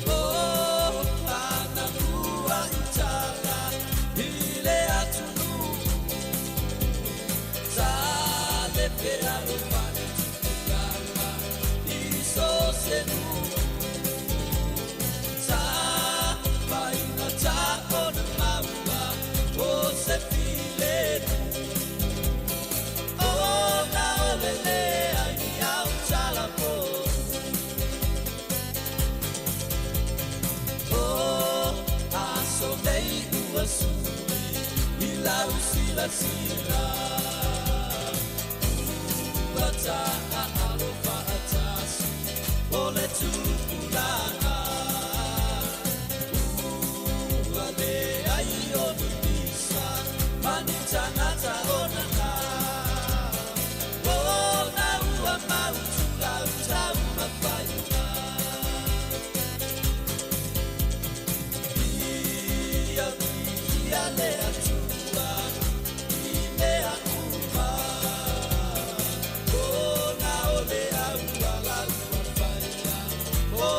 Oh, ana ua itala, ile atunu. Sale pera lo pane tukama, iso senu. La sira Wata alofa atasi Ole tupulana Uale ayo nisa Manita nata onana Ona ua mautula utau mapayuna Ia le atua Mea uma Ona ole aua la ua whaia O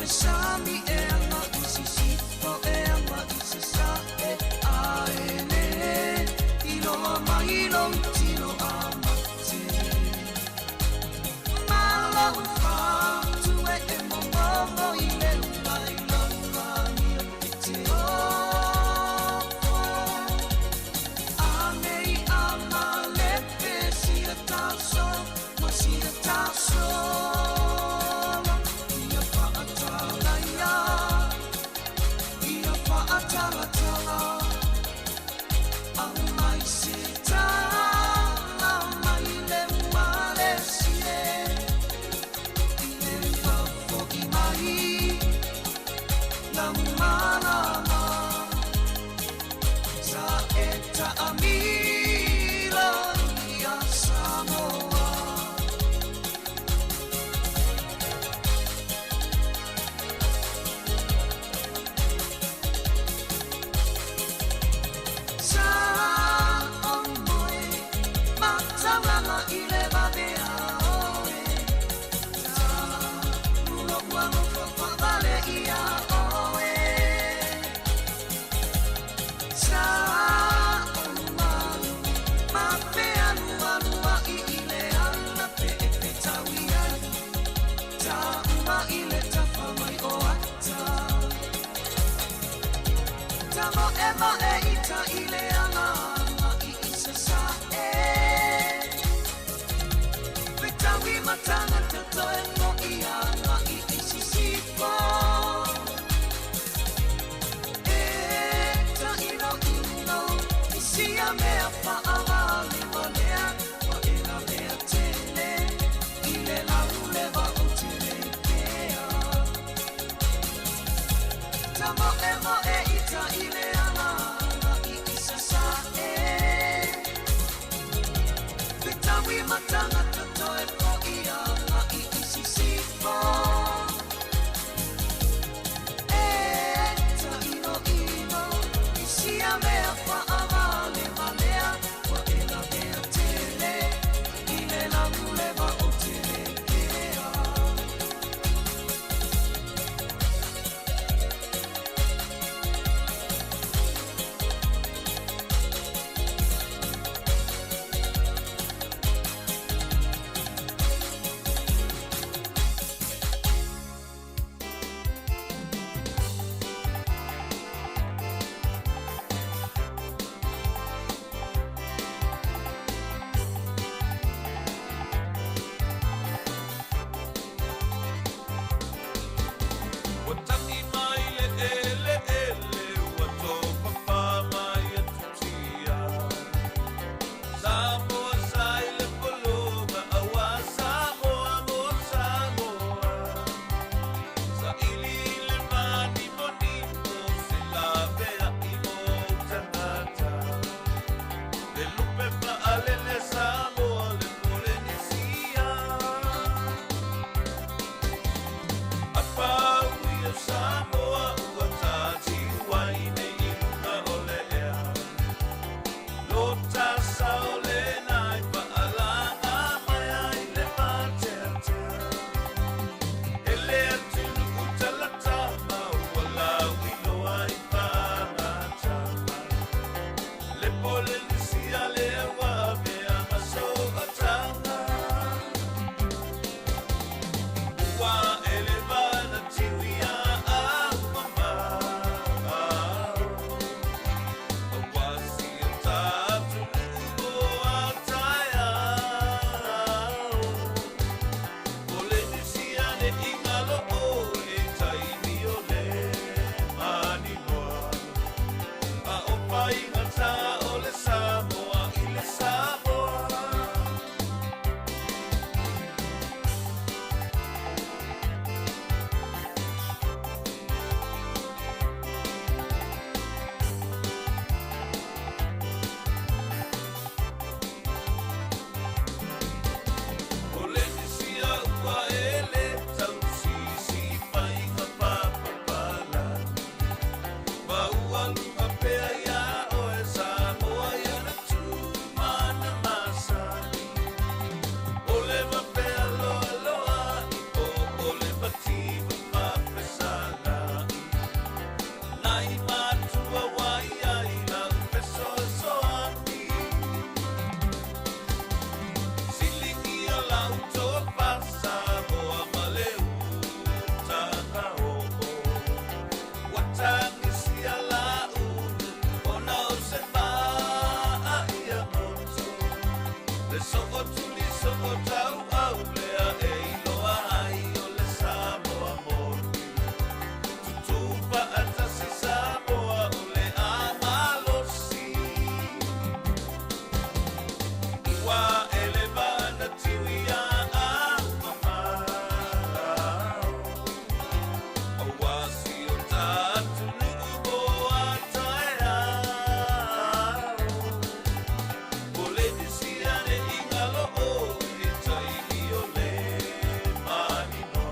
sami e anga isi sipo e anga isi sa e aene ilo mailo tilo amate malau fa tu e momo ile ulai langani te anei amale pesia taso masia taso Ema e ita ile anga i isa sa e Vitawi matanga tato e mo i anga i isi sipo E ta ino isi a mea pa ama limonea Wa ina mea tele ile la uleva o tele kea Tamo ema e ita ile we matanga tato e po ia na I isi sipo E ta ino isi a mea pa amale malea Wa e la mea tele ile la muleva o tele kea Le soko tuli soko tau au lea e iloa ai o le Sāmoa moni. Tutupa atasi Sāmoa o le a malosi. Iwa ele vana tiwi a mamau. O wasi o tatu nuku o ataea. O le disiane ingalo o i tai i o le manino.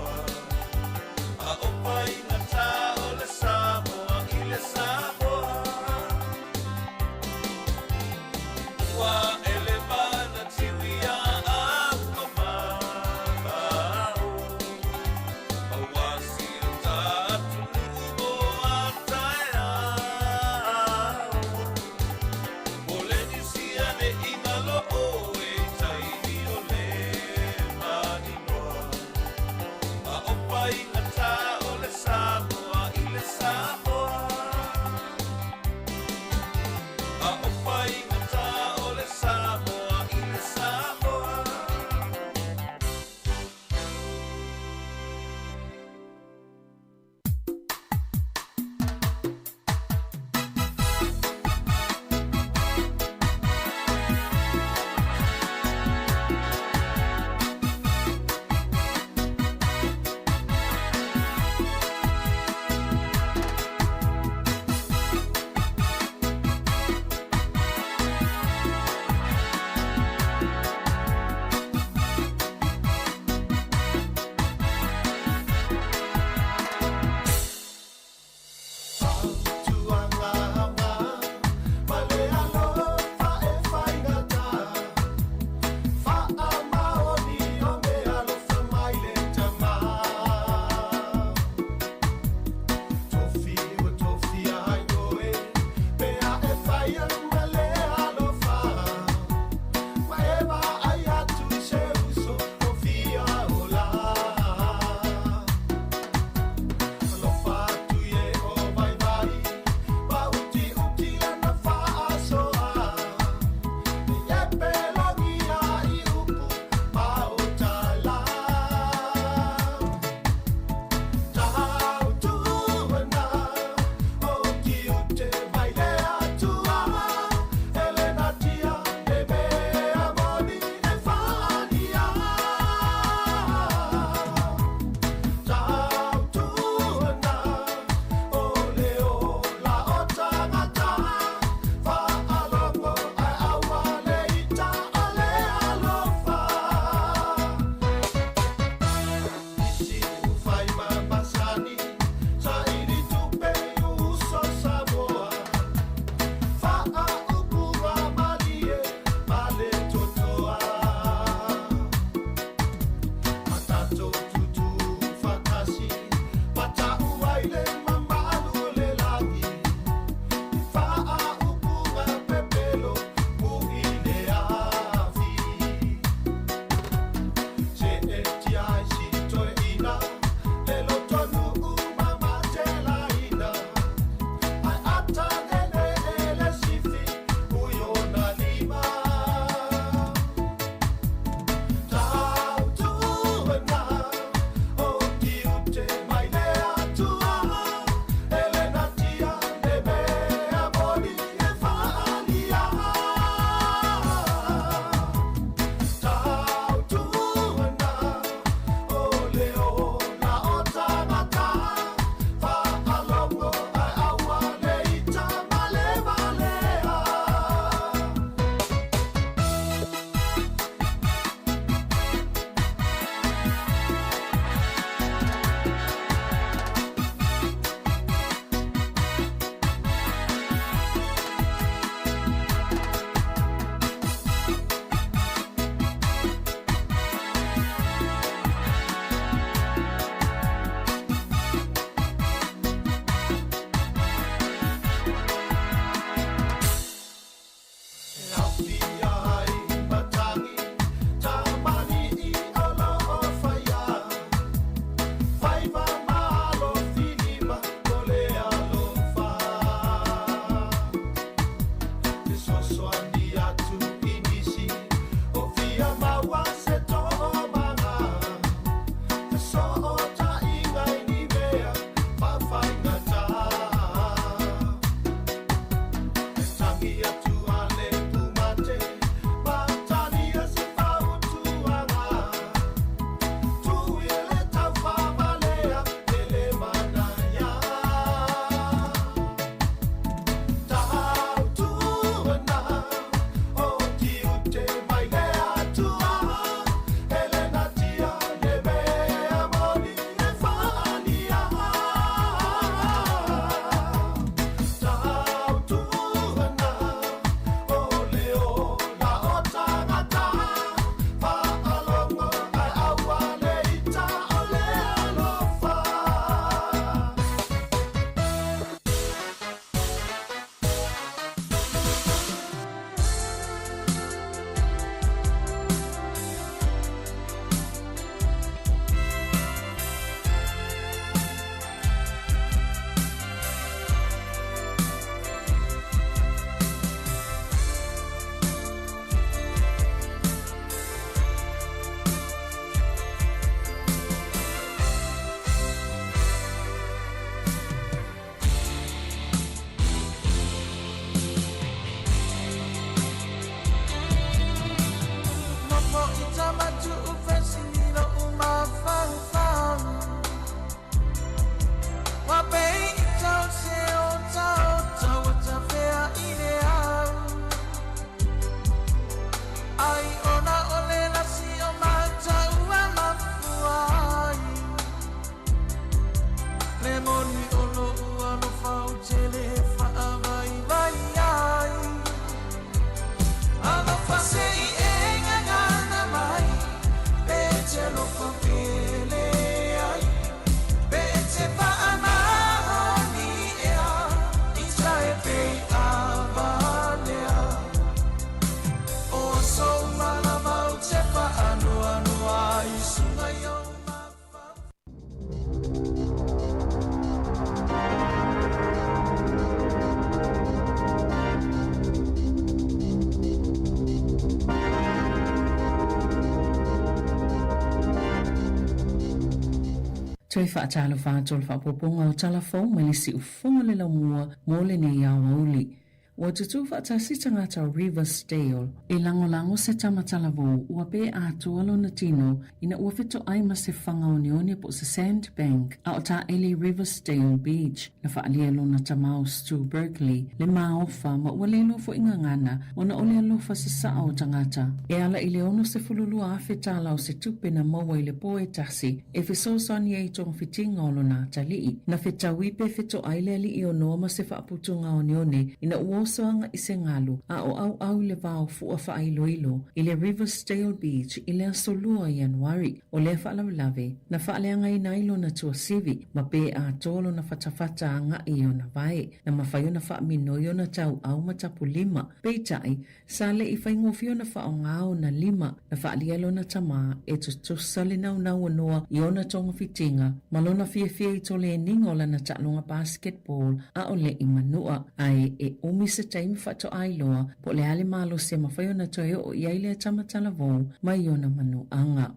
Toi whaatalo whaatolo whaapoponga o talafou mai le si ufonga le laumua mo le nei au auli. Ua tutu whaatasita ngata o Riversdale, e lango se tamatalavu ua pe a tualo na tino ina ua fito ai ma se whanga o neone po se Sandbank a o ta ele Riversdale Beach na whaalia lo na tamau Stu Berkeley le maofa ma ua le lofo inga ngana o na ole alofa se saa o tangata. E ala i le ono se fululua a fetala o se tupe na maua i le poe tasi e fesosani e tong fitinga o lo na talii na fetawipe fito ai le ali i o noma se whaaputunga o neone ina ua soanga i se ngalu a o au le vau fua whaailoilo i le Riversdale Beach i le asolua Januari o le whaalawilave na whaaleanga i nailo na tua sivi ma pe a tolo na whatawhata anga i o na vai na mawhaio na whaamino i o na tau au matapu lima peitai sa le i whaingofio na whaongao na lima na whaalielo na tama e tutusa le nau anoa i o na tonga fitinga malona fia i tole e ningo la na talonga basketball a o le imanua ai e umi se taimi whato ailoa po le ale malo se mawhaio na toe o iai le tamatala vau mai o na manu anga.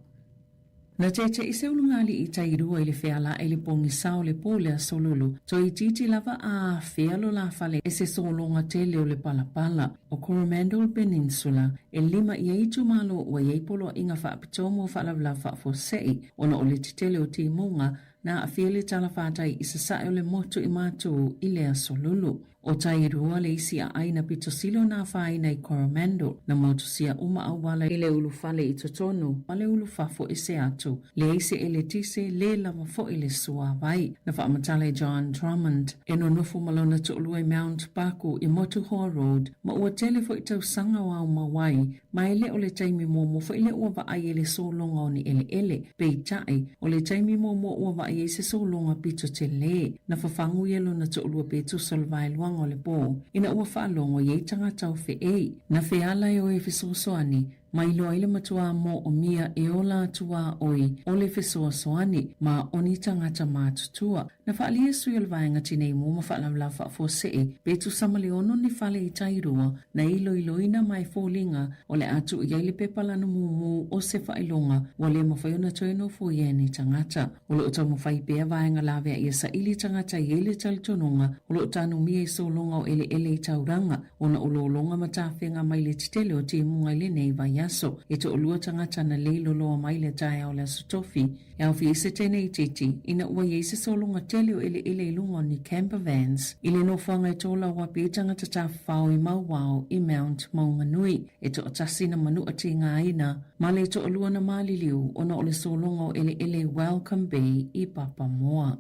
Na tete i seulungali i tairua i le wheala e le pongi sao le pole a solulu, to i titi lava a whealo la fale e se solonga tele o le palapala o Coromandel Peninsula e lima i eitu malo ua iei polo inga whaapitomo whaalawla whaafosei ona o le titele o timunga na a whiele talafatai i sasae o le moto i mātou i le a solulu. O tairua le isi a aina pito silo na whaina i Coromandel na mautusia uma awala i le ulufale i totonu ma le ulufafo i se atu. Le isi e le tise le lama fo i le sua vai na whaamatale John Drummond e no nufu malona to ulue Mount Paku i Motu Hoa Road ma ua tele fo i tau sanga wau mawai ma ele o le taimi momo fo i le ua vaai e le solonga o ni ele pei tai o le taimi momo ua vaai e se solonga pito te le na whafangu yelo na to ulua petu solvai luanga o le po ina ua whaalongo yei tangata o ei na whiala e o e fisosoani ma ilo ile matua mo o mia e ola tua oi o le fisosoani ma oni tangata mātutua na whaalia sui al vaenga tinei mo ma whaalawla whaafosei petu samaleono ni whale i tairua na ilo ina mai fōlinga o le atu i aile pepalana mumu o se whailonga wa le mawhaiona toeno fo ieni tangata o le utau mawhai pea vaenga lawea i sa ili tangata i ele talitononga o le utanu mia i solonga o ele i tauranga o na ulolonga matawhenga mai le titele o timunga ile nei vai aso e to olua tangata na leilo loa mai le tae o le asotofi e au fi se tene i titi ina ua i se solonga te siali o ele lungo ni camper vans. Ile no whanga e tōla wa pētanga ta tā whao I mauwao I Mount Maunganui. E to atasina manu ati ngā ina. Male to alua na maliliu ona ole solongo ele Welcome Bay I Papamoa.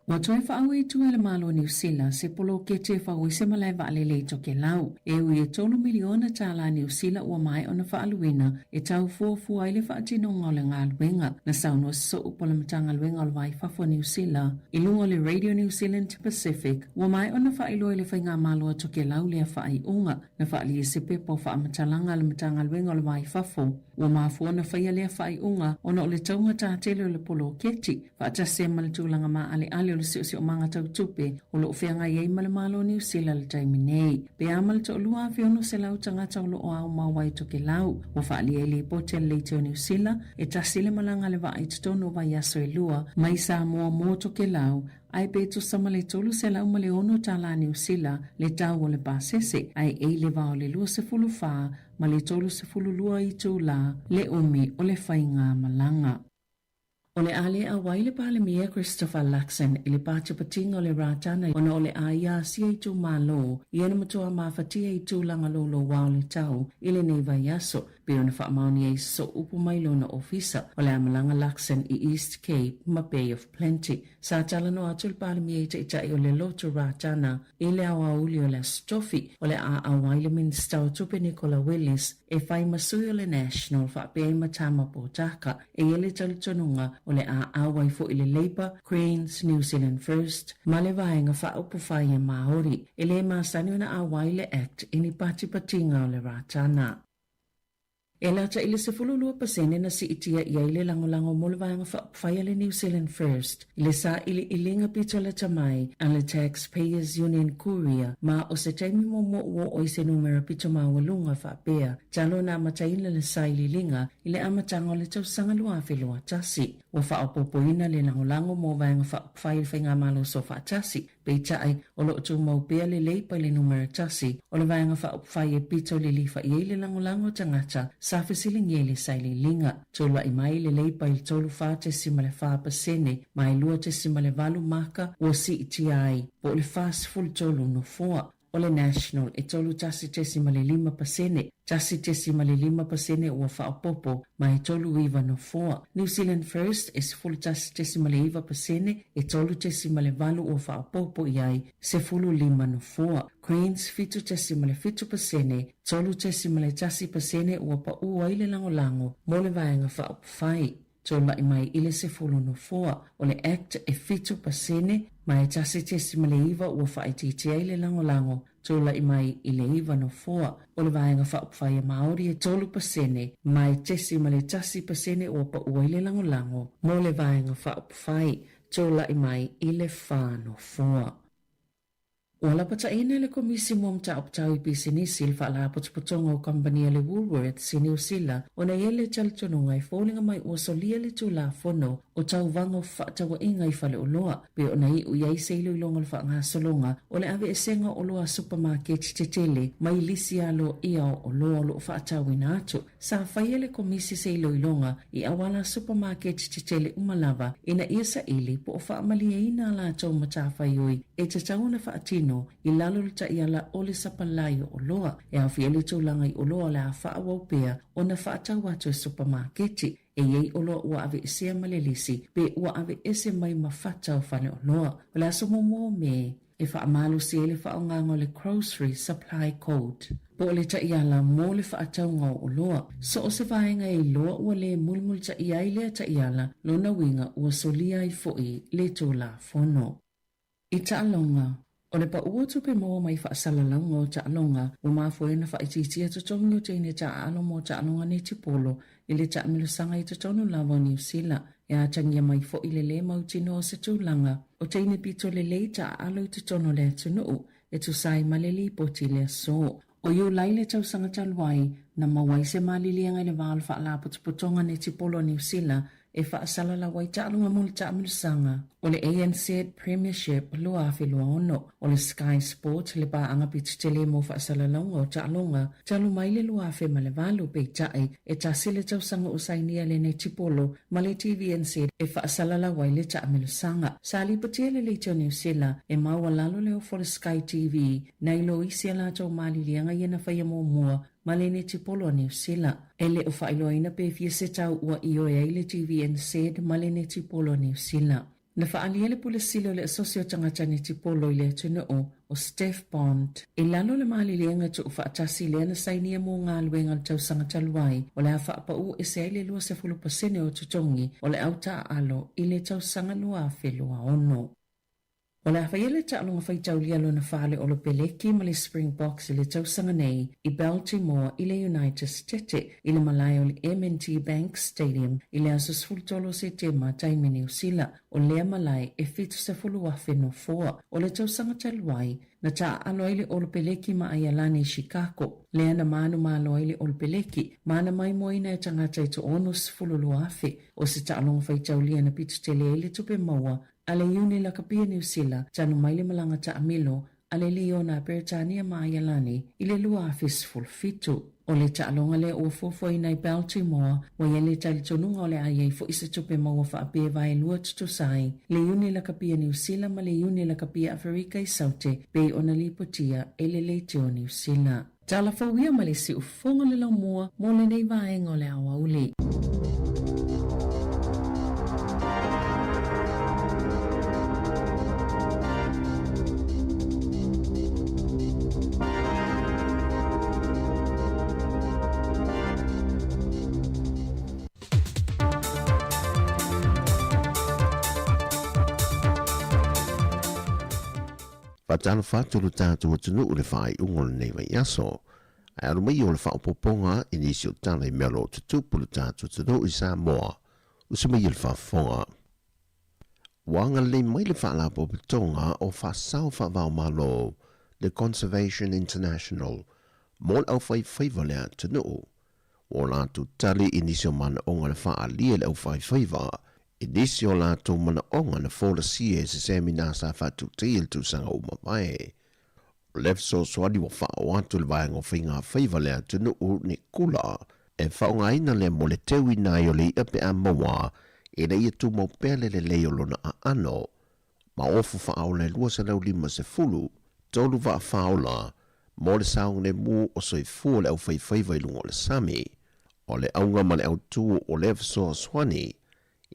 Wa toi whaau I tu ele malo New Zealand se polo ke te whaau I se malai waalele toke lau. E ui e tolu miliona tāla New Zealand ua mai ona whaaluina e tau fuafua ile whaatino ngole ngā luenga na sauno so upola matanga luenga o wai whafua New Zealand. I lungo le Radio New Zealand to Pacific ua mai ona whailo ile whainga malo toke lau lea whaai unga na whaali e se pepo whaamatalanga le matanga luenga o wai whafu. Ua mafua na whaia lea whaai unga ona o le taunga tātele o le polo keti whaatase maletulanga maa ale le si o manga tau tupe o lo whianga iei malamalo New Zealand le taimi nei. Pe amal to lua awhiono se lau tangata o lo o au mawai toke lau. Wa whaali e le potel le te o New Zealand e tasile malanga le wa i tutono wa yaso e lua mai Sāmoa mo toke lau. Ai beto sama le tolu se lau ma le ono tala New Zealand le tau o le pasese ai e le vao le lua se fulu wha ma le tolu se fulu lua I tū la le umi o le whainga malanga. O le ale a waile pale mia Christopher Luxon I le pātia patinga o le rātana ona o le a ia sia I tū mālo I ena matua mawhatia I tū langa lolo wao le tau I le nei vai aso pe ona whaamauni e so upu mailo na ofisa o le amalanga Luxon I East Cape ma Bay of Plenty. Sa tala no atu le pale mia I tai o le loto rātana I le awa uli o le stofi o le a waile minister o tupe Nicola Willis e whai masui o le National whaapea matama pōtaka e ele talitonunga o le awai fo I le Labour, Greens, New Zealand First, ma le vaenga whaupu whai e Māori, e le māsani o na awai le Act ini pati patinga o le rātana. E lata I le 10% na si itia I le lango mo le vaenga whai le New Zealand First, I le sa ili ilinga pito le tamai an le Taxpayers Union Courier, ma o se taimi mo ua o I se numera pito mawalunga whaapea, talo na mataina le sa ili linga I le amatanga o le tausanga lua whelua tasi. Wa whaapopoina le lango mo vaenga whai le whainga malo so whaatasi, pe tai o lo tu mau pea le leipa le numera tasi, o le vaenga whai e pito le lifa I le lango tangata, sa fesilingi le saili linga. Tolua I mai le leipa I tolu wha te sima le wha pasene, mai lua te sima le valu maka o si iti ai, po le fast full tolu no fua. O le National e tolu tasi te sima le 5%, tasi te sima le 5% ua whaopopo, mai tolu iwa no fua. New Zealand First e fulu tasi te sima le 5%, e tolu te sima le valu ua whaopopo iai, se fulu 5 no fua. Greens fitu te sima le 5%, tolu te sima le tasi pasene ua pa ua ile lango, mo le vaenga whaopofai. Tolua I mai ile se fulu no fua, o le Act e 5%, mai tasi te sima le iwa ua whaititia ile lango, tolua I mai ile iwa no fua, o le vaenga whaopofai e Māori e 3%, mai te sima le tasi pasene ua pa ua ile lango, mo le vaenga whaopofai, tolua I mai ile wha no fua. O la pataina le komisi mo mta optau I pisinisi il whaala potopotonga o kampania le Woolworths si New Zealand o na ele talitonunga I fōlinga mai o solia le tū la whono o tau vango whaatawa inga I whale o loa pe o na I uiai seilu I longa le whaanga solonga o le ave esenga o loa supermarket te tele mai lisi alo ia o loa lo whaatau ina atu. Sa whaia le komisi seilu I longa I awala supermarket te tele umalava ina ia sa ili po o whaamalia ina la tau matawhai oi e te tauna whaatino I lalo le taiala o le sapalaio o loa e awhiele tūlanga I o loa le a whaawapea o na whaatau atu e supermarketi e iei o loa ua ave esea malelisi pe ua ave ese mai mawhatau whane o loa o le aso momo me e whaamalu si ele whaongango le Grocery Supply Code. Po le taiala mo le whaatau ngau o loa. So o se vaenga I loa ua le mulmul taiai le taiala lo na winga ua solia I foi le tūla whono. I taalonga o le pa ua tupe mo mai whaasalalango o taalonga o mafuena whaititia tutongi o teine taalo mo taalonga ne tipolo I le taamilusanga I tutono lava o New Zealand e atangia mai fo I le mautino o se tūlanga o teine pito le le taalo I tutono le atunuu e tu sai maleli poti le so. O iu lai le tausanga taluai na mawai se malilianga I le wālu whaala putuputonga ne tipolo New Zealand e whaasala wai ta'alunga muli ta'amilusanga o le ANC Premiership lua awhi ono o le Sky Sport le paanga pitutele mo whaasala launga o ta'alunga talu mai le lua awhi ma le valu pe tae e tasile tausanga usainia le ne tipolo ma le TVNZ e whaasala wai le ta'amilusanga. Sali patiele le teo New Zealand e maua lalo leo for Sky TV na ilo isi ala tau mali lianga iena whaia mua ma le ne tipolo New Zealand. E le o whailoina pe fia se tau ua io e le TVNZ ma le ne tipolo New Zealand. Na whaalia le pule silo le asosio tangata ne tipolo i le tunu o Steph Bond. E lalo le mali lianga tu whaatasi le ana sainia mo ngā luenga tau sanga taluai o le awha apau e se aile lua se fulupasene o tutongi o le auta alo i le tau sanga lua whelua ono. O le awhaiele ta'alunga whaitau lialo na whale o le peleki ma le Springboks i le tausanga nei i Baltimore i le United States i le malai o le M&T Bank Stadium i le aso sfultolo se tema taimi New Zealand o lea malai e fitu se fulu wafe no foa o le tausanga taluai na taa aloile o le peleki ma ayalani i Chicago. Lea na manu ma aloile o le peleki mana mai moina e tangata i to ono sfulu luafe o se ta'alunga whaitau lia na pitu tele ele tupe maua ale iuni la kapia New Zealand tanu maile malanga ta amilo ale lio na Britania Maayalani ile lua afis fulfitu. O le ta'alonga le o fofo i nei Baltimore wa yele tali tonunga o le aiei fo isa tupe maua wha apea vai lua tutusai le iuni la kapia New Zealand ma le iuni la kapia Afrika i saute pe ona lipotia ele le teo New Zealand. Tala fawia ma le si ufonga le lau mua mo le nei vaenga o le awa uli. Patalo fatulu tātou atunu ule whai ungol nei mai aso. Ai aru mai o le whaopoponga inisio tala I melo tutupulu tātou tano I Sāmoa. Usi mai il whafonga. Wanga le mai le whaalapo betonga o whasau whavau malo le Conservation International. Mol au whai whaiva lea tanu. O lātou tali inisio mana onga le whaalia le au whai whaiva. Inisio lātou mana onga na fola sie se semina sa fatu teil tu sanga umamae. Lef so swadi wa wha watu le vaenga whinga whaiva lea tunu u ni kula. E whaonga ina le mo le tewi nai o le ipe a mawa e na ia tu mau pele le leo lona a ano. Ma ofu whaau le lua se lau lima se fulu, tolu wa whaola, mo le saung le mu o soi fua le au whaiwhaiva I lungo le sami. O le aunga ma le au tu o lef so swani,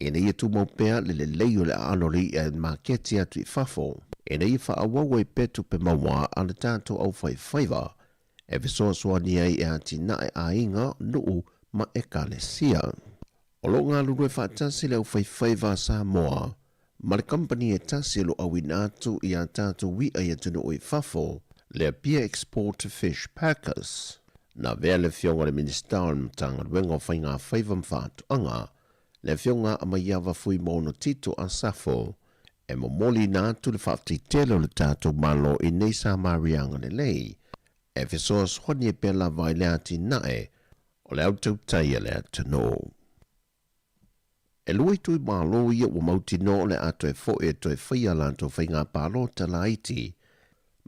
e na ia tu mau pea le leo le anori e maketi atu I fafo. E na ia whaawawa I petu pe mawa a le tātou au whaiwhaiva. E visoa swani ai e ati nae a inga nuu ma eka le sia. O lo ngā lulu e whaatasi le au whaiwhaiva Sāmoa, ma le company e tasi lo awin atu I a tātou wi ai atunu o I fafo, le Beer Export Fish Packers. Na vea le fionga le minister mtanga wengo whainga whaiva mwhātu anga, le fionga ama iawa fui mono tito a safo, e mo moli nā tu le whaati telo le tātou malo I nei sa marianga le lei, e fisoa swani e pela vai le ati nae, o le au tau taia le atano. E lui tui malo ia o mauti no le ato e fo e to e whaia lanto whainga palo tala iti,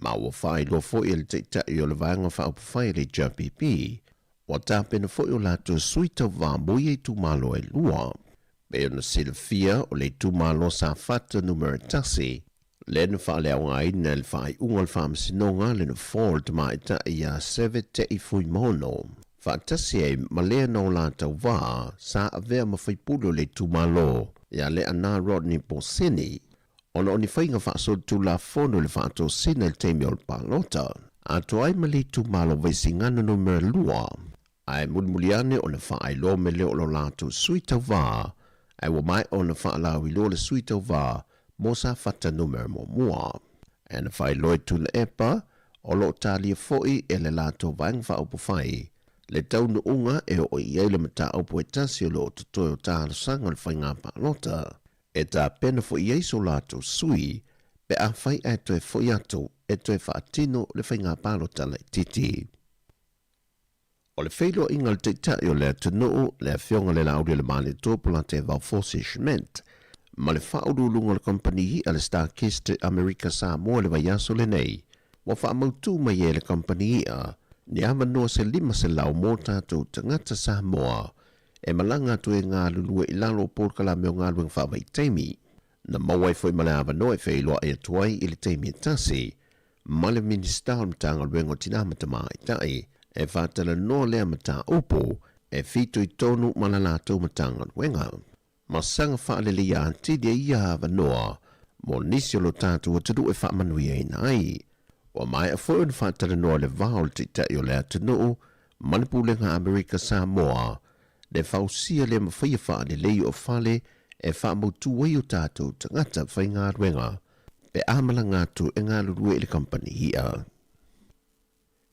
ma o whai lo fo e le teitai o le vanga whaupu whai le JPP, o tāpena fo o lato suita wā mui e tu malo e lua, me ona silfia o le tu malo sa fata numero tasi, le na wha leo ngai na le whai ungal whamsinonga le na fall te maita I a seve te I fui mono. Whaatasi e malea no lātau wā, sa avea mawhaipulo le tu malo, ia le ana Rodney Posini, ona oni whainga whaasod tu la fono le whaato sina le teimi o le palota, a to ai mali tu malo vaisingana numero lua, ai mulmuliane ona whaai lo me leo lo lātou suita wā, ai wa mai ona whaalawi lo le suita wā, mo sa fata numero mo mua. E na whai loe tu le epa, o lo talia foi e le lātou vaing whaupu whai, le taunu unga e o iei le mata aupu e tasi o lo tutoe o tālo sanga le whainga palota, e tā pena fo iei so lātou sui, pe a whai e toe foi atu e toe whaatino le whainga palota le titi. O le whailo inga le teitai o le atunuu le awhionga le lauri le mani tōpula te Valforce Cement. Ma le whaurulunga le company a le Starkist America Sāmoa le vaiaso le nei. Wa whaamautu mai e le company a ni ama noa se 5 se lau mō tātou tangata Sāmoa. E malanga tu e ngā lulua i lalo pōrkala meo ngā luang whawai teimi. Na mawai foi male awa noa e whailoa e atuai i le teimi e tasi. Ma le minister o mtanga luengo tina matama i tai. E whātala noa lea mata opo e whitu i tonu malalatou matanga luenga. Ma sanga whaalele ia antidia ia awa noa mo nisi o lo tātou atadu e whaamanui e nai. O mai a fōen whātala noa le vāo le titai o le atunuu ma le pūlenga Amerika Sāmoa. Le whausia le mawhia whaalele o whale e whaamautu wai o tātou tangata whai ngā ruenga. Pe amala ngātu e ngā lurue le company hia.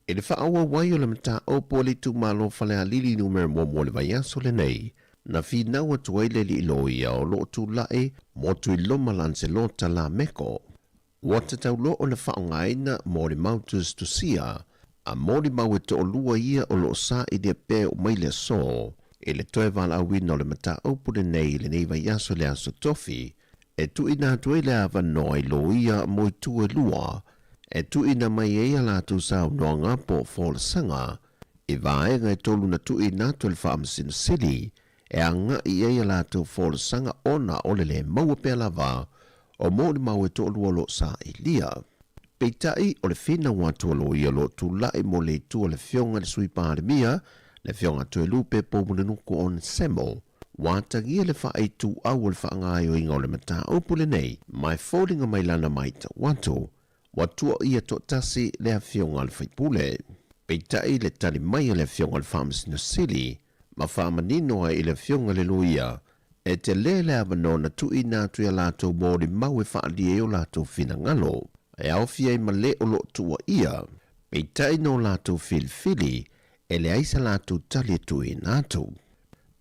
E le whaawa wai o le mata opo le tu malo whale a lili numero mo le vaiaso le nei. Na fi naua tuai le li ilo ia o lo tu lae mo tu i loma lanse lo ta la meko. Wata tau lo o le whaongaina mo le mautus tu sia. A mo le mau e to o lua ia o lo sa i le pe o mai le so. E le toe vala awina o le mata opo le nei le nei vaiaso le aso tofi. E tu ina tuai le ava noa i lo ia mo i tu e lua. E tu ina mai e ala tu sa noa ngā po fōla sanga. E vaenga e tolu na tu ina tu le whaamsina sili. E anga i e ala tu fōla sanga ona o le maua pe lava. O mo le mau e to lua lo sa i lia. Peitai o le fina watu lo ia lo tu lai mo le tu o le fionga le sui pāremia. Le fionga tu e lupe po mune nuku on semo. Wātangia le wha tu au le wha ngai o inga o le mata opu le nei. Mai fōringa mai lana mai ta watu. Watua ia to tasi le a fionga le whaipule. Peitai le tali mai le fionga le whamasina sili. Ma whamanino ai le fionga le luia. E te lele avano na tu ina tu ia lato mōri mau e whaali e o lato fina ngalo. E au fia i ma le o lo tua ia. Peitai no lato filfili. E le aisa lato tali tu i nato.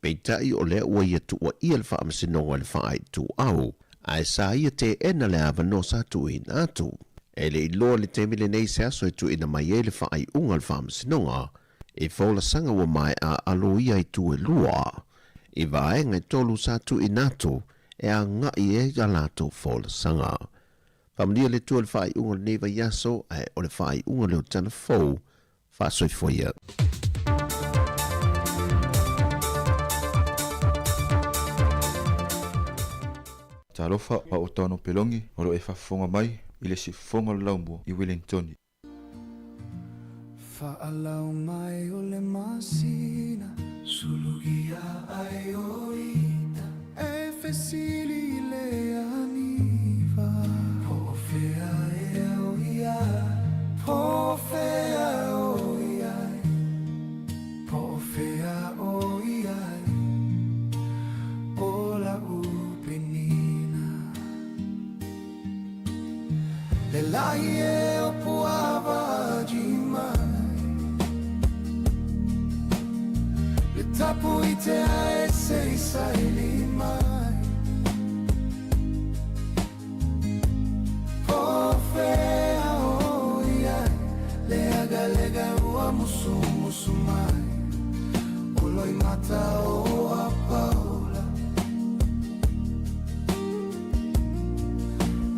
Peitai o le ua ia tua ia le whamasinonga le whaai tu au. Ai sa ia te ena le avano sa tu i nato. E le iloa le te mile nei se aso e tu ina mai e le whaai unga le whamasinonga. E whaola sanga wa mai a alo ia i tu e lua. I vaenga e tolu sa tu i nato e a ngai e a lato whaola sanga. Whamania le tu le whaai unga le neva yaso e o le whaai unga le o tana fau. Whaasoi foia. Talofa pa o tano pelongi o lo e whafonga mai i le si fonga laumbo i Wellington. Faalau mai o le masina sulugia ai o ina e fesili le aniva po fea e o ia po fea o ia po fea o ia o la upenina le lai e o puava di mai tapu i te ae se saili mai po fea o iai le aga lega ua musu musu mai uloi mata o a paula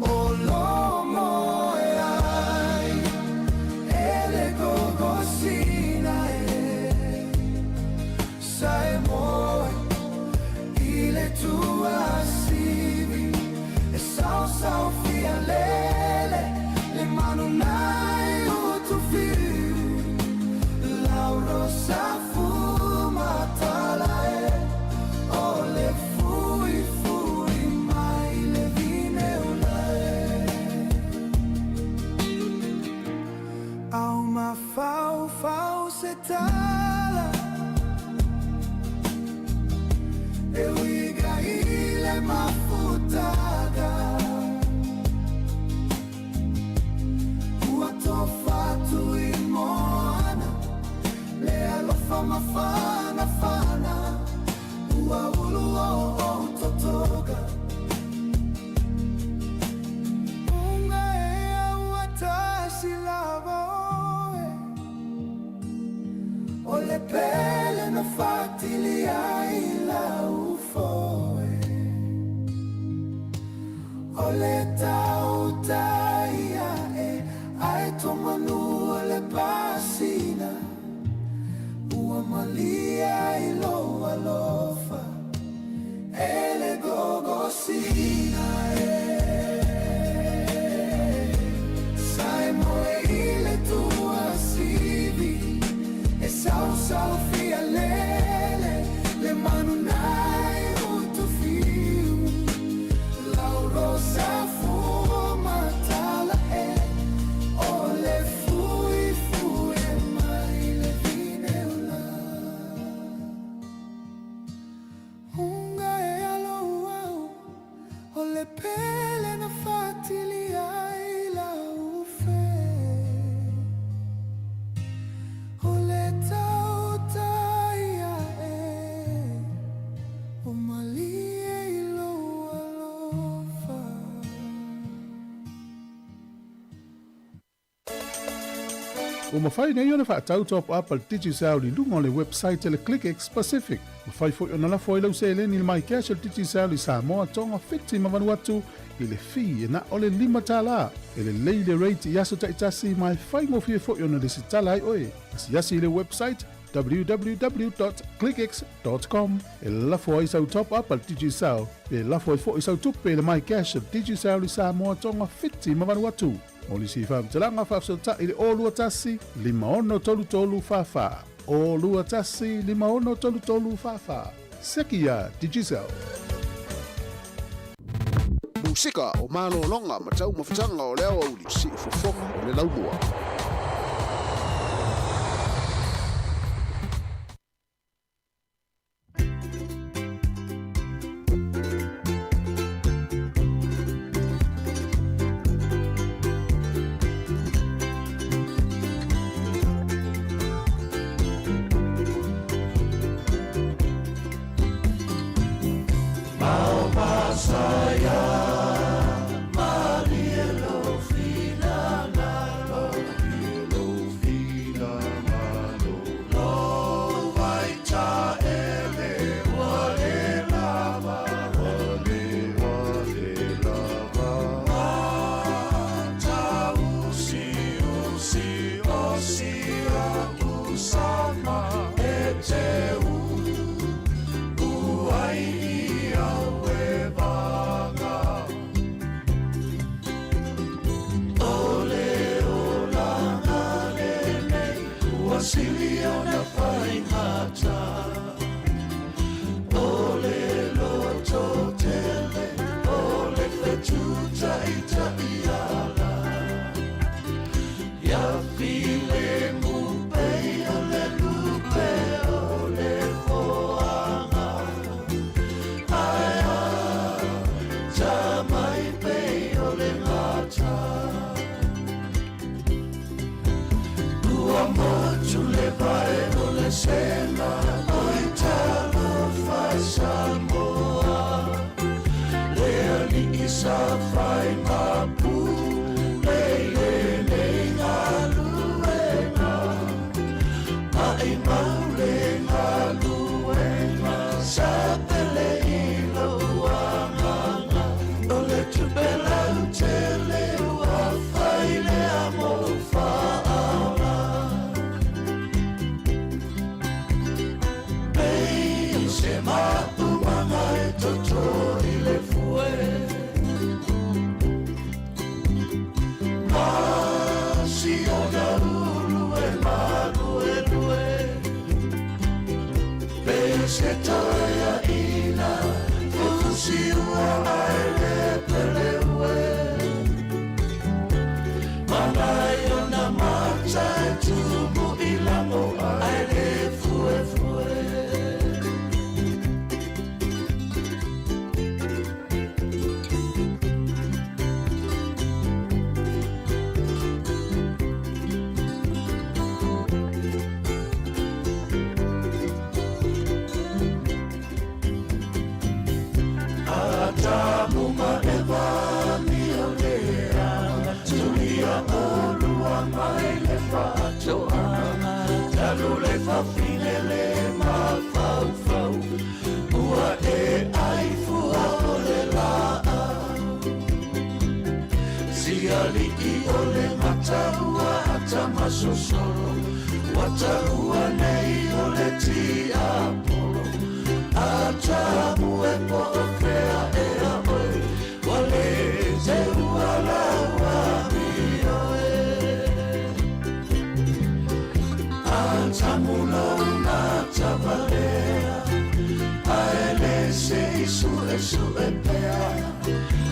o lomo e ai e le gogosina sai moi ile tua sivi e sao fia lele le manu nai o tu fiu lauro sa fuma tala e o le fui mai le vine ulae au ma fau se tala e uiga ile mafutaga ua tofatu i moana le alofa mafana fana ua ulu o totoga unga e au atasi lava oe o le pe malia ilo alofa ele gogo sina sai moe ile tua sivi e sau fia lele le manu nai utu fiu lau rosa fu matala e ole fui mai le vine ula unga e alo au ole pele na fatili ai la ufe ole tau taia e o malie ilo alofa. O mawhai nei ona whaatau top up al DigiSound li lunga o le website le ClickX Pacific. Mawhai fo i ona lafo i lau se eleni le mai cash al DigiSound li Sāmoa tonga whiti mawanu atu i le fi e na o le 5 tala. E le lei le rate i aso taitasi mai whai mo fie fo i ona le sitala ai oe. Asi asi i le website www.clickx.com. E lafo ai sau top up al DigiSound. E lafo ai fo i sau tupe le mai cash al DigiSound li Sāmoa tonga whiti mawanu atu. O li si whaamtalanga whaafsota i le olua tasi, 5 tolu whawha. Olua tasi, 5 tolu whawha. Sekia DigiSound. Musika o malo longa matau mawhitanga o leo au li si ufofonga o le laumua. Wataua nei o le tia tamu e po o fea e a oi Wale te uala wami oe A tamu lau na tamalea A ele se isu e pea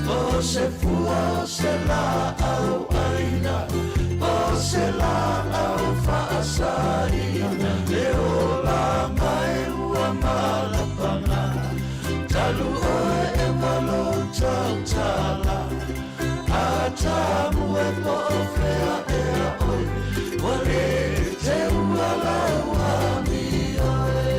O se fua o se la au aina O se la au whaasaina Le o la mai ua malapanga Talu oe e malo tau tala A tamu e po o fea e a oi Wale te uala wami oe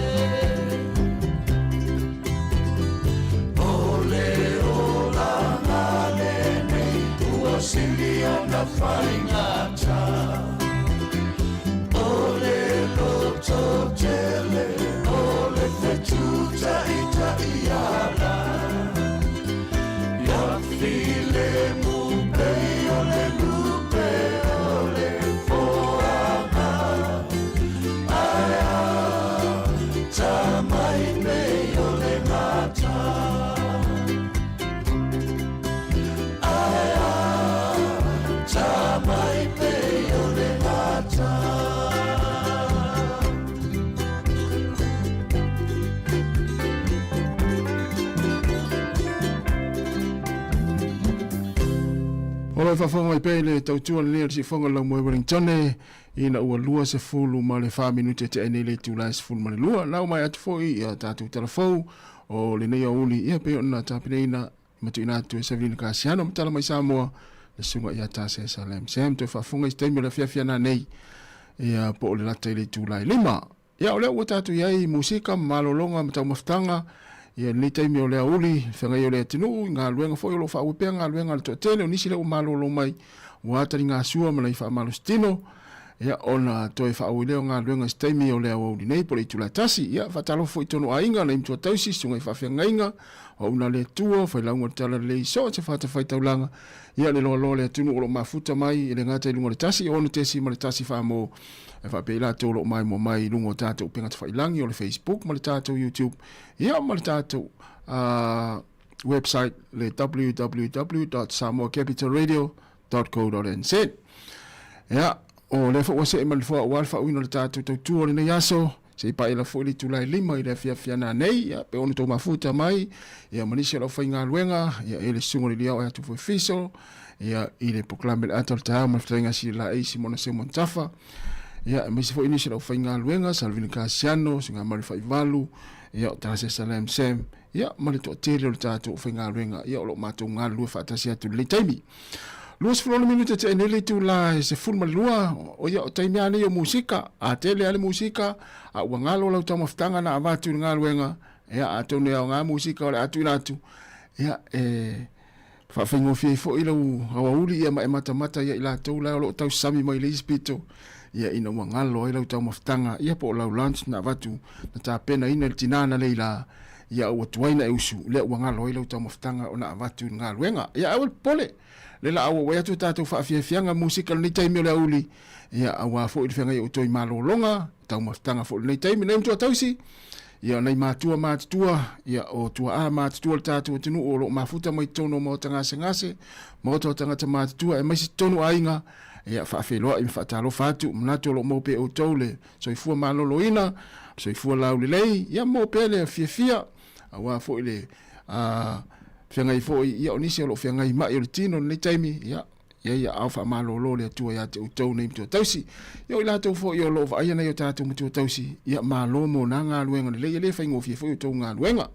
Ole ola ngale nei Ua silia na whaingata Ole loto tele Ole fetuta ita iala Ya file mupe Ole lupe Ole foanga Aya tamai nei Ole ngata Aya tamai nei Ole ngata Ora whawhonga I pēle tau tua le si whonga lau moe Wellingtone ina ua lua se fulu ma le 5 minute te ene le tūlai se fulu ma le lua. Nau mai atu fōi ia tātou telefou o le nei uli ia pe ona tāpine ina matu ina atu e Savilina Kasiano matala mai Sāmoa le sunga ia tāse Salem. Sam toi whawhonga I steimi le whiawhiana nei ia po o le lata I le tūlai lima. Ia o lea ua tātou iai musika malolonga matau maftanga ia ni taimi o lea uli whangai o lea tinu ngā luenga fōi o lo whaupea ngā luenga le toa tene o nisi leo malolo mai watari ngā sua malai wha malo stino ia ona toi whau I leo ngā luenga taimi o lea wauri nei po le itulai tasi ia whatalo fōi tono a inga na imtua tausi sungai whawhia inga o una lea tua whai launga tala le iso te whata whai taulanga ia le loa loa lea tunu o lo mafuta mai I le ngāta I lunga le tasi o ono tesi ma le tasi whamo e whape ila tō lo mai mo mai lungo tātou penga te whailangi o le Facebook ma le tātou YouTube ia ma le tātou website le www.samoacapitalradio.co.nz ia o le fo wase e ma le fo wal fa uina le tātou tau tua le nei aso se I paela fo ili tulai lima I le fiafia nei ia pe ono tō mafuta mai ia manisi lau whai ngā luenga ia ele sungo li liao e atu fo fiso ia I le poklame le atal tau ma le whainga si la eisi mona se montafa ia mai se fo ini se lau whai ngā luenga Savilina Kasiano se ngā mari whai valu ia o tāse Salem Sam ia ma le toa tere o le tātou whai ngā luenga ia o lo mātou ngā lua whaatasi atu le taimi Luas fulona minuta te enele tu la se fulma lua o ia o taimi ane o musika a tele ale musika a ua ngalo lau tau maftanga na avatu ngā luenga ia a tau nea o ngā musika o le atu inatu ia whawhaingo fie fo ilau hawa uli ia ma e mata ia ila tau lau lo tau sami mai le ispito ia ina ua ngalo ilau tau maftanga ia po lau lunch na avatu na tā pena ina le tinana leila ia ua tuaina e usu lea ua ngalo ilau tau maftanga o na avatu ngā luenga ia awal pole le la awa wea tu tātou whaafiafianga musika nei taimi o le auli ia awa fo I whengai o toi malolonga tau maftanga fo nei taimi nei mtua tausi ia nei mātua ia o tua a mātua le tātou tinu o lo mafuta mai tono mo tangase ngase mo to tangata mātua e maisi tonu ainga ia whaafeloa I mwhatalo whatu mnato lo mope o taule so I fua malolo ina so I fua lauli lei ia mope le fiafia awa fo I le whengai fo ia o nisi o lo whengai mai o le tino nei taimi ia au wha malolo le atua ia te utau nei mtua tausi ia o latou fo ia o lo whaia nei o tātou mtua tausi ia malo mo na ngā luenga le leia le whaingofia fo i utau ngā luenga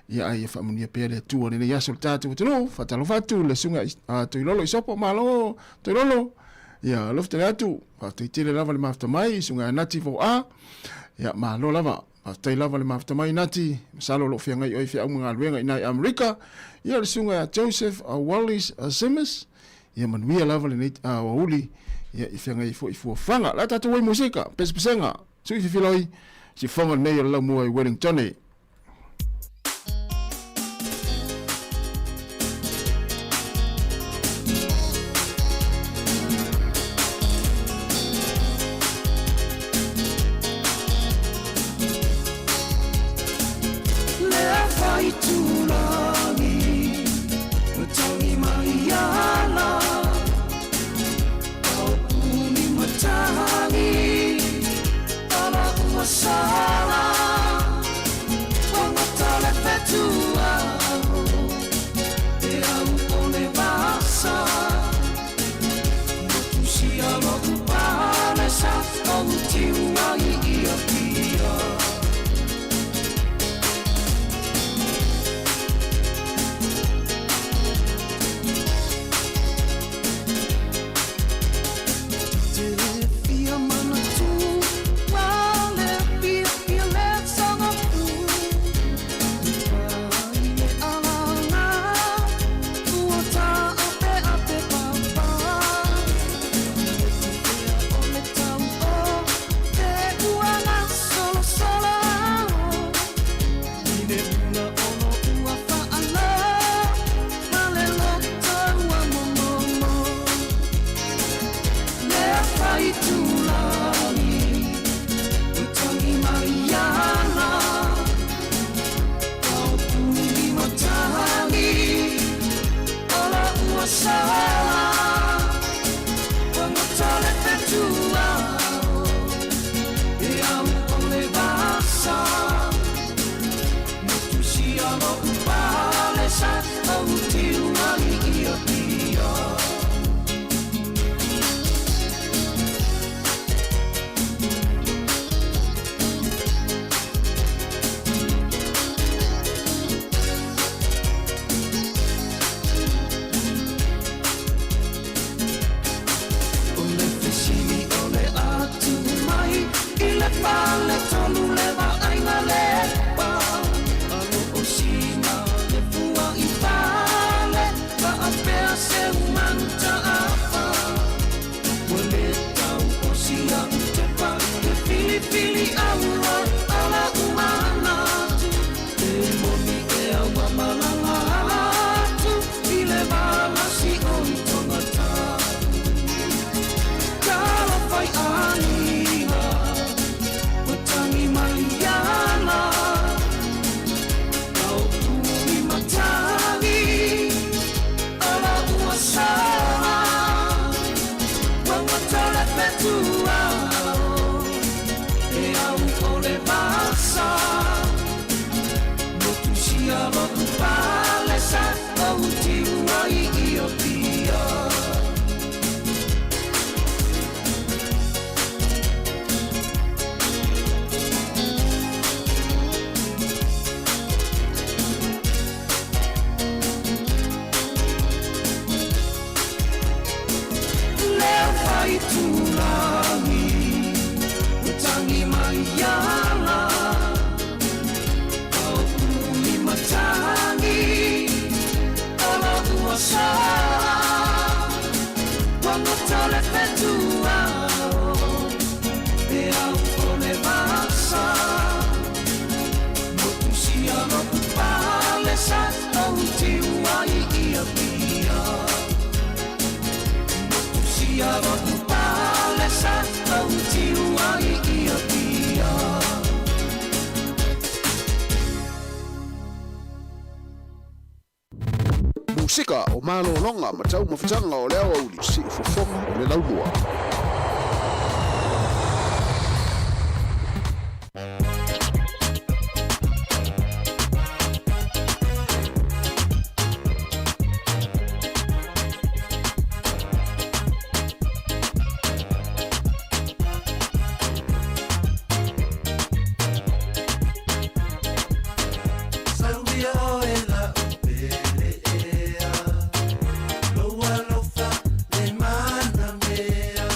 ia ai e whamunia pēr le atua nei ia so le tātou tino whatalo whatu le sunga toilolo I sopo malo toilolo ia lofte le atu whatei tele lava le mafta mai sunga nati fo a ia malo lava Tai lava le mafta mai nati, salo lo whiangai oi whia ngā luenga I nai Amerika, ia le sunga Joseph Wallis Simmons, ia manuia lava le neit wauli, ia I whiangai fo I fua whanga. La tatu wai musika, pesenga, sui whiwhiloi, si whanga nei lau mua I Wellingtone. Le fai tūrangi Matangi mai ala Au puni matangi Ala ua sala Wanga tale petua E au ole basa Motusi alo upale sa Au tiungai ia pia Musika o malolonga ma tau mawhitanga o leo auli si ufofonga o le laumua. Loa lofa le mana mea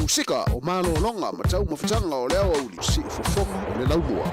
Musika o malolonga ma tau mawhitanga o leo au li si ufofonga o le laumua.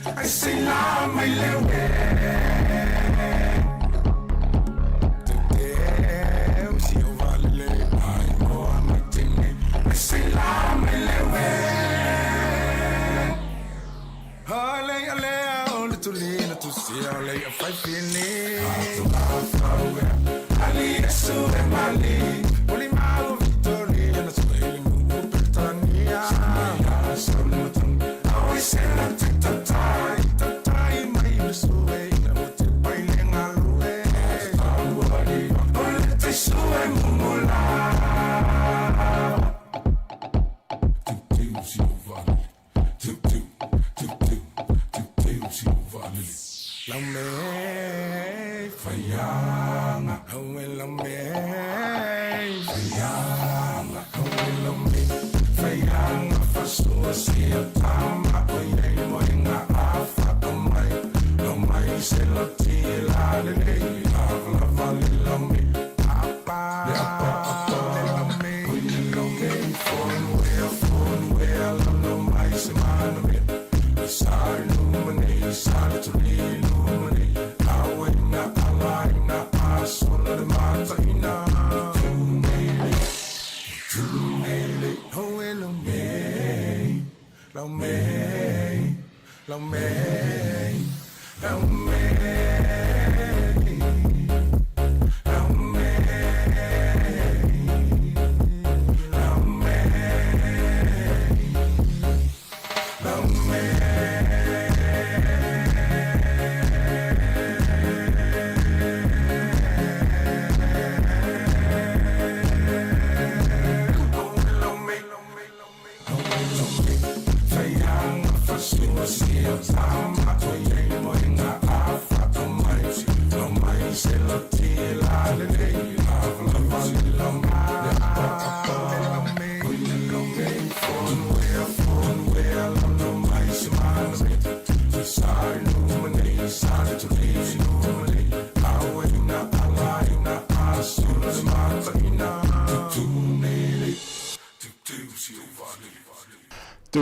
I say la my lewe. Today si ovale ai mo amatine. I say la my lewe. Ale ale ole tulina tu si ale a fai fini. Ali esu e mali. Oli mau Victoria na swele mu Britania. Samaya always say la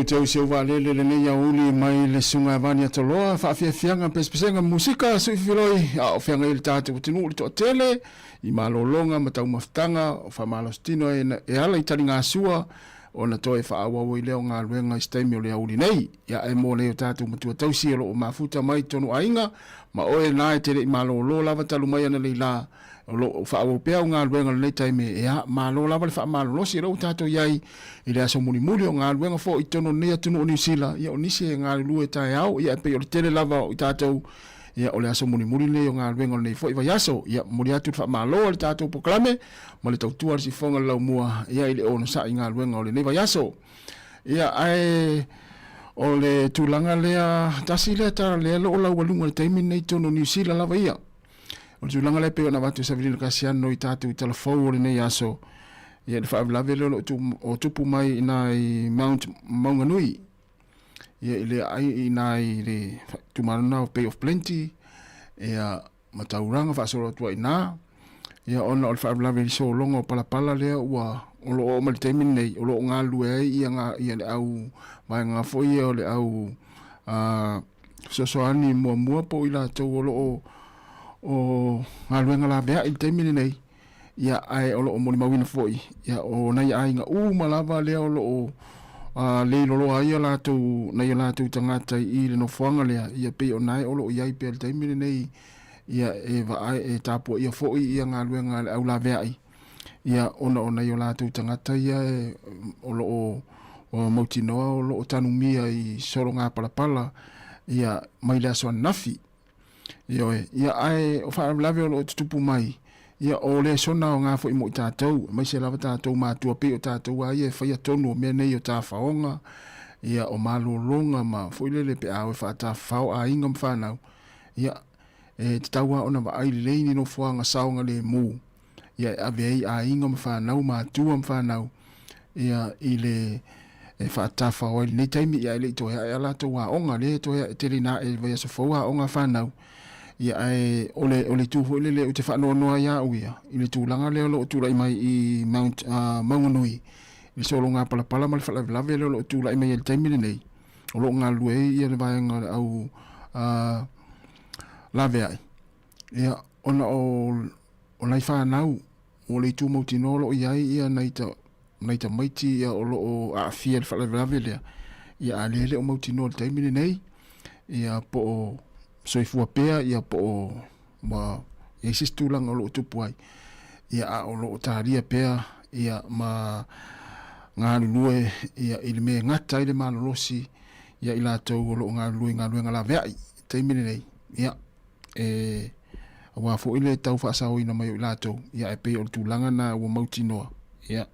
Tau se wa lele le nei uli mai le sunga vani atoloa fa fianga pespesenga musika su filoi a fianga il tatu tinu to tele I malolonga ma tau maftanga o fa malostino e ala I taringa sua ona toe fa awa i leo ngā luenga I staimi o lea uli nei ia e mo leo tatu matua tausi o mafuta mai tonu ainga ma oe nae tere I malolo lava talu mai ana leila o fa awa pea o ngā luenga nei taime ea malo lava le fa malolo si rau tatu iai I lea so muli muli o ngā luenga fo I tono nea tunu o New Zealand ia o nisi e ngā lue tae au ia e pe o le tere lava o I tatu ia o le aso muli muli le o ngā luenga nei fo I vaiaso ia muli atu fa malo le tatu poklame ma le tautua si fonga lau mua ia I le ono sa I ngā luenga o le nei vaiaso ia ai o le tūlanga lea tasi lea ta lea lo lau walunga le taimi nei tono New Zealand lava ia o le tūlanga lea peo na watu sa vilina kasiano I tatu I talafau o le nei aso ia le whaavilave leo o tupu mai ina I Mount Maunganui ia I le ai ina I le tumarana o Bay of Plenty ia matauranga whaasoro atua ina ia ona o le whaavilave so longa o palapala lea ua o lo o mali taimi nei o lo ngā lue ai ia le au mai ngā foi o le au sosoani mua po I la tau o lo o ngā lue ngā la bea I taimi nei ia ai o lo o moni mawina foi ia o nai ai ngā malava lea o lo o le lolo ai la tau nai la tau tangata I le no fuanga lea ia pe o nai o lo iai pe le taimi nei ia e va ai e tapo ia foi ia ngā lue ngā au la bea ai ia ona yo la tu tangata ia o lo o mautinoa o lo tanumia I soro ngā palapala ia mai lea soa nafi ia ai o wha lave o lo tutupu mai ia o le sona o ngā fo I mo I tātou mai se lava tātou mātua pe o tātou ai e whaia tonu o mea nei o tā whaonga ia o malolonga ma fo ilele pe awe wha tā whao a inga mwhanau ia te taua ona wa aile leini no fuanga saonga le mū ia avei a inga mwhanau mātua mwhanau ia I le whaatafa o nei taimi ia ele to ia la to wa onga le to ia te rina e vai so fo wa onga whanau ia e ole tu ho le o te whanau noa ia uia i le tūlanga le lo tūlai mai i Mount Maunganui i solo ngā palapala ma le whalawelawe le lo tūlai mai le taimi nei o lo ngā lue ia le vaenga au lawe ai ia ona o lai whanau o le tū mauti nolo ia nei ta maiti ia o lo a fia le whalawelawe lea ia a lele o mauti nolo taimi nei ia po o soifua pea ia po o ma ia sistulanga o lo tupu ai ia a o lo taria pea ia ma ngā lue ia ili me ngata ili malolosi ia ila tau o lo ngā lue ngā veai taimine nei ia wa fo ile tau whaasao ina mai o ila tau ia e pei o tūlanga na ua mauti noa ia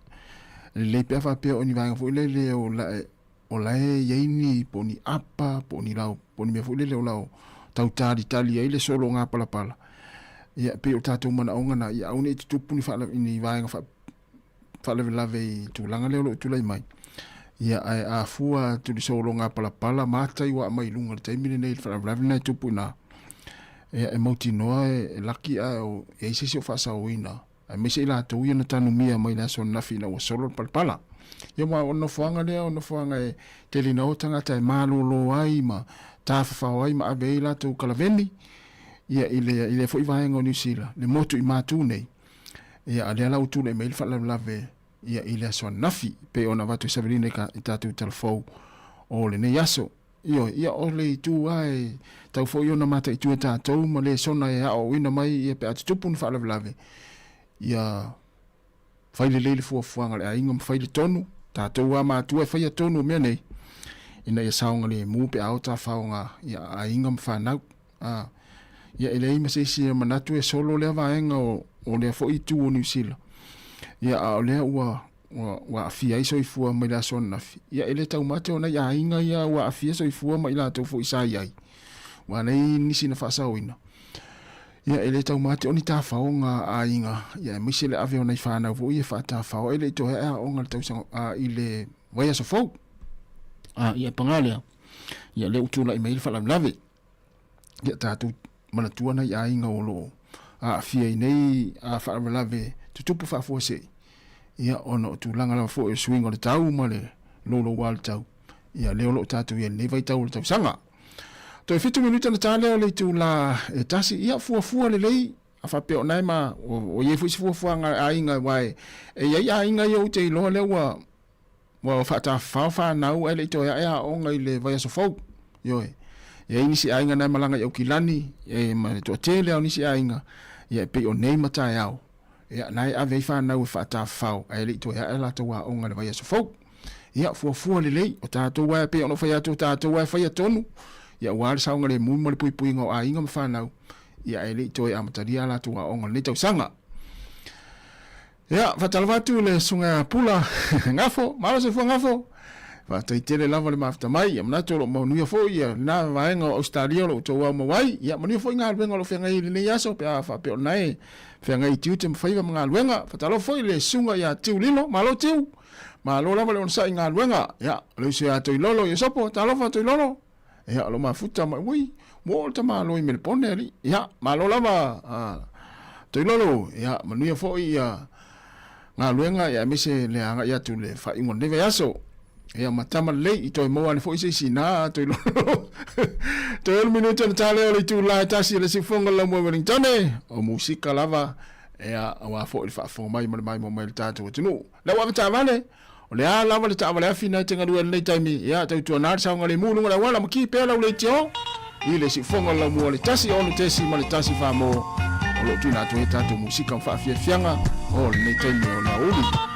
le pea wha pea o ni vanga fo ile le o lae yaini po ni apa po ni lau po ni mea fo ile le o lau tau tari ia ile solo ngā palapala ia pei o tātou mana ongana ia aune i tutupu ni vanga whalawelawe i tūlanga leo lo tūlai mai ia ai a fua tu di solo ngā palapala mātai wa mai lunga le taimine nei whalawelawe nei tupu na ia e mauti noa e laki a o e sisi o whaasao ina ai mese ila tau ia na tanu mia mai na so nafi na ua solo palapala ia ma ono fuanga lea ono fuanga e te lina o tangata e mālolo ai ma tāwhawhao ai ma ave ila tau kalaveni ia ile fo i vaenga o New Zealand le motu i mātū nei ia alea lau tūne me ilfa lawe ia ile so nafi pe ona watu i saverine ka i tātou telefou o le ne yaso ia o le tū ai tau fo i ona mata i tū e tātou ma le sona e ao ina mai ia pe ati tupu ni wha lawe ia whaile leile fuafuanga le a inga ma whaile tonu tātou a mātua e whaia tonu mea nei ina ia saonga le mū pe ao tā whaonga ia a inga ma whanau ia ele ima seisi e manatu e solo lea vaenga o lea fo i tū o New Zealand ia a o lea ua afia iso i fua mai la son nafi ia ele tau mate ona ia inga ia ua afia so i fua mai la tau fo i sai ai wa nei nisi na whaasao ina ia ele tau mate oni tā whaonga a inga ia misele ave ona i whanau fo i e whaata whao ele to hea onga le tau sanga i le waia so fau ia pangalea ia le utula i maili whalamlawe ia tātou mana tuana i a inga o loo fia i nei a whalamlawe tutupu whaafuase ia ono tūlanga lawa fo e swing o le tau ma le lolo wal tau ia leo lo tātou ia nei vai tau le tau sanga to e fitu minuta na tāleo le tūla e tasi ia fuafua le lei a whapeo nai ma o ie fuisi fuafua a inga wae e iai a inga ia ute i loa leo wa whata whawha nau e le ito ea onga i le vai aso fau ioe ia inisi a inga nai malanga i au kilani e ma le toa tele au nisi a inga ia e pei o nei mata e au ia nai a vei whanau e whata whau e le ito ea e la toa onga le vai aso fau ia fuafua le lei o tātou wae pei ono whai atu tātou wae whai atonu ia wale saunga le mui mo le pui pui ngau a inga ma whanau ia e le ito e amataria la toa onga le tau sanga ia fatalawatu le sunga pula ngafo mara se fua ngafo fatai tele lava le mafta mai ia manato lo manuia fo ia na vaenga Australia lo toa mawai ia manuia fo inga alwenga lo whenga i le yaso pe a whapeo nai whenga i tiu te mwhaiva mga alwenga fatalo fo i le sunga ia tiu lino malo tiu malo lava le onsa inga alwenga ia le usi a toi lolo ia sopo talofa toi lolo ia lo mafuta mai ui mo ta malo i melpone ali ia malo lava toi lolo ia manuia fo ia ngā luenga ia mise le anga ia tu le whaingo neve aso ia matama le i toi moa ni fo isi sina toi lolo toi elu minuta na tale o le tu la tasi le sifonga la mua Wellingtone o musika lava ia awa fo ili whaafonga mai mo mai le tātou atunu le wawata vale o le a lava le tawa le afina tenga lua le taimi ia tau tua nari saunga le mulunga la wala maki pēla u le tio i le sifonga la mua le tasi o le tesi ma le tasi whamo o lo tuna tu e tātou musika mwhaafia fianga o le taimi o le auli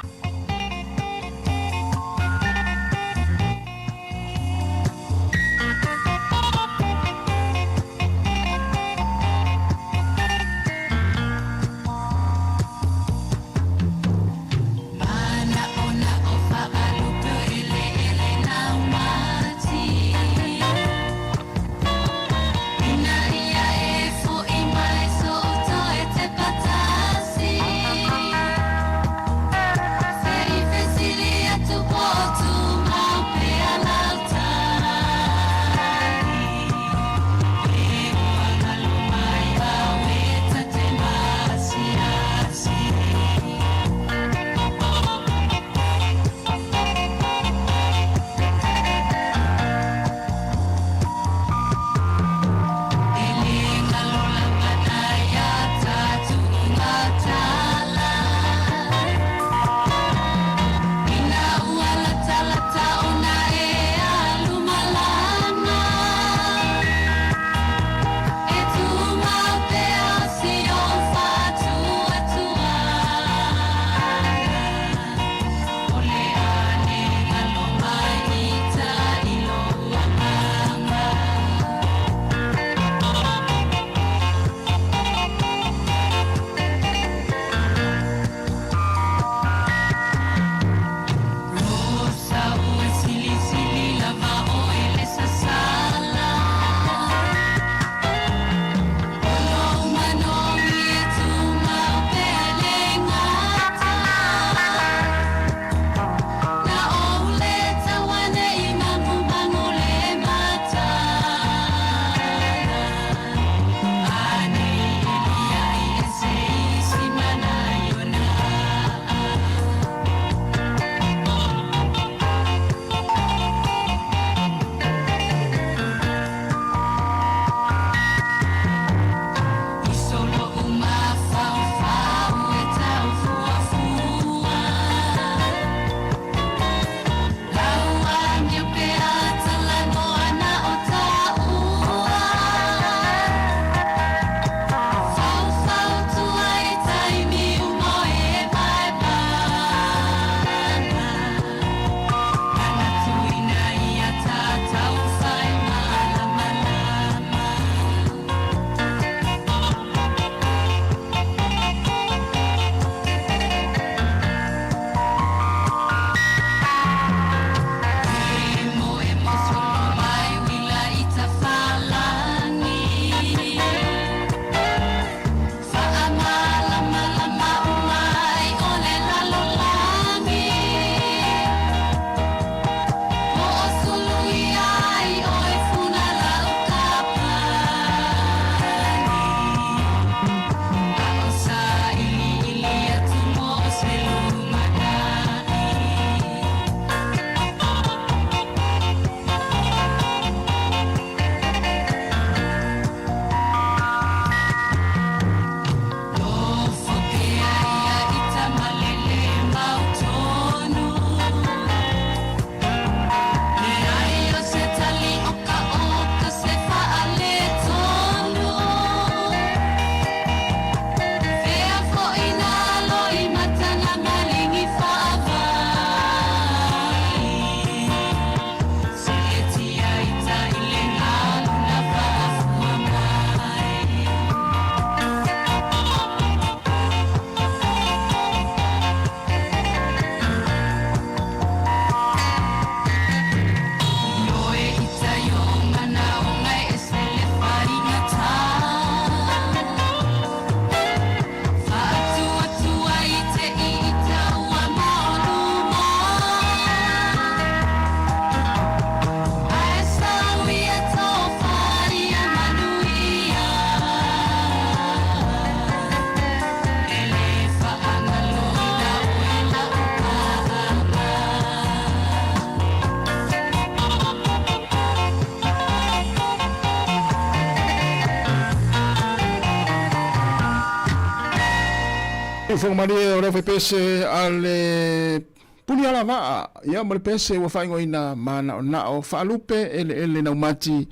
Fong mari o le pese ale puni ala va ia mo le pese wa fa ngoina mana na o fa lupe ele na mati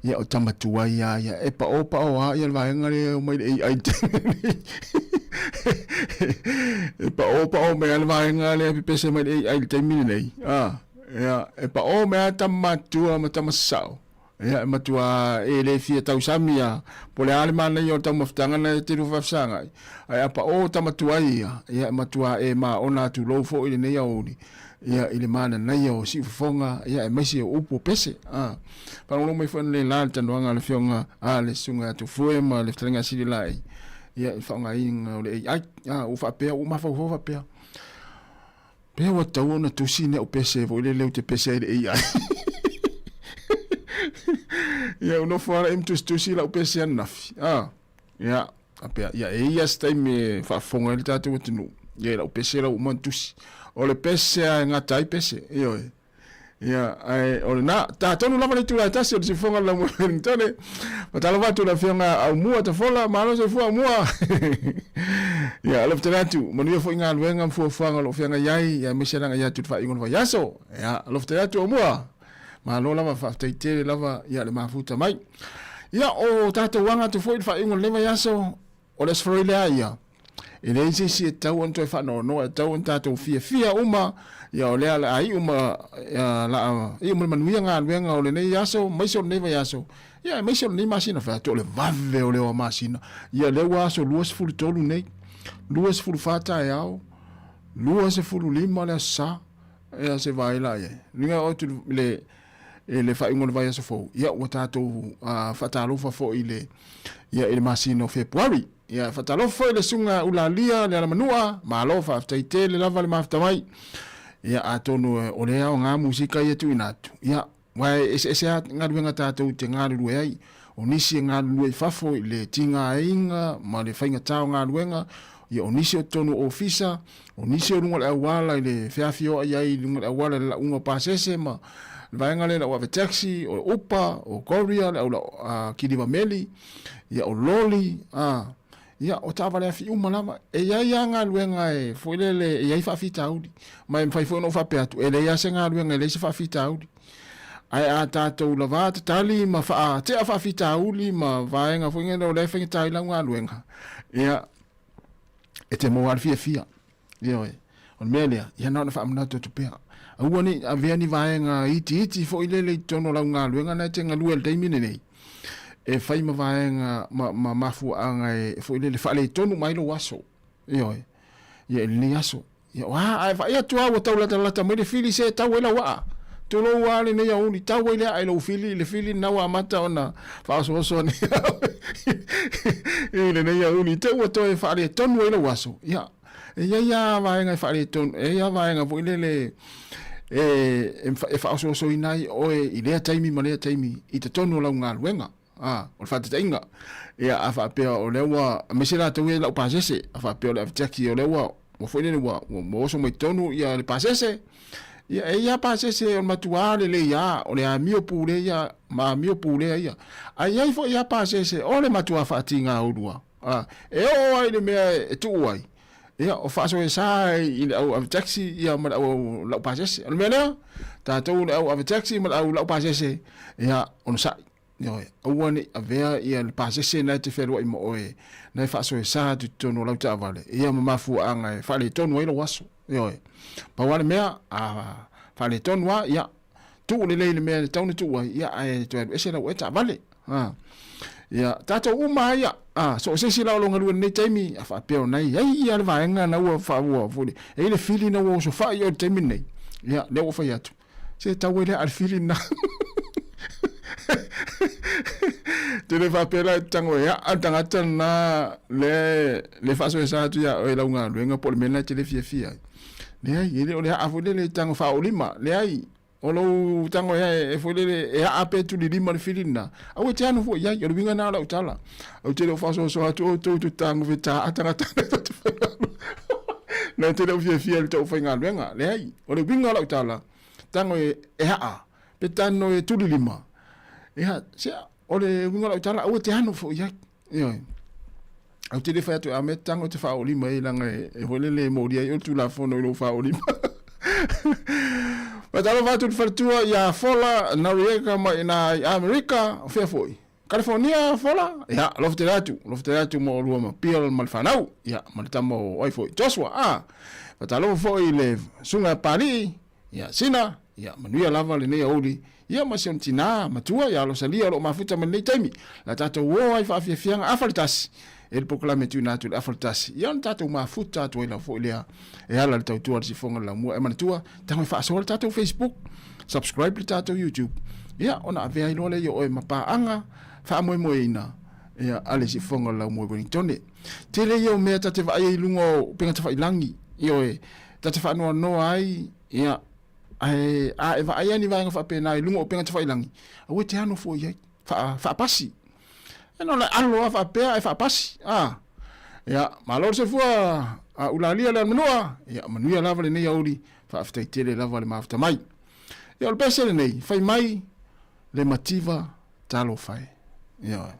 ia o tamatua ia e pa o ia va ngale o mai ai e pa o me ala va ngale pese mai ai te mini nei ia e pa o me tamatua ma tamasao ia matua ele fia tau samia pole ale mana yo tau maftanga na te rufa sanga ai pa o tamatua ia matua e ma ona tu lo fo ile nei auni ia ile mana na yo si fonga ia e mesi upo pese pa no mai fo le la tanwanga le fionga le sunga tu fuema le trenga sili lai ia fonga inga le ai u fa pe u ma fa pe pe o tau na tu sine o pese vo ile le te pese ile ai ia no fora tusi la upesi anafi ia apea ia ia stai me fa fonga le tatu tunu ia la upesi la umantusi o le pese nga tai pese ia ai o na ta tonu la vale tu la tasi o se fonga la mo tone patalo va tu la fionga au mua ta fola malo se fu mua ia le tatu mo ni fo inga luenga fu fanga lo fionga yai ia mesela nga ya tu fa ingon va yaso ia lo tatu mua ma lo lava fa teite lava ia le mafuta mai ia o tata wanga tu foi fa ingon leva yaso o les froile ia ele si tau on to fa no tau on tata fia uma ia o le ai uma la ia mo manuia nga o le nei yaso mai so neva yaso ia mai so ni masina fa to le vave o le o masina ia le waso luas fulu tolu nei luas fulu fata ia luas fulu lima le sa ia se vai la ia ninga o tu le fa ingon vai so fo ia o tato fatalo fo ile ia ile masino february ia fatalo fo ile sunga ulalia le manua malo fa taite le lava le mafta mai ia atonu o le nga musika ia tu inatu ia wai ese ngadwenga tato te ngalu ai onisi ngalu fafo le tinga inga ma le fainga tao ngaluenga ia onisi o tonu ofisa onisi o lunga wala ile fiafio ai lunga wala la unga pasese ma vai ngale la wa taxi o upa o korea o kidiva meli ia o loli ia o tava le fi umalama e ia nga luenga e foilele ia fa fitaudi mai fai fo no fa peatu ele ia senga luenga le fa fitaudi ai ata to lava tali ma fa te fa fitauli ma vai nga fo ngelo le fa tai la nga luenga ia e te mo al fia ia on melia ia na fa amna to pea Awani aviani vaenga iti fo ile tono la nga luenga na tenga luel taimine nei e fai ma vaenga ma mafu anga e fo ile fa le tono mai lo waso ia ni aso ia wa fa ia tua wa taula ta mo le fili se tawela wa to lo wa le nei uni tawela ai lo fili le fili na wa mata ona fa so ni ile nei uni te wa to e fa le tono ile waso ia vaenga fa le tono vaenga fo ile e fa so inai o i le taimi ma le taimi i te tonu la nga luenga o fa te inga ia afa pe o le wa mesela te we la pasese afa pe o le teki o le wa mo foi le wa mo so mai tonu ia le pasese ia pasese o matuale le ia o le amio pule ia ma amio pule ia ai fo ia pasese o le matua fa tinga o dua e o ai le me e tu ai ia o fa so sai il au taxi ia ma au la pasese al mena ta to au taxi ma au la pasese ia on sai ia o ni avea ia le pasese na te fero i mo oe na fa so sa tu tono la ta vale ia ma fu anga fa le tono i lo waso ia pa wale mea fa le tono wa ia tu le mea le tono tu wa ia ai to ese la ta vale ia tato uma ia so se sila lo ngalu nei taimi afa peo nai ai ia le vaenga na ua fa ua fuli e le fili na ua so fa ia taimi nei ia le ua fa ia tu se tawele al fili na te le fa pela tango ia atanga na le fa so sa tu ia e la nga lu nga por mena te le fia le ai ile o le afu le tango fa olima le ai o lo tango e foi le e ape tu di lima le filina au te anu fo ia yo winga na la utala au te lo fa so tu tango vita atanga na te lo fia le to finga wenga le ai o le winga la utala tango e a pe tanno e tu di lima e ha se o le winga la utala au te anu fo ia Au te le fai atu a me tango te wha olima e langa e hole le mōria i o tu la fono i lo wha olima. Patalo whatu te whatua i a fola na rieka ma ina i Amerika o whea foi. California fola, ia, lofte ratu mo rua ma pial mal whanau, ia, manitama o oi foi. Joshua, patalo foi le sunga pari, ia, sina, ia, manuia lava le nei auli, ia, masion tina, matua, ia, lo salia, lo mafuta man nei taimi, la tato uo ai whaafiafianga afalitasi, ele poklame tu natu le afalitasi, ia, la tato mafuta atu ila foi lea, e ala le tautua si fonga la mua, e manatua, tango i whaasoa le tato Facebook, subscribe le tato YouTube, ia, ona avea ilo le yo oi mapaanga, fa moe ina ia ale si fonga la moe Wellington tele yo me ta te vai lungo penga te vai langi yo e ta te fa no ai ia ai a va ai ani va fa pena lungo penga te vai langi a we te ano fo ia fa pasi no la alo fa pe fa pasi ia malor se fua a ulalia la menua ia manuia lava le nei auri fa afta tele lava le mafta mai ia le pese nei fai mai le mativa talo fai. Yeah.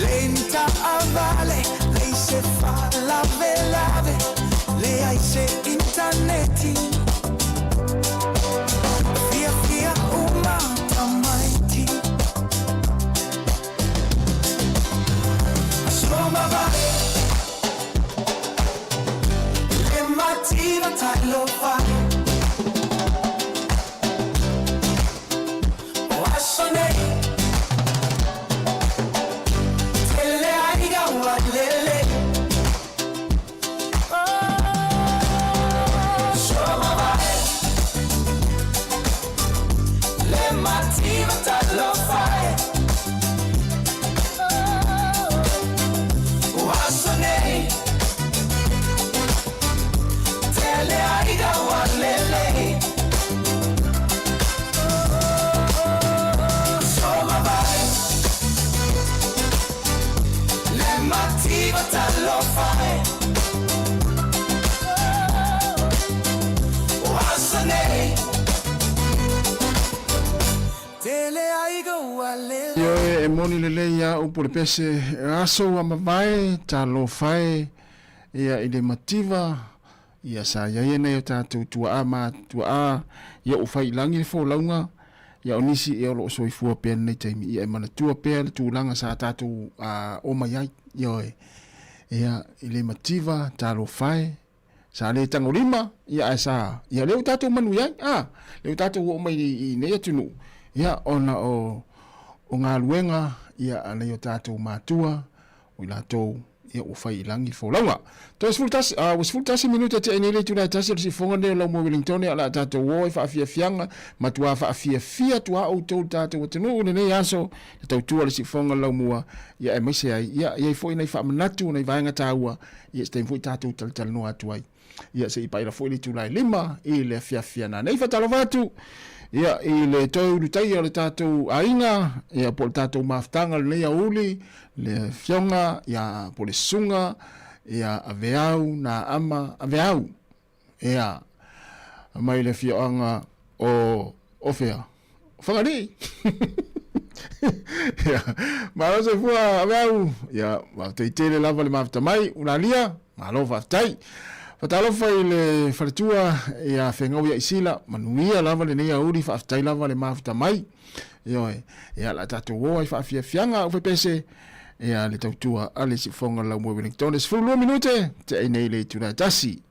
Lei mi ta avale, lei se fa lave le ai se interneti fia uma tamaiti Soma vai le mattina tai lo fai Yo e moni lele ia upo le pese aso wa mawai ta lo fai ia i le mativa ia sa ia ia nei o tātou tua a ma tua a ia u fai langi le fo launga ia o nisi e o lo soifua pia nei taimi ia e mana tua pia le tūlanga sa tātou o mai ai ia e ia i le mativa ta lo fai sa le tangorima ia e sa ia leo tātou manu iai leo tātou o mai i nei atunu ia ona o ngā luenga ia anei o tātou mātua o i lātou ia o whai ilangi wholaunga. Toi sfultasi minuta te enele tūrai tasi risi whonga neo lau mo Wellington ala tātou o i whaafia fianga matua whaafia tua au tau tātou o tenu une nei aso te tau tua risi whonga lau mua ia e maise ai ia i fwoi nei whaamanatu nei vaenga tāua ia stein fwoi tātou talitala no atuai ia se i paira fwoi li tūrai lima i le fiafia na nei whatalo vatu ia i le toi urutai o le tātou ainga, ia po le tātou maftanga le lea uli, le fionga, ia po le sunga, ia aveau na ama aveau, ia mai le fionga o fea. Whangari! Ia, maro se fua aveau, ia waftai tele lava le maftamai, unalia, malo waftai. Fatalofa i le whaletua ia whengau ia isila, manuia lava le nei auri, whaaftai lava le mafuta mai. Ioe, ia la tātou oa i whaafia fianga au whepese, ia le tautua ale si whonga lau mua Wellington. Es 10 minute, te ei nei le tūrai tasi.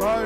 By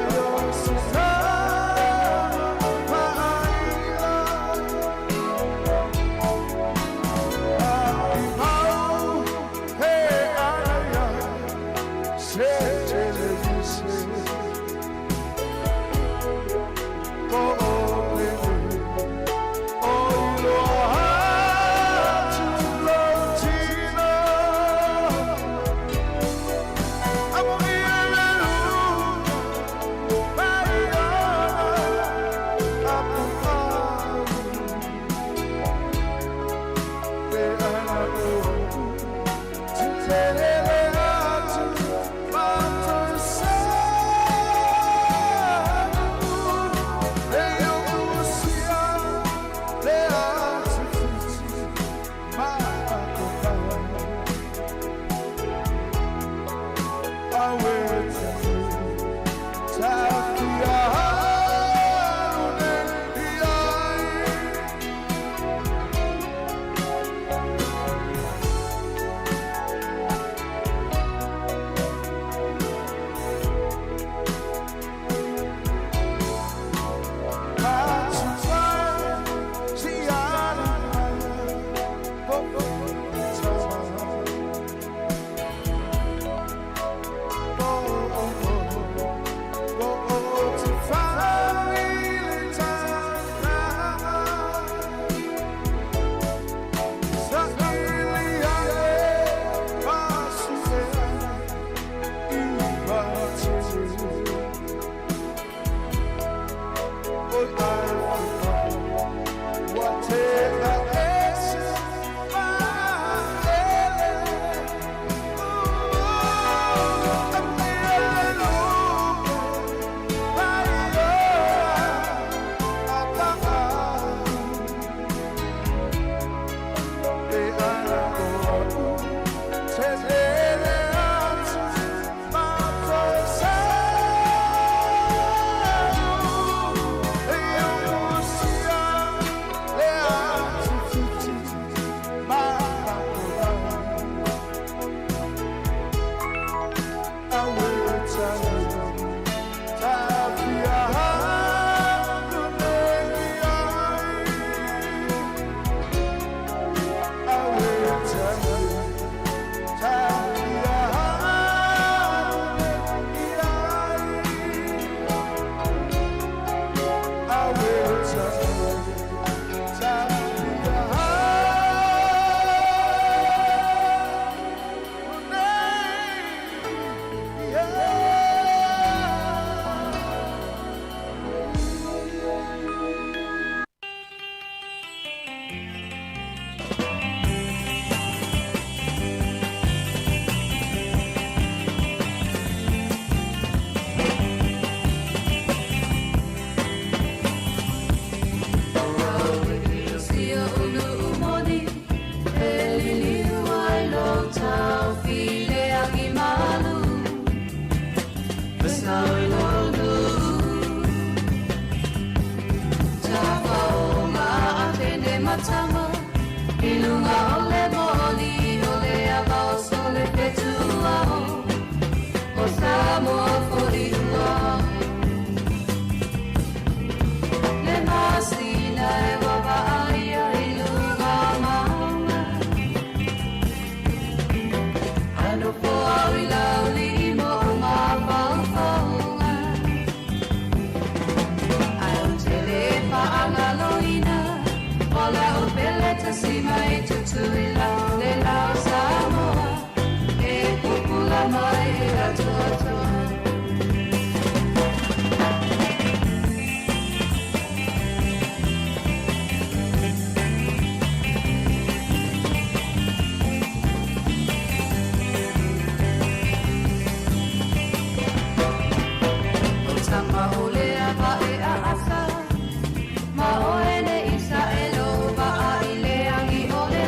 your side. tamatama ilunga ole moli ole avos ole petua o Sāmoa fori ua le masina e wawaia ilunga mama ano po au ilauli mo ma paupaunga au tele pa angaloina ola o peleta si mai tutuila le lao Sāmoa e pupula mai e atoa o tama ole ava e a asa ma o ene isa elo ba a ile angi ole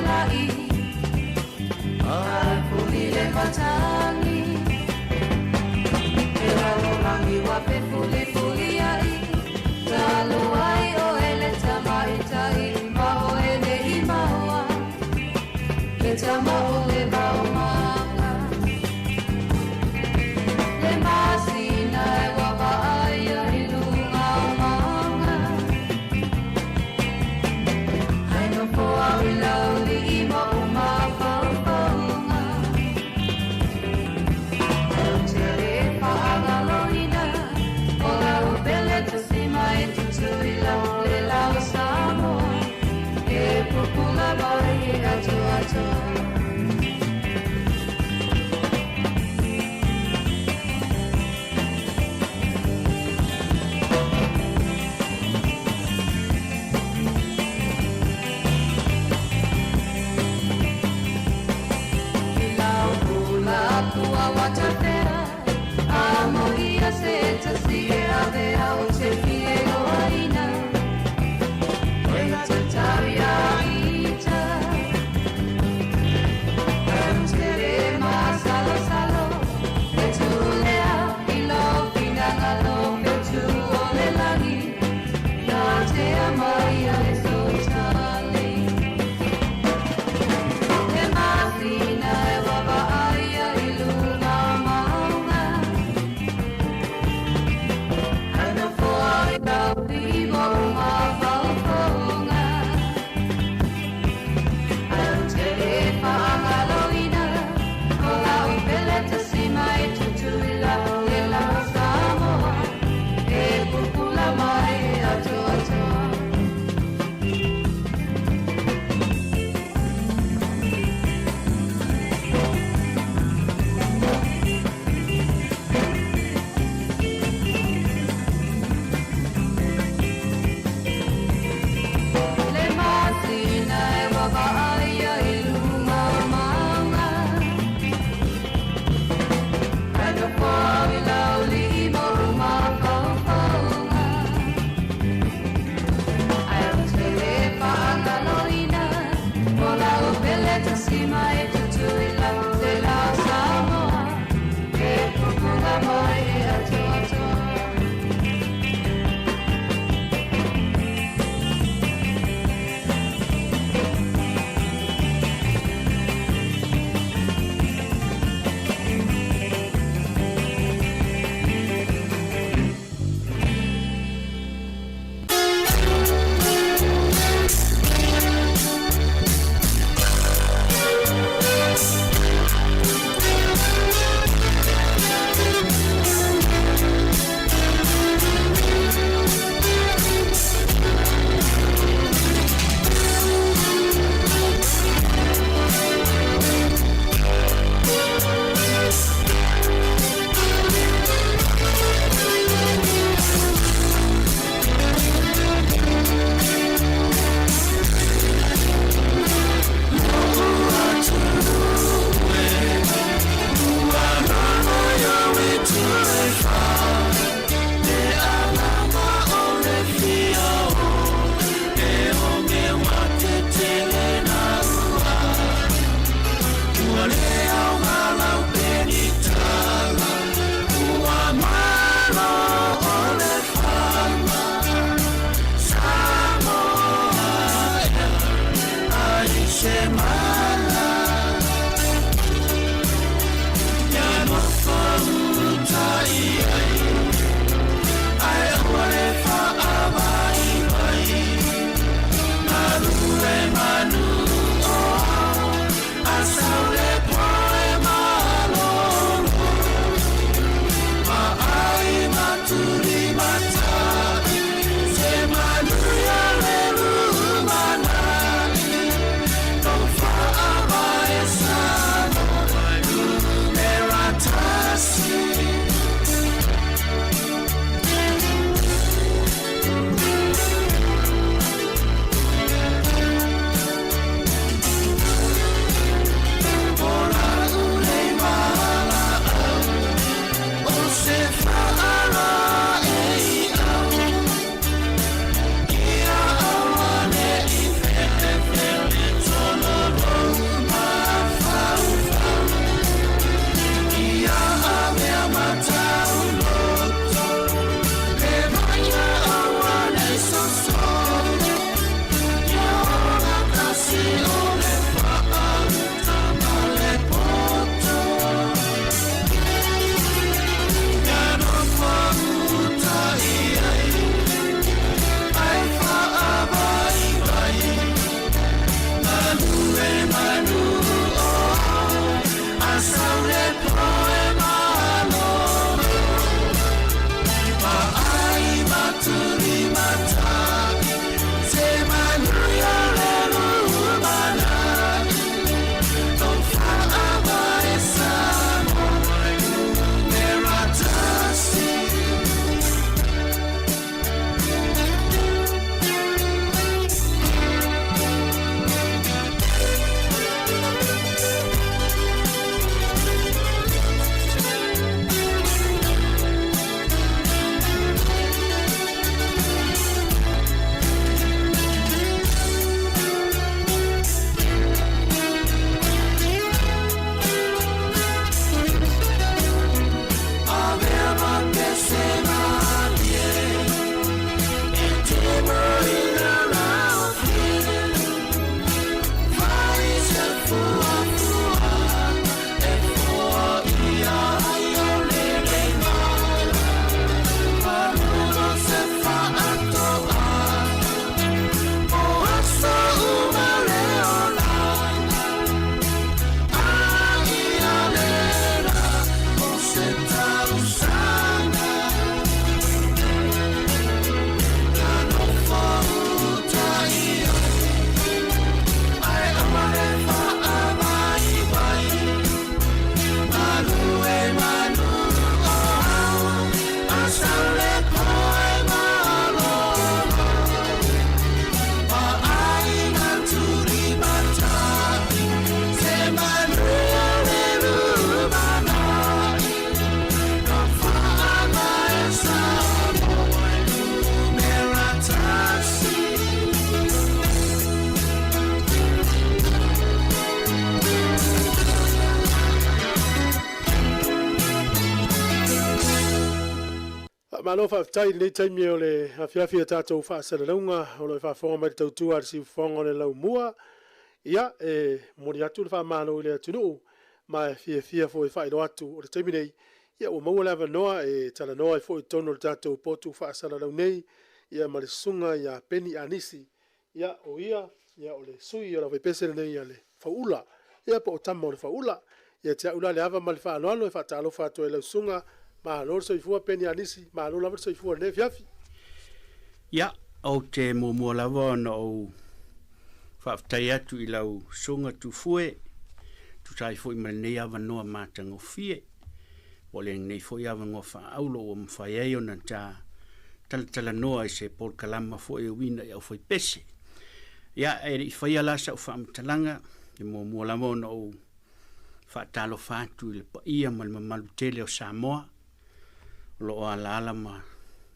malo fa tai nei taimi o le afiafi tatou fa salalaunga o le fa fonga mai tautua si fonga le lau mua ia mori atu le fa malo le atunu ma fia fo fa ilo atu o le taimi nei ia o mau lava noa tala noa fo tono le tatou potu fa salalau nei ia ma le sunga ia peni anisi ia o le sui o la pese nei ia le faula ia po tamo le faula ia tia ula le ava ma le fa alo fa talo fa to le sunga ma lo so fu peni anisi ma lo la so fu ne fiafi ya o te mo la vona o fa tai atu i lau sunga tu fue tu tai foi ma nei ava no ma tango fie o le nei foi ava ngo fa aulo o mfa ye ona ta tala noa se por kalama foi wina ya foi pese ya e foi ala sa fa mtalanga mo la vona o fa talo fa tu le pa ia mal tele o Sāmoa lo ala ma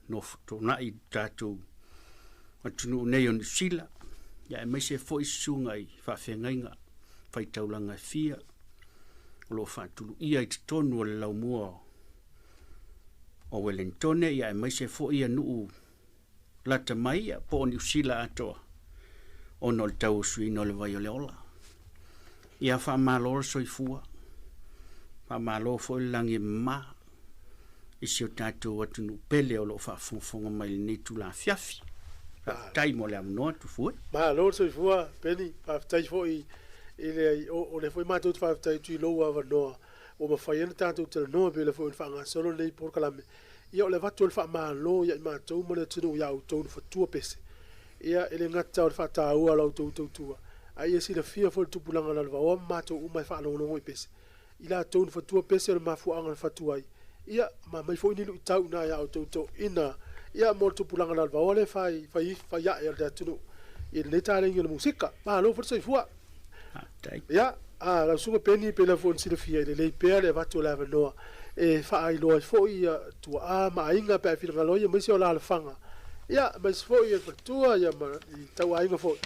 no to na i tatu atunu nei on sila ya me se foi sunga i fa fengainga fai taulanga fia lo fa tu ia i tonu le lau mua o Wellington ya me se foi ia nu lata mai po ni sila ato ono le tau sui no le vai o le ola ia fa malo so i fua fa malo fo langi ma isi o tatu watu nu pele o lo fa fonga mai ni tu la fiafi tai mo le amno tu fu ma lo so fu peni fa tai fo i ele o le foi ma tu fa tai tu lo wa no o ma fa yen tatu te no pe le fo fa nga solo le por kala me io le vatu fa ma lo ya ma tu mo le tu ya o tu fa tu pese ia ele ngata fa ta u ala tu ai esi le fia fo tu pulanga la va o ma tu u mai fa no no pese ila tu fa tu pese le ma fu anga fa tu ai ia ma mai foi ni lu tau na ya to ina ia mo tu pulanga la va ole fai ya ya tu il le tale ngi musica ma lo forse fua ia la suga peni pe la fon si le fia le pe le va tu la no fa ai lo foi tu ma inga pe fil galo ia mai si ola la fanga ia ma foi tu ia ma tau ai nga foi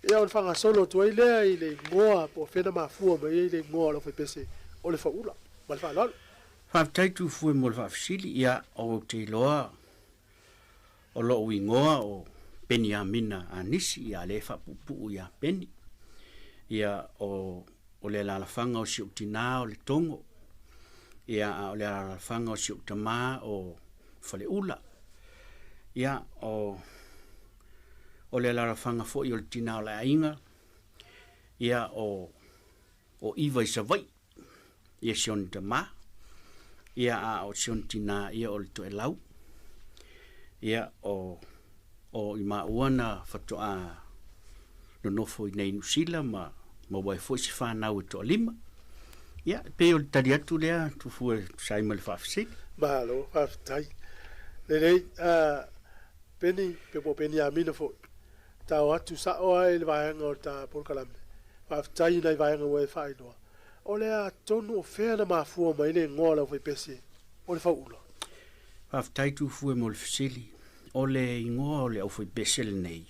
ia on fanga solo tu ile ngoa po fena ma fu ma ile ngoa lo fe pese o le faula ma fa lo fa tai tu fu mo fa fili ia o te loa o lo wingoa o Benjamina anisi ia le fa pupu ia peni ia o le la fanga o si utina o le tongo ia o le la fanga o si utama o fale ula ia o le la fanga fo i o tina o la inga ia o iva isa vai ia sion tama ia o sion tina ia o le to elau ia o ima uana fatoa no fo nei nusila ma wai fo si fa na o to lima ia pe o tadi atu lea tu fu sai mal fa fsi ba lo fa tai le peni pe po peni a mina fo ta o atu sa o ai vai ngo ta por kalam fa tai nei vai ngo we fa ino o le a tonu fe na ma fu ma ile ngola fo pesi o le fa ulo fa tai tu fu mo le fsili o le ingoa o le au fo pesi nei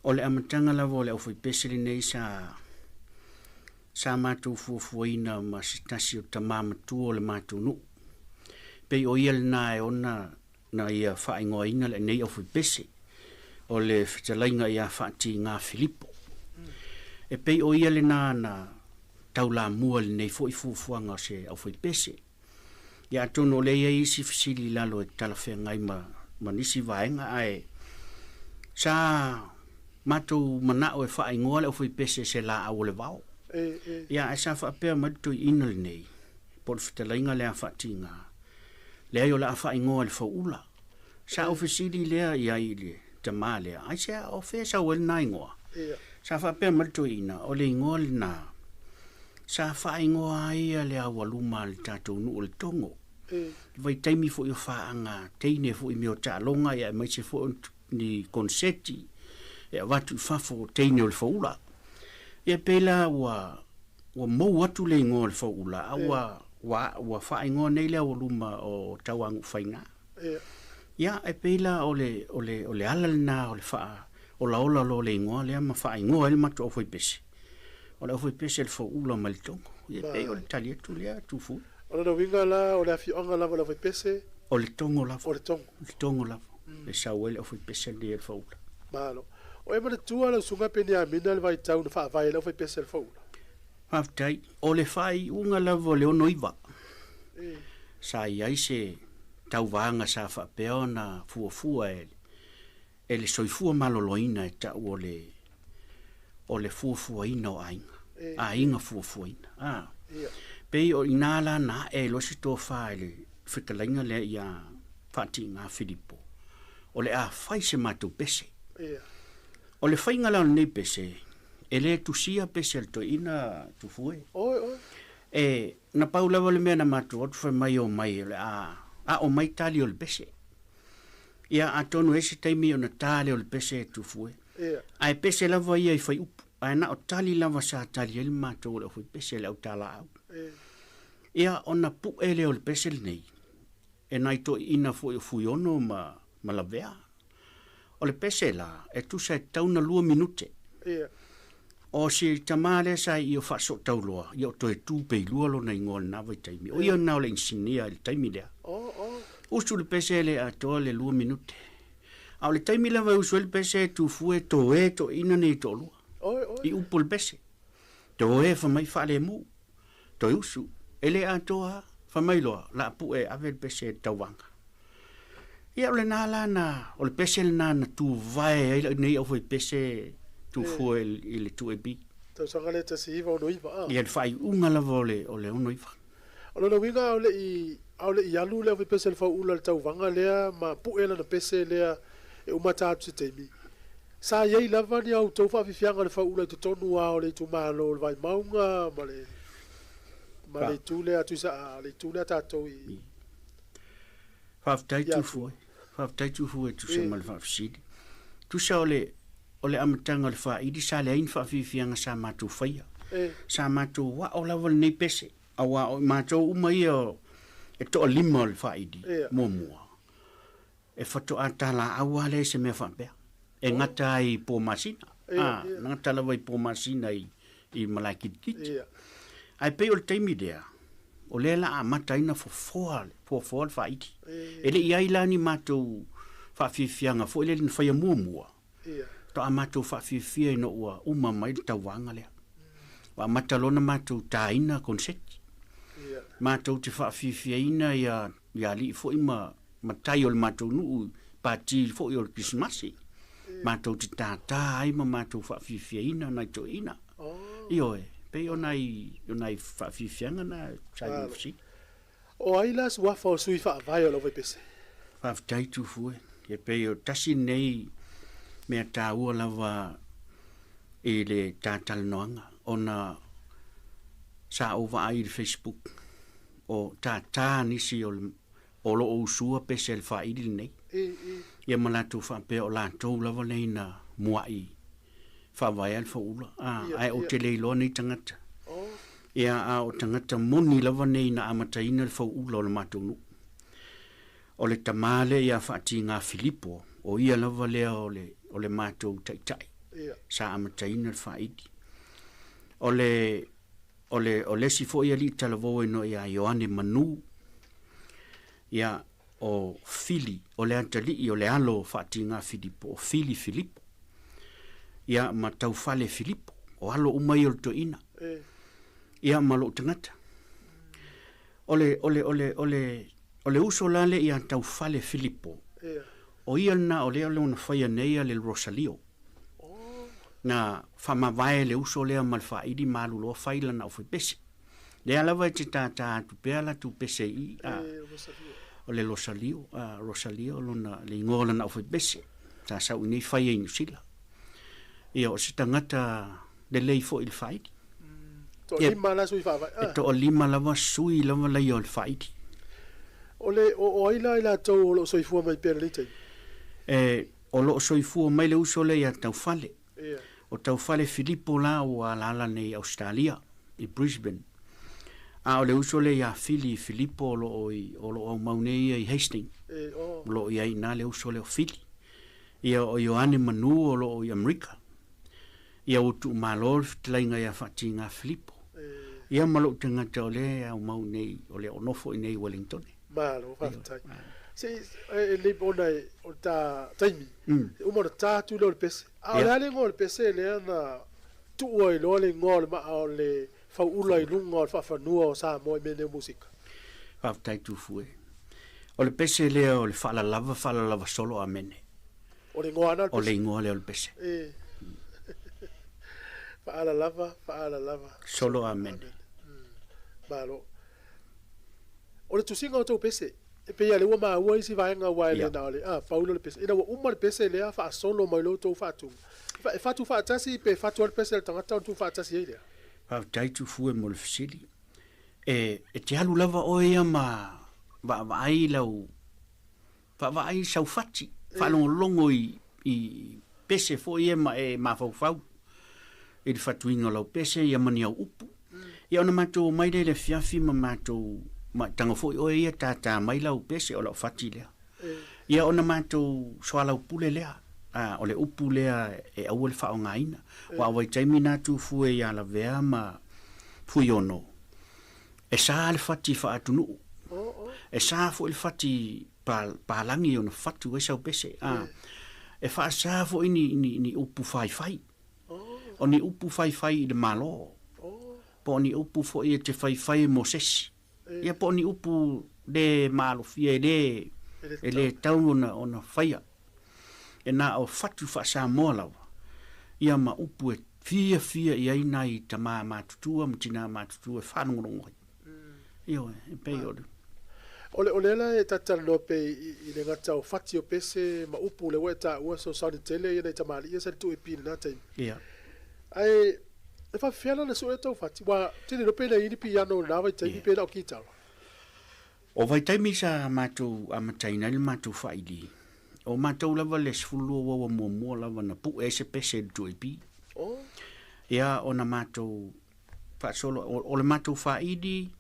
o le amatanga la vo le au fo pesi nei sa matu fuafuaina ma sitasi o tamama tu o le matu nu pe o ia le na e ona na ia whaingoaina le nei au fui pese o le whitalainga ia whaati ngā Filipo e pe o ia le na taula mua le nei foi fuafuanga se au fui pese ia tono le ia isi fisili lalo e talawhea ngai ma nisi vaenga ai sa matu manao e whaingoa le au fui pese se la au le vau ia sa fa pe ma tu inal nei por fitalainga le fatinga le yo la fa ingo le faula sa ofisili le ia ile tamale ai sa ofesa wel naingo sa fa pe ma tu ina o le ngol na sa fa ingo ai le awaluma le tatu nu le tongo vai taimi fo yo fa anga teine fo mi o talonga ia mai se fo ni konseti ia watu fa fo teine le faula ia pela wa mo watu le ngol fo ula wa fa ngo nei le o luma o tawangu fainga ia e pela o le ala na o le fa o la ola lo le ngo le ma fa ngo el mato foi pese o le foi pese fo ula maltongo ia pe o tali tu le tu fu o le winga la o le afi onga la foi pese O le tongo lava. O le tongo. Le tongo lava. Le sauele o fai pese le faula. Malo. O e mana tua la sunga peni a mina le vai tau na wha vai la fai pese le faula. Haftai, o le fai unga lava le ono iwa. Sa iai se tau vanga sa wha peo na fuafua e le soifua maloloina e tau o le fuafua ina o ainga. A inga fuafua ina. Pei o inala na e losi tō wha le whikalainga le ia whati ngā Filipo. O le a whai se mātou pese. O le whainga lao nei pese, e le tusia pese al to ina tufue. E na paulawa le mea na mātou otu whai mai o mai, a o mai tali o le pese. Ia a tonu ese taimi o na tali o le pese tufue. A e pese lava ia i whai upu. A na o tali lava sa tali ele mātou le hui pese le au tala au. Ia o na pu ele o le pese le nei. E nai to ina fui ono ma la vea. O le pese la, e tu sa tauna 2 minute. O si tamale sa i o faso tau loa, i o to e tu pe lua lo na ingoa na vai taimi. O ia na o le insinia le taimi lea. Usu le pese le a toa le 2 minute. A o le taimi la vai usu le pese tu fue to e to ina nei to lua. I upu le pese. To e fa mai fa le mu. To usu. Ele a toa fa mai loa, la pu e ave le pese tau wanga. Ia o le nala na, o le pese le na tu vai, nei au fai pese tu fue i le tu e bi. Tau sanga le tasi iwa ono iwa. Ia le fai unga lava o le ono iwa. O le winga au le i alu le au fai pese le fau ula le tau wanga lea, ma pu e la na pese lea e umata atu se teimi. Sa iei lava ni au tau wha fifianga le fau ula i te tonu a o le tu malo le vai maunga, ma le tu lea tu sa le tu lea tatou i. Whaftai tu fue tu se mal whafsidi. Tu sa ole amatanga le wha idi sa le ain whafifianga sa mātou whaia. Sa mātou wa o lawal nei pese. A wa o mātou umai o e to o lima o le wha idi. Mua. E whato a tala awa le se mea whapea. E ngata i pō masina. Ngata lawa i pō masina i malaikiti. Ai pei o le taimi dea. O le la a mata ina fofoa le whaiti. E le iai lani mātou whawhiwhianga fo ele ni whaia mua. To a mātou whawhiwhia ina ua uma mai le tauwanga lea. Wa mata lona mātou tāina konseti. Mātou te whawhiwhia ina ia li fo ima matai o le mātou nuu pāti fo i o le Krismasi. Mātou te tātā ai ma mātou whawhiwhia ina nai to ina. Ioe. Pei o nai whawhiwhianga na sai mwhsi. O ailas wafa o sui wha vai o lowe pese. Whawhitai tu fue. E pei o tasi nei mea tā ua lawa e le tātal noanga. O na sa ova ai le Facebook. O tātā nisi o lo o usua pese le whaidi nei. Ia malatu whapea o lātou lawa nei na muai. Whawai alfa ula. Ai o te leilo nei tangata. Ia a o tangata moni lawa nei na amataina le ula o le matunu. O le tamale ia whaati ngā Filipo. O ia lawa lea o le mātou taitai. Sa amataina le whaidi. O le sifo ia li talavoe no ia Ioane Manu. Ia o Fili. O le antali o le alo whaati ngā Filipo. O Fili Filipo. Ia ma tau fale Filipo, o alo umai o to ina. Ia ma lo tangata. Ole uso lale ia tau fale Filipo. O ia na ole una whaia neia le Rosalio. Na whamawai le uso lea malwhaidi malu loa whaila na uwhi pese. Le alawa te tātā tu peala tu pese i. O le Rosalio, lona le ingola na uwhi pese. Tā sau nei whaia inu sila. Ia o se tangata le lei fo il whaiti. To lima la sui whawai. E to lima lava sui lava lei o il whaiti. O aila ila tau o lo soifua mai pera litei? O lo soifua mai le uso le ia tau fale. O tau fale Filipo la o alala nei Australia, i Brisbane. A o le uso le ia Fili Filipo o lo au maunei i Hastings. Lo ia ina le uso le o Fili. Ia o Ioane Manu o lo i Amerika. Ia utu malor fitlainga ia whati ngā Filipo. Ia malo te ngata o le au mau nei, o le onofo i nei Wellington. Malo, whaftai. se le bona o ta taimi o mo ta tu lo pese a la le ngol pese le na tu o lo le ngol ma o le fa ula i lunga fa fa no o Sāmoa me ne musika fa tai tu fue o le pese le o le fa la lava solo a mene o le ngoana o le ngoa le o le pese fa la lava solo a mene malo o le tusinga o tau pese e pe ale ma wa isi vaenga wa le na le paulo le pese ina wa umar pese le fa solo mai lo to fatu fa tu fa tasi pe fa tu le pese le tanga tu fa tasi ile fa tai tu fu mo le fisili e te halu lava o ia ma va ai lau va ai sau fati fa longo i pese fo ia ma fau e fatuinga lau pese ia mani au upu ia ona matou mai le fiafi ma matou ma tanga foi o ia tata mai lau pese o lau fati lea ia ona matou soa lau pule lea o le upu lea e au le whaongaina wa awai taimi natu fue ia la vea ma fui ono e sa le fati wha atunu e sa fu il fati pa langi ona fatu e sau pese e wha sa fu ni upu fai o ni upu fai i le malo po ni upu fo i te fai mo sesi ia po ni upu de malo fie de ele tau ona faia e na o fatu fa Sāmoa lawa ia ma upu e fia ia ina i ta matutua mtina matutua whanongonongo io e pei ole la e tatala no pe i le ngata o fati o pese ma upu le weta ua so sani tele ia nei tamali ia sa tu e pini na taimi ia ai e fa fiala na so e tau fati wa tini no pe na ini piano na vai taimi pe na o kitala o vai taimi sa matou amataina le matou whaili o matou lava le sfulu wa mua lava na pu e se pese tu e pi ia o na matou fa solo o le matou whaidi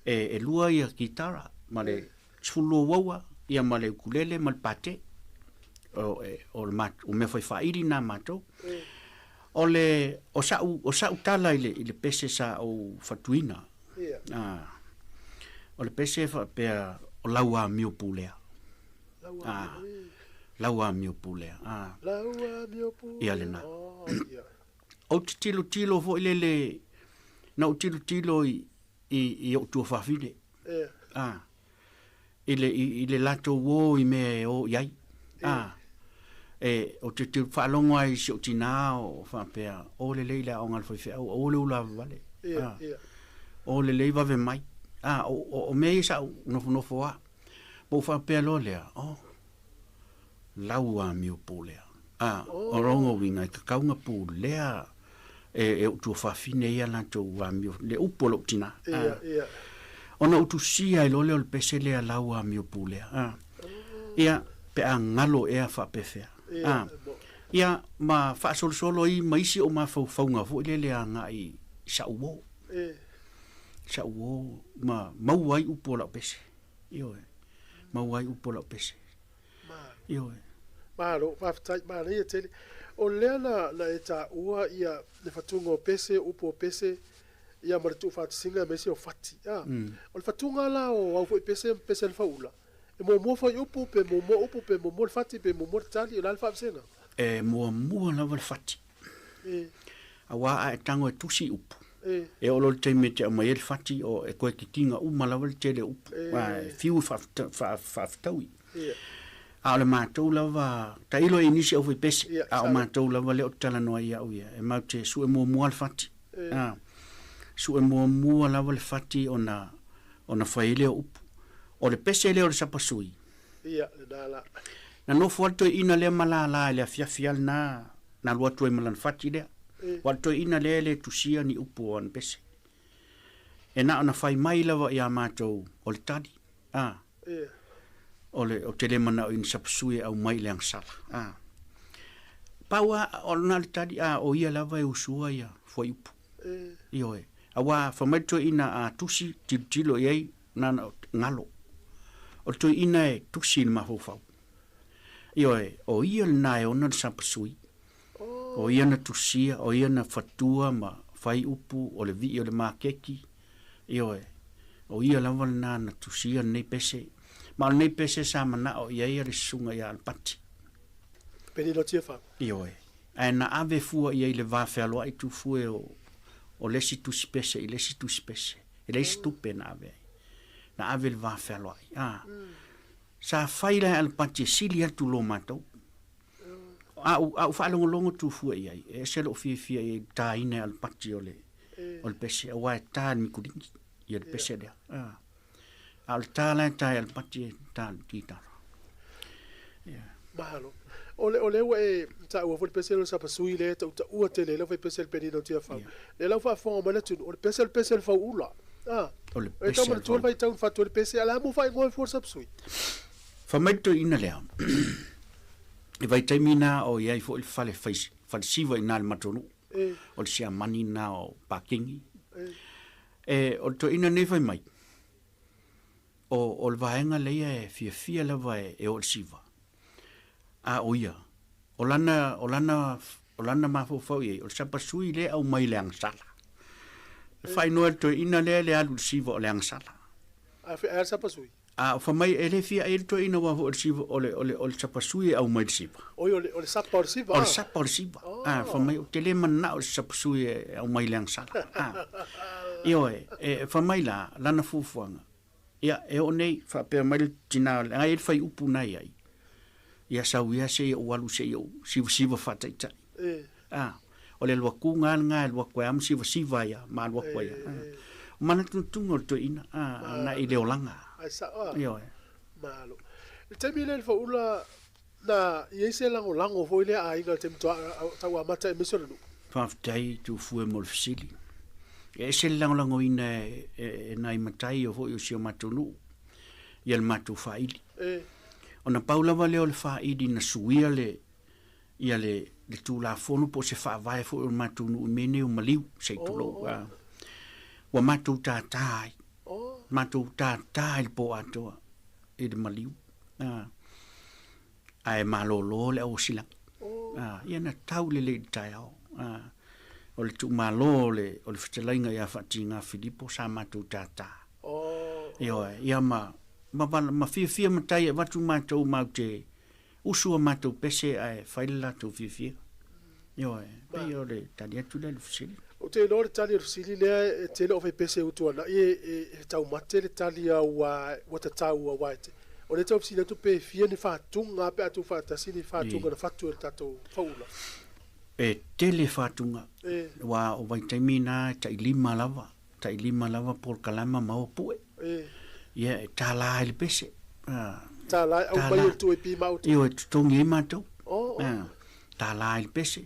e lua ia kitara ma le sfulu wawa ia ma le ukulele ma le pate o me fai whaidi na matou o sa utala ile pese sa o fatuina o le pese fa pea o laua mio pulea laua mio pulea ia le na o tilo fo ile na o tilo i o tua fafine ile lato wo i me o iai o te whaalongo ai si o tina o whapea o le leila o ngal whaiwhea o le ula vale o le leiva ve mai o mei sa nofo a mo whapea lo lea laua mi o po lea o rongo winga i kakaunga po lea e o tua whawhine ia lanto wa mi o le upo lo tina ona utu sia i lo leo le pese lea laua mi o po lea ia pe a ngalo ea whapefea ia ma whaasolo i maisi o ma whaunga fo ile lea nga i sa uo ma mauai upo la pese io mauai upo la pese io ma lo whaftai ma le tele o lea na eta ua ia le fatunga o pese upo pese ia ma le tu whatisinga mesi o fati o le fatunga la o au fo pese le faula e mo fai upu pe mo le fati pe mo tali o la le whapsenga mo la le fati awa a tango e tusi upu e o lo te mete a mai fati o e koe ki kinga uma la le tele upu fiu whaftaui a le mātou lava ta ilo e nisi au fai pese a o mātou lava le o tala noa ia au ia e mau te su e mua le fati su e mua lava le fati ona whai leo upu o le pese leo le sapasui na no fualto ina le malala le fiafial na lua toi malan fati lea walto ina le tusia ni upu on pese e na ona fai mai lava ia mātou o le tadi o tele mana o in sapsui au mai le angsala paua o na le tadi o ia lava e usua ia foi upu io e awa famaito ina a tusi tilo iai na ngalo o to ina e tusi ma fofau io e o ia na e ona sapsui o ia na tusia o ia na fatua ma fai upu o le vi o le makeki io e o ia lava na tusia nei pese Ma nei pese sa mana o ia le sunga ia al pati. Peni no tia fa. Ioe. Ai na ave fua ia le va fe alo ai tu fue o lesi tu spese, i lesi tu spese. I lesi tu pe na ave. Na ave le va fe alo ai. Sa faila al pati sili atu lo matou. Au fa longo tu fua ia. E se lo fia i ta ine al pati o le pese. Wa ta mi kulingi. Ia le pese dea. Al tala tai al pati ta tita. Mahalo. Ole we ta ua fol pese sa pasui le ta ua tele le pese peni no tia fa. Le la fa fo ma le tu o pese fa ula. Ole pese. E ta tu vai ta fa tu pese ala mo fa ngol for sa pasui. Fa mai to ina le. E vai taimina o ia fo il fale face. Fal siva ina al matonu. O sia manina o pakingi. O to ina ne vai mai. O vaenga leia e fia lava e o siva. A oia. O lana mafofau e, o sapasui le au mai leang sala. Fai noa to ina le alu siva o leang sala. A sapasui? A fa mai ele fia e to ina wa o siva o le sapasui au mai siva. Oi o le sapa o siva? O le sapa o siva. Fa mai o tele mana o sapasui au mai leang sala. Ioe, fa mai lana fufuanga. Ia, e o nei, fa pe mai tina, ngai fai upu nai ai. Ia sau ia se o walu se o siva fatai tai. O le lua kunga nga lua koe am siva ia, ma lua koe ia. Mana tuntungo to ina, na i leo langa. Ai sa o. Io. Malo. Le temi le fa ula na ia se lango foi le a inga tem to tawa mata e miso lu. Fatai tu fue mol fisili. E se lango ina e nai matai o foi o sio matunu. Ia le matu faili. Ona paula vale o le faidi na suia ia le tu la fonu po se fa vai fo o matunu mene o maliu se tu lo. Wa matu tatai. Matu tatai po ato e de maliu. Ai malolo le o sila. Ia na tau le tai au. O le tu malo le o le fitelainga ia fatinga Filipo sa matu tata. Ia ma fia matai e watu mātou maute usua mātou pese ai whaila tau fia. Pei o le tali atu le fusili. O te lore tali o fusili lea te le o fai pese utuana e tau mate le tali a wata tau a waite. O le tau fusili atu pe fia ni whātunga pe atu whātasi ni whātunga na whatu e tatou whaula. E tele whātunga. Wa o waitaimina tai lima lava por kalama mau pue. Ia tā lai le pese. Tā lai au mai o tu e pi mautu. Ia tutongi e mātou. Tā lai le pese.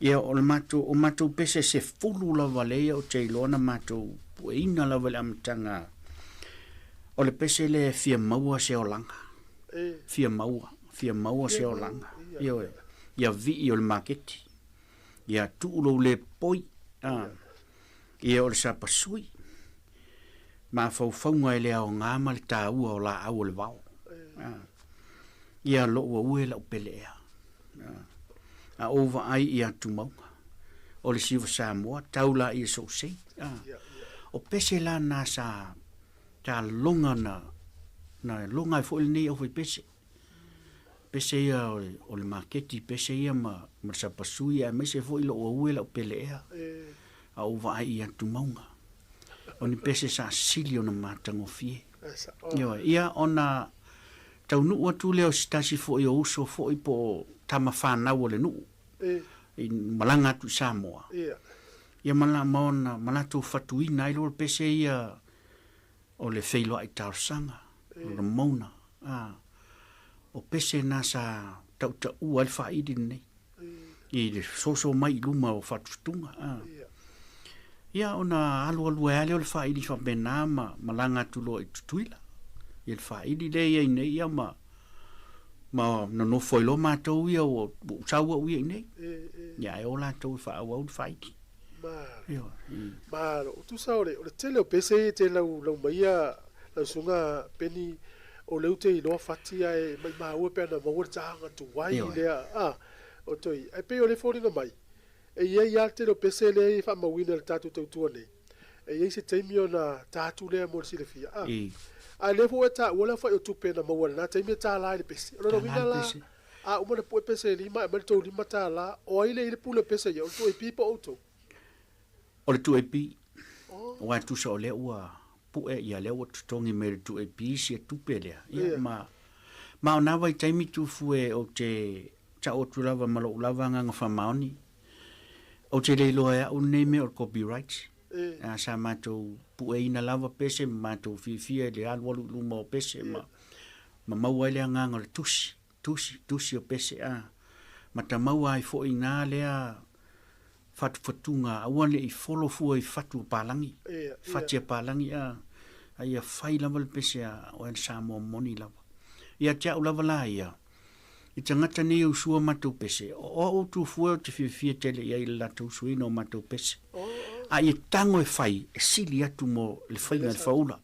Ia o mātou pese se fulu lava leia o te ilona mātou pueina lava le amatanga. O le pese le fia maua se o langa. Fia maua se o langa. Ia vi o le maketi. Ia tuulo le poi. Ia o le sapasui. Ma faufaunga e lea o ngā ma le tāua o la au o le vau. Ia lo ua ue la upele ea. A ova ai i atu maunga. O le siva Sāmoa, taula i so sei. O pese la nā sa tā longa na longa e fo il nei au fai pese. Pese ia o le maketi, pese ia ma sa pasui a me se fo ilo ua ue la upele ea. A ova ai i atu maunga. O ni pese sa sili o na mātango fie. Ia ona tau nuu atu leo stasi fo i o uso fo i po tama whanau o le nuu. I malanga atu Sāmoa. Ia mala tu fatuina i lor pese ia o le feilo ai tausanga. O le mauna. O pese na sa tau ua le whaidi nei. I le soso mai luma o fatustunga. Ia ona alu e ale o le whaidi whapena malanga tulo i tutuila. Ia le whaidi le ia nei ia ma no foilo mātou ia o saua ui ia nei. Ia e o lātou i whaau au le whaidi. Māro, o tu saore, o le tele o pese te lau maia lau sunga peni o leu te iloa fatia e mai maua pēna maua tahanga tu wai lea. O toi, ai pe o le fōringa mai. E ia te lo pese le i whamawina le tātu tautua nei. E ia se teimi o na tātu lea mo le silefia. a le fo ta wala fa tu pena ma wala ta mi ta la le pese ro mina la a uma le pu pese lima ma to lima ta la o ile pu pese yo to e pipo auto o le tu e pi wa tu so le ua pu e ia le o tongi me tu e pi si tu pele ia ma ona vai taimi tu fue o te cha o tu lava malo lava nga fa maoni o te le loa o name o copyright a sa mato pu e ina lava pese mato fi le al wolu lumo pese ma mau ele nga ngol tusi o pese a mata mau ai fo ina le a fatunga awan le i follow fu i fatu palangi fatia palangi a ia fai lava le pese a o el Sāmoa moni lava ia tia u lava la ia i tangata ne u sua matou pese o tu fu te fi tele ia la tu suino matou pese a ia tango e fai e sili atu mo le fai na faula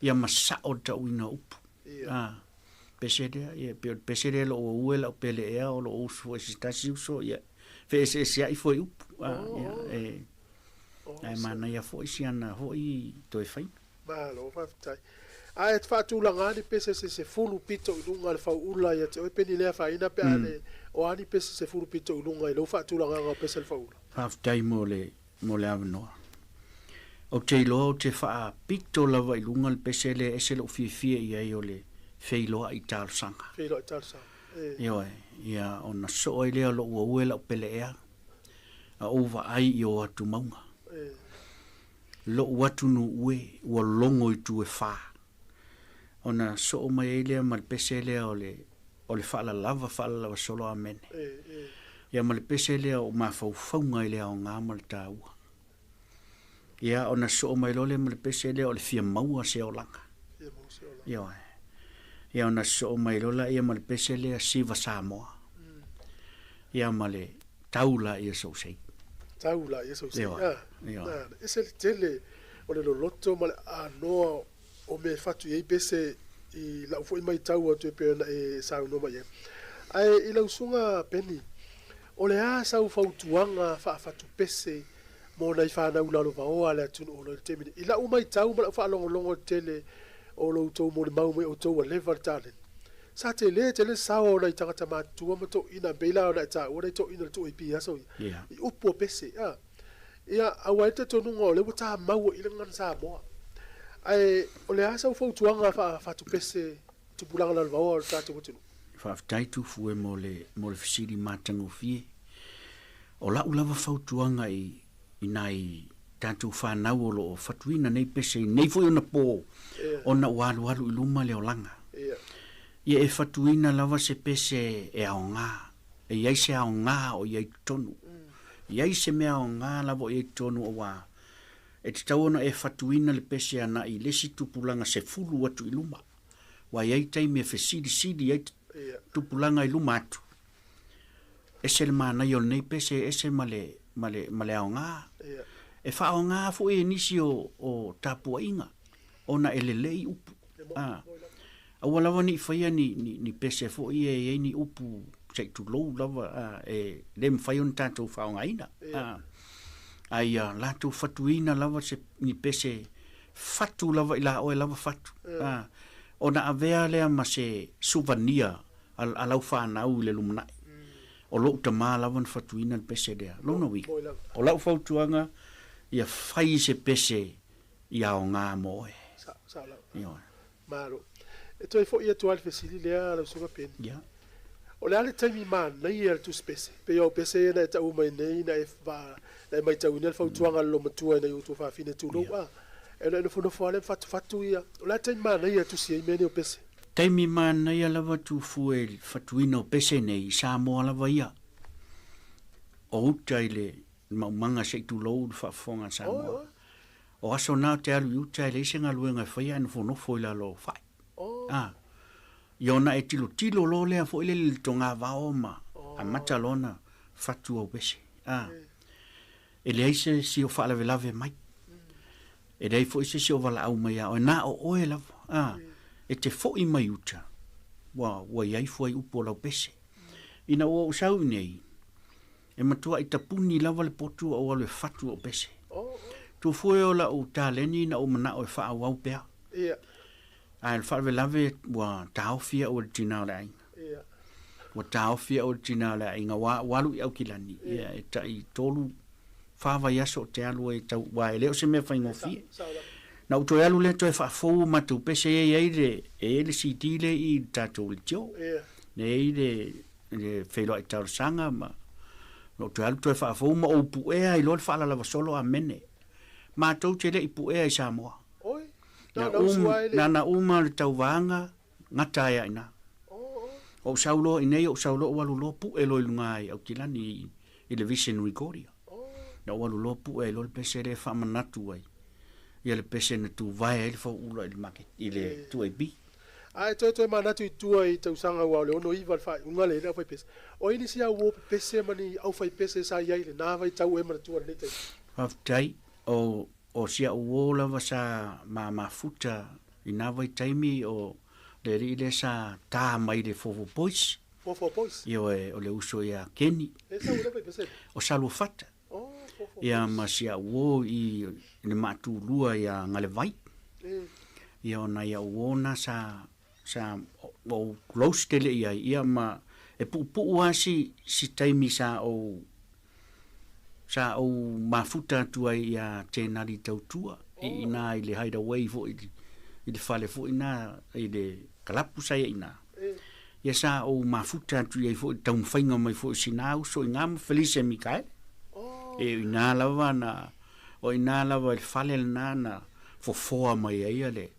ia masa o ta uina upu pese de lo uela o pele ea o lo usu e sitasi uso ia fe se ai foi upu ai mana ia foi siana foi to e fai ma lo fa tai a et fa tu langa ni pese se fulu pito lunga le fa ula ia te o peni le fa ina pe ale o ani pese se fulu pito lunga i lo fa tu langa nga pese le fa ula fa tai mo le avno o te lo te fa pito lava i lunga le pese le ese lo fi ia i ole feilo i tal sanga ia ona so ile lo uela pele ea a ova ai i o atu maunga lo watu no ue wa longo i tu e fa ona so mai ile mal pesele ole fa la lava solo amene ia mal pesele o ma faunga ile o nga mal tau ia ona so mai le mal pesele ole fia maua se o langa ia ona so mai lola ia mal pesele siva Sāmoa ia male taula ia so sei taula ia so sei ese tele ole lo loto male no o me fatu e pese i la foi mai tau atu pe na e sa no mai ai i la usunga peni ole a sa u fautuanga fa fatu pese mo na fa na ula lo va o ala tu o lo temi i la u mai tau ma fa longo tele o lo to mo le mau me o to o level talent sa tele sa o na tanga tama tu mo to ina bela o na ta o to ina to i pi aso i upo pese ia awai te tonu ngo le buta mau i lengan Sāmoa ai ole asa u fautuanga fa tu pese tu pulanga na o ta tu tu fa tai tu fu mo le fisiri matango fie o la ulava fautuanga i nai tantu fa na lo fatuina nei pese nei foi ona po ona walu i luma le olanga ia e fatuina lava se pese e aonga e ia se aonga o ia tonu ia se me aonga lava e tonu o wa e te tauana e fatuina le pese ana i lesi tupulanga se fulu atu i luma wa ia taimi e fesidi ia tupulanga i luma atu e se le mana i o nei pese e se male aonga e fa aonga fu e nisi o tapua inga ona elelei upu awala wani faya ni pese fu e ni upu sei tu lo lava e lem fayon tanto fa aonga ina ai la tu fatuina lava se ni pese fatu lava ila o lava fatu ona avea le ma se souvenir al au fa na u le lumna o lo tama lava fatuina pese dia lo no wi o la fautuanga ia fai se pese ia o ngā moe. Maro. E toi fo ia tual fesili lea la sunga pen. O le ale taimi man na ia tu spese. Pe o pese na ta uma nei na fa na mai tau nel fautuanga lo matua na tu fa fine tu lo ba. E no fo no fo ale fatu ia. O le taimi man na ia tu si meni o pese. Taimi man na ia lava tu fuel fatuina o pese nei Sāmoa lava ia. O utaile manga se tu lo fa fonga Sāmoa. O aso na te alu utaile senga luenga fai anu fo no fo ila lo fai. Iona e tilo lo lea fo ile li tonga vaoma. A matalona fatu o pese. E le aise si o fa lave mai. E dei fo ise si o vala au mai o na o oe lava. E te fo i mai uta. Wa iai fo ai upo lau pese. Ina o usau nei. E matua i tapuni lava le potu o le fatu o pese. Tu fo o la o taleni na o mana o fa au pea. Ai fa ve lave wa tau fia original ai. Ia. Wa tau fia original ai nga walu au kilani. Ia e tai tolu fa va yaso te alu e tau wa leo se me fa ngofi. Na uto alu le to fa fo ma tu pese e le CD le I tatu le jo. Ia. Ne le felo ai tau sanga ma. No to alu to fa fo ma o pu e ai lo fa la solo a mene. Ma tau te le I pu e ai Sāmoa. Oi. Na uma le tau vanga ngata ia ina. O saulo inei o saulo walu lo pu e lo lungai au kilani I le vision recording. Na walu lo pu e lo pese le fa manatu ai. Ia le pese na tu vai ele fa ulo ele market ile tu e bi. Ai to manatu tu ai tau sanga wa le ono iwa fa unga le fa pese. O ini sia wo pese mani au fa pese sa ia ile na vai tau e manatu le tai. Aftai o sia uola va sa ma futa ina vai taimi o le rile sa ta mai le fofo boys. Fofo boys. Io o le uso ia Kenny. E sa ule vai pese. O salu fata. Ia masia wo I le matu lua ia ngale vai. Ia ona ia wona sa o close tele ia ma e pu si taimi sa o mafuta tua ia tenari tautua ina I le hideaway fo I le fale fo ina I le kalapu sa ina. Ia sa o mafuta tua ia fo tau whainga mai fo sinau so ngam Felice Mikael. E ina lava ina lava il fale na fofoa mai ia le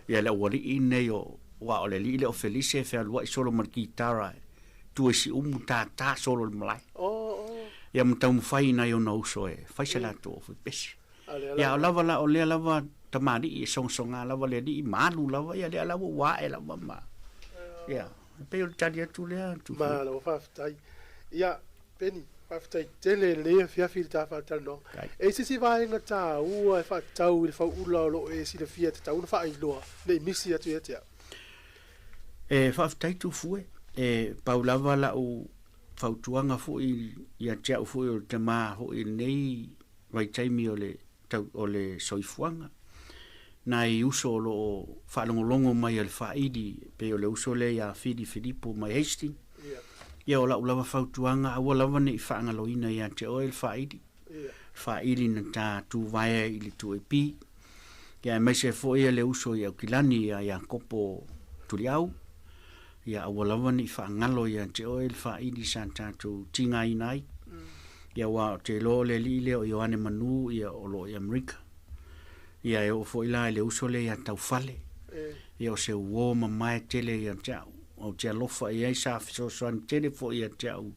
ia le wali ine o wa o le lile o Felice fe alwa solo mar gitara tu si ta solo le malai ia mtau fai na yo no so e fai sala to fu pes ia lava la o le lava tamari songa lava le di malu lava ia le lava wa e lava ma ia pe o talia tu le tu ma lo fa tai ia peni after tele le fia filta fa tal no e si vai nga ta u fa tau fa ula lo e si le fia ta u fa I lo le misi atu ya e fa tai tu fu e paulava la o fa tuanga fu ia tia fu o te ma fu nei vai taimi o le tau o le soifuanga na I uso lo fa longo mai al fa idi pe o le uso le ia Filippo mai Hastings ia o la ulava fautuanga a lava nei whaanga loina ia te oil whaidi. Whaidi na tā tu vai I le tu e pi. Ia mai se fo ia le uso ia kilani ia kopo tuli au. Ia a lava nei whaangalo ia te oil whaidi sa tā tu tinga inai. Ia wa te lo le lile o Ioane Manu ia o lo i Amerika. Ia e o fo ila le uso le ia tau fale. Ia o se uo mamai tele ia tau. O te alofa I sa fisosoan tele fo ia te au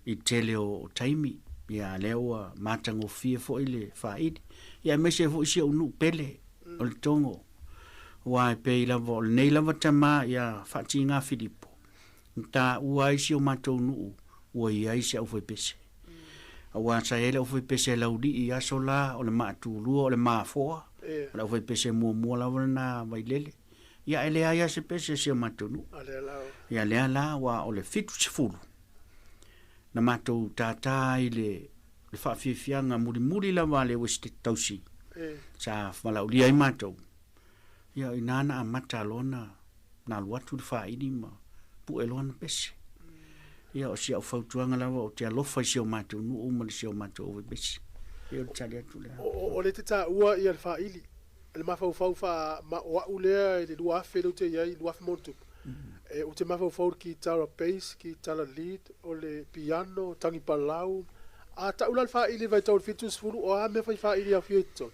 I tele o taimi ia lewa matango fia fo ile faidi ia mese fo isi unu pele o le tongo wa pe ila vo nei lava tama ia fatinga Filippo ta ua isi o matou nu ua ia isi au foi pese wa sa ele au foi pese laudi ia sola o le matu lu o le mafoa o le foi pese mo lava na vai lele ia ele ia se pese se matunu ia le ala wa o le fitu se fulu na matou tata ile le fa fianga muri la vale weste tausi sa fala ulia I matou ia inana amata lona na luatu fa ini ma pu elona pese ia o sia fautuanga lava o te alofa se o matou nu o mal se o matou o pese ia tsalia tu le o le tata ua ia fa ili le mafau fa ma wa ule le lua felo te ia lua montu e o te mafau ki tara bass ki tara lead o le piano tangi palau a ta ula fa ili vai tau fitus fulu o a me fa ili a fieto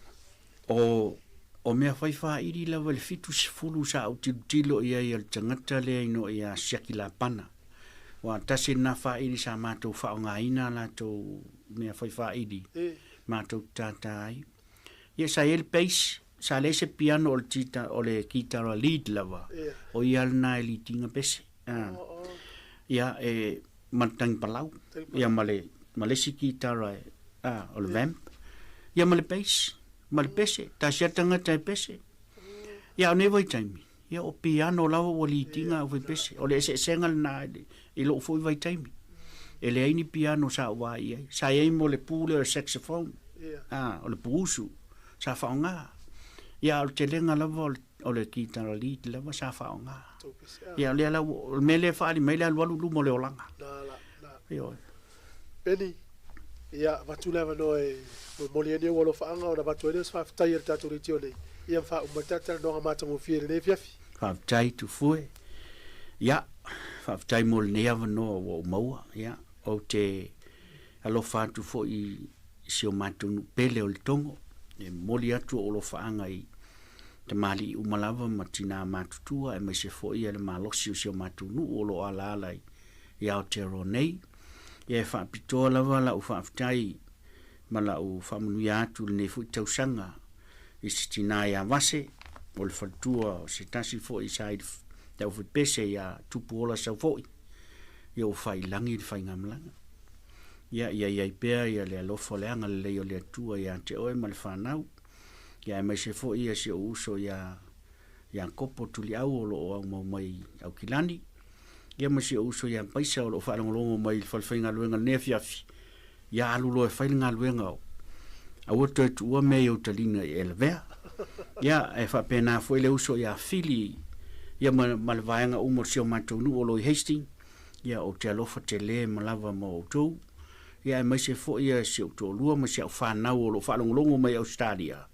o me fa ili la vel fitus fulu sa o tilo ia ia tangata le ino ia shakila pana wa tasi na fa ili sa matou fa nga ina la to me fa ili matou tatai ia sa el bass sa le se piano o le guitar lead lava o ia na li tinga pese ia e matang palau ia male si guitar o le vamp ia male bass male pese ta sia tanga tai pese ia ne vai taimi ia o piano lava o li tinga o pese o le se sengal na I lo foi vai taimi e le ini piano sa wa ia sa ia mo le pule o saxophone o le pusu sa faunga ia o te lenga lava o le kitara li te lava sa whaonga. Ia lea la mele whaari mai lea lualu lumo leo langa. Ia Penny, ia watu lewa no e moli ene walo whaanga o na watu ene swa whtai e tatu riti o nei. Ia mwha umatata noa matango whiere ne fiafi. Whawtai tu fue. Ia, whawtai mol ne awa noa o maua. Ia, o te alo whatu fo i sio matunu pele o le tongo. E moli atu o lo whaanga i te mali umalawa ma tina matutua e mai se fo i ale malosi o sio matunu o lo ala i Aotearoa nei. Ia e whaapitoa lava la u whaafitai ma la u whaamunu atu le ne fu i tausanga i si tina ia vase o le whatua o se tasi fo i sai tau fu pese ia tupu ola sau fo i ia u whai langi i whai ngamalanga. Ia i pēr ia le alofo leanga le leo le atua ia te oe ma le whanau. Ia e mai se fo ia se o uso ia kopo tuli au o lo o au mau mai au kilani. Ia mai se o uso ia paisa o lo whalangolongo mai le whalwhainga luenga ne fiafi. Ia alulo e whainga luenga o. Au ato e tua mei o talina i elevea. Ia e whapena fo ile uso ia fili. Ia malvaenga umor sio matonu o lo i Hastings. Ia o te alofa te le malava ma o tou. Ia e mai se fo ia se o tō lua ma se au whanau o lo whalongolongo mai Australia.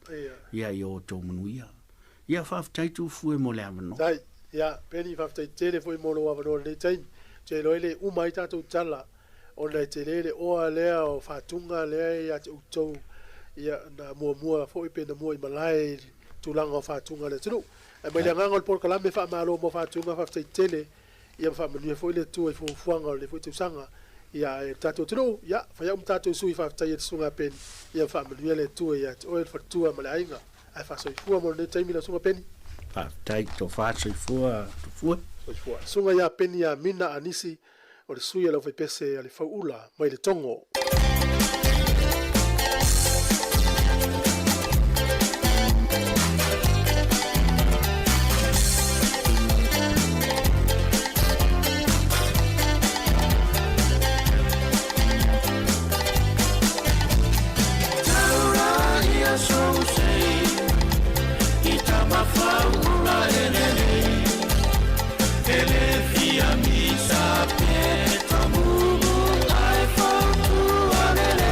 Ia i o tō manuia. Ia whaftai tu fue mo le avano. Tai, ia peni whaftai tere fo i molo avano le taimi. Te loile umai tātou tala. O nei te lele oa lea o whatunga lea ia te utou. Ia na mua fo i pena mua i malai tūlanga o whatunga le tunu. E mai le nganga o por kalame wha malo mo whatunga whaftai tele. Ia whamanuia fo i le tua i fuanga o le fo i tūsanga. Ia e tātou tunu, ia, whai tātou sui whaftai e sunga pen. Ia whamanuia le tua ia te oe whatua ma le ainga. Ai whasoi fua mo le taimi la sunga peni. Whaftai to whasoi fua, to fua. Sunga ia peni ia mina anisi. O le sui ala whai pese ale whauula mai le tongo. Ele fia mi sa pe tamu ai fa tu anele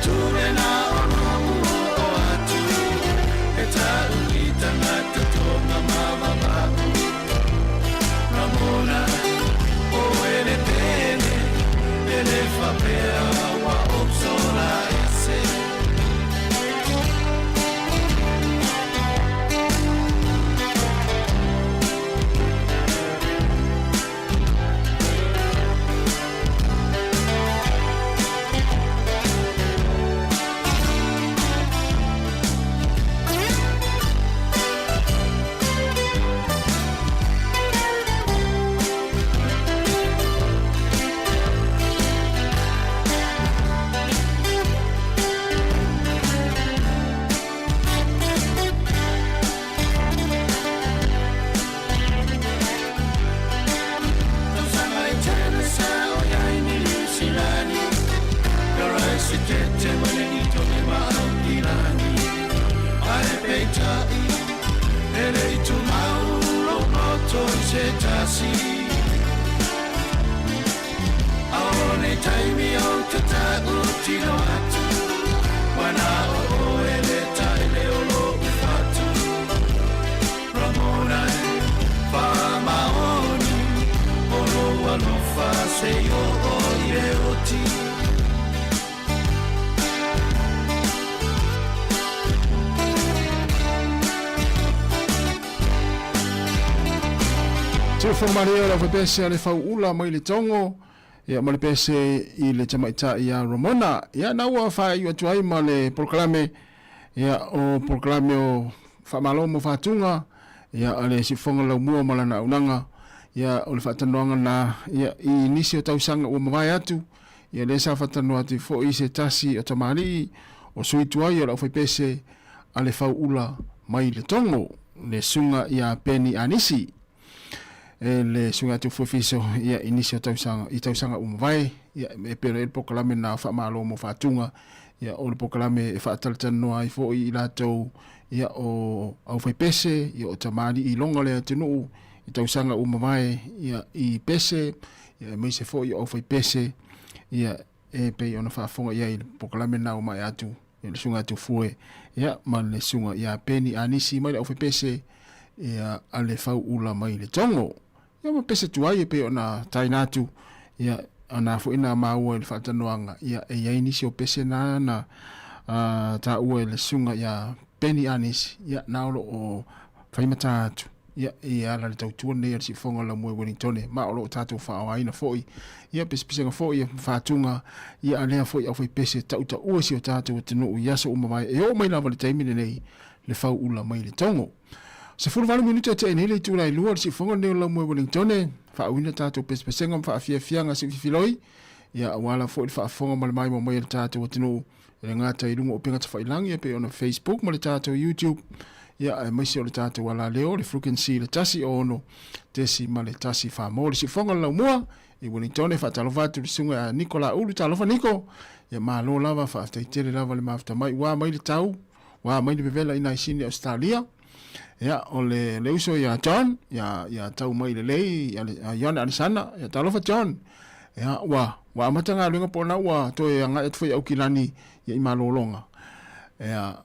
tūre nā ono o atu e tāu I tangata tonga mamabaku Ramona o ele tene ele whapea wa opsora ese Mario la pese le fau ula mai le tongo ia ma le pese I le tamaita ia Ramona ia na ua fa I atu ai ma le proclame ia o proclame o famalo mo fatunga ia ale si fonga la mua ma na unanga ia o le fatanoanga na ia I nisi o tausanga o mawai atu ia le sa fatano atu fo I se tasi o tamari o suitu ai o la fai pese ale fau ula mai le tongo le sunga ia peni anisi le sunga tu fofiso ia inisio tausanga umwai ia e pero el proclame na fa malo mo fatunga ia o le proclame e fa taltano ai fo I lato ia o au fai pese ia o tamari I longa le tenu I tausanga umwai ia I pese ia me se fo ia o fai pese ia e pe ona fa fonga ia il proclame na o mai atu le sunga tu fue ia ma le sunga ia peni anisi mai o fai pese ia ale fau ula mai le tongo ia ma pese tuai pe ona tainatu ia ana fo ina maua le fatanoanga ia e ia inisi o pese na ta ua le sunga ia peni anis ia naolo o faimata atu ia ia la tautua nei si fonga la mo Wellington ma o tatu fa o ina foi ia pese nga foi fatunga ia ale foi o foi pese tauta ua si o tatu tenu ia so mai e o mai la vale taimine nei le fau ula mai le tongo se fulu vale minuto te nele tu la lua si fonga ne la mo Wellington fa wina tatu pese nga fa fianga si filoi ia wala fo fa fonga mal mai mo mai tatu tenu e ngata I lungo o penga tawhai langi pe ona Facebook ma le tatu YouTube ia e maisi o le tatu wala leo le frequency le tasi o ono tesi ma le tasi fa mo le si fonga la mua I Wellington fa talovatu le sunga a Nicola Ulu talofa Nico ia ma lo lava fa tele lava le mafta mai wa mai le tau wa mai le bevela ina isini Australia ia o le uso ia John ia tau mai le lei ia Ion Arisana ia talofa John ia wa matanga luenga pona wa to ia nga et foi au kilani ia I malolonga ia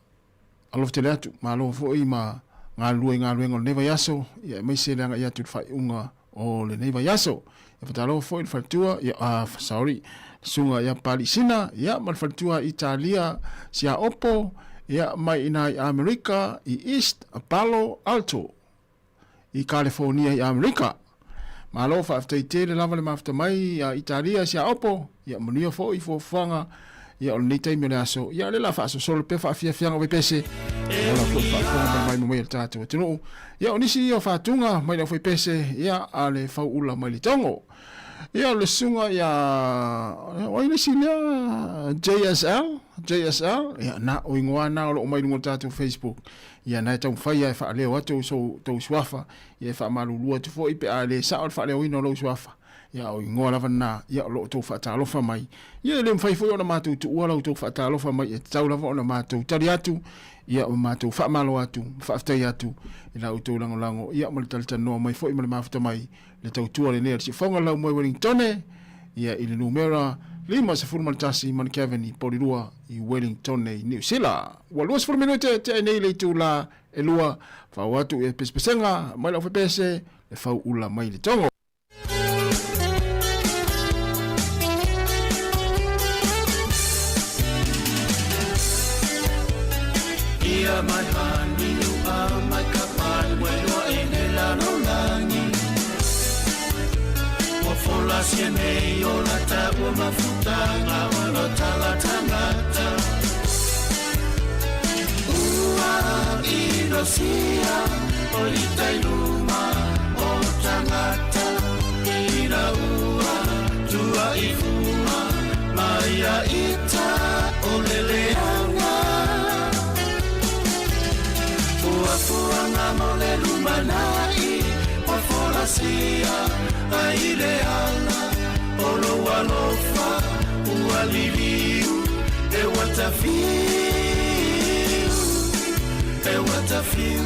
alof te leatu malo fo I ma nga luenga neva yaso ia mai se langa ia tu fai unga o le neva yaso ia fatalo fo il fatua ia sorry sunga ia palisina ia mal fatua Italia sia opo ia mai ina I America I East Palo Alto I California I America malo fa after tele lava le mafta mai ia Italia sia opo ia monia fo I fo fanga ia o nei taimi le aso ia le la fa so solo pe fa fianga we pese ia fo fa mai mai tatu tino ia o nisi ia fa tunga mai le foi pese ia ale fa ula mai le tongo ia le sunga ia o nisi ia JSL ia na o ingoa na o mai ngo tatu Facebook ia na tau fai ia fa le watu so to swafa ia fa malulu tu fo ipe ale sa o fa le ino lo swafa ia o ingoa lava na ia lo to fa ta lo fa mai ia le fai fo ona matu tu ua lo to fa ta lo fa mai e tau lava ona matu tari atu ia o matu fa malo atu fa ftai atu ila o to lango ia mo le talta no mai fo I mo le mafta mai le tau tua le ne si fonga lau mo Wellington ia I le numera Lima se fulma tasi man Kevin I Polirua I Wellington nei New Zealand. Wa luas fulma minute te nei le tula e lua fa watu e pespesenga mai la fepese e fa ula mai le tongo. Ia mai hani ua mai kapan welo e ne lano langi. Fola siene o la taua mafutanga o la tala tangata Ua ino sia o litai luma o tangata Ina ua tua I fuma mai a ita o leleanga Ua fuanga mo le luma nai o fola sia Aile ala, olo walofa, ua liliu, e watafiu.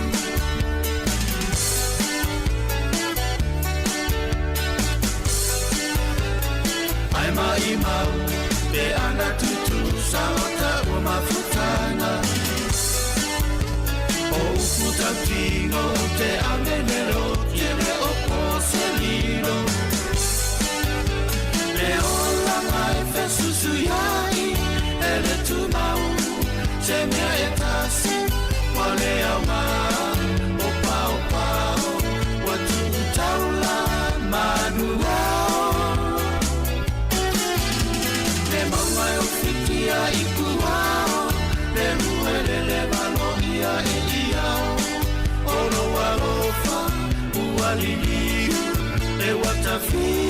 Ai mai mau, e ana tutu, saota ua mafutana. O uputatino, te amenero, tiene opo selino. Le ola mai fe susuyai, ele tu mau, se mea e tasi, wale au maa, opa, watu taula, manuao. Le maungai o fitia I kuao, le muelele malo ia e iao, olo walofa, ua liliu, le watafiu.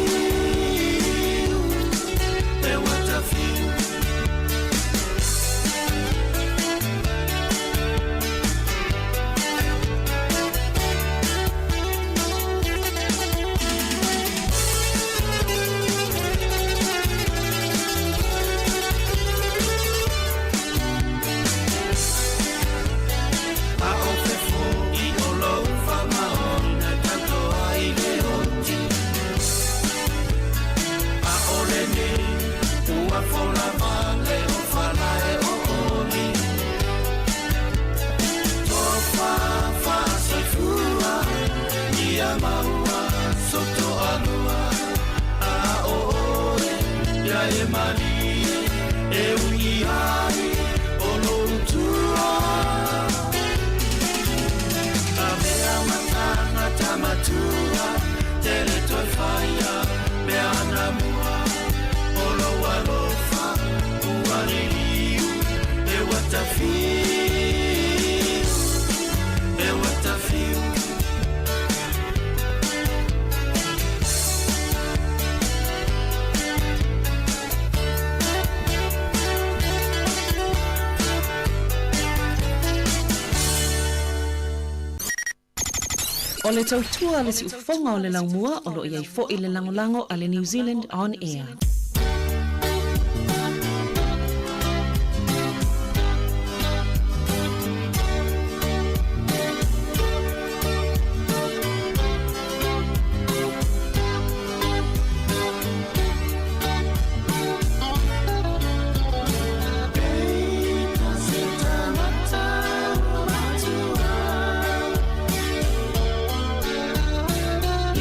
O le tautua le si ufonga o le laumua o lo iai fo I le langolango a le New Zealand On Air.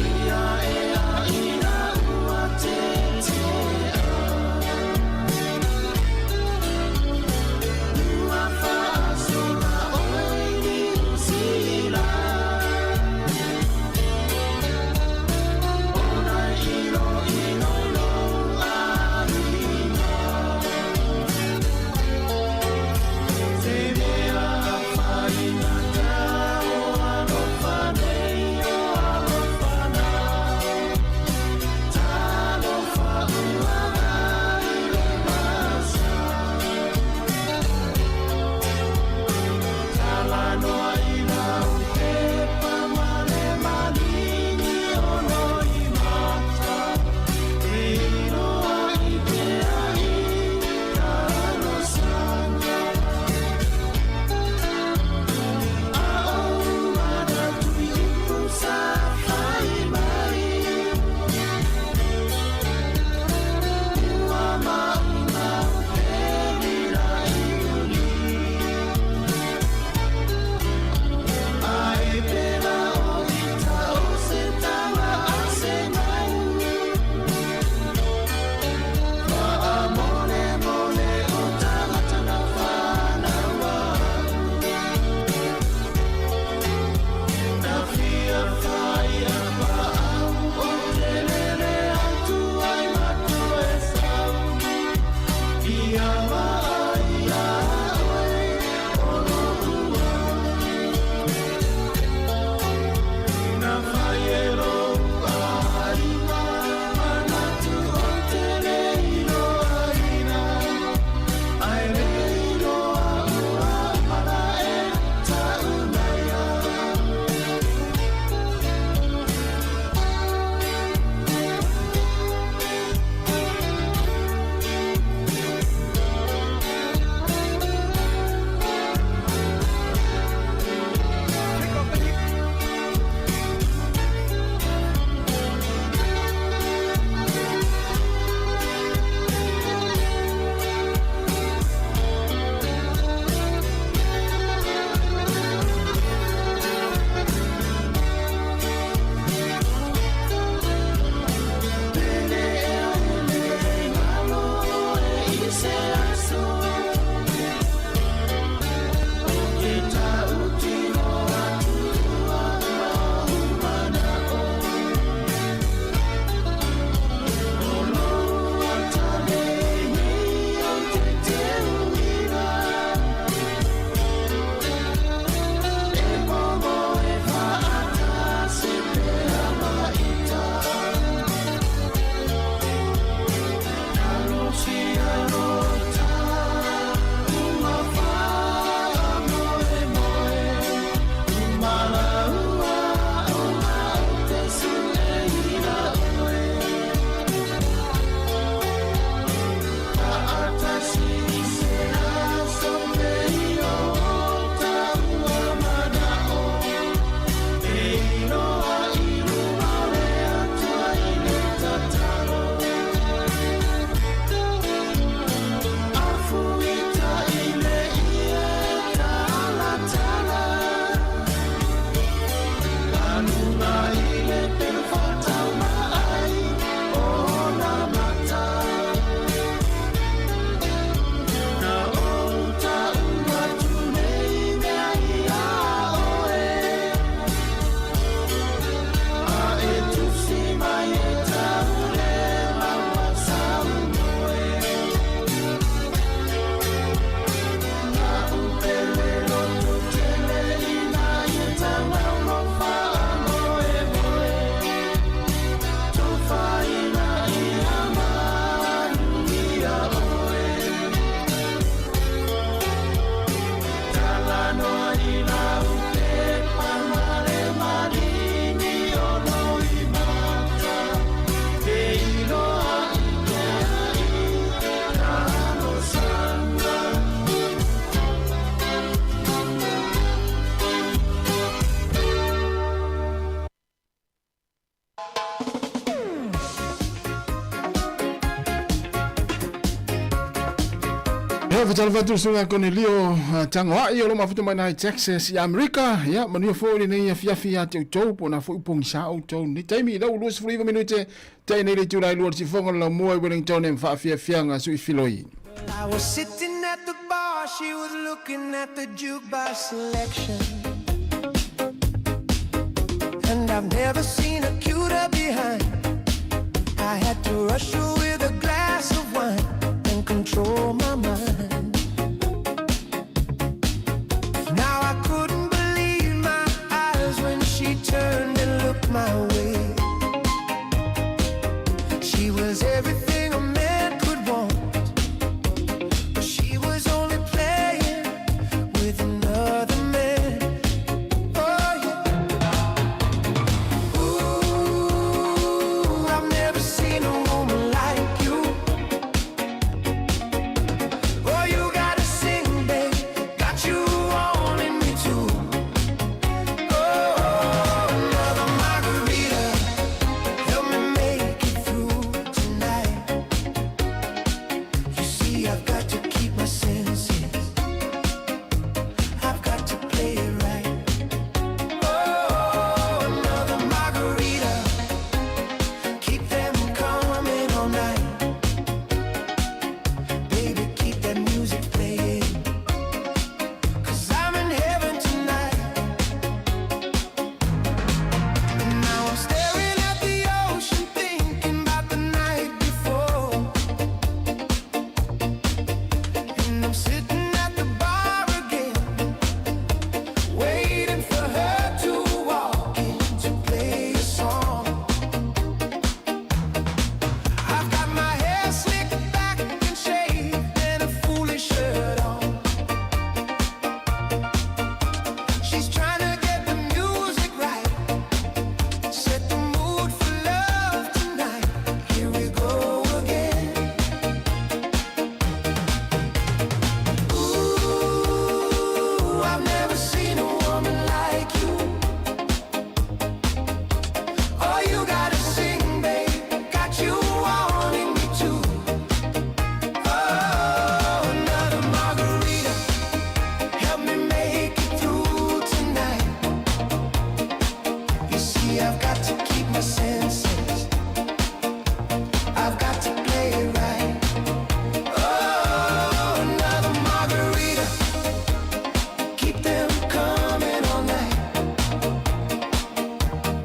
Ia e a ina ua te Ya, vital vatu sunga kone lio tangwa iyo lo mafuto mana Texas ya Amerika ya manu fo ni ya fia tau po na fo upong sa auto ni taimi da ulus fliva minute tai nei tu rai luar si fonga la mo Wellington en fa fia nga su filoi. I was sitting at the bar, she was looking at the jukebox selection, and I've never seen a cuter behind. I had to rush her with a glass of wine and control my mind. Now I couldn't believe my eyes when she turned and looked my way. She was everything a man could want, but she was only playing with another man. Oh yeah. Ooh, I've never seen a woman like you. Oh, you gotta sing, babe, got you wanting me too. Oh, another margarita, help me make it through tonight. You see, I've got to keep my senses, I've got to play it right. Oh, another margarita, keep them coming all night. Baby, keep that music playing, 'cause I'm in heaven tonight. And now I'm staring at the ocean, thinking about the night before. And I'm sitting at the bar again, waiting for her to walk in to play a song. I've got my hair slicked back and shaved and a foolish shirt on. She's trying to get the music right, set the mood for love tonight. Here we go again. Ooh, I've never seen a woman like you. Oh, you gotta sing, babe, got you wanting me too. Oh, another margarita, help me make it through tonight. You see, I've got to keep my senses, I've got to play it right. Oh, another margarita, keep them coming all night.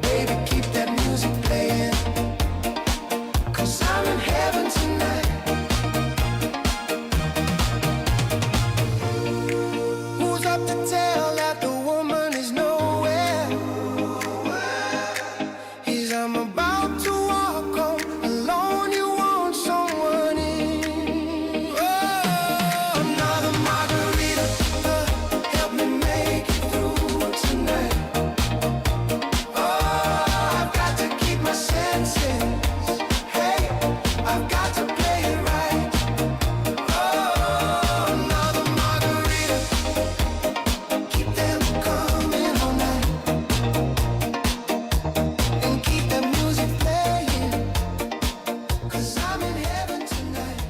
Baby, keep that music playing, 'cause I'm in heaven tonight. Who's up to tell that the woman is nowhere? Is I'm about to walk on alone, you want someone in. Oh, another margarita, help me make it through tonight. Oh, I've got to keep my senses, hey, I've got to play it right. Oh, another margarita, keep them coming all night. And keep that music playing, 'cause I'm in heaven tonight.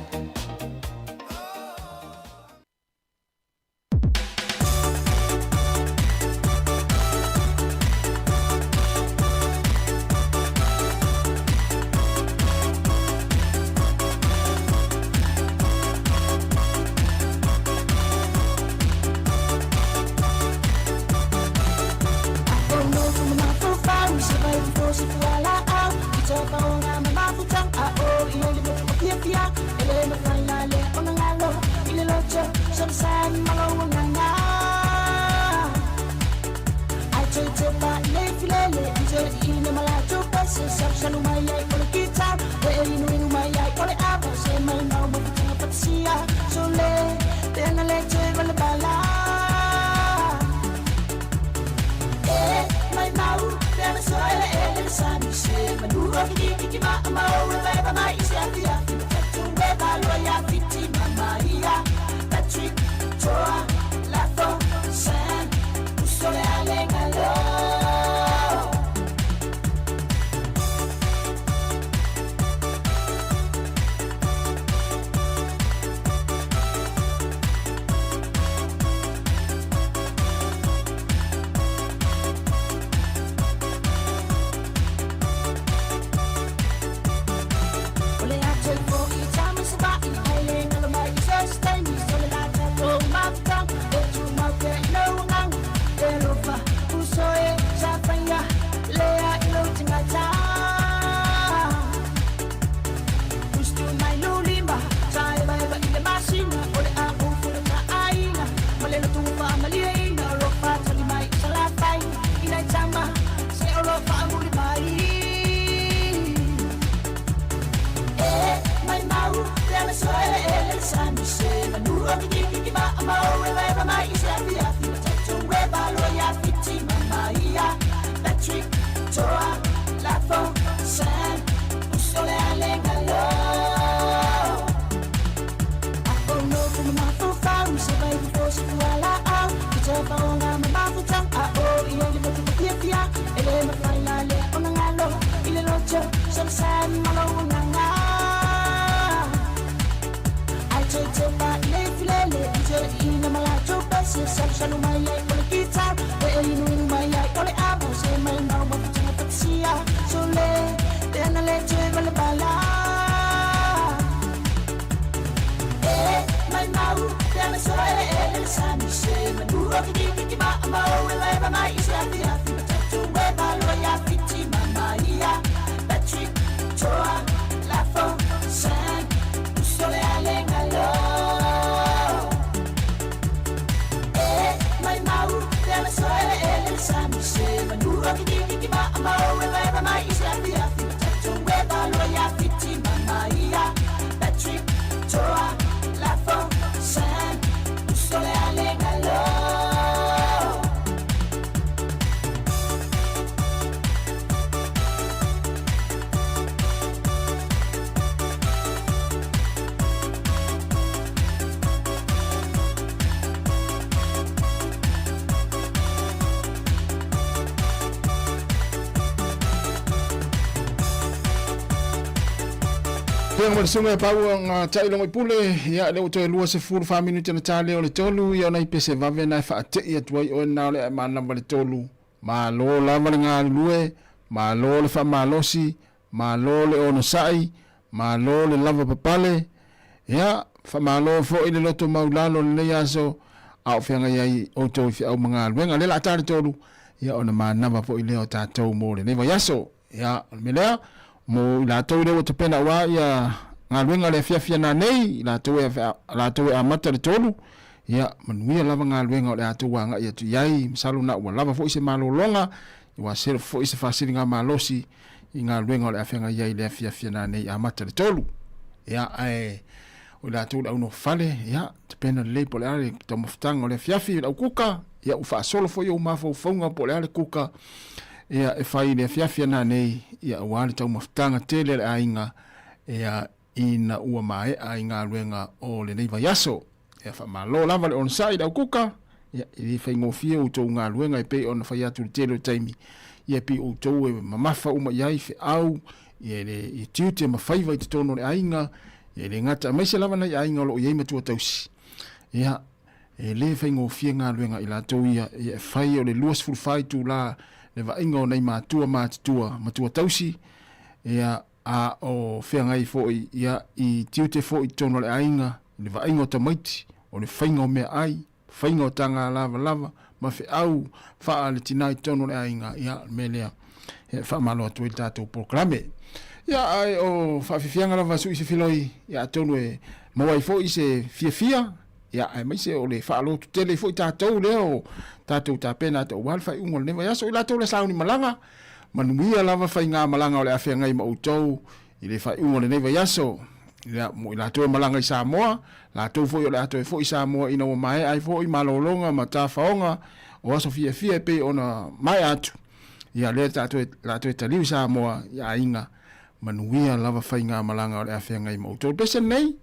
San se ma nu o ki ma ma o we ba mai is ya fi to we ba lo ya fiti mama ia Patrick Toa la fo san usole ale galo Ako no kuma ma fo fa se ba i fo se wala au to fa ona ma fu tang a o ia le ko ki fia ele ma fa la le ona ngalo ile lo cho san san ma lo nga to ba le filele je ina mala to ba se shanu mai le ko guitar e inu mai ai ko le abo se mai no ba tu taxia so le te na le je ba le bala mai mau te na so e san se ma du ro ki ba ma o le ba mai is ya fi to we ba lo ya fiti mama ia Patrick Toa la fo san sole ale ngalo mai mau te na so e san se ma du ro ki ba ma o le ba mai is ya fi to we ba lo ya fiti mama ia Patrick Toa la fo san sole ale ngalo Yang bersungai pau ang cai long pule ya le to lua se furu fa minuto na tale o le tolu ya na ipese vave na fa te ya tuai o na le ma na le tolu ma lo la ma nga lue ma lo le fa ma losi ma lo le ono sai ma lo le lava papale ya fa ma lo fo ile loto maulalo le ya so au fenga ya o to fi au manga wenga le la tale tolu ya ona ma na fo ile o ta to mo le ne va ya so ya mele mo la to le te pena wa ya ngalwenga le fia na nei la to a mata le tolu ya manuia lava ngalwenga le atu wanga ya tu yai misalu na wa lava fo ise malo longa wa ser fo ise fasilinga malosi ngalwenga le afenga yai le fia na nei a mata le tolu ya ai o la to no fale ya te pena le po le to moftanga le fia le kuka ya ufa solo fo yo mafo fonga po le kuka ia e fai le fiafia na nei ia wale tau maftanga tele le ainga ia ina ua mai ainga ruenga o le nei vaiaso ia fa malo lava le on side au kuka ia i fai ngofia u tau ngā ruenga i pei ona fai atu le tele taimi ia pi u tau e mamafa uma iai fe au ia le i tiute mafaiva i te tono le ainga ia le ngata maise lava na i ainga lo iei matua tausi ia e le fai ngofia ngā ruenga i la tau ia e fai o le luas fulfai tu la le va ingo nei matua tausi ia a o whengai foi ia i tiute foi tono le ainga le va ingo tamaiti o le whaingo mea ai whaingo tanga lava ma whi au wha le tinai tono le ainga ia me lea wha malo atu i tātou proklame ia ai o whawhiwhianga lava su i se whiloi ia tono e mawai foi se fia ia ai mai se o le whaalo tu tele foi tātou leo tātou tā pēnā tau walwhai ungol newa ia so i lātou le sauni malanga manuia lava whai ngā malanga o le awhia ngai mautou i le whai ungol newa ia so mo i lātou malanga i Sāmoa lātou foi o le atou e foi i Sāmoa ina o mai ai foi malolonga ma tā whaonga o aso fia pe ona mai atu ia le lātou e taliu i Sāmoa ia inga manuia lava whai ngā malanga o le awhia ngai mautou pesa nei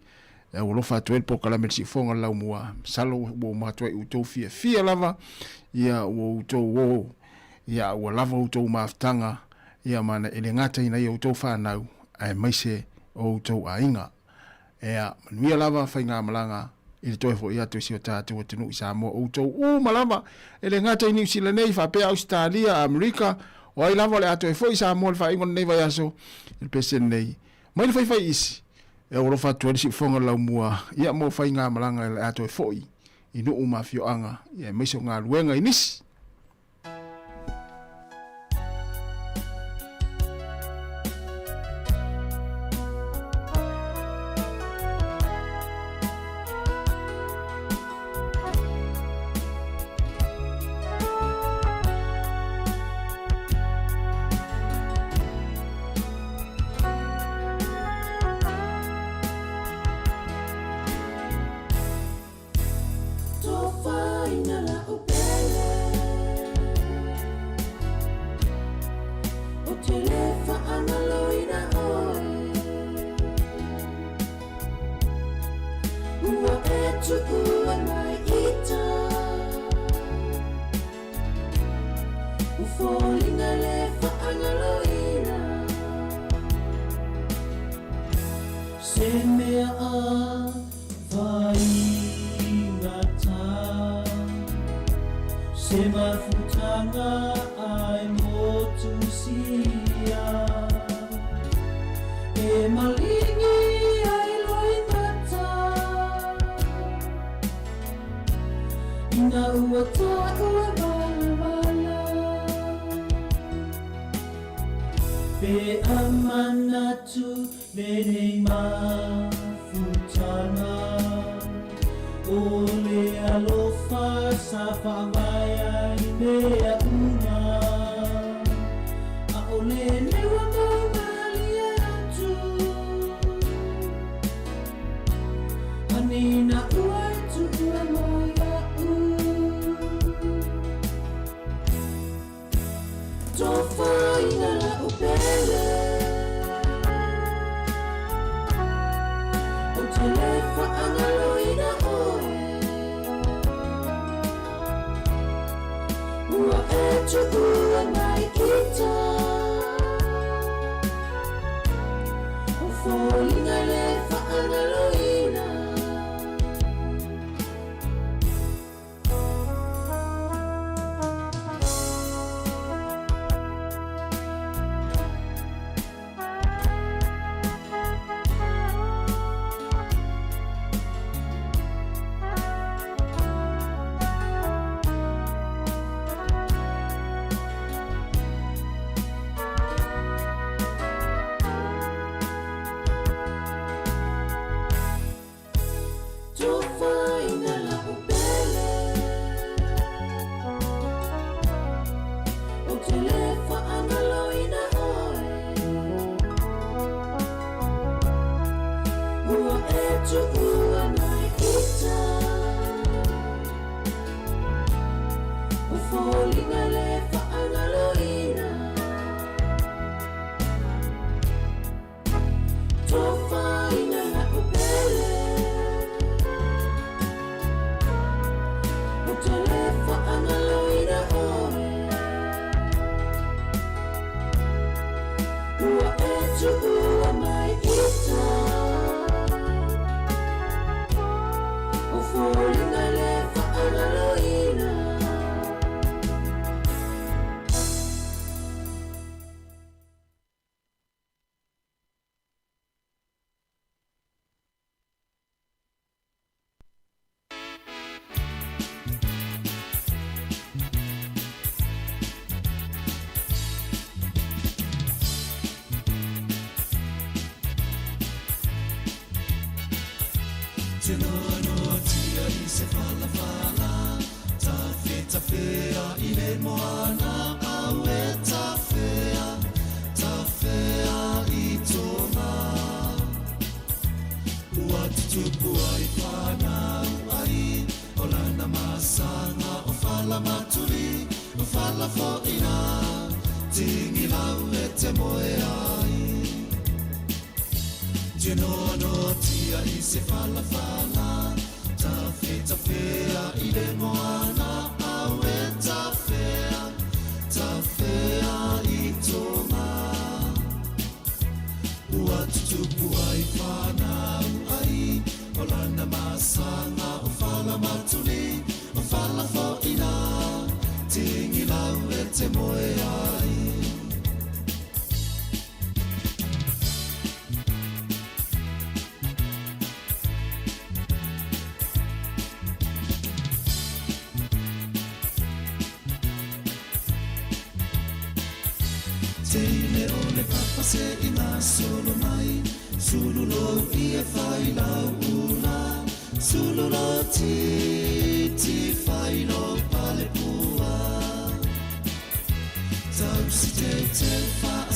e o lofa atu el poka la mersi fonga lau mua salo o matua i utou fia lava ia o utou o ia o lava utou maaftanga ia mana ele ngata ina ia utou whanau ai maise o utou a inga ia manuia lava whai ngā malanga i le toe fo ia tu si o tātou o tenu i Sāmoa o utou malama ele ngata i New Zealand nei whapea Australia Amerika o ai lava le atu e fo i Sāmoa le wha ingon nei vai aso il pesen nei mai le whai isi e o rofa tu si fonga lau mua ia mo fai ngā malanga le ato e foi i no uma fio anga ia meiso ngā luenga i nisi tu ua mai ita u folinga le whaangaloina se mea a vai ngata se mafutanga ai motu sia e malingi ai loi ngata ina ua ta ua wala pe amanatu le nei mafutanga ole alofa sa whawaia i mea una a ole newa maungali atu anina ua tu ua mai au tofa ina la upele o te lefa angaloina ua e tu ua mai ita o folinga le whaangaloina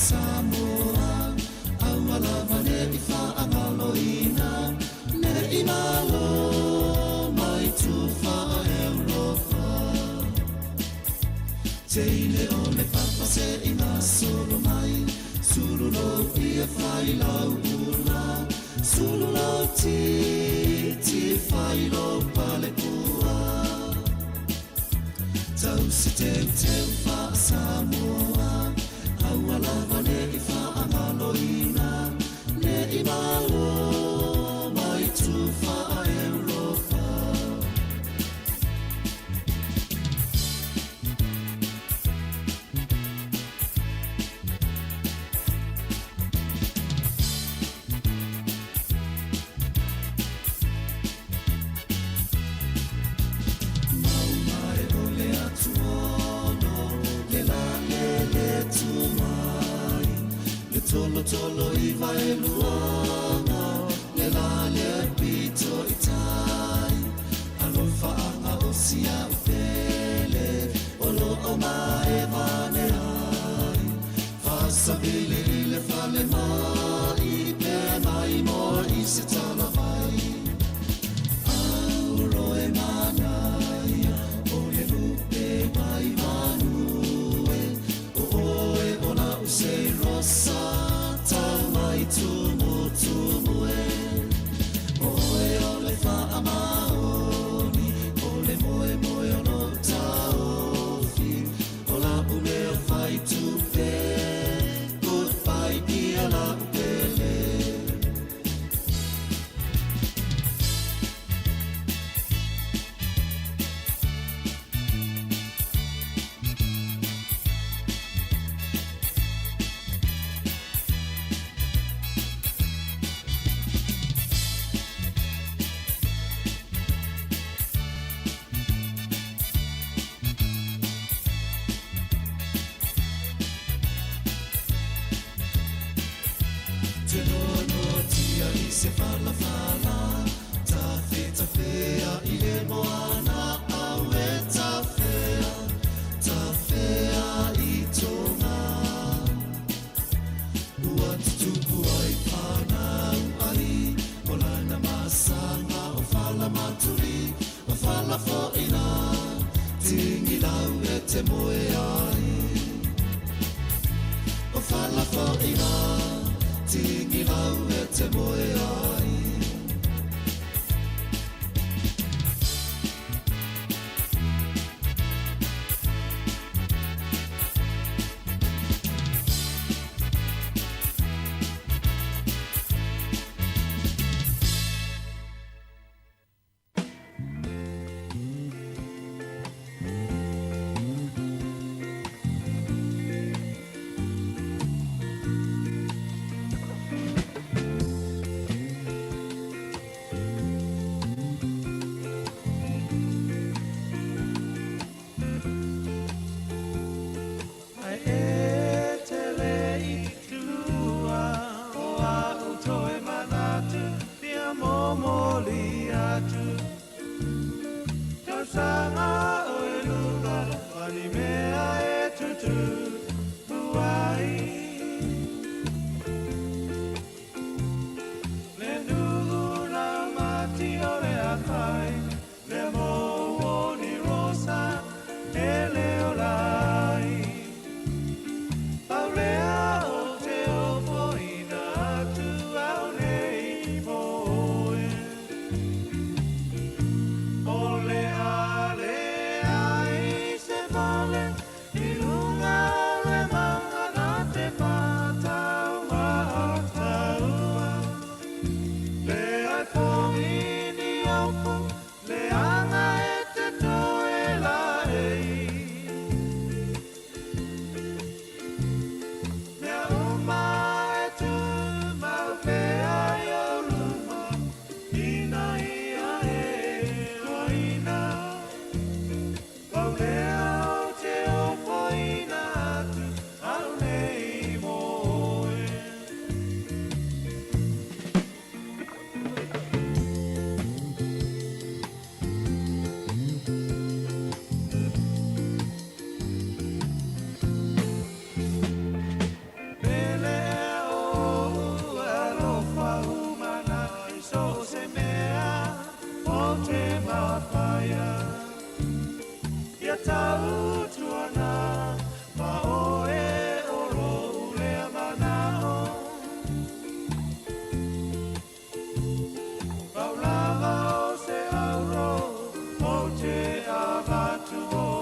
Sāmoa, awala vane i whaangaloina, ne inalo mai tu whaerofa. Teine o le papase i ngā solo mai, sululo i e whailau ula, sululo ti whailau se te wha Sāmoa Aua lava ne I wha angaloina Ne I malo mai tu wha Europa Tolo I vai luanga Le la le pito I tai Alo whaanga o sia upele Olo o mae vane ai Whasabili I le whale mai Pe mai mo I se tala vai Auro e manai O le lupe mai manue O oe ona use rosa Tumu e Oe ole wha maoni Ole moe moe ono taofi Ola ume o whai tupe Goodbye pia la upele Se fala fala ta fea I le moana au e ta fea I tonga ua tutupu ai pana ai o lana masanga o fala maturi o fala foina tingi lau e te moe ai o fala foina tingi lau e te moe ai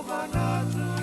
Manatu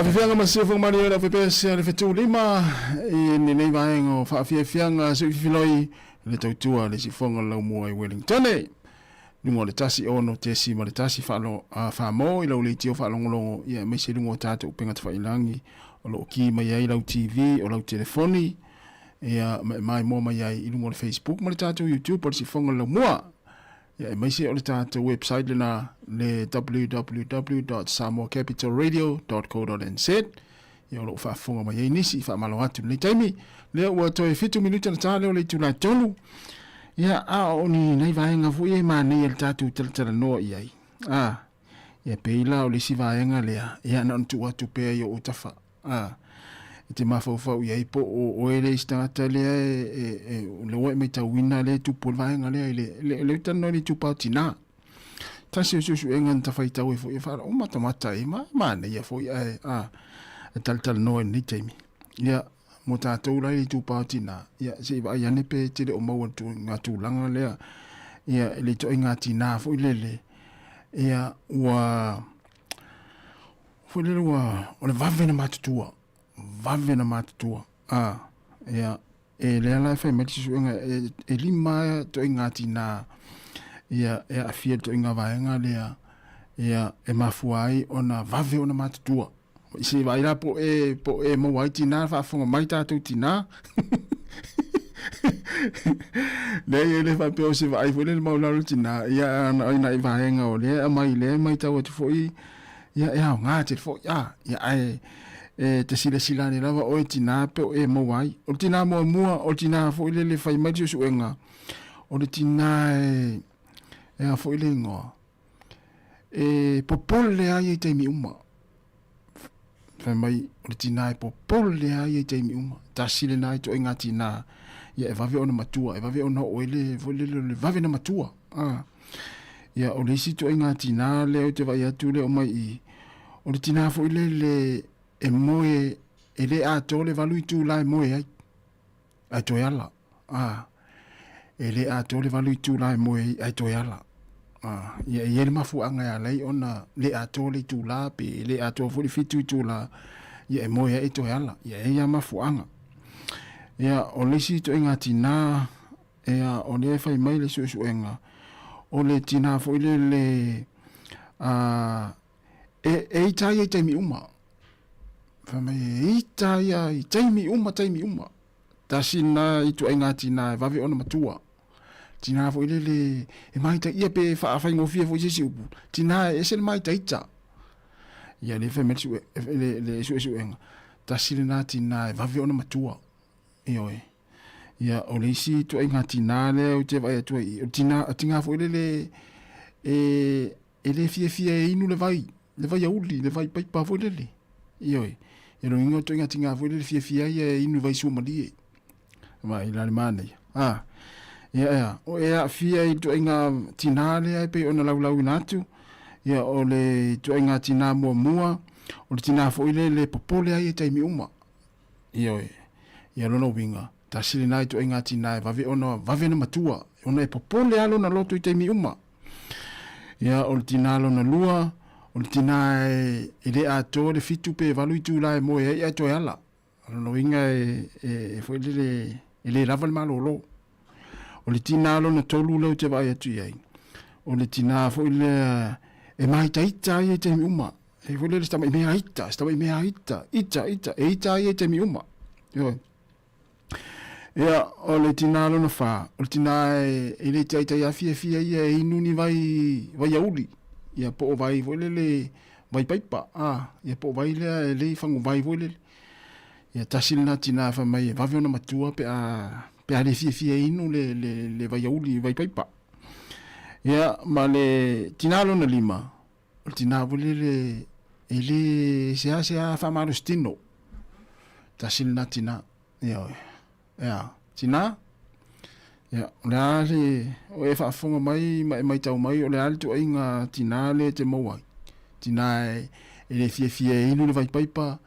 Awhiwhianga masifo mani ora whepese le whetu lima I nei vaenga o whaawhiwhianga se whiwhiloi le tautua le sifonga lau mua I Wellington. Lungo le tasi ono te si ma le tasi whaamo I lau le tio whaalongolongo ia mai se lungo tātou penga te whailangi o lo ki mai ai lau TV o lau telefoni ia mai mo mai ai I lungo le Facebook ma le tātou YouTube o le sifonga lau mua. Ia mai se o le tātou website lena le www.samoacapitalradio.co.nz ia o lo whaafonga mai ai nisi whaamalo atu le taimi lea ua toi 5 minuta na tāle o le tūlai tonu ia a o ni nei vaenga fu e ma nei le tātou talatala noa I ai ia peila o le si vaenga lea ia na ntu atu pea I o tafa te mafau ia po o ele istangata lea le oe mai tauina le tupu le vaenga lea le utano le tupa tina tasi ususu engan tawhai tau e fo i whara o matamata e ma nei a fo i ai tal noa ni taimi ia mo tātou lai le tupa tina ia se iwa ai ane pe te le o maua tu ngā tūlanga lea ia le to ngā tina fo I lele ia ua fo I lele ua o le vavena matutua ia e lea lai whai mati suenga e lima to ngā tina ia e afia to ngā vaenga lea ia e mafuai ona vave ona matutua isi vai la po e mo tina fa fonga mai tātou tina le fa pe o se vai fo le mau la tina ia na I vaenga o le mai tau atu fo I ia ngā te fo ia ai te sila ni lava o tina pe o mo wai o tina mo mua o tina fo le fai mai su enga o le tina e fo le ngo popole ai te mi uma fa mai o le tina e popole ai te mi uma ta sile nai to enga tina ia e vave ona matua e vave ona o le vave na matua ia o le sito enga tina le o te vai atu le o mai o le tina fo le e moe e le ato le valu tu lai moe ai ato yala e le ato le valu tu lai moe ai to yala ia e le mafu anga ya lai ona le ato le tu la pe le ato fo le fitu tu la ia e moe ai to yala ia e ya mafu anga ia o le si to inga tina ia o le fai mai le su enga o le tina fo le e tai e tai mi uma fa mai ita ia I taimi uma tasina I tu inga tina vave ona matua tina fo le e mai ta ia pe fa ngo fia fo jesi upu tina e se mai ta ita ia le fe metsu le su enga tasina tina vave ona matua io ia o le si tu inga tina le o te vai tu o tina fo le fia inu le vai uli le vai pa fo le io e no ingo to tinga fo le fia ia inu vai su mali vai la mane ia o ia fia I to inga tina le pe ona lau natu ia o le to inga tina mua o le tina fo le popole ai te mi uma io ia no winga tasili nai to inga tina vave na matua ona e popole alo na loto I te mi uma ia o le tina lo na lua o le tina e le ato le fitu pe valu tu la mo e to yala no winga e foi le lava le malolo o le tina lo na tolu le te vai atu ai o le tina foi le e mai taita I te mi uma e foi le sta mai me aita ita e te mi uma yo ia o le tina lo na fa o le tina e le taita ia fia ia inu ni vai auli ia po vai le vai paipa ia po vai le fangu vai le ia tasilna tina fa mai va vona matua pe le fia inu le vai auli vai paipa ia ma le tina lo na lima o tina le se fa marustino tasilna tina ia tina ia le o e fa fonga mai tau mai o le alto inga tina le te moai tina e le fia inu le vai paipa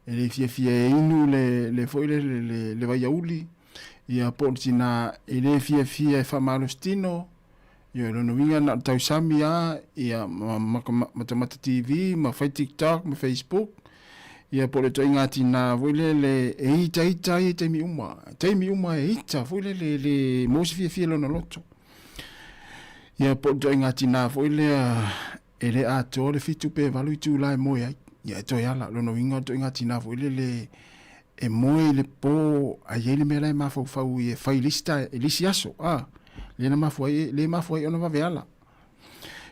e le fia inu le foi le vai auli ia po tina e le fia fa malostino ia no winga na tau sami ia ma TV ma fai TikTok ma Facebook Ia po le toi ngati na voile le e ita e te mi uma. Te mi uma e ita voile le mosi fia lona loto. Ia po toi ngati na voile e le ato le fitu pe valu tu lai moi ai. Ia toi ala lono inga toi ngati na voile le e moi le po a yele me lai mafau fau e fai lista e lisi aso. Le na mafu ai ona vaveala.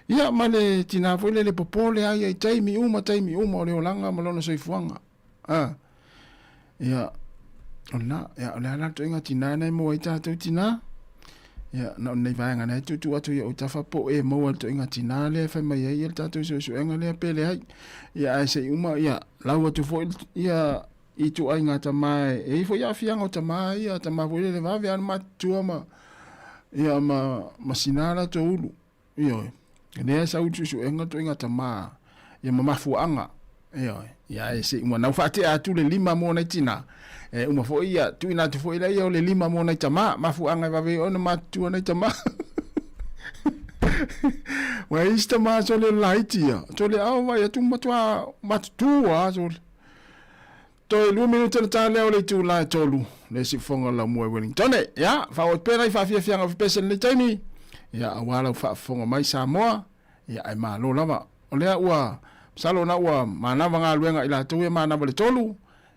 Ia male tina voile le popole ai taimi uma o le olanga malona soifuanga. Ia ona ia ole ala to inga tina nei mo ai tatou tina. Ia na nei vaenga nei tu atu ia o tafa po e mo to inga tina le fa mai ai tatou so enga le pele ai. Ia ai se uma ia lau atu fo ia i tu ai ngata mai e fo ia fianga o tamai ia tama voile le vave an matua ma ia ma sinala to ulu. Ia ne sa utu su enga to inga tama ia mafuanga ia ese uma na fate atu le lima mo na tina uma fo ia tu ina tu fo ia le lima mo na tama mafuanga va ve ona matu na tama wa ista ma so le laitia so le awa ia tu matua matua so to lu minuto ta le ole tu la tolu le si fonga la mo Wellington ya fa o pera fa fia fia pesen le tani ia awala fa fonga mai Sāmoa ia ai malo lava o lea ua salo na ua manava ngā luenga ila tau e manava le tolu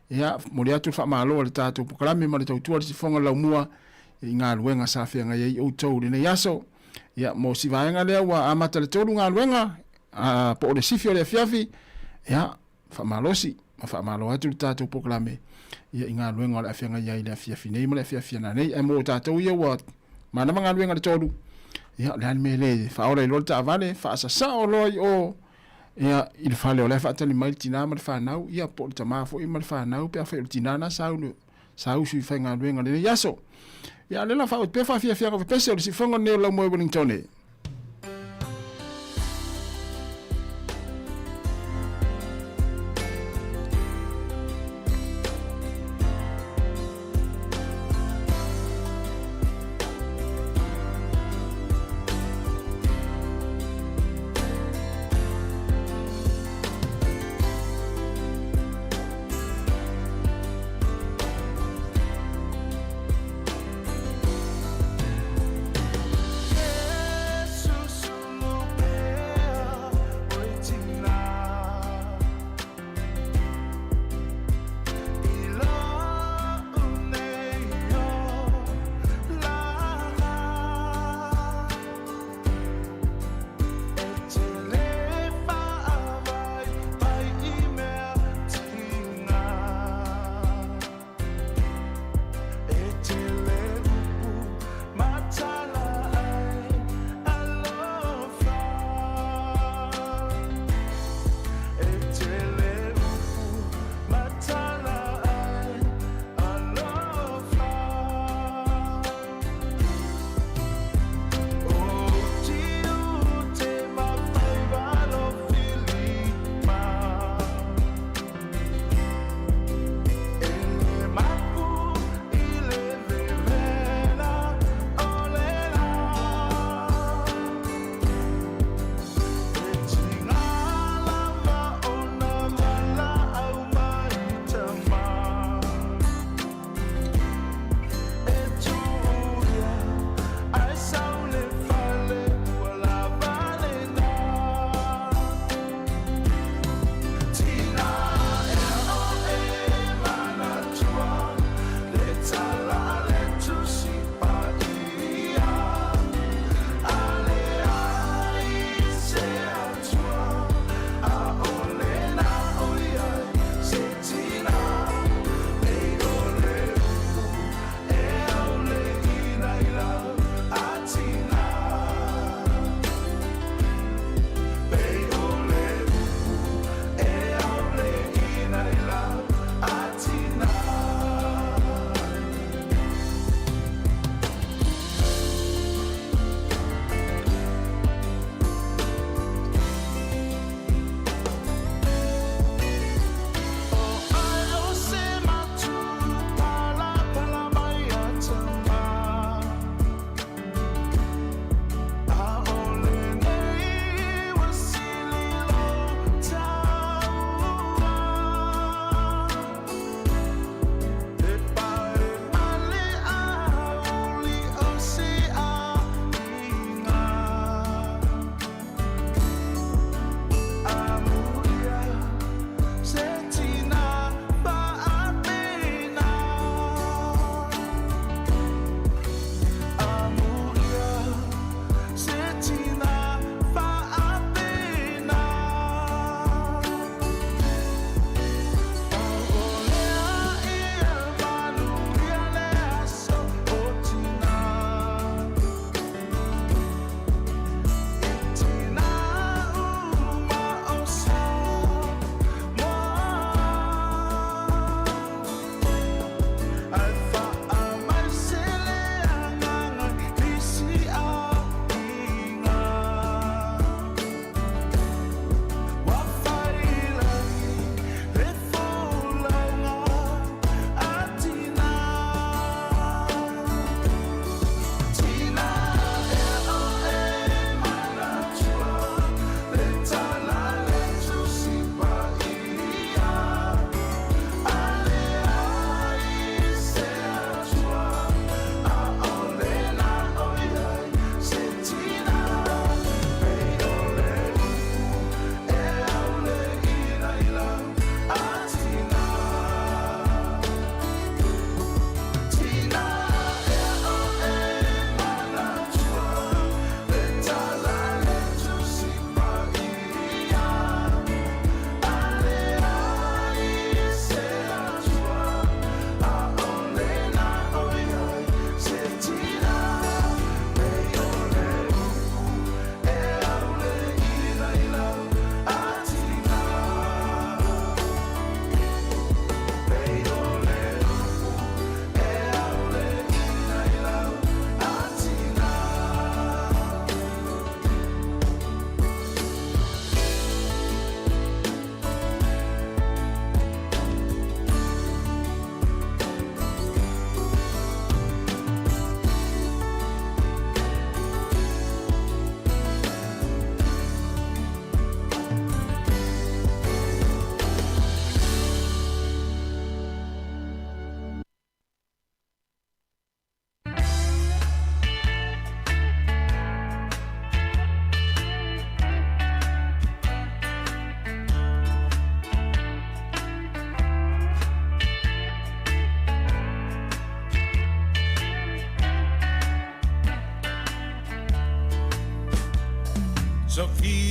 ia mori atu fa malo le tātou pukalami ma le tautua le si fonga lau mua i ngā luenga sa fia ngai ei o tau le nei aso ia mo si vaenga lea ua amata le tolu ngā luenga po o le sifi o le fiafi ia fa malosi ma fa malo atu le tātou pukalami ia i ngā luenga o le afia ngai ei le fiafi nei ma le fiafi na nei e mo tātou ia ua manava ngā luenga le tolu ia le me le fa ora lo ta vale fa sa o loi o ia il fale o le fa tali mai tina ma fa nau ia po ta ma fo i ma fa nau pe fa tina na sa u su fa nga luenga le yaso ia le la fa o pe fa fia fia ko pe se si fonga ne lo mo Wellington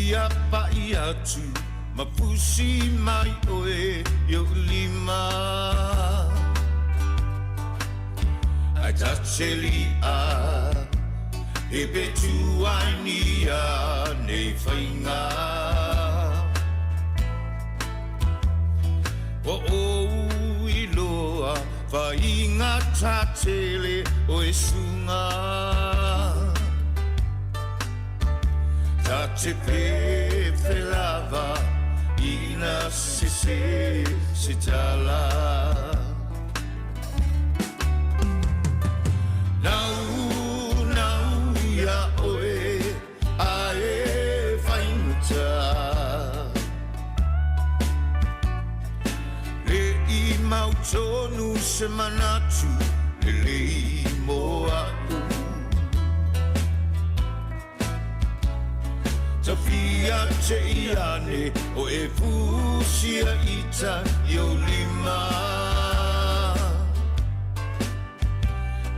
ia pa ia tu mapusi mai oe yo lima ai tacheli a e betu ainia nei fainga o iloa fainga tachele oe sunga tache pe lava ina se tala nau ia oe ae whainguta le i mautonu se manatu le i moa Tafia te iane o e fusia ita yo lima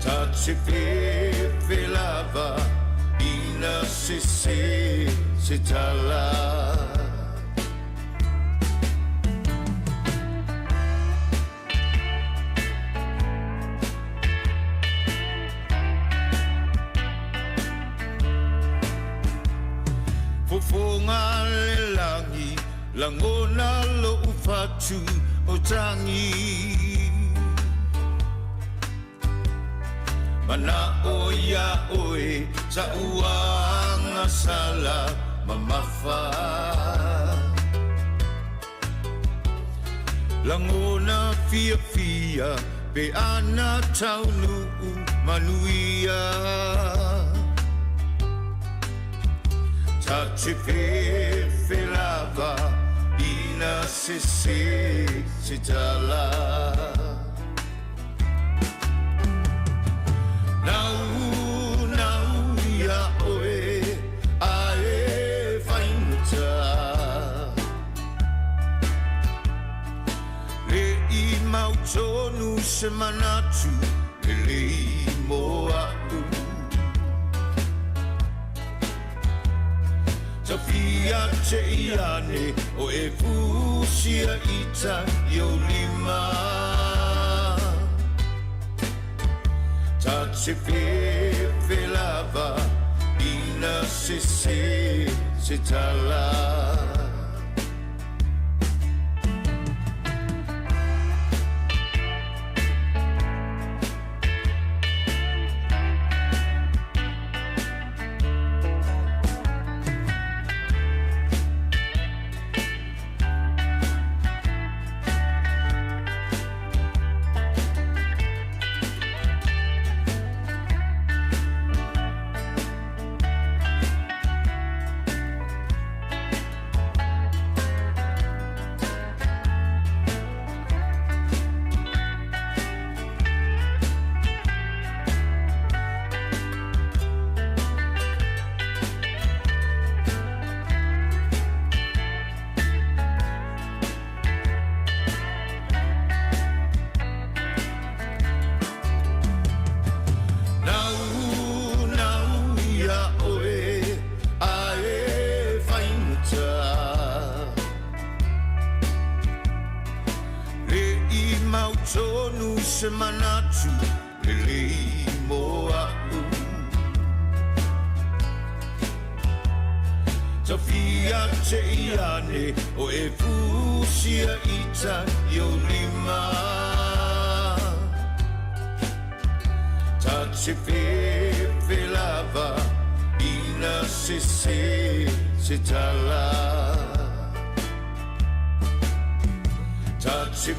Ta te fe lava ina se tala Fofonga le langi, langona lo ufatu o tangi Mana oia oe, sa uanga sala mamafa Langona fia, pe ana taunu manuia Tache fe lava ina se tala Nau ia oe ae whainguta Le i mautonu se manatu le i moa Tafia te iane o e fusia ita yo lima Ta te fe lava ina se tala se manatu le moa Tafia te iane o e fusia ita yo lima Ta te fe lava ina se tala Ta te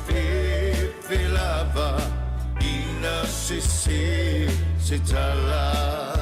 fe lava ina se tala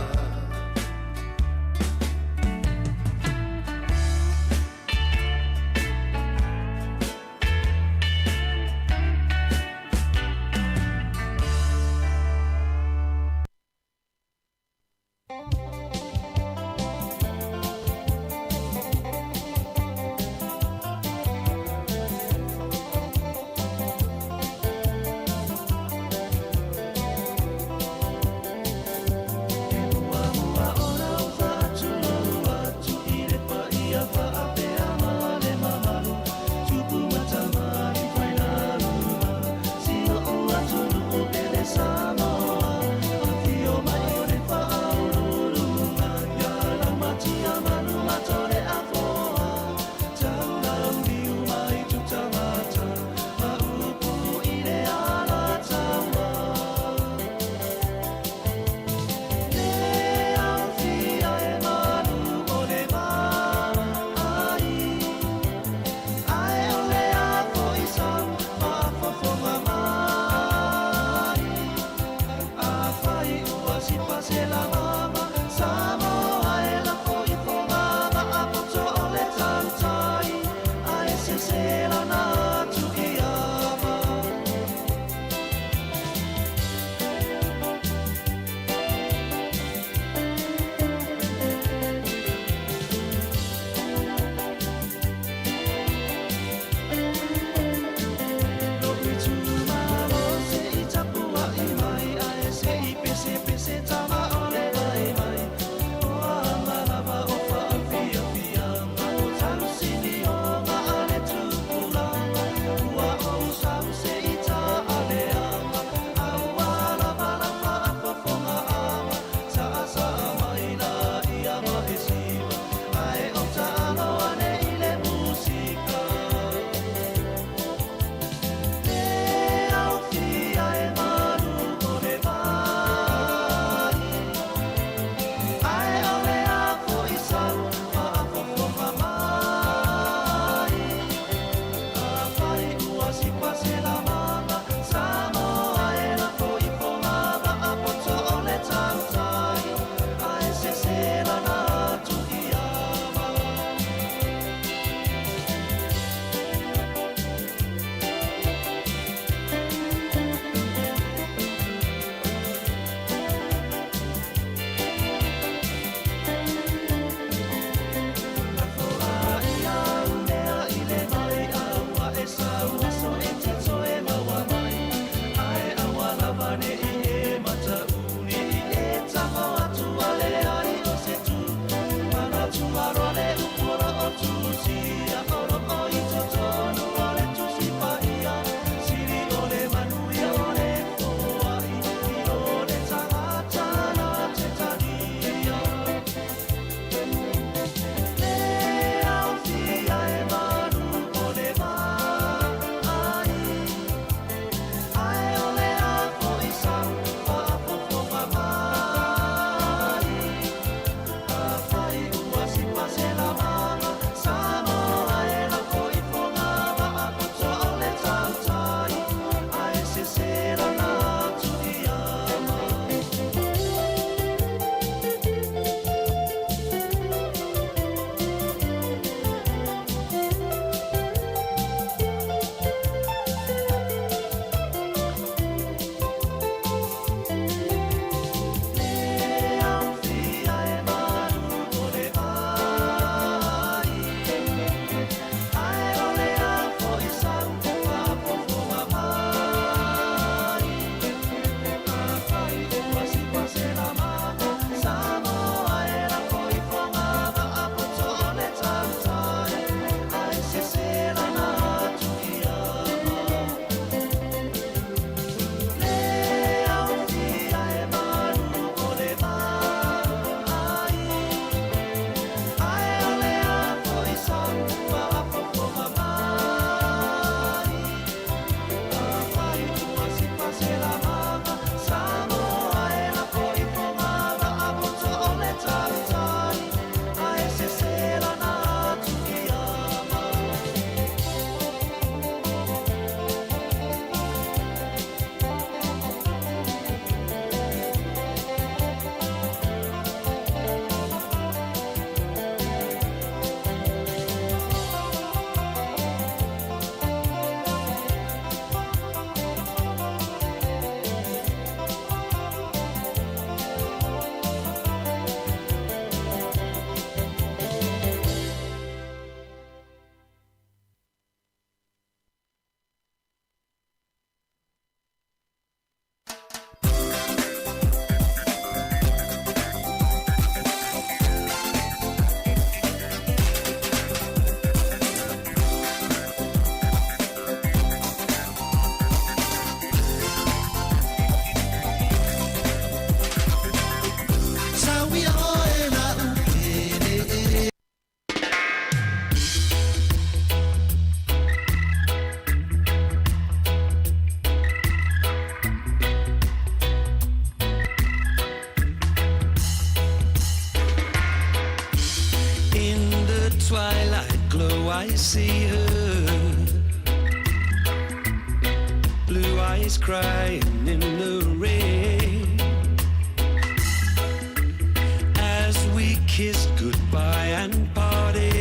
I see her, blue eyes crying in the rain, as we kiss goodbye and parted.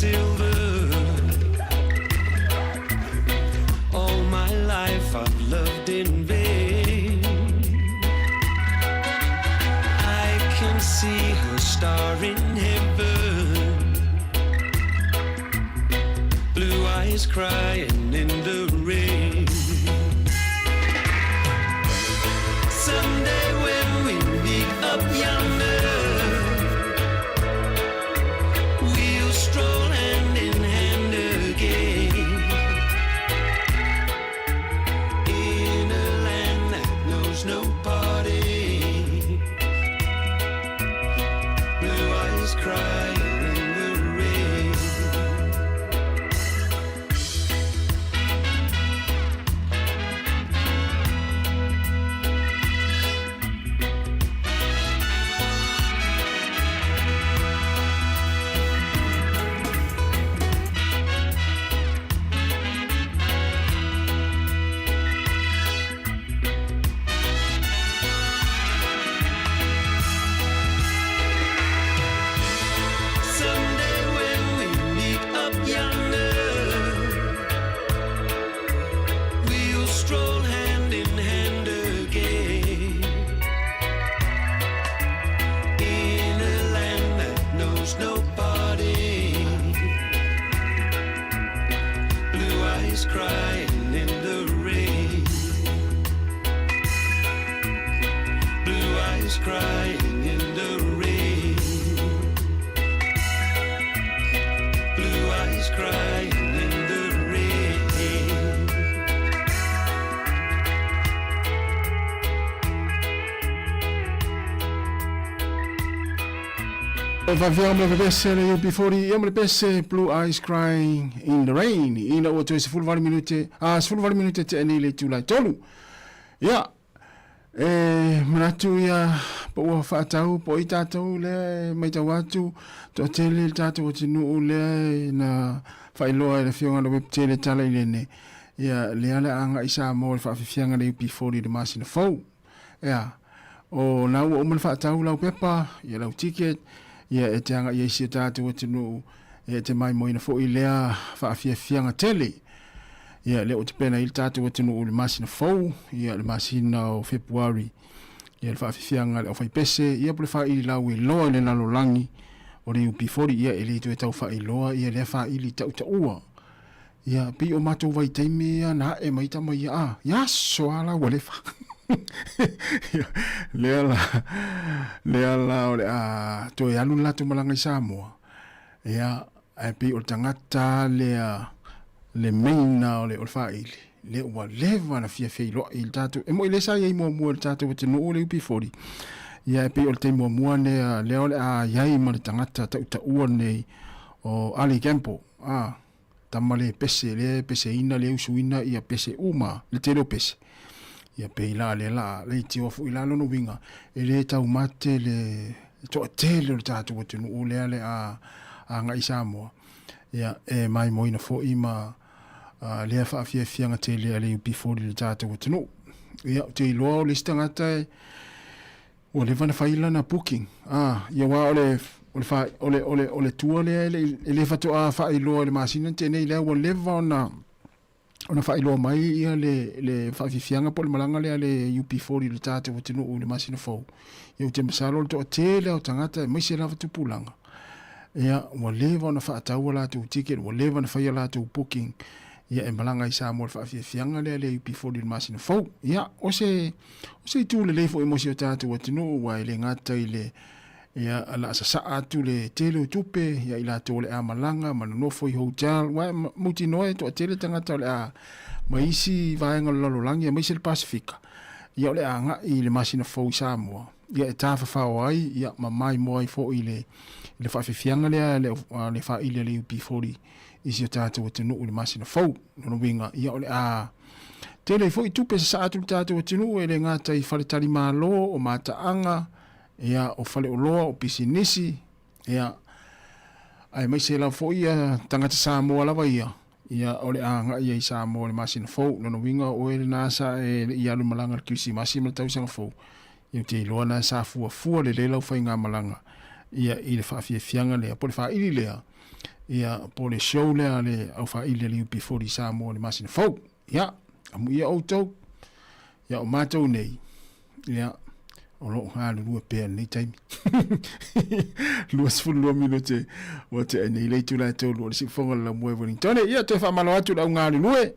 silver. All my life I've loved in vain. I can see her star in heaven, blue eyes crying in the rain. Someday when we meet up yonder, we'll stroll hand in hand again, in a land that knows no parting, blue eyes crying in the rain. Someday when we meet up yonder, we'll stroll hand in hand again, in a land that knows no parting, blue eyes crying in the rain, blue eyes crying in the rain, blue eyes crying in the rain. Vaviamo le pesse le before iam le pesse blue eyes crying in the rain. Ina o to full vale minute. Full vale minute te ani le tula tolu. Ya. Manatu ya po fa tau po ita tau le mai tau atu to tele tatu o tinu le na fa iloa le fionga le web tele tala ile ne. Ya le ala anga isa mo fa fianga le before the machine fo. Ya. O na o mo fa tau la pepa ya la ticket. Ia e te anga ia isi tātou o tinu e te mai moina fo i lea whaafianga tele. Ia leo te pena il tātou o tinu o le masina fau, ia le masina o Februari. Ia le whaafianga le o whaipese, ia pole wha ili lau i loa le nalo langi o le UP40, ia e le tu e tau wha i loa, ia le wha ili tau ta ua. Ia pi o matou vai teime ia na e maita mai ia, ia soala walefa. Lea la o le a to e alu la tu malanga i Sāmoa. Ia e pi o tangata le meina o le olfaili. Le ua leva na fia fei loa i tatu. E mo i le sa iei mua le tatu o te nuu o le UP40. Ia e pi o le te mua le o le a iai ma le tangata tau ta ua nei o Ali Campo. Tama le pese ina le usuina ia pese uma le te leo pese. Ia pe la le ti ofu ila no winga e le tau mate le to tele le tatu o tunu o le a nga i Sāmoa. Ia e mai moina fo ima le fa fianga tele le UP40 le tatu o tunu. Ia te lo le stangata o le vana faila na booking. Ia wa ole tua le fa to a fa ilo le masina te nei le o le vana ona fa ilo mai ia le fa fianga po le malanga le UP40 le tatu o tunu o le masina fo. Ia te masalo to tele o tangata mai se lava tupulanga. Ia o le vana fa tau la tu ticket o le vana fa la tu booking. Ia e malanga i Sāmoa fa fianga le UP40 le masina fo. Ia o se tu le fo emosio tatu o tunu wa le ngata ile ia ala sa atu le tele tupe ia ila to le amalanga manofo i hotel wa muti noe to tele tangata le a maisi vaenga lolo langi mai se Pacifica ia le anga i le masina fo i Sāmoa ia e tafa fa ai ia mamai moi fo i le fa fianga le fa ile le UP40 i se tatu o tunu le masina fo no winga ia le a tele fo i tupe sa atu tatu o tunu e le ngata i fale tali malo o mata anga ia o fale o loa o pisinisi ia ai mai se la fo ia tangata Sāmoa lava ia o le anga ia i Sāmoa le masina fo no winga o ele nasa e ia lu malanga kisi masina tau sanga fo ia te loa na sa fua le lau fai ngā malanga ia i le whaafiafianga lea, po le whaili lea, ia po le show lea le au whaili le UP40 Sāmoa le masina fau, ia, amu ia outou, ia o mātou nei, ia, o lo ngā lua pēr nei taimi. Lua sifuru minute, wa te nei leitu la tau lua, si fonga la mua Wellingtone, ia te whamalo atu la ngā lua,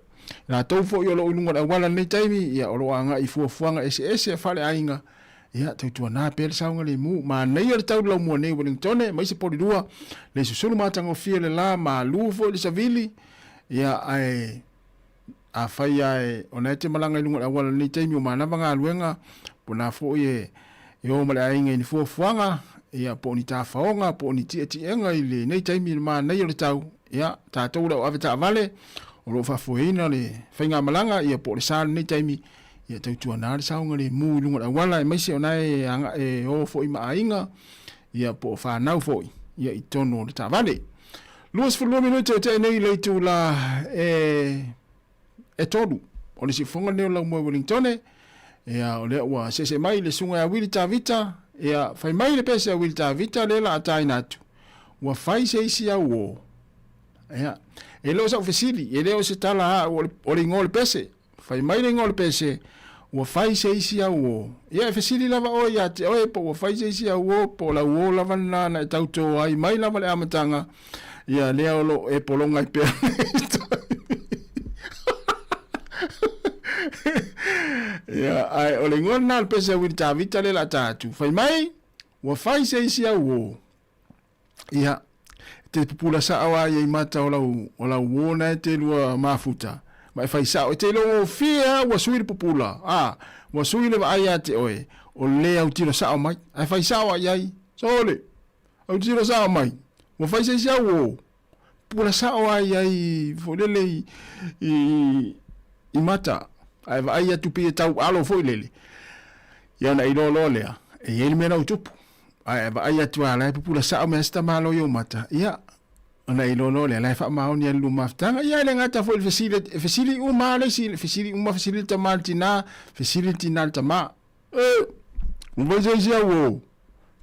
la tau fo i o lo ununga la wala nei taimi, ia o lo anga i fuafuanga SS e whale ainga, ia tau tua nā pēr saunga le mu, ma nei o le tau la mua nei Wellingtone, mai se pori lua, le susulu mātanga o fia le la, ma lua fo le savili, ia ai, a whai ai, o nei te malanga i lunga la wala nei taimi, o manava ngā luenga, po na fo e o male ainga ni fo fuanga ia po ni ta faonga po ni ti enga ile nei taimi ma nei o le tau ia ta tau la ave ta vale o lo fa fo ina le fainga malanga ia po le sal nei taimi ia tau tu ana le saunga le mu lunga la wala e mai se ona e anga e o fo i ma ainga ia po fa nau fo ia i tono le ta vale luas fo lo minuto te nei le tu la e todu o le si fonga ne la mo Wellingtone ia o le ua sese mai le sunga a wili ta vita ia fai mai le pese a wili ta vita le la atai natu ua fai se isi a uo ia e leo sa ufesili e leo se tala o le ngole pese fai mai le ngole pese ua fai se isi a uo ia e fesili lava o ia te oe po ua fai se isi a uo po la uo lava na e tauto ai mai lava le amatanga ia leo lo e polonga i pea ia ai o le ngona al pese wi ta vita le la tatu fai mai wa fai se isi au ia te pupula sa awa ia mata o la wona te lua mafuta mai fai sa o te lo fia wa sui pupula wa sui le ai te oe o le au tiro sa mai ai fai sa wa ia sole au tiro sa mai wa fai se isi au pula sa wa ia fo le i mata ai vai atu pe tau alo foi lele ia na ilo lo lea e ele mena utupu ai vai atu ala pupula sa me sta malo yo mata ia na ilo lo lea lai fa ma ni lu maftanga ia le ngata foi facility u male facility maltina facility naltama un bozo sia wo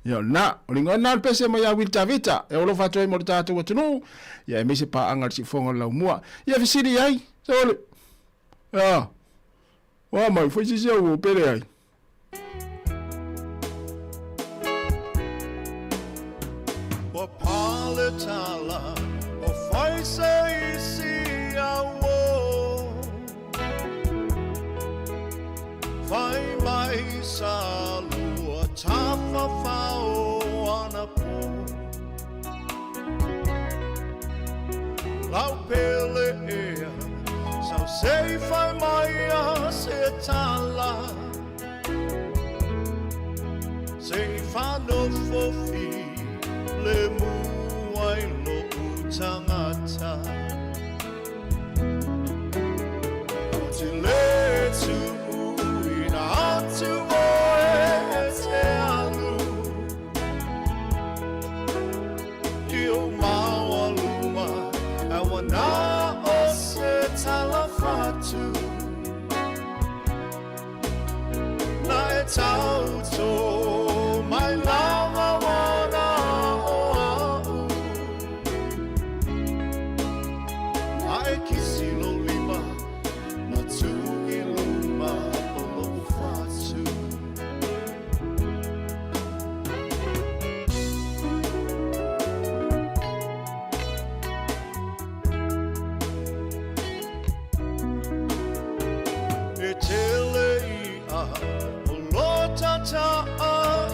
ia na olinga na pese ma ya wilta vita e lo fatoi mo tatu watu ia me se pa angal si fonga la mua ia facility ai sole wa mai foi se o pere ai o paletala o fai se si awo fai mai sa lua tafa fao ana po lau pele ea sao sei fai mai a se tala sei fa no fofi le muai lo utangata o te le tu ina atu o e te alu io maua luma a wana o se tala fatu na e tauto mai lava wana o au ai kisi lo lima na tu i luma o lo fatu ta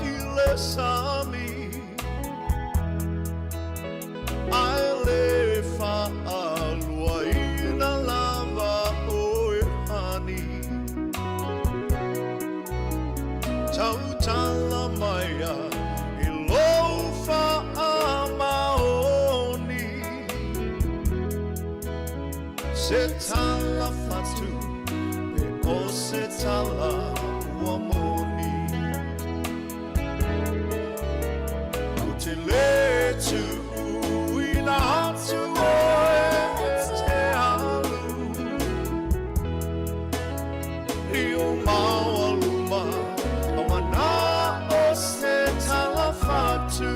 ile sami ai le fa alua ina lava o hani tau tala maia i lo fa amaoni se tala fatu pe o se tala uamoni te le tu ina atu o e te alu io maua luma o mana o se tala fatu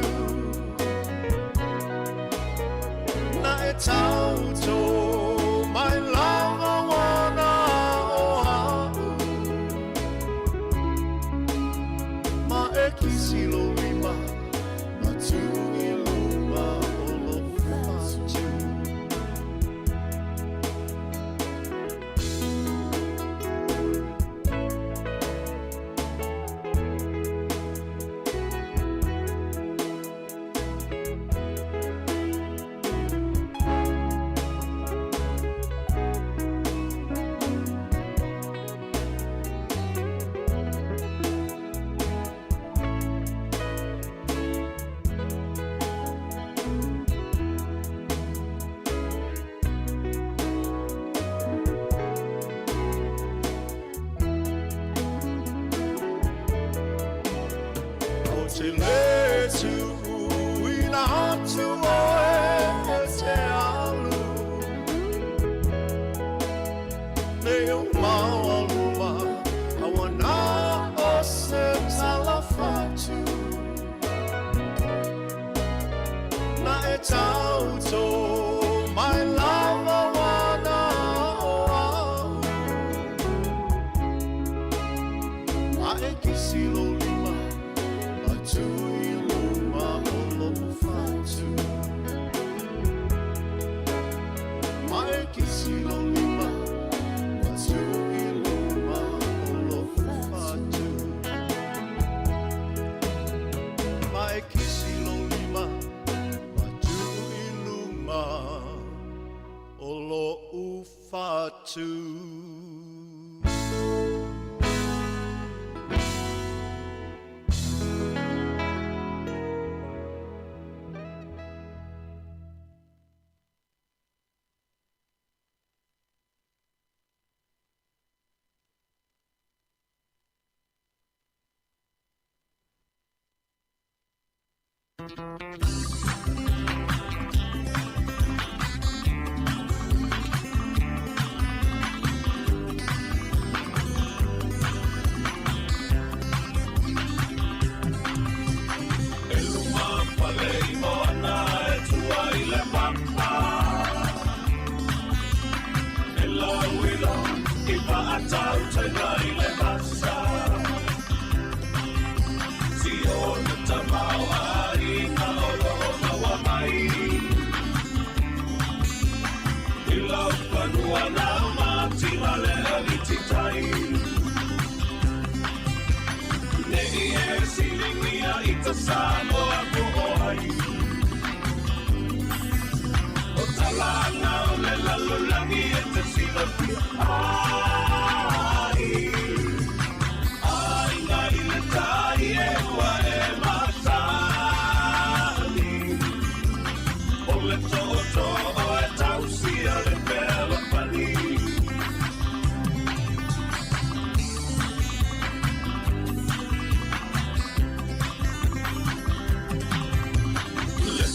too. Sāmoa ko ai o talanga o le lalolangi e te silapia ai ngai le tai e ua e matani o le toto o e tausia le pela pani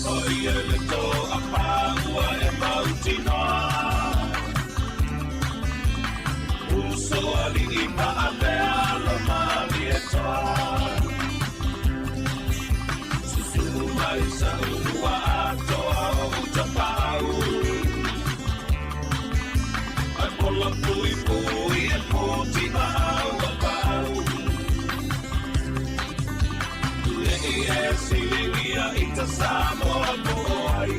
Oia le tō a pāua e mautinoa Uso ali I paa pea lo mali e toa Susu mai sa ua atoa o uta pāu Ai pola pui pui e puti mau a pāu E silingia I ta Sāmoa ko ai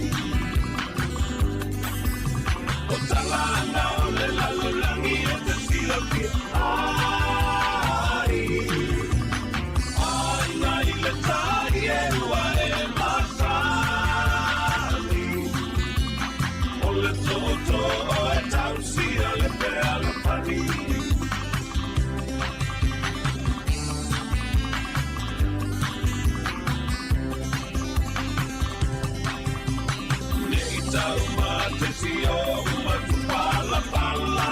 O talanga o le lalolangi e te silapia ai ngai le tai e ua e matani O le toto o e tausia le pea le pani Tau mate si o matu pala pala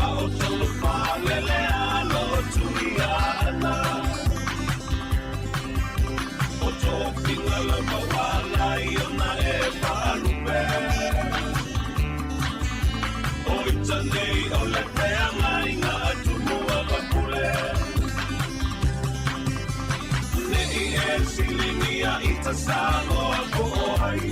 Ao tolu pale le alo tuiana O tōpinga la mawala I ona e palupe O itanei o le pea ngai ngā atumua kapule Nei e silingia I ta Sāmoa ko ai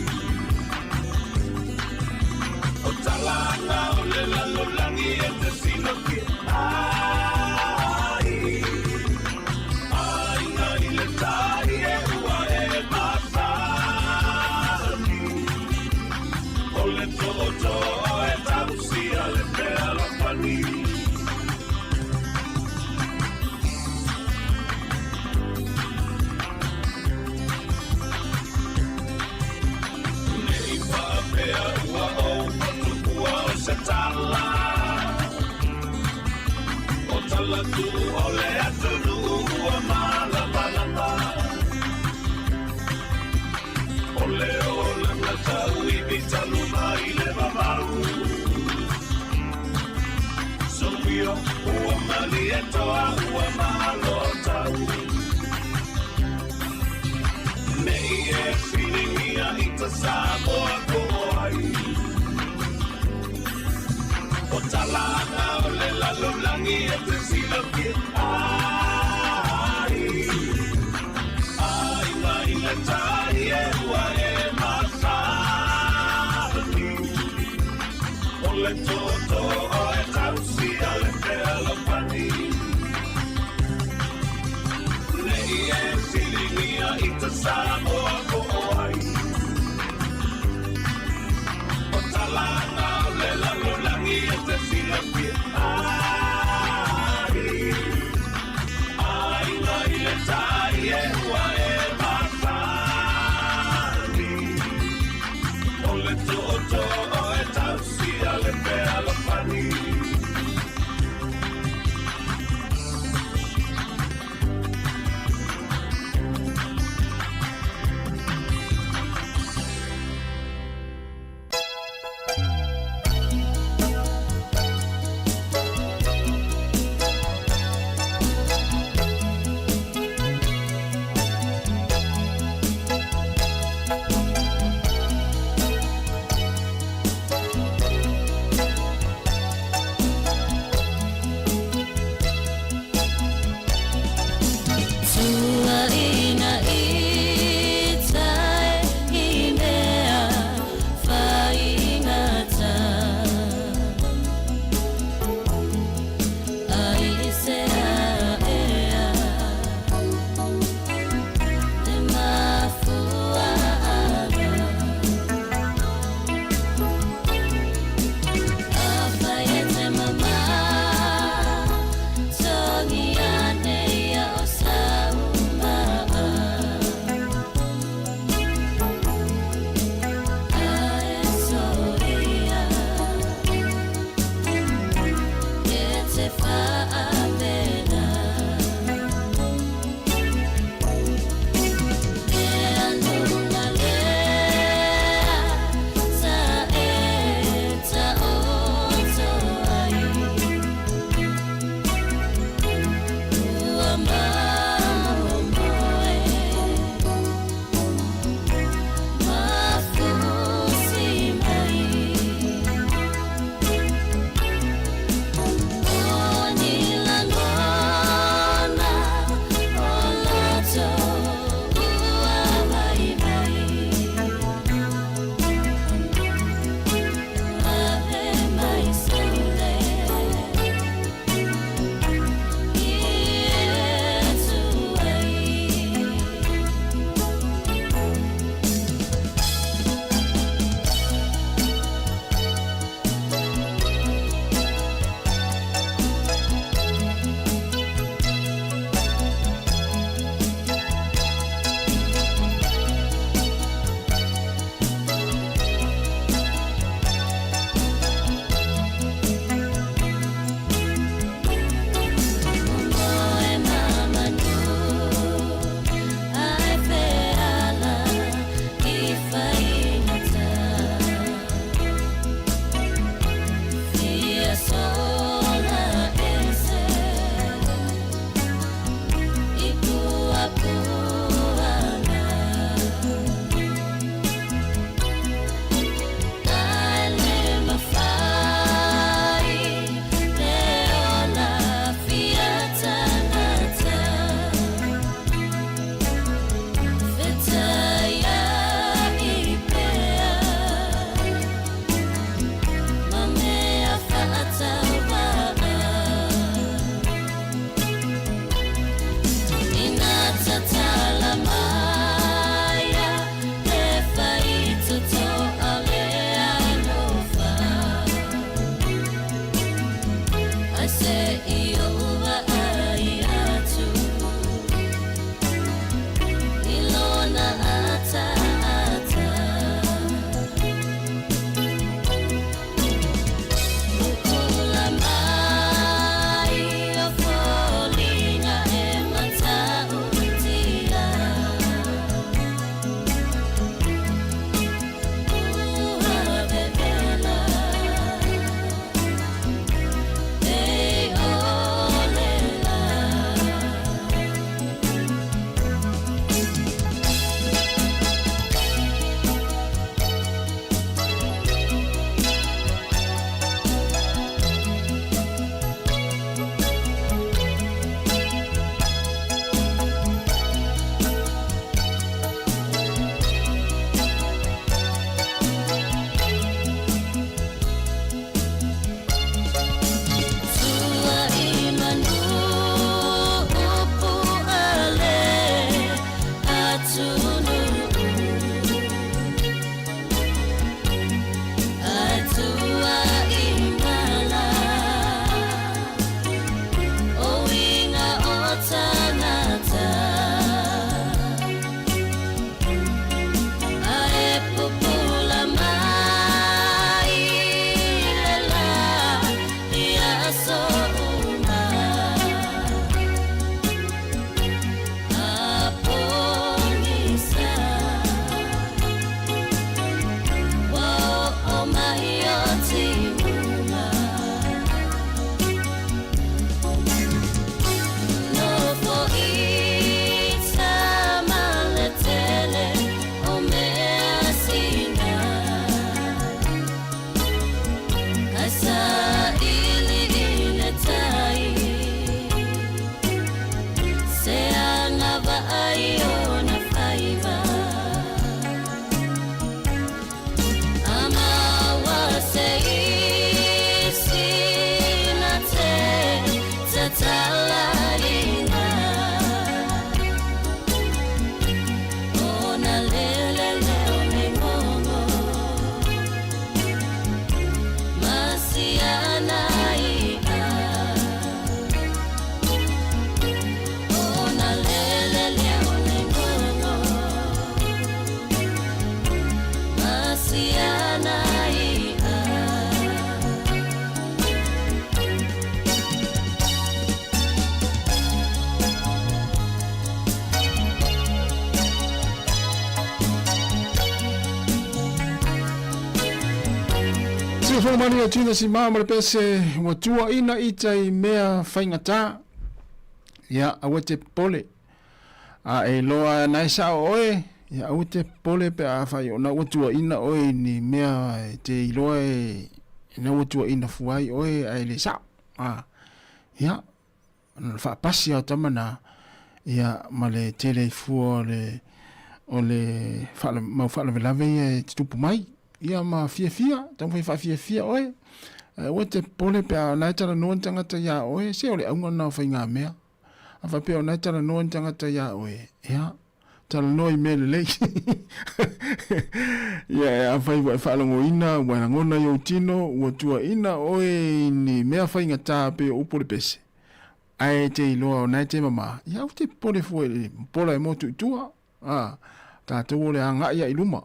O talanga o le lalolangi e te silapia ai ngai le tai e ua e matani O le toto o e tausia le pea la pani Tala O tala tu o le atunu ua malapalapa O le o langa tau I bitalu mai le babau Sovio ua mali e toa ua malo tau Nei e filingia I ta Sāmoa ko ai O talanga o le lalolangi e te silapia ai ngai le tai e ua e matani O le toto o e tausia le pea la pani Nei e silingia I ta Sāmoa ko ai O talanga o le lalolangi e te silapia ai ngai le tai e ua e matani O le toto o e tau se fo mani o tina si mama le pese wa tua ina itai mea whaingata. Ia awete pole. A e loa nai sa oe. Ia awete pole pe a whai o na watua ina oe ni mea te iloa e na watua ina fuai oe a le sa. Ia whaapasi au tamana. Ia ma le tele fua o le mau whaala velave e tupu mai. Ia ma fia, tau whai fia oe. Ua te pole pe a nai tala noan tangata ia oe, se o le aunga nao whai ngā mea. A wha pe o nai tala noan tangata ia oe. Ia, tala noi me le lei. Ia, a whai wai whaalango ina, wana ngona i o tino, ua tua ina oe ni mea whai ngata pe o upole pese. Ai te iloa o nai te mama. Ia, u te pole fua e pola e motu i tua. Tātou o le anga ia i luma.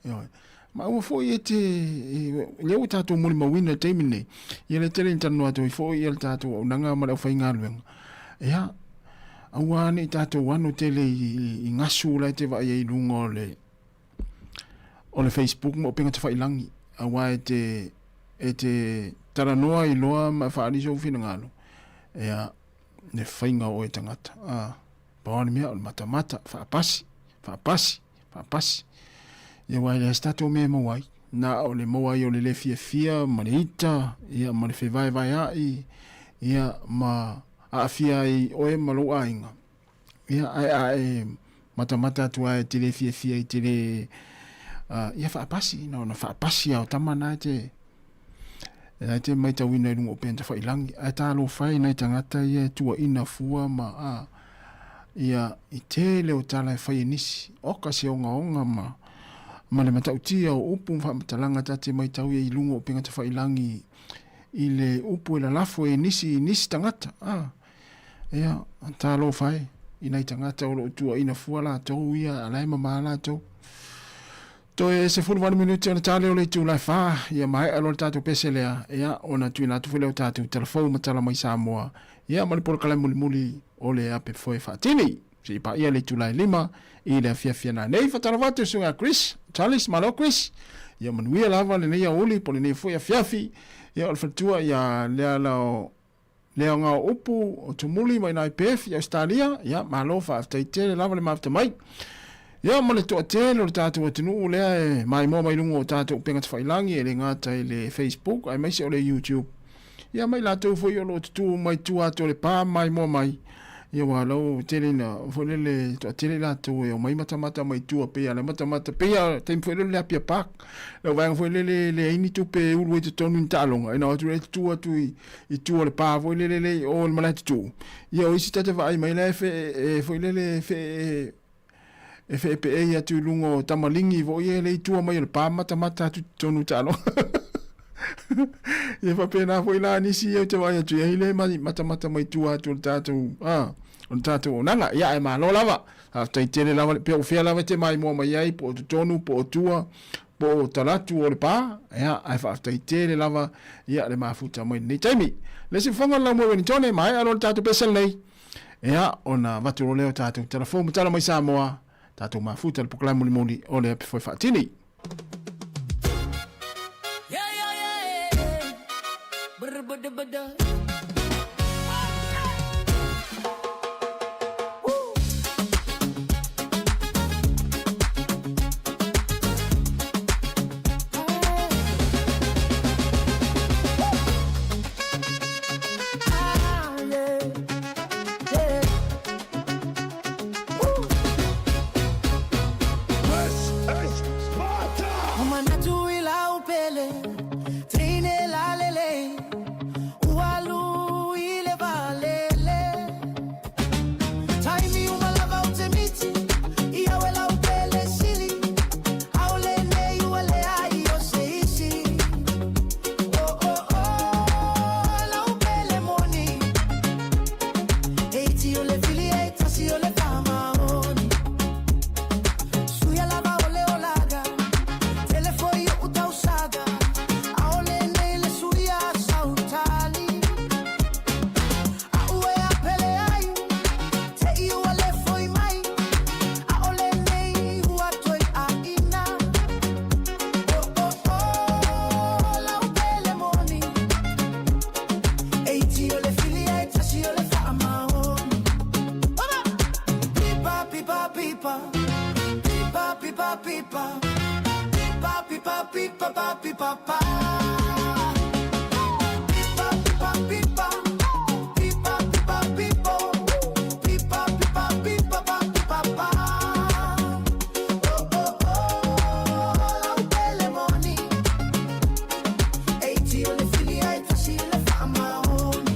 Ia, ma ua foi e te leo tātou mori mawina teimi nei. Ia le tere intanu atu i foi ia le tātou au nanga ma leo whai ngā luenga. Ia, aua ane tātou anu tele i ngasu lai te vai i lunga o le Facebook mo pinga te whailangi. Aua e te taranoa i loa ma whaariso ufina ngalo. Ia, ne whainga o e tangata. Paone mea o le mata, whaapasi. Ia wai le stato me mawai. Na o le mawai o le fia ma le ita. Ia ma le vai ai. Ia ma a fia i oe ma lo ainga. Ia ai mata tu ai te le fia i te le ia whaapasi. Na whaapasi au tamana te te mai ta wina i rungo penta whailangi. Ai tā lo whai nei tangata ia tua ina fua ma ia i te leo tala e whai nisi. Oka se onga ma le matautia o upu whamatalanga tate mai tau i lungo o pinga te whailangi i le upu e la lafo e nisi tangata. Ia, tā lo whai i nei tangata o lo tua ina fua la tau ia alai mama la tau. To e se fulu 1 minuti ona tale o le tu lai wha ia mai alo le tātou pese lea. Ia, ona tui nā tuwhile o tātou telefou matala mai Sāmoa. Ia, mali pora kalai muli o le ape foe whaatini. Si pa ia le tu lai 5 i le fia na nei fatala watu sunga Chris Charles malo Chris ia manuia lava le nei oli po le nei foi fiafi ia o fatua ia le nga upu o tumuli mai na IPF ia Australia ia malo fa taitele lava le mafta mai ia mo le to tele o tatu o tunu le mai mo mai lungo tatu penga tfailangi e le ngata le Facebook ai mai se o le YouTube ia mai la to foi o lo tu mai tu ato le pa mai mo mai ia walo tele na folele to tele la to e mai mata mai tu pe ala mata pe ya tem foi le apia pak le vai foi le ini tu pe u le tonu talonga ina tu tu i tu le pa foi le o le malati tu ia o isi tata vai mai le fe foi le fe pe ia tu lungo tamalingi vo ia le tu mai le pa mata tu tonu talonga ia fa pena foi la nisi eu te vai tu ile mata mai tu atu tatu on tatu nanga ia e malo lava after tele lava pe o fia lava te mai mo mai ai po tonu po tua po talatu o le pa ia ai fa after tele lava ia le mafuta mai ni taimi le si fonga la mo ni tone mai alo tatu pesel nei ia ona vatu leo tatu telefone tala mai Sāmoa tatu mafuta le pokla muli o le foi fatini Bada Ualu pipa. Pipa, pipa, pipa. Pipa, pipa, pipa, pipa, pipa, pipa. Pipa, pipa, pipa. Pipa, pipa, pipa. Pipa, pipa, pipa, pipa, pipa, pipa. Oh, oh, oh, la belle money. Eiti o le fili ai tasi le whaamaoni.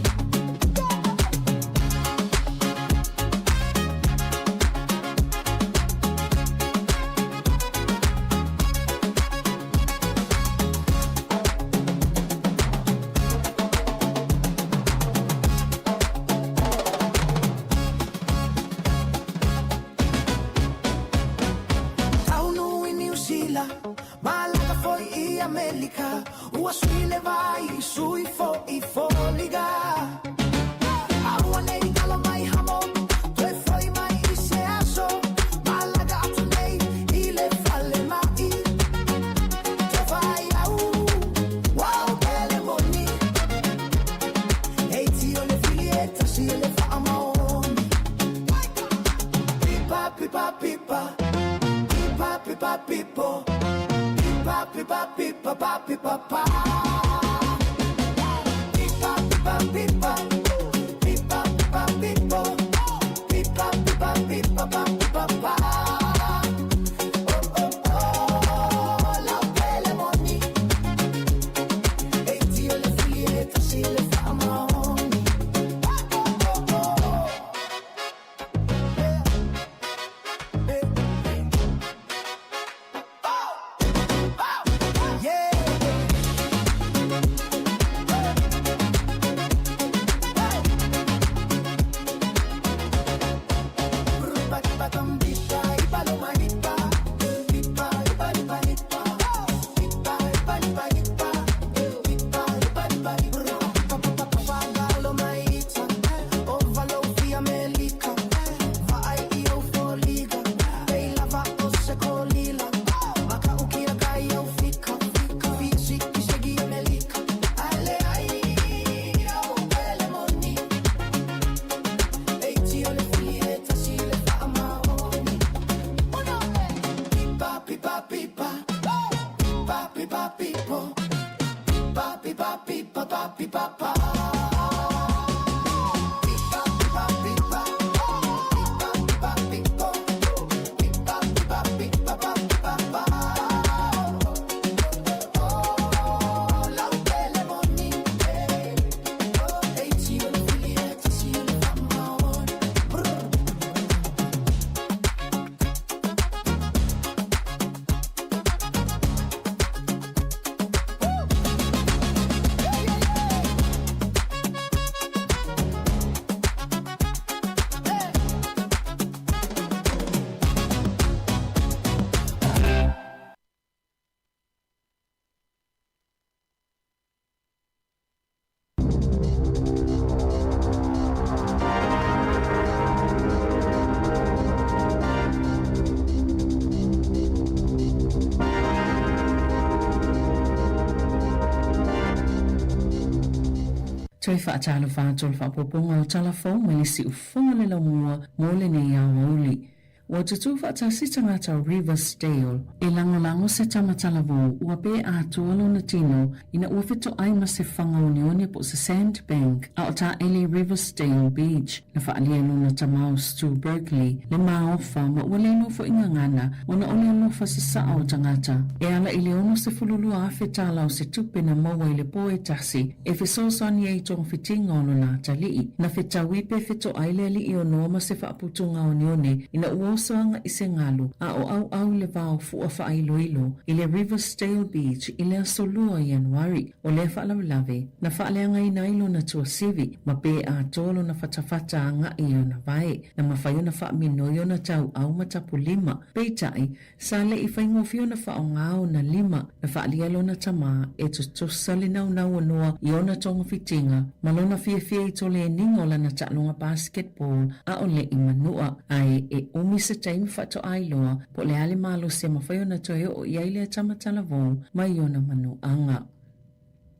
Malaga foi I America. Ua sui le vai, sui fo I foliga. Aua nei galo mai hamo. Toi foi mai I se aso. Malaga atu nei I le falle mai. Te vai au, wow belle boni. Ei tio le filietta si le fa amaoni. Pipa pipa pipa. Pipa pipa pipo. Pipa pipa pipa pipa pipa. Pipa pipa pipa. Pipa pipa pipo. Pipa pipa pipa pipa pipa. Oh oh oh, la belle money. E tio le filietta si le fa amaoni. Oh oh oh. Toi whaatalo whaatolo whaapoponga o talafo mai le si ufonga le laumua mo le nei au mauli. Ua tutu whaatasita ngata o Riversdale e langolango se tamatalavo ua pe a tualo na tino ina ua fito ai ma se whanga unione po se Sandbank a o ta ele Riversdale Beach na whaaliano na tamau Stu Berkeley le maofa ma ua leino fo inga ngana wana ole alofa se saa o tangata e ala ile ono se fululu a fetala o se tupe na maua ile poe tasi e fesosani e tong fitinga ono na talii na fetawipe fito aile li i ono ma se whaaputunga unione ina ua soanga i se ngalu a o au le vau fua wha iloilo i le Riversdale Beach i le asolua i Januari o le whaalawilave na whaaleanga i nailo na tua sivi ma pe a tolo na whatawhata anga i o na vai na mawhaio na whaamino i o na tau au matapu lima peitai sa le i whaingofio na whaongao na lima na whaalialo na tama e tutosa le nau nau anua i o na tonga fitinga malona fia i tole e ningola na talonga basketball a o le i manua ai e umi se taimi whato ailoa po le ale malo se mawhaio na toi o i aile tamatala vau mai o na manuanga.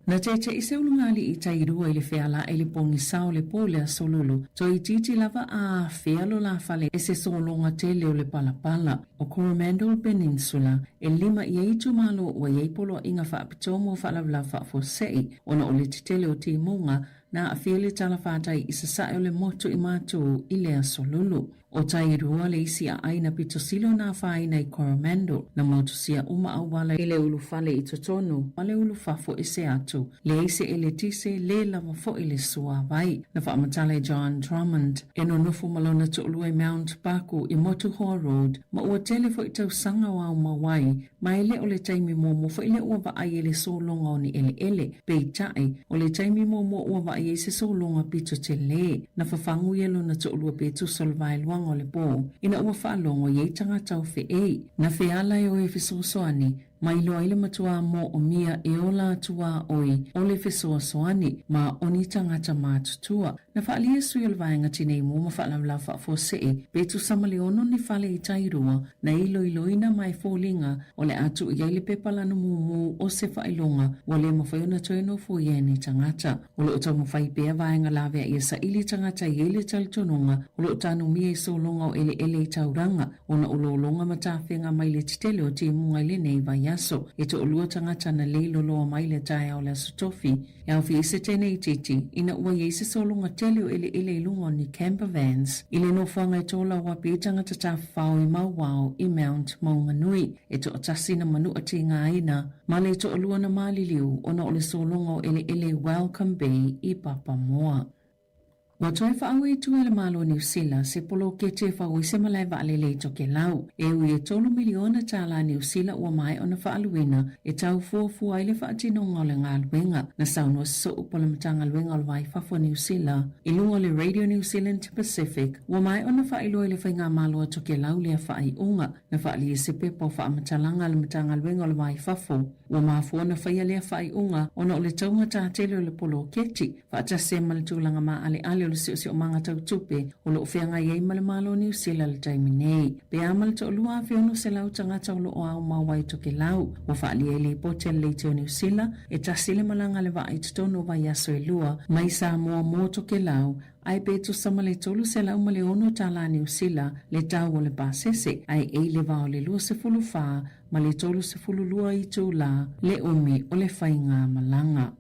Na te ise ulungali I tairua I le feala I le pongi sao le po le asolulu. To I titi lava a fealo la fale e se solonga tele o le palapala. O Coromandel Peninsula e lima I eitu malo ua yeipolo inga whaapitomo whaalawala whaafosei ona o le titele o timunga na a fiele talafatai I sasae o le motu I mātu I le asolulu. O tairua le isi a aina pitosilo na whaina I Coromandel na motu sia uma awala I le ulufale I totonu ma le ulufafo I se atu. Le ise e le tise le lava fo I le sua vai na whaamatale John Drummond e no nufu malona tuolua I Mount Baku I Motu Hoa Road ma ua tele fo I tau sanga wa mawai ma ele o le taimi momo fo ile ua wa ai ele solonga o ni ele pe tae o le taimi momo ua wa ai se solonga pito te le na whafangu yelo na tuolua pe tu solvai luanga o le po ina ua whaalongo ye tanga tau fe na feala e o e fisosoani mai loa ile matua mo o mia e ola tua oi o le fisosoani ma oni tangata mātutua na whaalia sui o vaenga tinei mo ma whaalawala whaafosee betu samaleono ni whale I tairua na iloina mai fōlinga o le atu I aile pepalana mumu o se whailonga wa le mawhaiona toeno fo iene tangata o le utau mawhai pea vaenga lawea ia sa ili tangata I ele talitononga o le utanu mia I solonga o ele I tauranga o na ulolonga matawhenga mai le titele o timunga I le nei vai aso e to olua tangata na leilo loa mai le tae au le asutofi e au fi ise tene I titi ina ua yeise solonga tele o ele lunga ni camper vans ile no whanga e tola ua pi tangata ta whao I mauwao I Mount Maunganui e to atasi na manu ati ngā ina ma le to olua na maliliu o na ole solonga o ele Welcome Bay I Papamoa. Wa toi whaau I tua le malo New Zealand se polo ke te whaau I se malai waale le toke lau. E ui e tolu miliona tala New Zealand ua mai o na whaaluina e tau fuafua I le whaatinonga o le ngā luenga na saunua so upola matanga luenga o le vai whafo New Zealand. I lunga le Radio New Zealand Pacific ua mai o na whailo I le whainga malo a toke lau lea whaai unga na whaali e se pepa o whaamatalanga le matanga luenga o le vai whafo. Ua mafua na whaia lea whaai unga o na o le taunga tātele o le polo keti whaatase ma le tūlanga maa ale o le o manga tau tupe o lo whianga iei ma le malo New Zealand le taimi nei. Pe ama le to lua whiono se lau tangata o lo o au mawai toke lau. O whaali e le potel le te o New Zealand e tasile malanga le wa i tutono vai aso e lua mai Sāmoa mō toke lau ai peto sama le tolu se lau ma le ono tala New Zealand le tau o le pasese ai e le vao le lua se fulu wha ma le tolu se fulu lua I tū la le umi o le whainga malanga.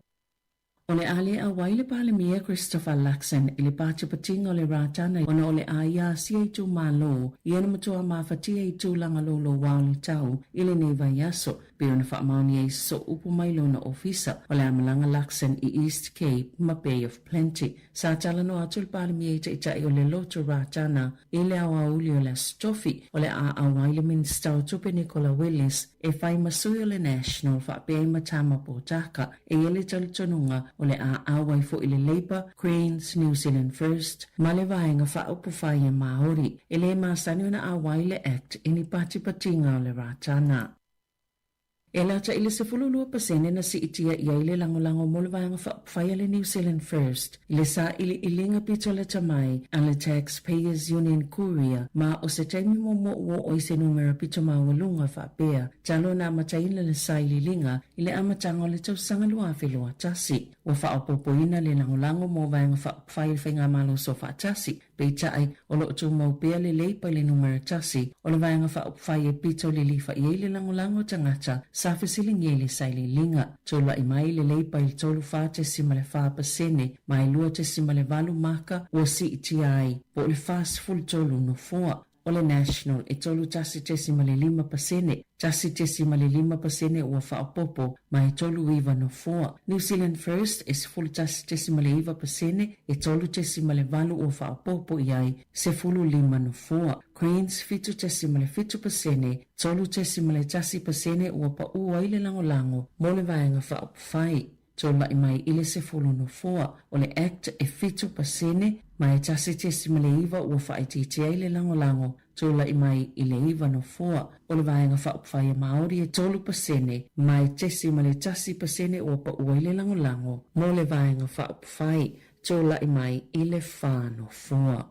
O le ale a waile pa le mia Christopher Luxon I le pātia patinga o le rātana ona o le a ia sia I tū mālo I ana matua mawhatia I tū langa lolo wao le tau I le nei vai aso pe ona whaamauni e so upu mai lona ofisa o le amalanga Luxon I East Cape ma Bay of Plenty sa tala no atu le pa le mia i o le loto rātana I le awa uli o le stofi o le a waile minister o tupe Nicola Willis e whai masui o le National whaapea matama po taka e ele talitonunga o le a awai fo I le Labour, Greens, New Zealand First, ma le vaenga whaupu whai e Māori, e le māsani ona awai le Act ini pati patinga o le rātana. E lata I le 12% na si itia I le langolango mo le vaenga whai le New Zealand First, I le sa ili ilinga pito le tamai a le Taxpayers Union Courier, ma o se taimi mo o I se numera pito mawalunga whaapea, talo na mataina le sa ili linga I le amatanga o le tausanga lua whelua tasi. O whaapopoina le langolango mo vaenga whai le whainga malo so whaatasi, pe tai o lo tu maupea le leipa le numera tasi, o le vaenga whai e pito le lifa I le langolango tangata, sa fesilingi le saile linga tola I mai le leipa I tolu fa te sima le fa pasene mai lua te sima le valu maka o si itiai po le fast full tolu no foa o le national e tolu tasi te sima le 5% tasi te sima le 5% ua whaapopo mai tolu iwa no foa. New Zealand First e se fulu tasi te sima le 5% e tolu te sima le valu ua whaapopo iai se fulu 5 no foa. Greens fitu te sima le 5% tolu te sima le tasi pasene ua pa ua I le langolango mo le vaenga whaapofai. Tola I mai ile se fulu no foa o le Act e 5% mai tasi te sima le iwa ua whaititia I le langolango tola I mai I le iwa no foa o le vaenga whaupwhai a Māori e 12% mai te sima le tasi pasene ua pa ua I le langolango mo le vaenga whaupwhai tola I mai I le whano foa.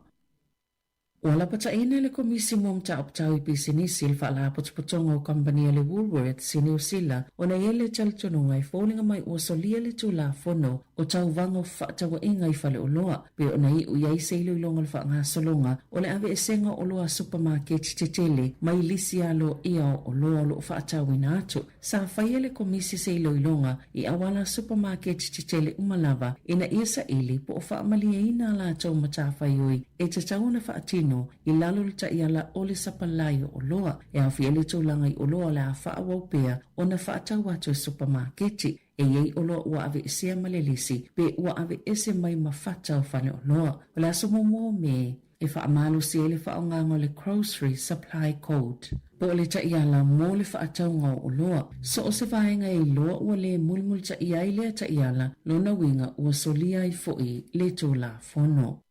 Wala pataina le komisi mo mtaoptau ipisinisi il faala potopotonga o kampania le Woolworths si New Zealand o na yele talitonunga i fōlinga mai o solia le tūla fono o tau vango whaatawa inga i fale o loa pe o na i uyai seilu ilonga le whaanga solonga o le ave esenga o loa supermarket tetele mai lisi alo ia o loa lo whaatau ina atu. Sa whaia le komisi seilu ilonga i awala supermarket tetele umalava ina ia sa ili po o whaamalia ina la tau matawhaioi e te tauna whaatino i lalo le taiala o le sapalaio o loa e awhi ele tūlanga i o loa le a whaawau o na whaatau atu e supermarketi e iei o loa ua ave isia malelisi pe ua ave ese mai mawhatau whane o loa. O le aso mo me e whaamalu si ele whaongango le Grocery Supply Code. Po le taiala mo le whaatau ngau o loa. So o se vaenga i loa ua le mulmul taia i le taiala lona winga ua solia i foi le tūla fono.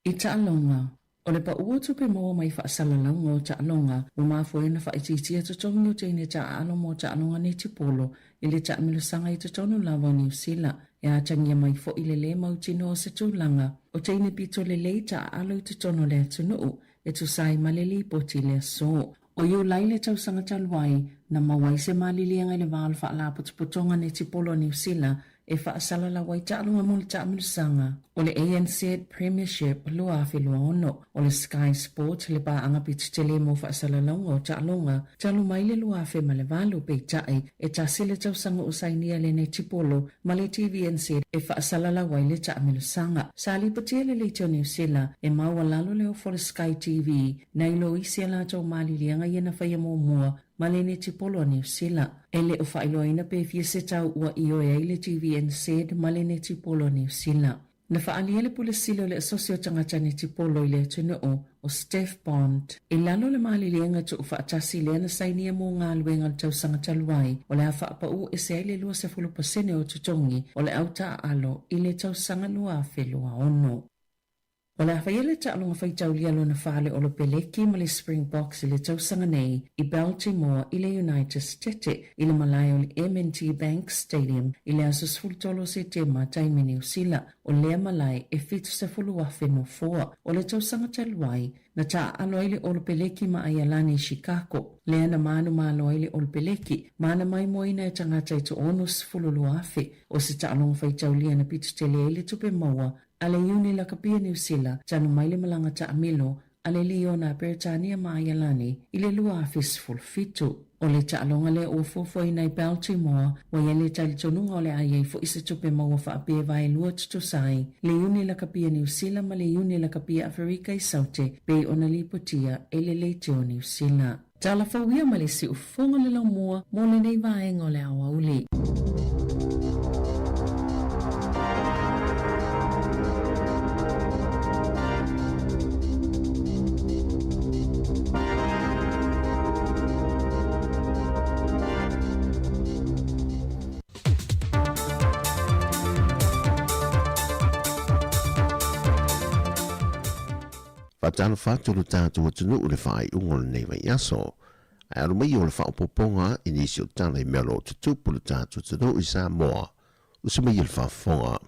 I taalonga, o le pa ua tupe moa mai whaasalalanga o taalonga o mafuena whaititia tutongi o teine taalo mo taalonga ne tipolo i le taamilusanga i tutonu lava o New Zealand e atangia mai fo i le mautino o se tūlanga o teine pito le taalo i tutono le atunuu e tusai maleli poti le so. O iu lai le tausanga talwai na mawai se malilianga i le vaalu whaala putuputonga ne tipolo o New Zealand e whaasalala wai taalunga muli taamilusanga o le ANC Premiership lua awhi lua ono o le Sky Sport le paanga pitu tele mo whaasalalanga o taalunga talu mai le lua awhi ma le valu pei tae e tasile tausanga usainia le ne tipolo ma le TVNC e whaasalala wai le taamilusanga. Sali patia le leitio New Zealand e maua lalo leo for Sky TV na ilo isi ala tau malilianga iena whaia mua ma le ne tipolo a New Zealand. E le o whailoaina pe fia se tau ua io e le TVNC ma le ne tipolo a New Zealand. Na whaalia le pulisilo le asosio tangata ne tipolo i le tunu o Steph Bond. E lalo le malilianga tu whaatasi le ana sainia mo ngā luenga le tausanga taluai o le a whaapau e se le lua se 10% o tutongi o le auta alo i le tausanga lua a whelua ono. O le awhaiele taalonga whaitaulia lona whale o lo peleki ma le Springboks i le tausanga nei i Baltimore i le United States i le malai o le M&T Bank Stadium i le asos fultolo se te taimi New Zealand o lea malai e fitu se fulu wheno foa o le tausanga taluai na taa aloile o lo peleki ma ayalani Chicago. Lea na manu ma aloile o lo peleki mana mai moina e tangata i to onus fulu luafe o se taalonga whaitaulia na pitu tele ele tupe maua ale iuni la kapia New Zealand tanu maile malanga ta amilo ale liona Britania Mayalani ile lua afis full fitu o le taalonga le o fofo i Baltimore wa yele talitonunga o le aye fo isa tupe maua fa ape vai lua tutusai le iuni la kapia New Zealand ma le iuni la kapia Afrika i saute pe ona lipotia ele le teo New Zealand. Tala fawia ma le si ufonga le laumua mo le nei vaenga o le awa uli. Talo fatulu tātua tunu ule whai ungol nei vai aso. Ai aru mai o le whaopoponga inisio tala I melo tutupulu tātua tunu I Sāmoa. Usi mai il whafonga.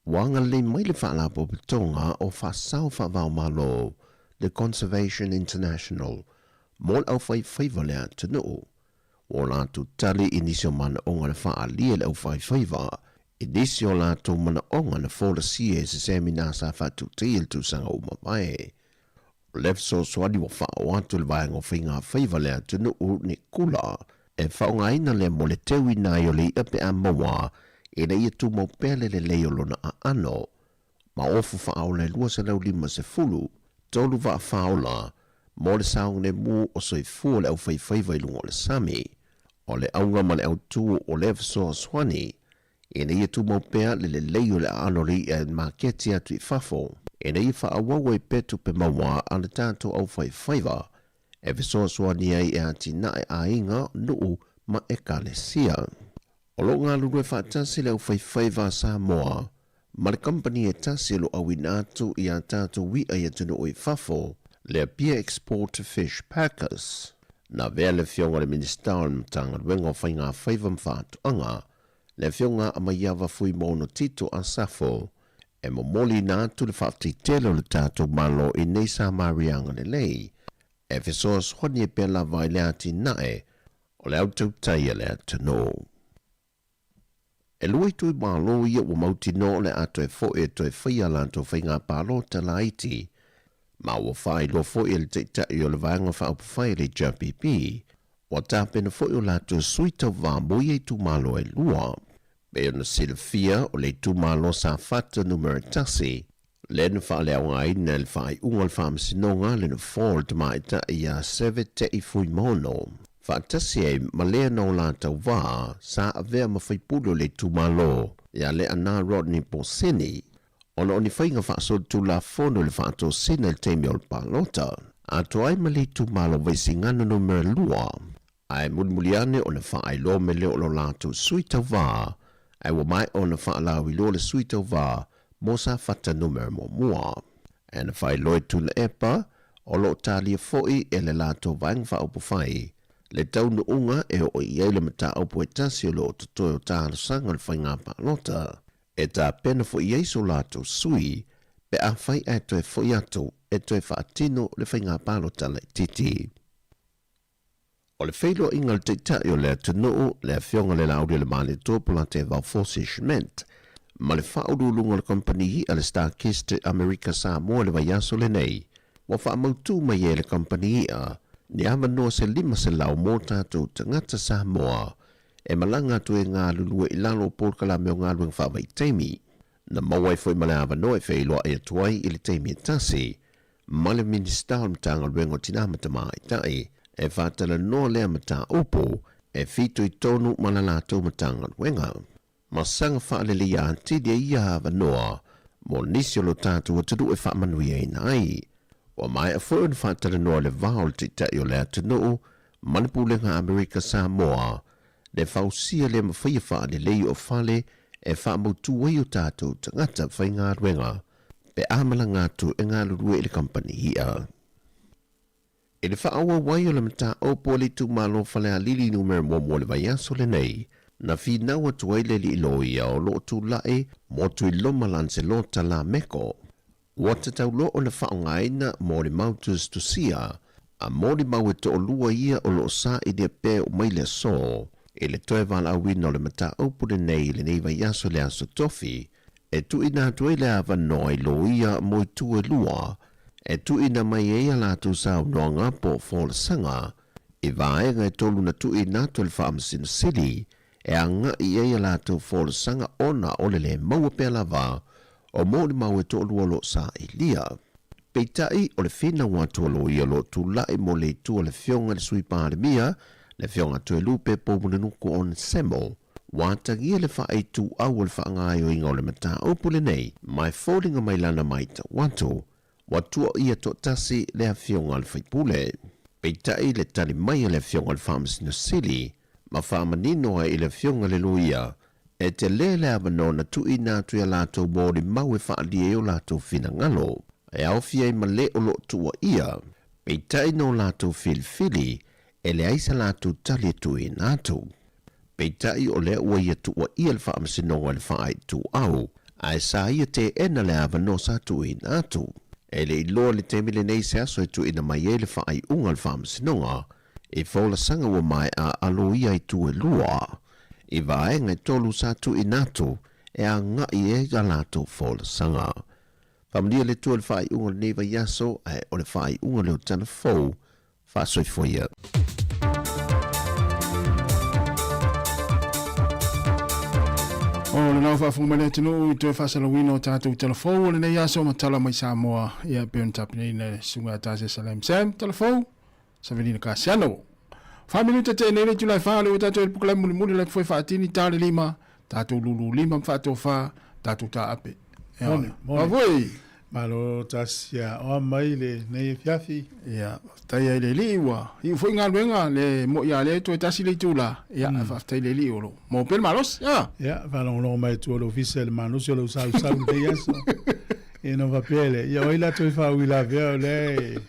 Wanga le mai le whaala popitonga o whasau whavau malo le Conservation International. Mol au whai whaiva lea tunu. O lātu tali inisio mana onga le whaalia le au whai whaiva. Inisio la to mana onga na fola sie se semina sa fatu til tu sanga uma mai. Lef so swadi wa fa watu le vai ngo finga faiva le tunu ni kula e fa nga ina le mole tewi na yo le ape amawa e na ia tu mo pele le leolo na ano. Ma ofu fa au le lua se lau lima se fulu tolu va fa ola mo le saung ne mu o soi fu le au fai faiva ilungo le sami. O le aunga ma le au tu o lef so swani ina ia tu maupea le leio le anori e maketi atu I fafo. Ina ia whaawawa I petu pe maua ana tātou au whaiwhaiva. E visoa suani ai e ati nae a inga nuu ma e kalesia. O lo ngā lulu e whaatasi le au whaiwhaiva Sāmoa. Ma le company e tasi lo au inatu I a tātou wi ai atu nuu I fafo. Le Beer Export Fish Packers. Na vea le fionga le minister mtanga wengo whainga whaiva mwhātu anga. Le fionga a maiawa fui mono tito a safo, e momoli na tu le whaafteitele o le tātou malo I nei sa marianga le lei. E fesoa swani e pela vai le ati nae o le au tautaia le atano. E lui tui malo ia o mauti no le ato e fo e to e whaia lanto whainga palo ta laiti. Ma ua whai lo fo e le teitai o le vanga wha upu whai le JPP. Wa tāpena fo o lato suita wāmui e tu malo e lua. Be ona silfia o le tu malo sa fata numero tasi. Le na wha le aunga ina le whai unga le whaamasinonga le na fall te maita I a seve te I fui mono. Whaatasi e malea no lātau wā sa avea mawhaipulo le tu malo. Ia le ana Rodney Posini. Ona oni whainga whaasod tu la fono le whaato sina le teimi o le palota. Ato ai mali tu malo vaisi ngana numero lua. Ai mulimuliane ona whaai lo me leo lo lātou suita wā. Ai wa mai ona whaalawi lo le suita wā mo sa whata numero mo mua. E na whai loe tu na epa o lo talia foi e le lātou vang wha upu whai. Le taunu unga e o iei le mata upu e tasi o lo tutoe o tāla sanga le whainga palota. E tā pena fo iei so lātou sui pe a whai e toe foi atu e toe whaatino le whainga palota le titi. O le whailo inga le teitai o le atunuu le awhionga le lauri le male tōpula te valfosishment. Ma le whaurulunga le kompani hi a le Starkist America Sāmoa le vaiaso le nei. Wa whaamautu mai e le kompani hi a ni ama noa se lima se lau mō tātou tangata Sāmoa. E malanga tu e ngā lulua I lalo pōrkala meo ngā luang whawai teimi. Na mawai foi male awa noa e whailoa e atuai I le teimi e tasi. Ma le minister mtanga luengo tinamata mai tai. E whātala noa lea mata upo, e whitu I tonu mana lātou matanga wenga. Ma sanga whaalele ia antidi ia hawa noa, mo nisi o lo tātou o tudu e whaamanui e nai. Wa mai a fwoi whātala noa le vāo te tai o lea tunu, manipulenga Amerika Sāmoa, le whausia le mawhia whaalele o whale, e whaamutu wei o tātou tangata whainga wenga, pe amala ngātu e ngā lurue I le company hia. E le whaaua wai o le mata o poli tu malo whale a lili numero mo le vaiaso le nei, na whinaua tuai le li ilo ia o lo tu lae mo tu I loma lanse lo ta la meko. Wata tau lo o le whaongaina mo le mautus tu sia, a mo le mau e to o lua ia o lo sa I le pe o mai le so, e le toe vala awina o le mata o pule nei le nei vaiaso le aso tofi, e tu ina tuai le ava noi lo ia mo I tu e lua, e tu ina mai ea la tu sao noanga po fola sanga, e vaenga e tolu na tu ina tu le whaamsina sili, e anga I ea la tu fola sanga ona ole le maua pe lava, o mōni mau e tolu lo sa I lia. Peitai o le whina watu lo ia lo tu lai mo le tu o le fionga le sui pāre mia, le fionga tu e lupe po munanuku on semo, wātangia le whae tu au le whaangai o inga o le mata opule nei, mai fōringa mai lana mai ta watu, watua ia to tasi le awhionga le whaipule. Peitai le tali mai le awhionga le whaamsina sili, ma whaamanino I le awhionga le luia, e te lele abano na tu ina tu ia lato mōri mau e whaalie o lato whina ngalo, e awhia I male o lo tua ia, peitai no lato filfili, e le aisa lato tali tu inato. Peitai o le ua ia tua ia le whaamsinonga le whaai tu au, a e sa ia te ena le abano sa tu inato. E le iloa le temile nei se aso e tu ina mai e le whaai unga le whaamsinonga, e whaula sanga wa mai a alo ia I tu e lua. I vaenga tolu sa tu inato, e a ngai e galato whaula sanga. Whamlia le tu le whaai unga le neva yaso, e o le whaai unga le utana fau, whaasoi foia. O le nau whaafunga tino I tue whasalawino o tātou telefou o le nei aso matala mai Sāmoa ia peon tapinei na sunga tāse Salem Sam telefou Savelina Kasiano. Whaminuta te nere tu lai whaale o tātou e pukalai muli muli lai fwoi whaatini tāle lima tātou lulu lima mwhātou wha tātou tā ape. Mone, mone. Malo tasia o mai le nei fiafi. Ia, tai ai le liwa. I foi ngā luenga le mo ia le to tasi le tula. Ia, tai le liwa. Mo pel malos, ia. Ia, valong lo mai tu lo officiel manos yo lo sa de yaso. E no va pele. Ia oi la to fa wi la veo le.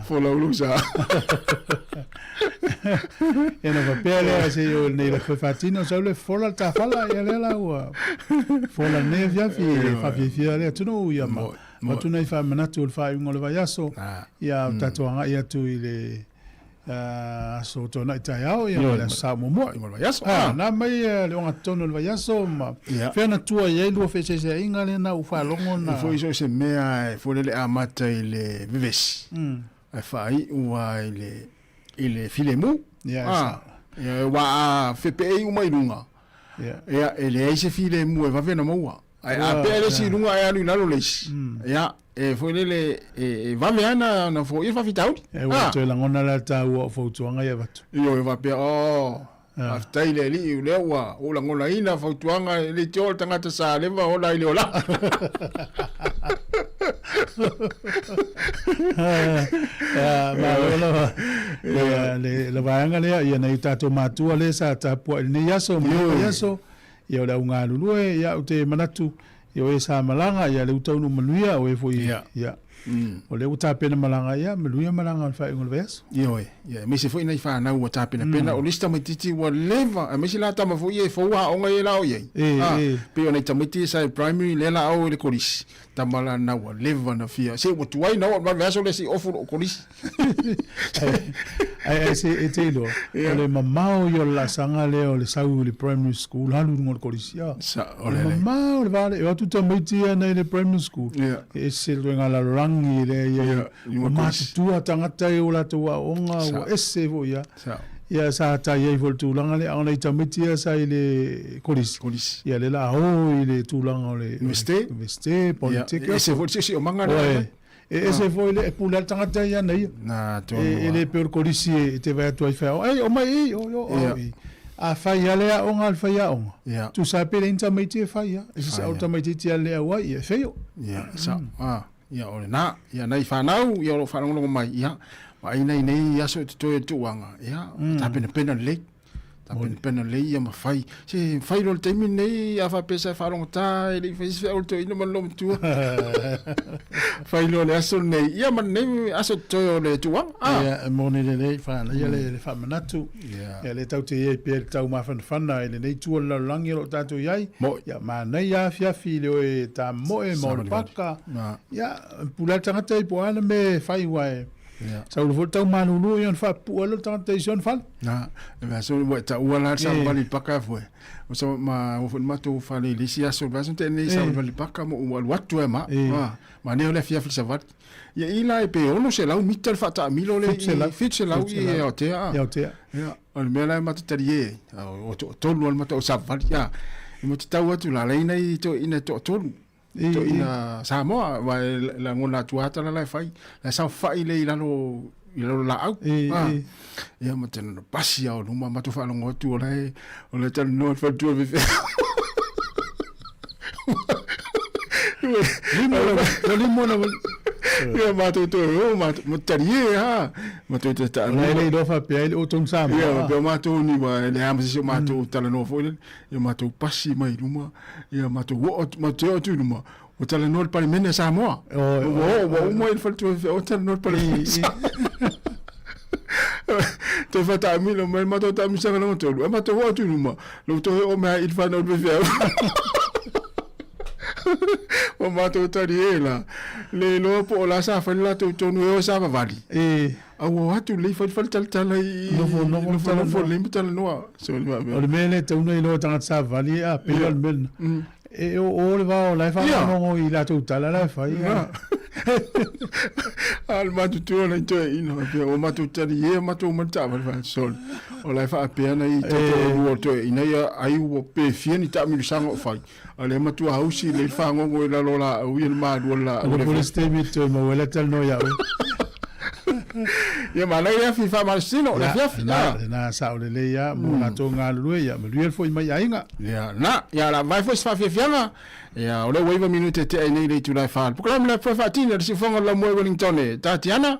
Fola ulusa. Ena va pele se yo nei la fatino sa le fola ta fala ya le la wa. Fola ne via fi le tu no ya ma tu nei fa manatu fa ngol va yaso. Ya tatuanga ya tu ile so to na itayao ya la Sāmoa ngol va yaso. Na mai le onga tono le va yaso ma. Fe na tua ye lu fe se inga le na u fa longo na. Fo iso se mea fo le amata ile vivesi. Ai fai ua ile filemu. Ya wa fepe uma ilunga. Ya ele ese filemu e va vena moa. Ai a pele si lunga ai alu nalo leis. Ya foi le va veana na fo ia fa fitau. Wa to la ngona la ta wa fo tuanga ya batu. Yo va pe after ile li le wa o la ngona ina fo tuanga le tio tangata sa le va ola ile ola. Le vaanga le ia nei tato matua le sa tapu ni yaso ia la unga lulue ia o te manatu ia e sa malanga ia le utau no manuia o e foi ia o le uta pena malanga ia manuia malanga al fai ngol ves ia me se foi nei fa na o ta pena o lista mai titi wa leva a me se la ta ma foi e fo wa o ngai la o ye pe o nei tamiti sa primary le la o le kolis tamala na wa leva na fia se o tuai na o ma veso le si ofu o kolis ai se etelo le mamao yo la sanga le o le sau le primary school halu ngol kolis ia o le mamao le vale e tu tamiti na le primary school e se lo ngala rangi le ia o matu tangata e o la tua onga o ese vo ia ia sa ta ye vol tu langa le ona tamiti sa ile kolis ia le la o ile tu langa le université politique se vol se o manga e se foi le pula tangata ia nei na to ele per kolisi te vai tu fa o mai o a fai ale a onga al fai a onga tu sa pe intermediate fai e se automatically ale a wai e feio sa ia ole na ia nei fa nau ia lo fa ngolo mai ia mai nei ia so te tuanga ia ta pena le pena le ia ma fai se fai lo te nei a fa pesa fa rongo ta ele fai se o to ino ma lo tu fai lo le aso nei ia ma nei aso to le tuanga ia mo ne le fa ia le fa manatu ia le tau te ia pe tau ma fa ele nei tu la langi lo tatu iai ia ma nei ia fi le o ta mo e mo paka ia pula tangata i po ana me fai wai sa lo volta manulu yon fa puelo tanta ison fal na so mo ta wala sa vali paka foi o so ma o to fa le lisia so va so tene sa vali paka mo watu ma ne ole fia fil savat ya ila e pe ono se lau mitel fa ta milo le fit se lau e o te ya o me la ma tarie o to lo ma to savat ya mo ta watu la leina i to ina to to ina Sāmoa wa la ngona tuata la fai la sa fai le ilalo la au ia ma tena pasi au no ma to fa longo tu ole tena no fa tu ve limona ia ma to ma tarie ha ma to ta le do fa pe o tom Sāmoa ia pe ma to ni ma le am se ma to tala no fo ia ma to pasi mai luma ia ma to ma to tu luma o tala no pa mena Sāmoa o mo il fa tu o tala no pa to fa ta mi lo ma to ta mi sa no to ma to o tu luma lo to o ma il fa no be o mato tariela le lo po la sa fa la to no o sa vali au atu le fa tal i no fo le tal no so o le mele te uno i lo tanga sa vali a pe al men e o le va o la fa no i la to tal la fa al mato tu na to ino o mato tarie mato mata va sol o la fa pe na i to to ina ia ai o pe fieni ta mi sango fa ale matu hausi le fa ngo la lola o il ma do la o le stemi to mo wala tal no ya ia ma ia fi fa marsino la fi na sa o le ya mo na to nga lu ya me lu foi mai ainga ia na ia la vai foi fa fianga ia o le waiva minute te nei le tu la fa program la fa tina si fonga la mo Wellington Tatiana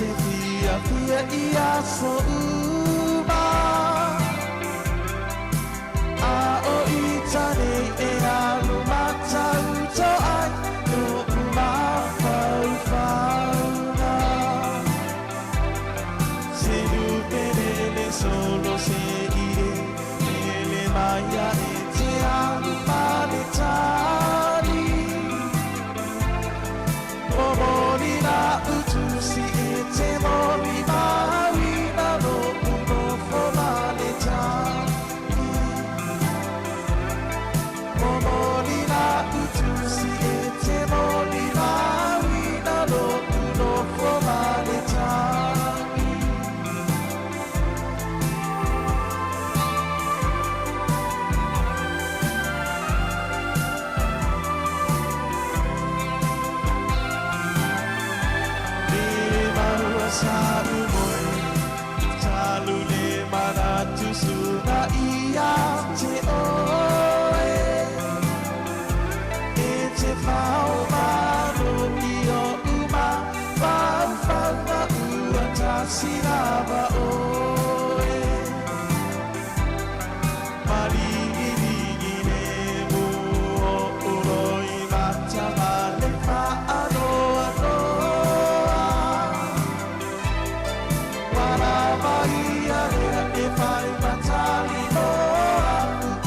se fia fia ia so uma a o i tane e alu matau to ai no uma fau fauna se du perele solo se ire ele maya e te alu male tani Mori na utu si e te mori maui na no uno fomale tani Mori na utu si e te mori maui na no uno fomale tani Salu moi, salu le manatu suna ia te oe e te whao maro i o uma whau whau na ua tasi rawa oe Marigi ne mu o uroi mata male whaano Maria, e fai matali noa,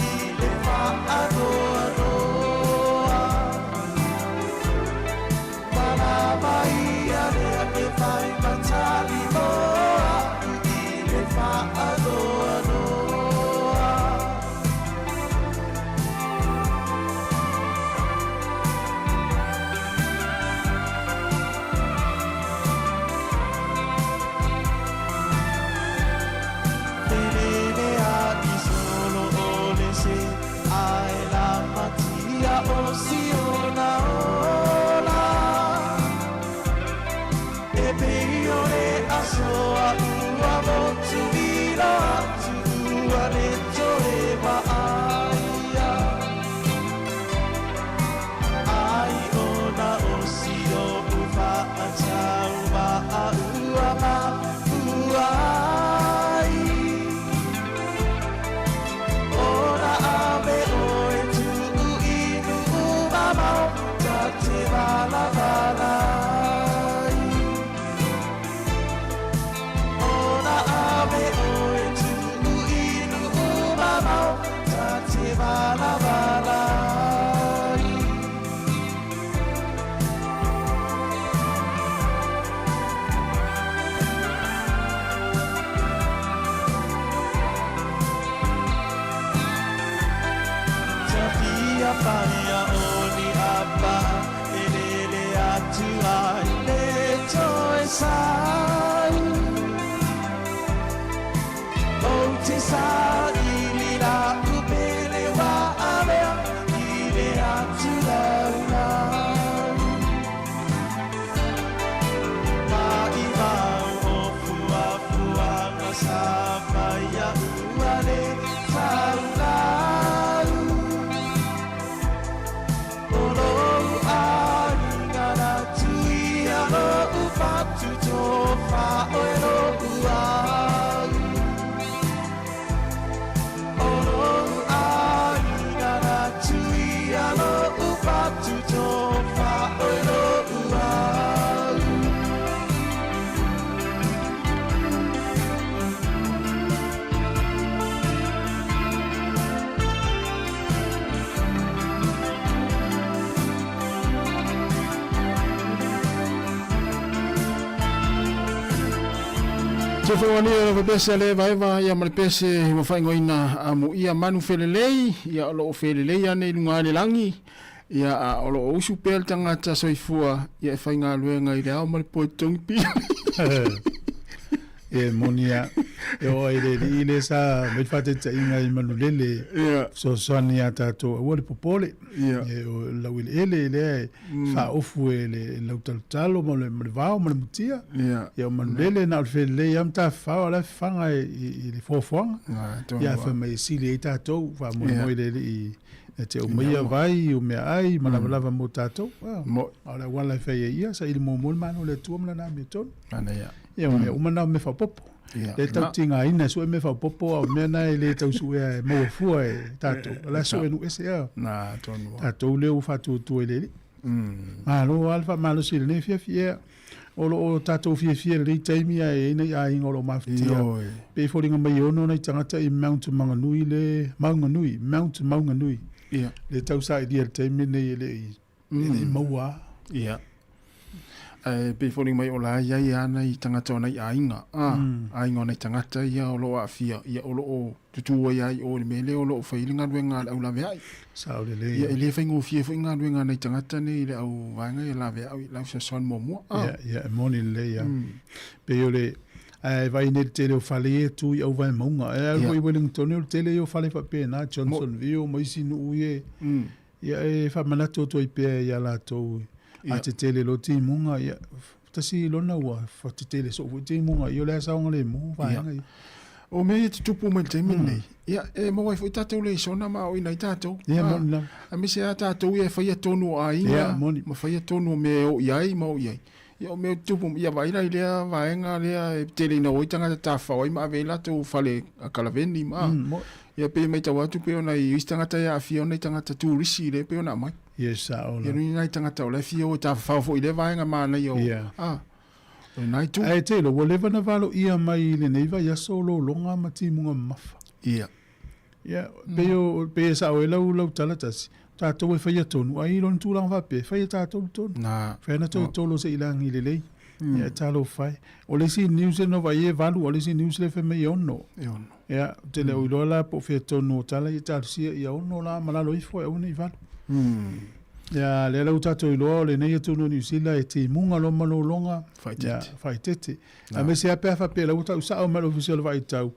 i le whaanoa noa. Mana Maria, e fai matali noa, i le whaanoa noa. Ai la matia o siona ola E peio le asoa ua motu vira atu ua le toe wa aia Ai ona o sio ufa atau wa a ua ma ua ai Ora ave oe tu inu umamau Ta te vala valai Ora ave oe tu inu umamau Ta te vala valai Paia oni apa elele atu ai le toe sai O te sa ili la upele wa avea ile atu launa Mai mau o fua fua na sa paia uale tauna Fatu tofa oero uau Oro aina tui ano fatu tofa oero uau Te whawani o le pese le vaiva ia ma le pese i mo whaingoina a mo ia manu whelelei ia o lo o whelelei ane i lunga le langi ia a o lo o usu pel tangata soifua ia e whainga luenga i le au ma le poe tongi pia e monia e o ile sa me fate ta inga i manulele so soni ata to o le popole e o la wil ele fa ofu ele la talo mo le vao mo le mutia e o manulele na fe le yam ta fa la fanga i le fofong ya fa me si le ta to fa mo mo ile E te o mai vai, o mea ai, ma lava mo tātou. O le wala whai ia, sa ili mō mō mano le tua mla nā me tonu. Ana ia. Ia o mea umana me whapopo. Le tau tinga ina, so e me whapopo, au mea nai le tau su e maua fua e tātou. La so e nu ese au. Nā, tonu. Tātou leo whatu tu e leli. Malo alfa, malo sile ne fia fia. O tātou fia fia le taimi a e ina a inga o lo mawhitia. Pe whoringa mai ono nei tangata i Mount Maunganui le Maunganui, Mount Maunganui. Le tau sa i dia le taimi nei le i maua. Ia. Pe whoringa mai o la iai ana i tangata o nei a inga. A inga o nei tangata ia o lo a fia. Ia o lo o tutua iai o le mele o lo o whailinga ruenga au lawe ai. Sao le le. Ia ele whaingo fia whainga ruenga nei tangata nei le au vanga i lawe au i lau sa son mua. Ia, moni le ia. Pe o le vai ne tele o fale e tu i au vai maunga. E algo i Wellington o tele o fale whape na Johnsonville mo isi nu ie. Ia e whamanato to i pēr ia la tau. A te tele lo ti munga ia. Tasi lona ua te tele so ti munga i o le saonga le mu vai. O me te tupu mai te mene. Ia, e mawai fo i tātou le sona ma o ina i tātou. Ia, moni la. A me se a tātou ia whaia tonu a inga. Ia, moni. Ma whaia tonu me o iai, ma o iai. Ia, o me tupu, ia vaira i lea, vaenga lea, e tele ina oitanga ta tāwhawai, ma ave la tau whale a kalaveni, ma. Ia, pe mai tau atu, pe ona i istangata ia a fia, ona i tangata tūrisi le, pe ona mai. Ia, sa ola. Ia, nui nai tangata o le fia o ta whawafo i le vaenga ma nei o. Ia. Nai tu. Ai te lo whatever na valo ia mai le neiva ia solo longa mati munga mafa. Ia. Ia, pe sa o e lau talatasi. Tātou e whaia tonu. Ai lon tūrang wape, whaia tātou tonu. Nā. Whaina tau tolo se ilangi le lei. Ia, tālo whai. O le si news e no vai e valu, o le si news le wheme i ono. Ia, te le uiloa la po whea tonu o tala i tārusia i ono la malalo i fo e una i valu. Ia, le lau tātou i loa o le nei atunu New Zealand e te munga loma no longa. Whai tete. A me se apea whape lau tau sao malo ofisial vai tau.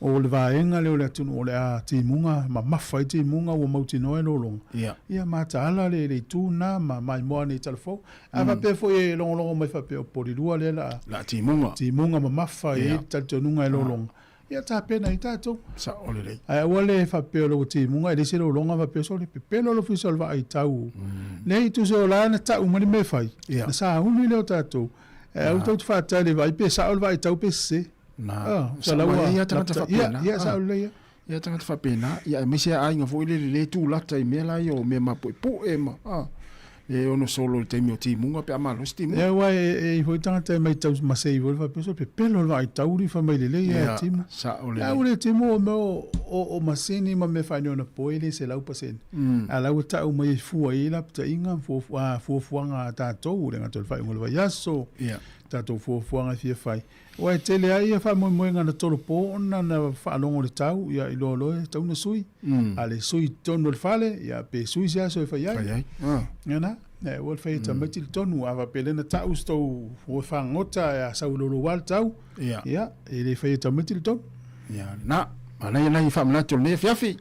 O le vaenga leo le atunu o le a te munga, ma mawhai te munga o mauti noe no longa. Ia, ma ta ala le tūna, ma mai moa nei talafo. A whape fo e longo mai whape o porirua le la. La te munga. Te munga ma mawhai e taltonunga e lo longa. Ia tā pena i tātou. Sa ole lei. Ai wale whapeo lo te munga, e lese lo longa whapeo so le pepelo lo fisal wa ai tau. Nei tu se o la na tau mani me whai. Na sa unu leo tātou. E au tau tu whātai le vai pe sa ol wa ai tau pe se. Na. Sa laua. Ia tangata whapena. Ia sa ol leia. Ia tangata whapena. Ia me se a inga fo ile le tū lata i mea lai o me mapo i po e ma. E ono solo le teimi o ti munga pe amalo sti munga. E wai e hoi tangata mai tau masei wale whapeo so pe pelo wa ai tau ri whamai le leia timu. Sa ole. Ia ule timu o masini ma me whaine ona poele se lau pasene. A lau tau mai fua i la pita inga fuafuanga tātou renga tolu whai ngole wai aso. Tātou fuafuanga fia whai. O e tele ai e wha moe ngana tolo po ona na whaalongo le tau ia i lolo e tau na sui. A le sui tonu le whale ia pe sui se aso e whai ai. Ngana, e wal whai tamati le tonu a wapelena tau stou o whangota e a sau lolo wal tau. Ia, e le whai tamati le tonu. Ia, na, anai anai whamanatu le fiafi.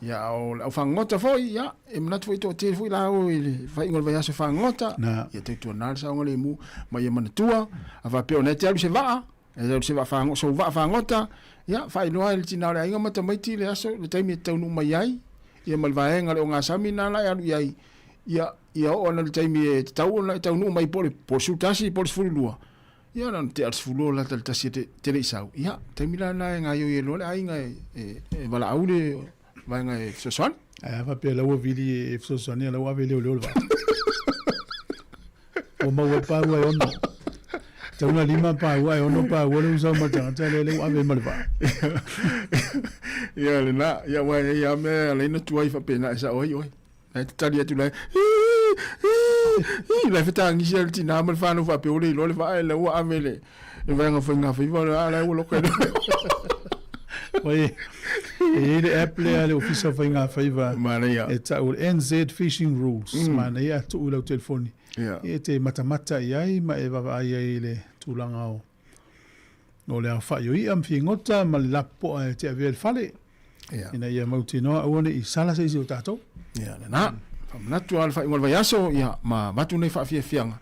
Ia, o whangota foi, ia, e manatu foi tō te foi la o i whai ngol vai aso whangota. Ia te tua nāra sa ngole mu, mai e manatua, a whapeo ne te alu se waa. E alu se waa whangota, so waa whangota. Ia, whai noa le tina le ainga mata maiti le aso, le taimi e taunu mai ai. Ia malvaenga le o ngā sami nāna e alu iai. Ia o ana le taimi e taunu mai pole sutasi, pole sfurulua. Ia nan te arsfulua la tal tasi te le isau. Ia, taimi la na e ngā yo e lo le ainga e wala aule vai ngai fsosan va pe la vili e fsosan la wa vili o va o ma wa pa wa ono te una lima pa wa ono pa wa le usa ma tanga le wa ve malva ia le na ia wa ia me le no tu ai fa pena sa oi e te tali atu lai la feta ngi sel ti na mal fa no fa pe o le lo le va le wa avele e va nga fa nga fa va la wo lo ka Oye, ele Apple ale ofisa fainga faiva. Maria. Eta o NZ Fishing Rules. Maria tu ula telefoni. E te matamata iai ma e vava ai ele tulanga o. No le fa yo I am fingota ma lapo te avel fale. Ina ia mautino aone I sala se o tato. Ia na. Famnatu al fa ngol vayaso ia ma matu nei fa fianga.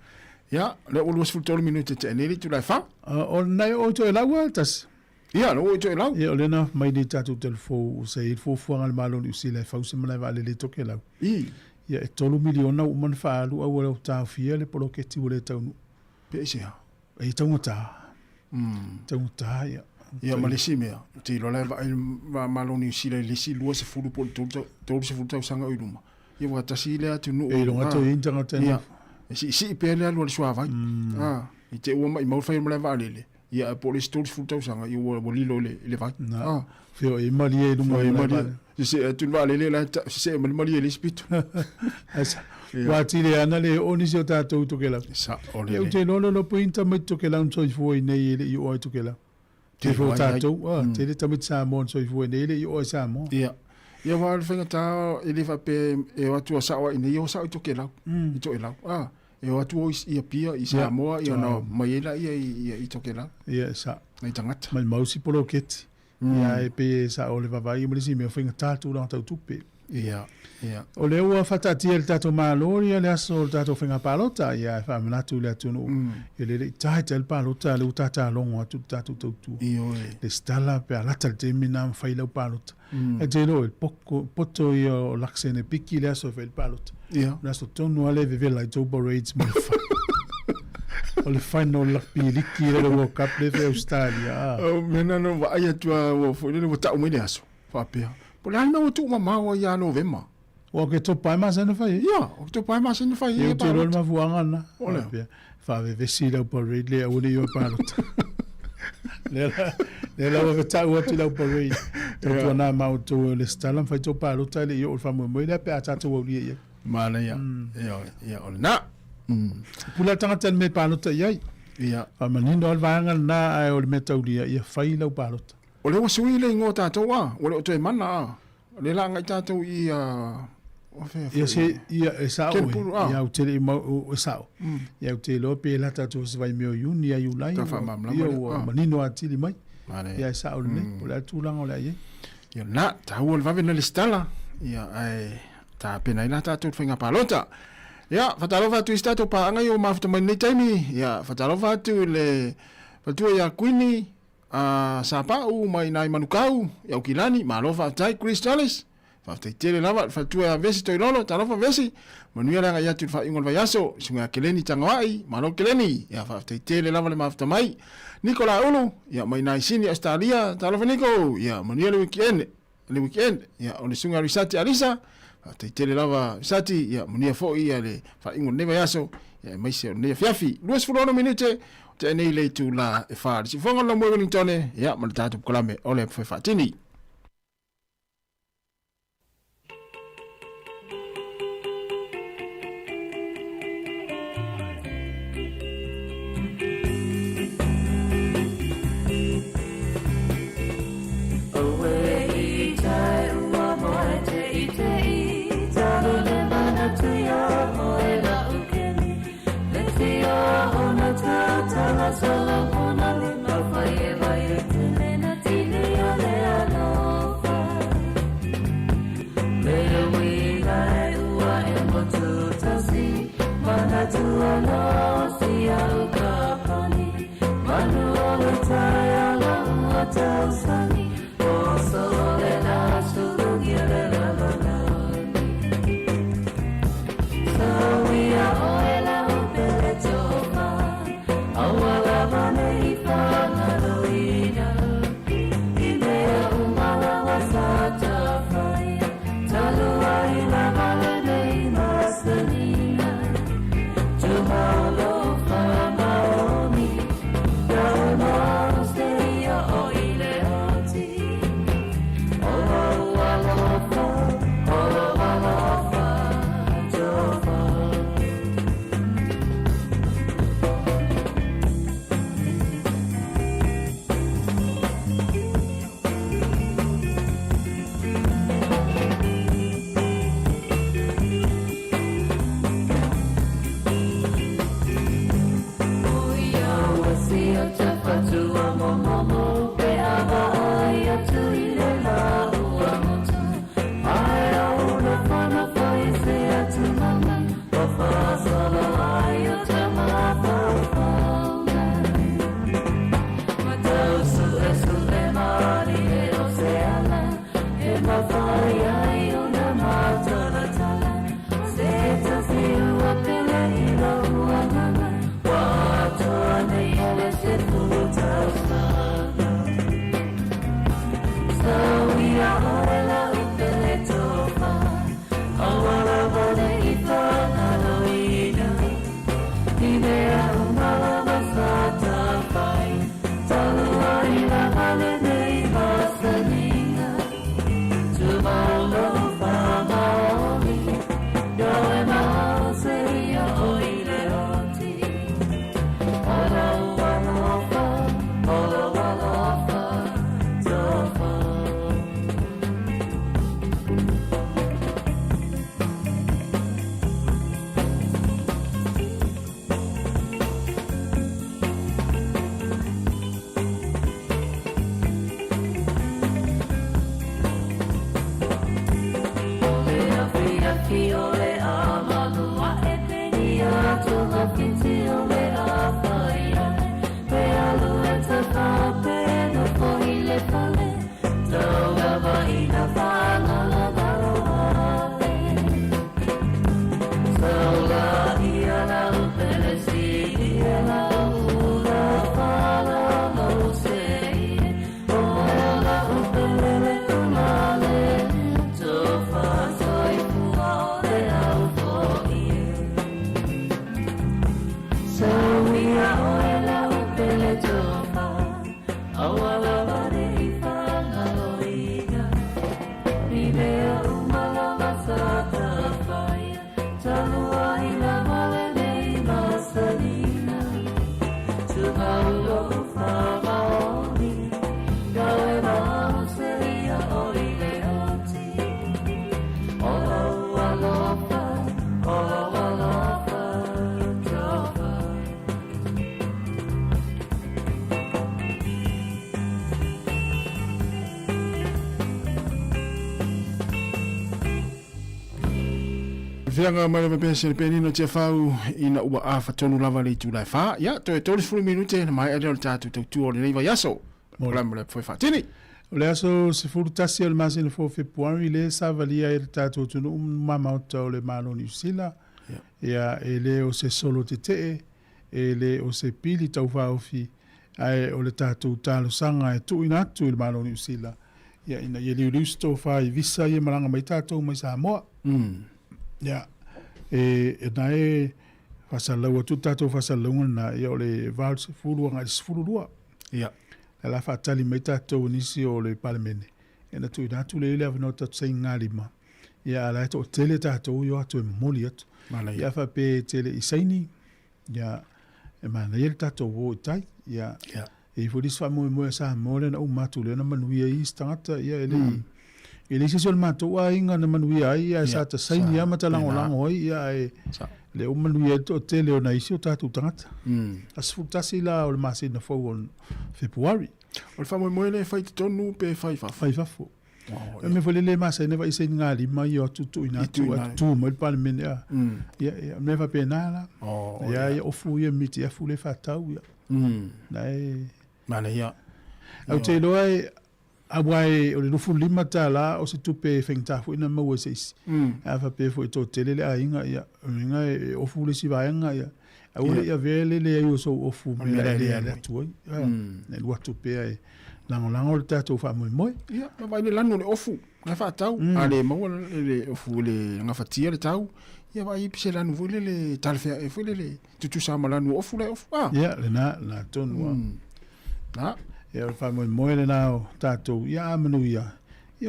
Ia le ulu sfultol minute te neli tu la fa. O nai o to lawa tas. Ia, no to lau. Ia, o lena mai ni tātou telefo o se il fuanga le malo ni usila e fause malai vale le toke lau. Ia, e 3 miliona o man whaalu au au tāu fia le polo ke tiu le taunu. Pe se ha. E taunga tā, ia. Ia, malesi mea. Te ilo lai va malo ni usila le si lua se fulu polo tolu se fulu tau sanga uiluma. Ia, wakatasi le atu nu. E longa to intanga tēnā. Ia, si pe le alu le sua vai. I te ua mai maul whai malai vale. Ia, po le stoli fulu tau sanga, ia ua lilo le vai. Fio e mali e lunga e mali. Se tu vale le la se mali e le spitu. Wa tire ana le oni se tātou toke la. Sa ole. E te lolo lo pointa mai toke la un soi foi nei ele i oi toke la. Te fo tātou, te le tamit Sāmoa soi foi nei ele i oi Sāmoa. Ia. Ia wa le whenga tā ele fa pe e watua sawa i nei o sa i toke la. I toke la. E watu o ia pia i Sāmoa i ona mai ela i toke la. Ia sa. Nei tangata. Mai mausi polo keti. Ia e pe sa ole vavai mo lisi me whenga tātou la tau tupe. Ia. O le ua whatatia le tātou mālori le aso le tātou whenga pālota ia e whaminatu le atunu. Ia le tahe te le pālota le utata longo atu tātou tautu. Le stala pe alata le te mina mwhailau pālota. E te lo il poto i o laksene piki le aso whai le pālota. Ia. Le aso tonu ale vevela i toba raids mo le whai. O le final lakpi liki le World Cup le fe Australia. Mena no wa ai atua o foi le wata o mene aso. Whapea. Po le aina o tu mamawa ia novema. O ke to pai mas na fai. Ia, o to pai mas na fai. E te rol ma vuanga na. Ole. Fa ve vesi le parade le o le yo parot. Le la o ta o te la parade. To na ma o to le stalam fai to parot le yo fa mo le pe ata to o le. Mana ia. Ia ole na. Pula tangata me parot ia. Ia. Fa manindo al vanga na ai o le metaulia ia fai la parot. O le wasui le ingo tātou wa, o le o te mana. Le la ngai tātou i ia se ia e sao ia o te o sao. Ia o te lope la tātou se vai meo yuni ia iulai. Ia o manino atili mai. Ia e sao le o le tūlanga o le ai. Ia na, tā ua le vave na le stala. Ia ai, tā pena i la tātou whainga pālota. Ia, whatalofa atu i stato paanga i o mafuta mai nei taimi. Ia, whatalofa atu le fatua ia kuini. Sapau mai nai manukau ya ukilani malofa tai Chris Charles fa tai tele lava fa tu ya vesi to lolo talofa vesi manuia nga ya tu fa ingol vayaso sunga keleni tangawai malo keleni ya fa tai tele lava le mafta mai Nicola Ulu ya mai nai sini Australia talofa Nico ya manuia le weekend ya on sunga risati alisa fa tai tele lava sati ya manuia fo ya le fa ingol ne vayaso ya mai se ne fiafi 2 minute Tēnei lei tū la e whaari. Si whonga la mwe Wellingtone, ia, ma le tātou kolame, ole e whaatini. Fianga mai me pese penino te fau ina ua a fatonu lava le tu lai fa. Ya, to e tole fulu minute na mai adel tatu te tu o le nei vai aso. Mola foi fatini. O le aso se furu tasi o le masina fo Februari le sa valia e tatu tunu mama o le malo ni usila. Ya, e le o se solo te e le o se pili tau whaofi ai o le tatu talo sanga e tu inatu i le malo ni usila. Ya, ina ye liu sto whai visa i maranga mai tatu mai Sāmoa. Ya, na e whasalau tu tatu whasalau na e o le vau se furu anga i se furu rua. Ya. La whaatali mai tatu nisi o le palemene. E na tu inatu le ile avano tatu sei ngā lima. Ya, la eto o tele tatu yo atu e moli atu. Ya fa pe tele isaini ya e mana yel tato wo tai ya e fodis fa mo sa mo le na matu le na manuia i stangata ya ele se sol matu a inga na manuia ya sa ta saini ya mata lango lango ya e le manuia to tele na isi o tatu tangata as futasi la o masi na fo on Februari o fa mo le fai tonu pe fai fa fo e me vole le masa ne vai se ngali mai o tu ina tu mo pa me ya me va penala ya o fu ye miti ya fu le fatau ya dai mana ya au te loai awai o le fu lima tala o se tu pe fengta fu ina mo se a fa pe fu to tele le ainga ya inga o fu le si vaenga ya au le ya vele le yo so o fu me le tu ne lo tu pe lango le tatou fa moi ia ma vai le lano le ofu na fa tau ale mo le ofu le nga fatia le tau ia vai pse lano vole le talfea e vole le tutu sa malano ofu le ofu ia le na tonu na ia fa moi le na tatou ia manu ia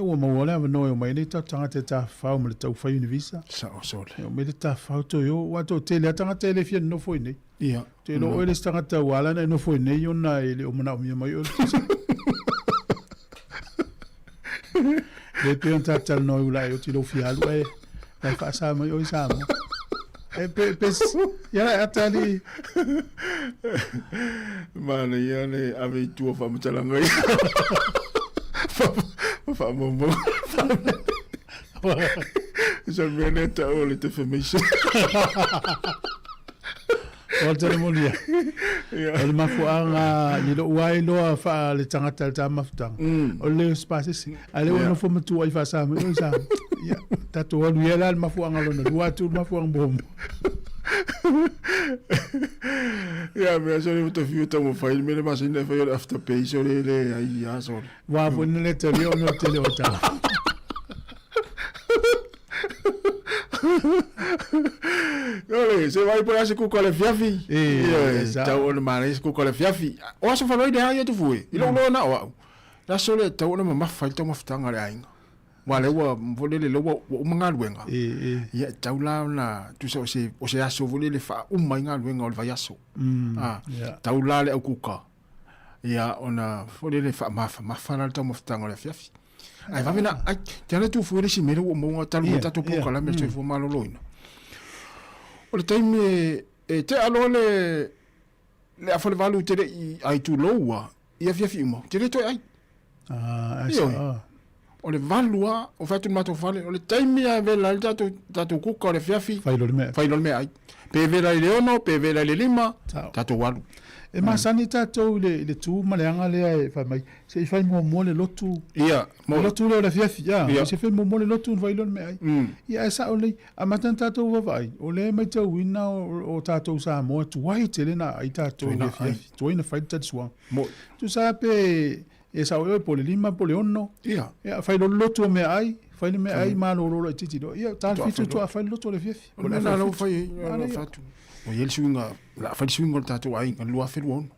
o mo le no o mai le tanga te ta fa o le tau fa univisa sa o sole o me le ta fa to yo wa to tele tanga tele fie no foi nei ia te no o le tanga ta wala no foi nei ona ele o mona o mi mai o le pe ta tal no ula yo ti lo fialu e la fa sa mo yo sa mo e pe ya atali mana ya le ave tu fa mo tala ngai fa mo je me net au le te femisha o te mo lia o le mafuanga ni lo wai lo fa le tangata le tamafta o le spaces ale no fo mtu ai fa sa mo sa ya tatu o lu yela le mafuanga lo no watu mafuanga bom ya me so le to fiu to mo fa il me le masine fa yo after pay so le ai ya so wa bo ne te le no te le ota Olha, você vai por essa com a fiafi. Então, o mais com a fiafi. O aso falou ideia aí tu foi. E não na o. Na sole tau na mama fai tau maftanga le ainga. Wale wa vole le lo o manga luenga. Ya tau la na tu se o se aso vole le fa mai nga luenga o vai aso. Tau la le au kuka. Ya ona vole le fa mafa na tau maftanga le fiafi. Ai va vena ai tana tu fuere si mero o mo talu tato po kala me fu malo loina. O le taimi e te alo le afole valu te ai tu loa ia fiafi mo. Te le to ai. O le valua o fatu mato fale o le taimi a vela tato kuka o le fiafi. Fai lo me ai. Pe vela le ono, pe vela le lima, tato walu. E masani tatou le tu maleanga le fa mai se fai mo le lotu ia mo lotu le fiafi ia se fai mo le lotu vai lo me ai ia esa o le a matan tatou vai o le mai tau ina o tatou Sāmoa tu wai tele na ai tatou le fiafi tu ina fai tatua mo tu sa pe e sa o po le lima po le ono ia fai lo lotu me ai fai le me ai ma lo titi do ia tal fitu tu fai lotu le fiafi o le na lo fai fatu o yel suinga la fa suinga tato ai ngal lua feru on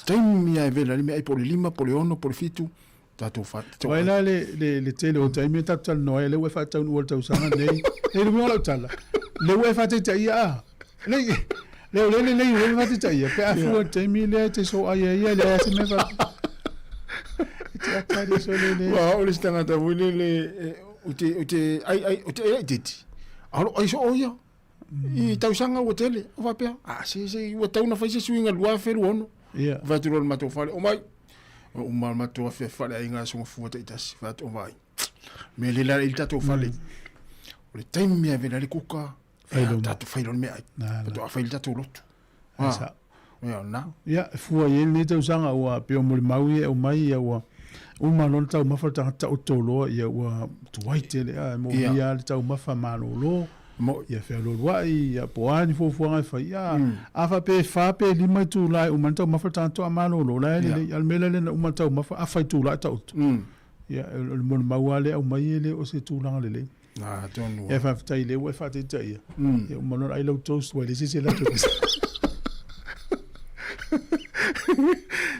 taimi ai vela me ai por lima por ono por fitu tato fa wai la le tele o taimi tato no ele we fa tau no tau sanga nei ele mo la tala le we fa te ia le we fa te ia pe afu taimi le te so ai le se me va te atari so le wa o le stanga ta wile le uti ai titi alo ai so oia I tau sanga o tele o va pea se o tau na faise suinga lua feru ono va tu rol mato fale o mai o mal mato fe fale inga so fu ta itas va o vai me le la il tato fale o le time me avela le kuka tatu whailon mea ai. Pato a whail tatu lotu. Ia na. Ia, fua i ni tau sanga ua peo muli maui e o mai ia ua uma lona tau mafa tangata o toloa ia ua tuwaite le a mo ia le tau mafa malolo. Ia whea lorwai, ia poani fuafuanga e whai. Ia, afa pe whape lima i tū lai uma tau mafa tangata o malolo. Lai le, almela le na uma tau mafa a whai tū lai tau tu. Ia, le mona maua le au mai ele o se tūlanga le le. Tonu. Ia whaftai le ua e whate tai ia. Ia, uma lona ailau toast wai le sisi la tu.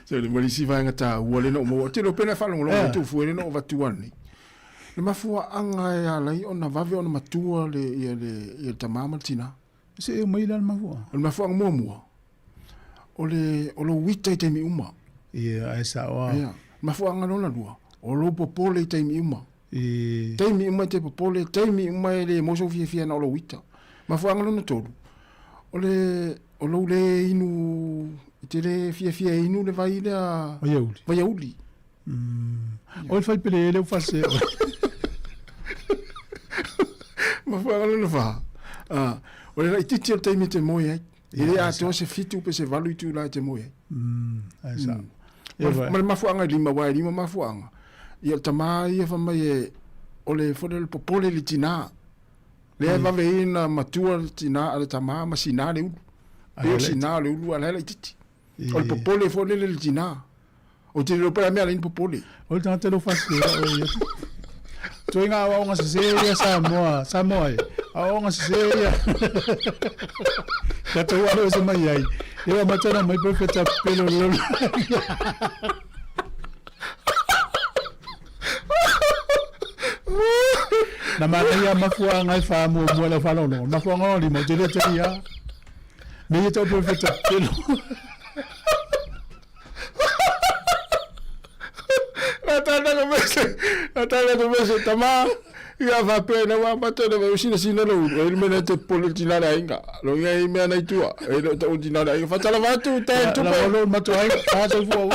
So le mali si vai ngata ua le no mo te lo pena fa longo longo tu fu le no vatuani le mafua anga ya lai ona vave ona matua le tamama tina se e mai la mafua le mafua mo mo o lo wita te mi uma ia esa wa mafua anga no la lua o lo popole te mi uma te mi uma te popole te mi uma le mo so fia na lo wita mafua anga no tolu o lo le inu te le fia inu le vai le vaiauli. O le fai pele ele o fase. Ma fua le fa. O le titi o te mi te moi ai. Ele a to se fitu pe se valu tu la te moi. Esa. Ma fua nga lima wai lima ma fua nga. Ia tama ia fa mai o le fo le popole le tina. Le va veina matua tina ale tama ma sinale u. Le sinale u ala le titi. O le popole fo le tina. O te lo para mea le popole. O le tangata lo fasi. Tu inga awa onga se seia Sāmoa e. Awa onga se seia. Kata ua lo se mai ai. Ewa matana mai perfecta pelo lolo. Na maria mafua ngai fa mo la fa no. Mafua ngoli mo te le te ia. Me to perfecta pelo. Nataka kumese tama ia va pena wa matana va usina lo ele mena te politina la inga lo ia i mena itua ele te udina la inga fatala vatu te tu pa lo mato ai fa te fu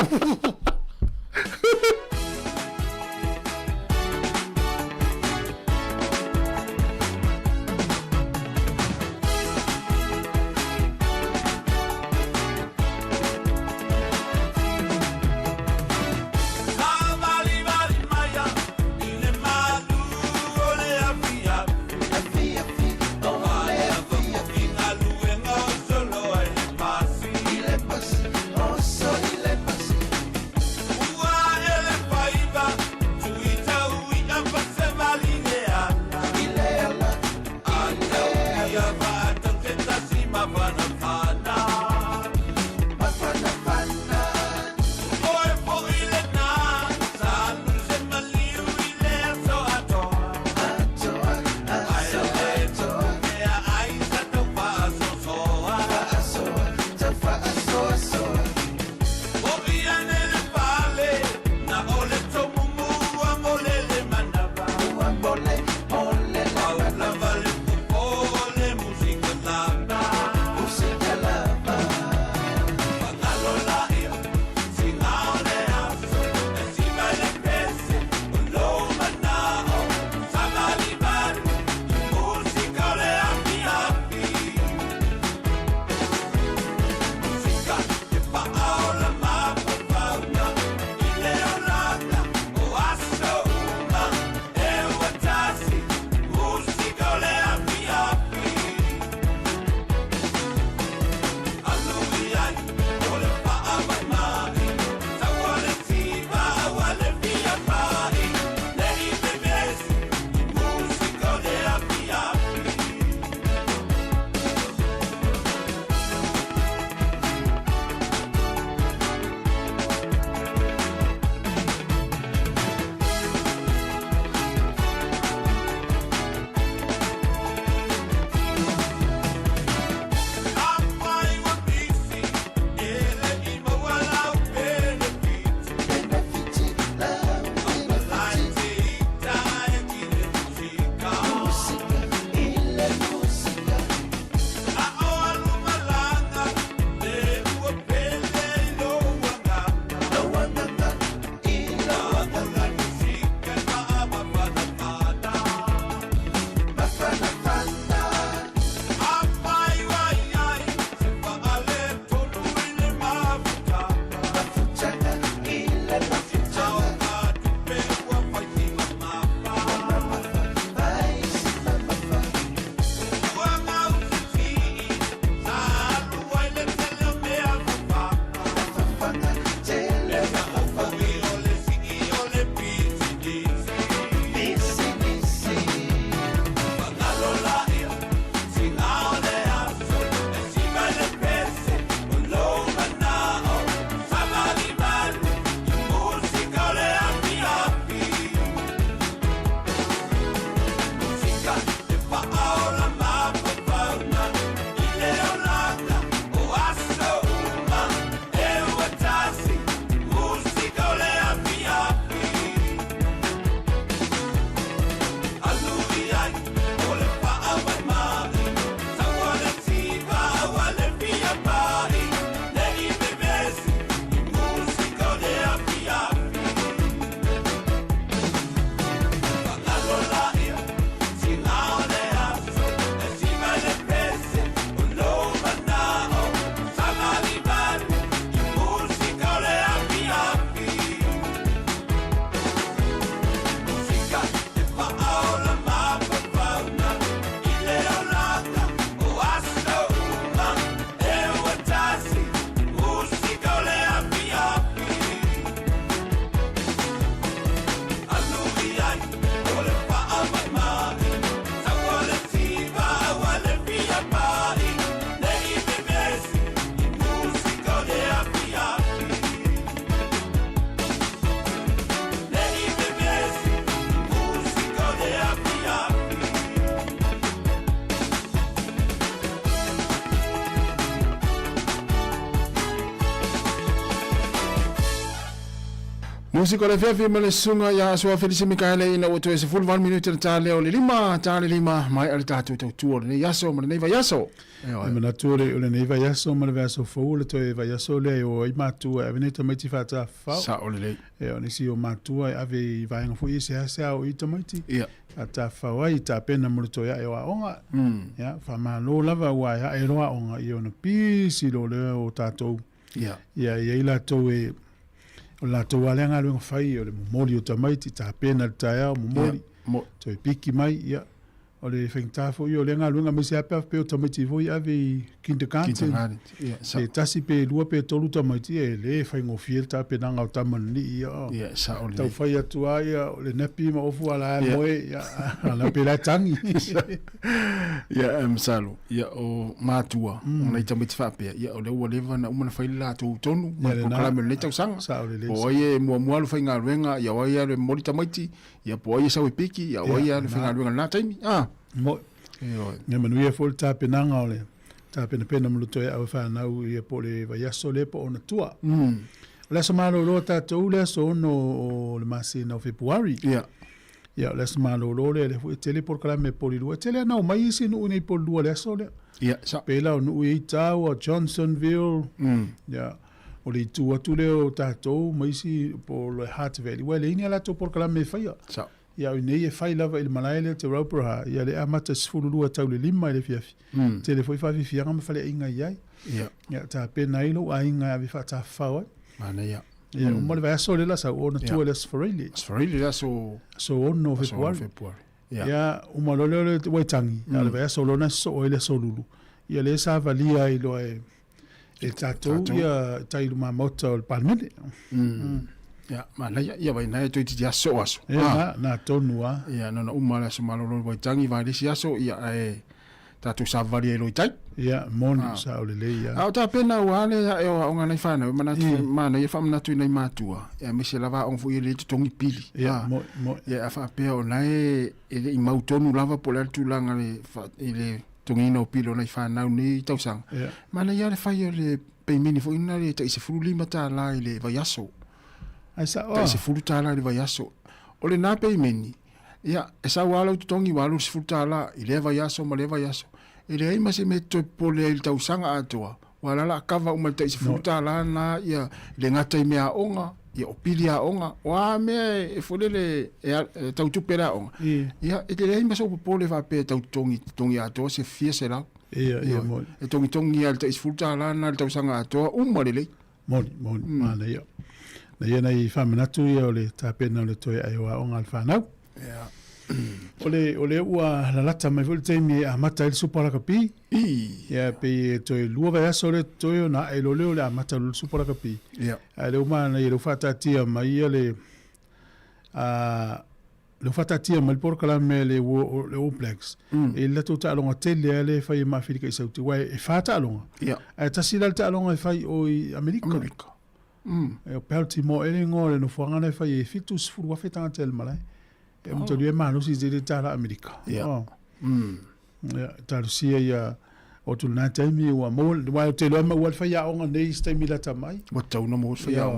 Musiko le fefi ma le sunga ya asua Felisi Mikaele ina woto e se full 1 minute ta leo le lima mai al tatu to tuo ne yaso ma ne va yaso. E mana tuore o le nei vai aso ma le vai aso fau le toi vai aso le o i matua e veneta mai ti fata fau. Sa o le. E o nisi o matua e ave vai ngafo i se hasa o i tamaiti. Ia. Ata fau ai ta pena mo to ya e wa onga. Ya fa ma lo lava wa ya e roa onga i ona pisi lo le o tatou. Ia. Ia i la to e o la to wale nga lo fai o le momoli o tamaiti ta pena ta ya momoli. To e piki mai ia. O le whaingta fo i o le ngā luenga me se ape pe o tamaiti fo i ave kindergarten. Se tasi pe lua pe tolu tamaiti e le whaingo fiel ta pe nanga o tamani i o. Tau whai atu ai o le nepi ma ofu ala e moe ala pe la tangi. Ia msalo. Ia o mātua. O nei tamaiti whapea. Ia o le ua lewa na umana whai la tau tonu. Ma ko kalame le tau sanga. O ai e mua mua lu whai ngā luenga. Ia o ai e le mori tamaiti. Ia po ai e sau e piki. Ia o ai e le whai ngā luenga nā taimi. Mo ne manu ia fol ta penanga ole ta pena muluto ia fa na u ia pole va ya sole po ona tua la semana lo ta to le so no le masina of February ia la semana lo le fu tele por kala me poli lu tele na mai sinu ni pol lu le sole ia sa pela no i ta o Johnsonville ia o le tu le o ta to mai si po le Heart Valley well ni ala to por kala me fa sa ia o nei e whai lava i le malaile te raupuraha ia le amata sifurulua tau le lima i le fiafi te le foi whafi fianga ma whale inga iai ia ta pena ilo a inga avi whata whau ai mana ia ia o mole vai aso le la sa o na tua le Sfarili la so ono Februari ia o malole le waitangi ia le vai aso lona so o ile so lulu ia le sa valia ilo e tatou ia tailu ma mota o le palmene ya mana ya vai na to ti aso ya na tonu ya no umala so malo lo vai tangi vai disi aso ya e tatu savari lo tai ya mon sa o le ya au ta pena wale ya o ngana fana mana ya fam na tu nei matua ya me se lava on fu ile tongi pili ya mo ya fa pe o nai ile i mautonu lava pola tu langa le ile tongi no pilo nei fana ni tau sang mana ya le fa le pe mini fu ina le ta se fuli mata la ile vai aso ai se fulutala le vai aso o le nā pei meni ia e sa wala ututongi walu se fulutala i le vai aso ma le vai aso e le aima se me to pole il tausanga atoa wala la kava uma te se fulutala na ia le ngata i mea onga ia o pili a onga wa me e fulele e tautupera onga ia e le aima so pole va pe tautongi atoa se fia se la ia mo e tongi al te se fulutala na le tausanga atoa uma le mo mana ia na ia nei whamanatu ia o le tāpena o le toi ai o ngal whanau. O le ua lalata mai fuli teimi a mata il supara kapi. Ia pe toi lua vai aso le toi o na e lo leo le a mata il supara kapi. Le umana i le whatatia mai ia le whatatia mai por kala me le All Blacks. E le tota alonga tele le whai ma whirika i sauti wai e whata alonga. E tasila le ta alonga e whai o i Amerika. E o pelti mo ele ngore no fuanga ne fai fitus fu wa fetanga tel malai e mo tolu e manu si de tala Amerika ya talu si ya o tu na taimi wa mo wa te lo ma wa fai ya onga nei sta mi la tamai wa tau no mo fai ya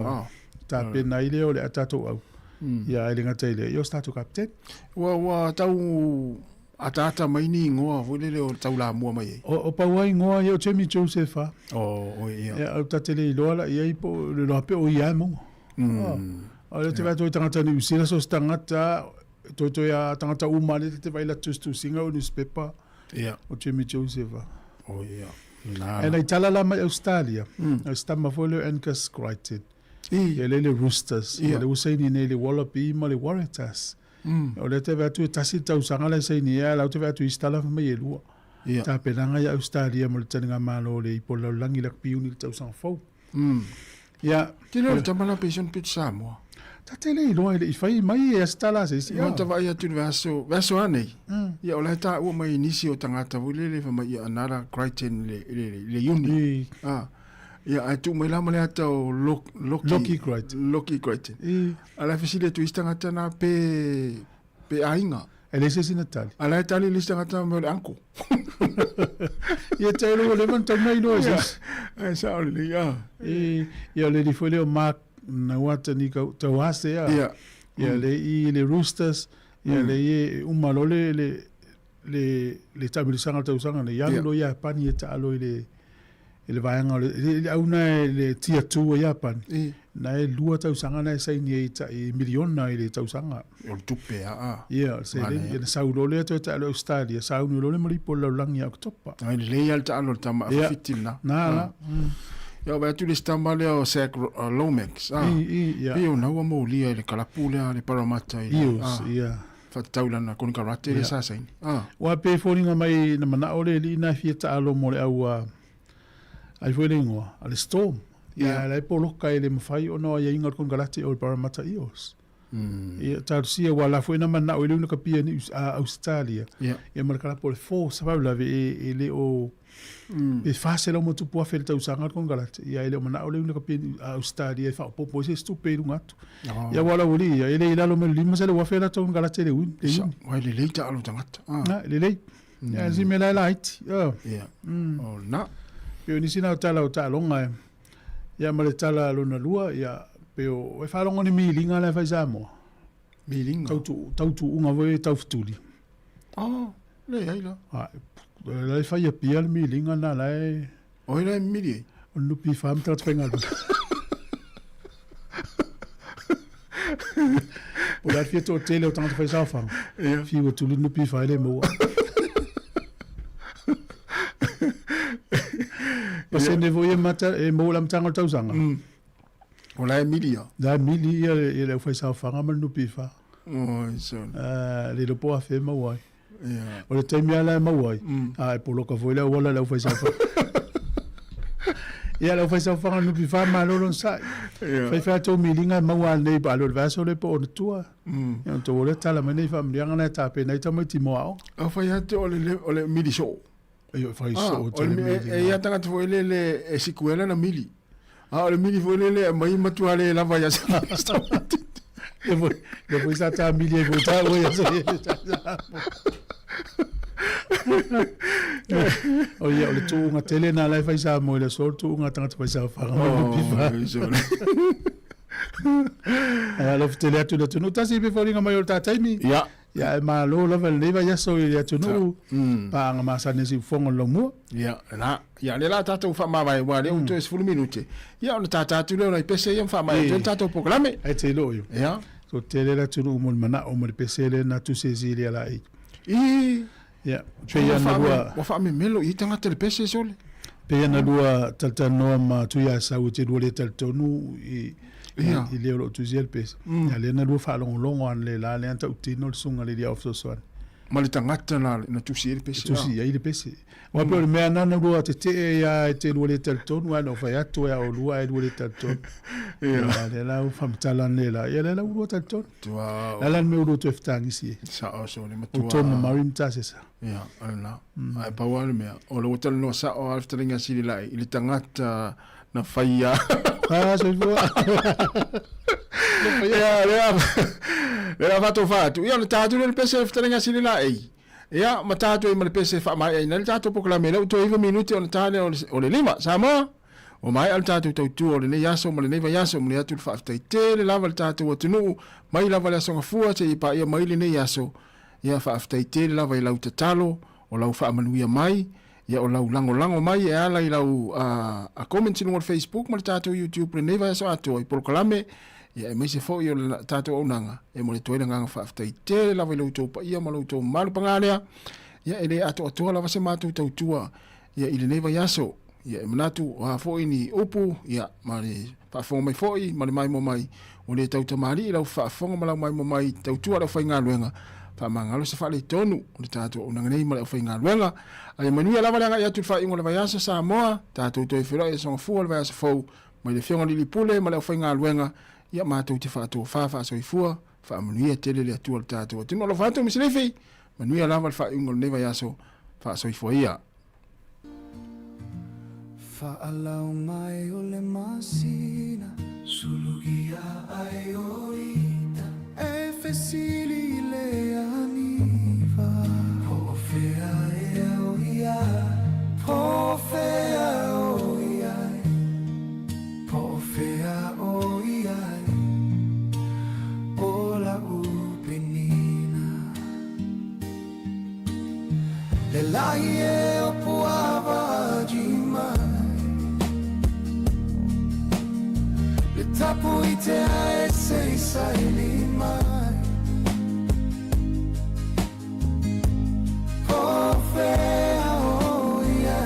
ta pe na ile o le atato au ya ele ngata ile yo sta to captain wa tau atata mai ni ngoa fu le o tau la mua mai o pa wai ngoa yo chemi Joseph o ia ya ta tele lola ia ipo le lo pe o ia mo o le te va to tangata ni usila so tangata to ya tangata uma le te vai la tu singa o newspaper o chemi Joseph o ia and I tala la mai Australia sta ma follow and cas cried ia le roosters ia le usaini ne le wallaby ma le waratahs o le te vatu tasi tau sanga le sei ni ala te vatu instala mai e lua ta penanga ya Australia mo le tanga malo le ipola langi la piuni tau sanga fo ya tino le tamana pension pit Sāmoa ta tele lo ile i fai mai e stala se ya ta vai atu vaso ane ya ola ta o mai nisi o tangata vule fa mai anara Crichton le uni ya atu mai la male ata o Loki Crichton ala fisile tu istanga na pe ainga ele se sinatali ala itali listanga ta mo anko ia te lo le man mai no e sa le ya ia le di folio Mark na wata ni ka tau hase ya. Ia. Ia le i le Roosters, ia le i umalole le tamilisanga tau sanga le yalu lo ia pani e ta alo i le vaenga le auna le tia tu ia pani. Na e lua tau sanga na e saini e ta i miliona i le tau sanga. O le tupe a. Ia, se le ia saulo le to ta alo Australia, saunu lo le maripo lo langi a oktopa. Ai le ia ta alo tama fitina. Na. Ia ba tu le stamba le o Sac Lomax. Ia. Ia na wa mo lia le kalapule le Parramatta. Ia. Fataulana kon karate le sa saini. Wa pe foringa mai na mana ole li na fia ta alo mo le au ai foi lengua ale Storm. Ia le poloka ele mafai ono ia inga kon karate o Parramatta Eels. Ia tarsia wala foi na mana o le una kapia ni Australia. Ia markala por force va la ve ele o e fase lo mo tu po fel tau sanga kon galate ia ele mana ole una kapia Australia fa po se stupido ngato ia wala uli ia ele ila lo me lima se le wa fel tau galate le win wa le le ta alo tangata na le ia zimela light ia o na pe ni sina tala o ta longa ia male tala lo na lua ia pe o e fa longa ni milinga le fa Sāmoa milinga tau tu unga vo tau futuli le ai la la fa ia pia le milinga na lai o ina mili o nupi fam tra twenga o la fia to tele o tanto fa sa fa fi o tu nupi fa le mo Pase ne voye mata e mo lam tanga tau sanga o la mili da mili ia le fa sa fa ma nupi fa so le do po a fe mo wai o le taimi ala mauai ai polo ka foi la wala la fai sa ia la fai sa fa no pi fa ma lo sai fai fa to milinga maua nei ba lo vaso le po tua ia to le tala me nei fa mlianga na ta pe nei ta mai timo ao o fai ate o le mili show ia fai so o le ia tanga foi le e sikuela na mili o le mili foi le mai matua le la vai sa depois já tá mili e voltar o ia o ia o le tu nga tele na lai fai sa mo le sol tu nga tanga fai sa fa mo pifa ai lo tele atu le tu no tasi be foringa mai o taimi ya ma lo la vel leva ya so ya tu no pa nga ma sa ne si fongo lo mo ya le la tata fa ma vai wa le un 2 minuti ya o tata tu le na pese ya fa ma e tata proclame ai te lo yo ya so tele la tu no mo mana o mo pese le na tu se zilia la ai ya peia na lua wa fa me melo I tanga tele pese sole peia na lua tata no ma tu ya sa u te le tata no I le lo tu zel pese ya le na lua fa long an le la le anta u te no sunga le dia of so so ma le tangata na tu si pese tu si ya I le pese wa pe me na na lua te ya te le tata no no fa ya to ya o lua le tata ya le la u fa mtala le la ya le la u tata la la me u to ftang isi sa o so le matua to ma marim tasesa ya ana ai pa wa me o lo hotel no sa o afteringa sili lai I le tangata na faia so vo le vato fatu ia le tatu le pese afteringa sili lai ia matatu I le pese fa mai ina le tatu proclame le to 2 minuti on tale o le lima Sāmoa o mai al tatu tu o le ne yaso mo le ne va yaso mo le atu fa aftai te le lava le tatu o tunu mai lava le songa fua te I pa ia mai le ne yaso ia fa aftai te le lava I lau tatalo o lau fa manuia mai ia o lau lango mai e ala I lau a comment no Facebook mo le tatu YouTube le ne va yaso atu I proclame ia e mai se fo I le tatu o nanga e mo le toina nganga fa aftai te le lava I lau to pa ia mo lau to malu pangalea ia ele atu lava se matu tautua ia I le ne va yaso ia manatu ha foi ni upu ia mari fa fo mai foi mari mai mo mai o le tau tamari la fa fo mai mo mai tau tu ala foi ngaluenga fa mangalo se fa le tonu o le tatu o nganei mai foi ngaluenga ai manu ala wala ia tu fa ingo le vaiasa Sāmoa tatu to fero e son fu le vaiasa fo mai le fionga li pule mai foi ngaluenga ia ma tu te fa to fa so ifua fa manu ia tele le tu tatu tino lo fa to mislefi manu ala wala fa ingo le vaiasa fa so ifua ia Faalau mai o le masina Sulugia ai o ita E fesili le aniva Pofea e o ia Pofea o ia Pofea o ia te ae se saili mai o fea o ia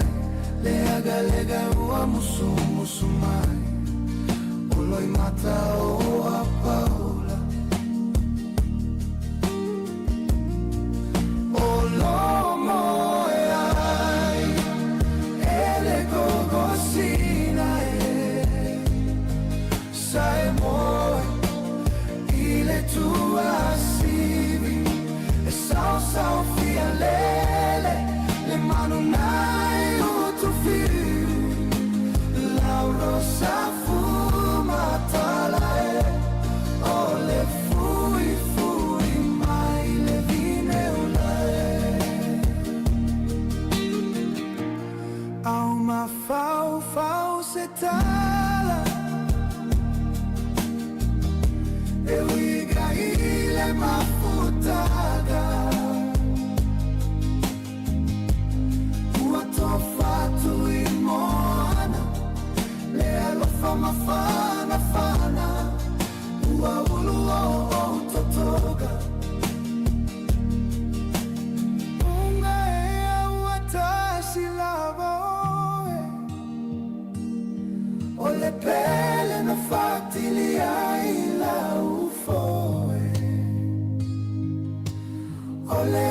lega lega ua musu musu mai o loi mata o a paula o lomo e ai ele gogosina e sai moi ile tua sivi e sao fia lele le manu nai o tu fiu lauro sa fuma tala e o le fui mai le vine ulae au ma fau se tala e uiga ile mafutaga ua tofatu i moana le alofa mafana fana ua ulu o totoga unga ea ua tasi lava oe o le pele na fatili ai la ufoe o le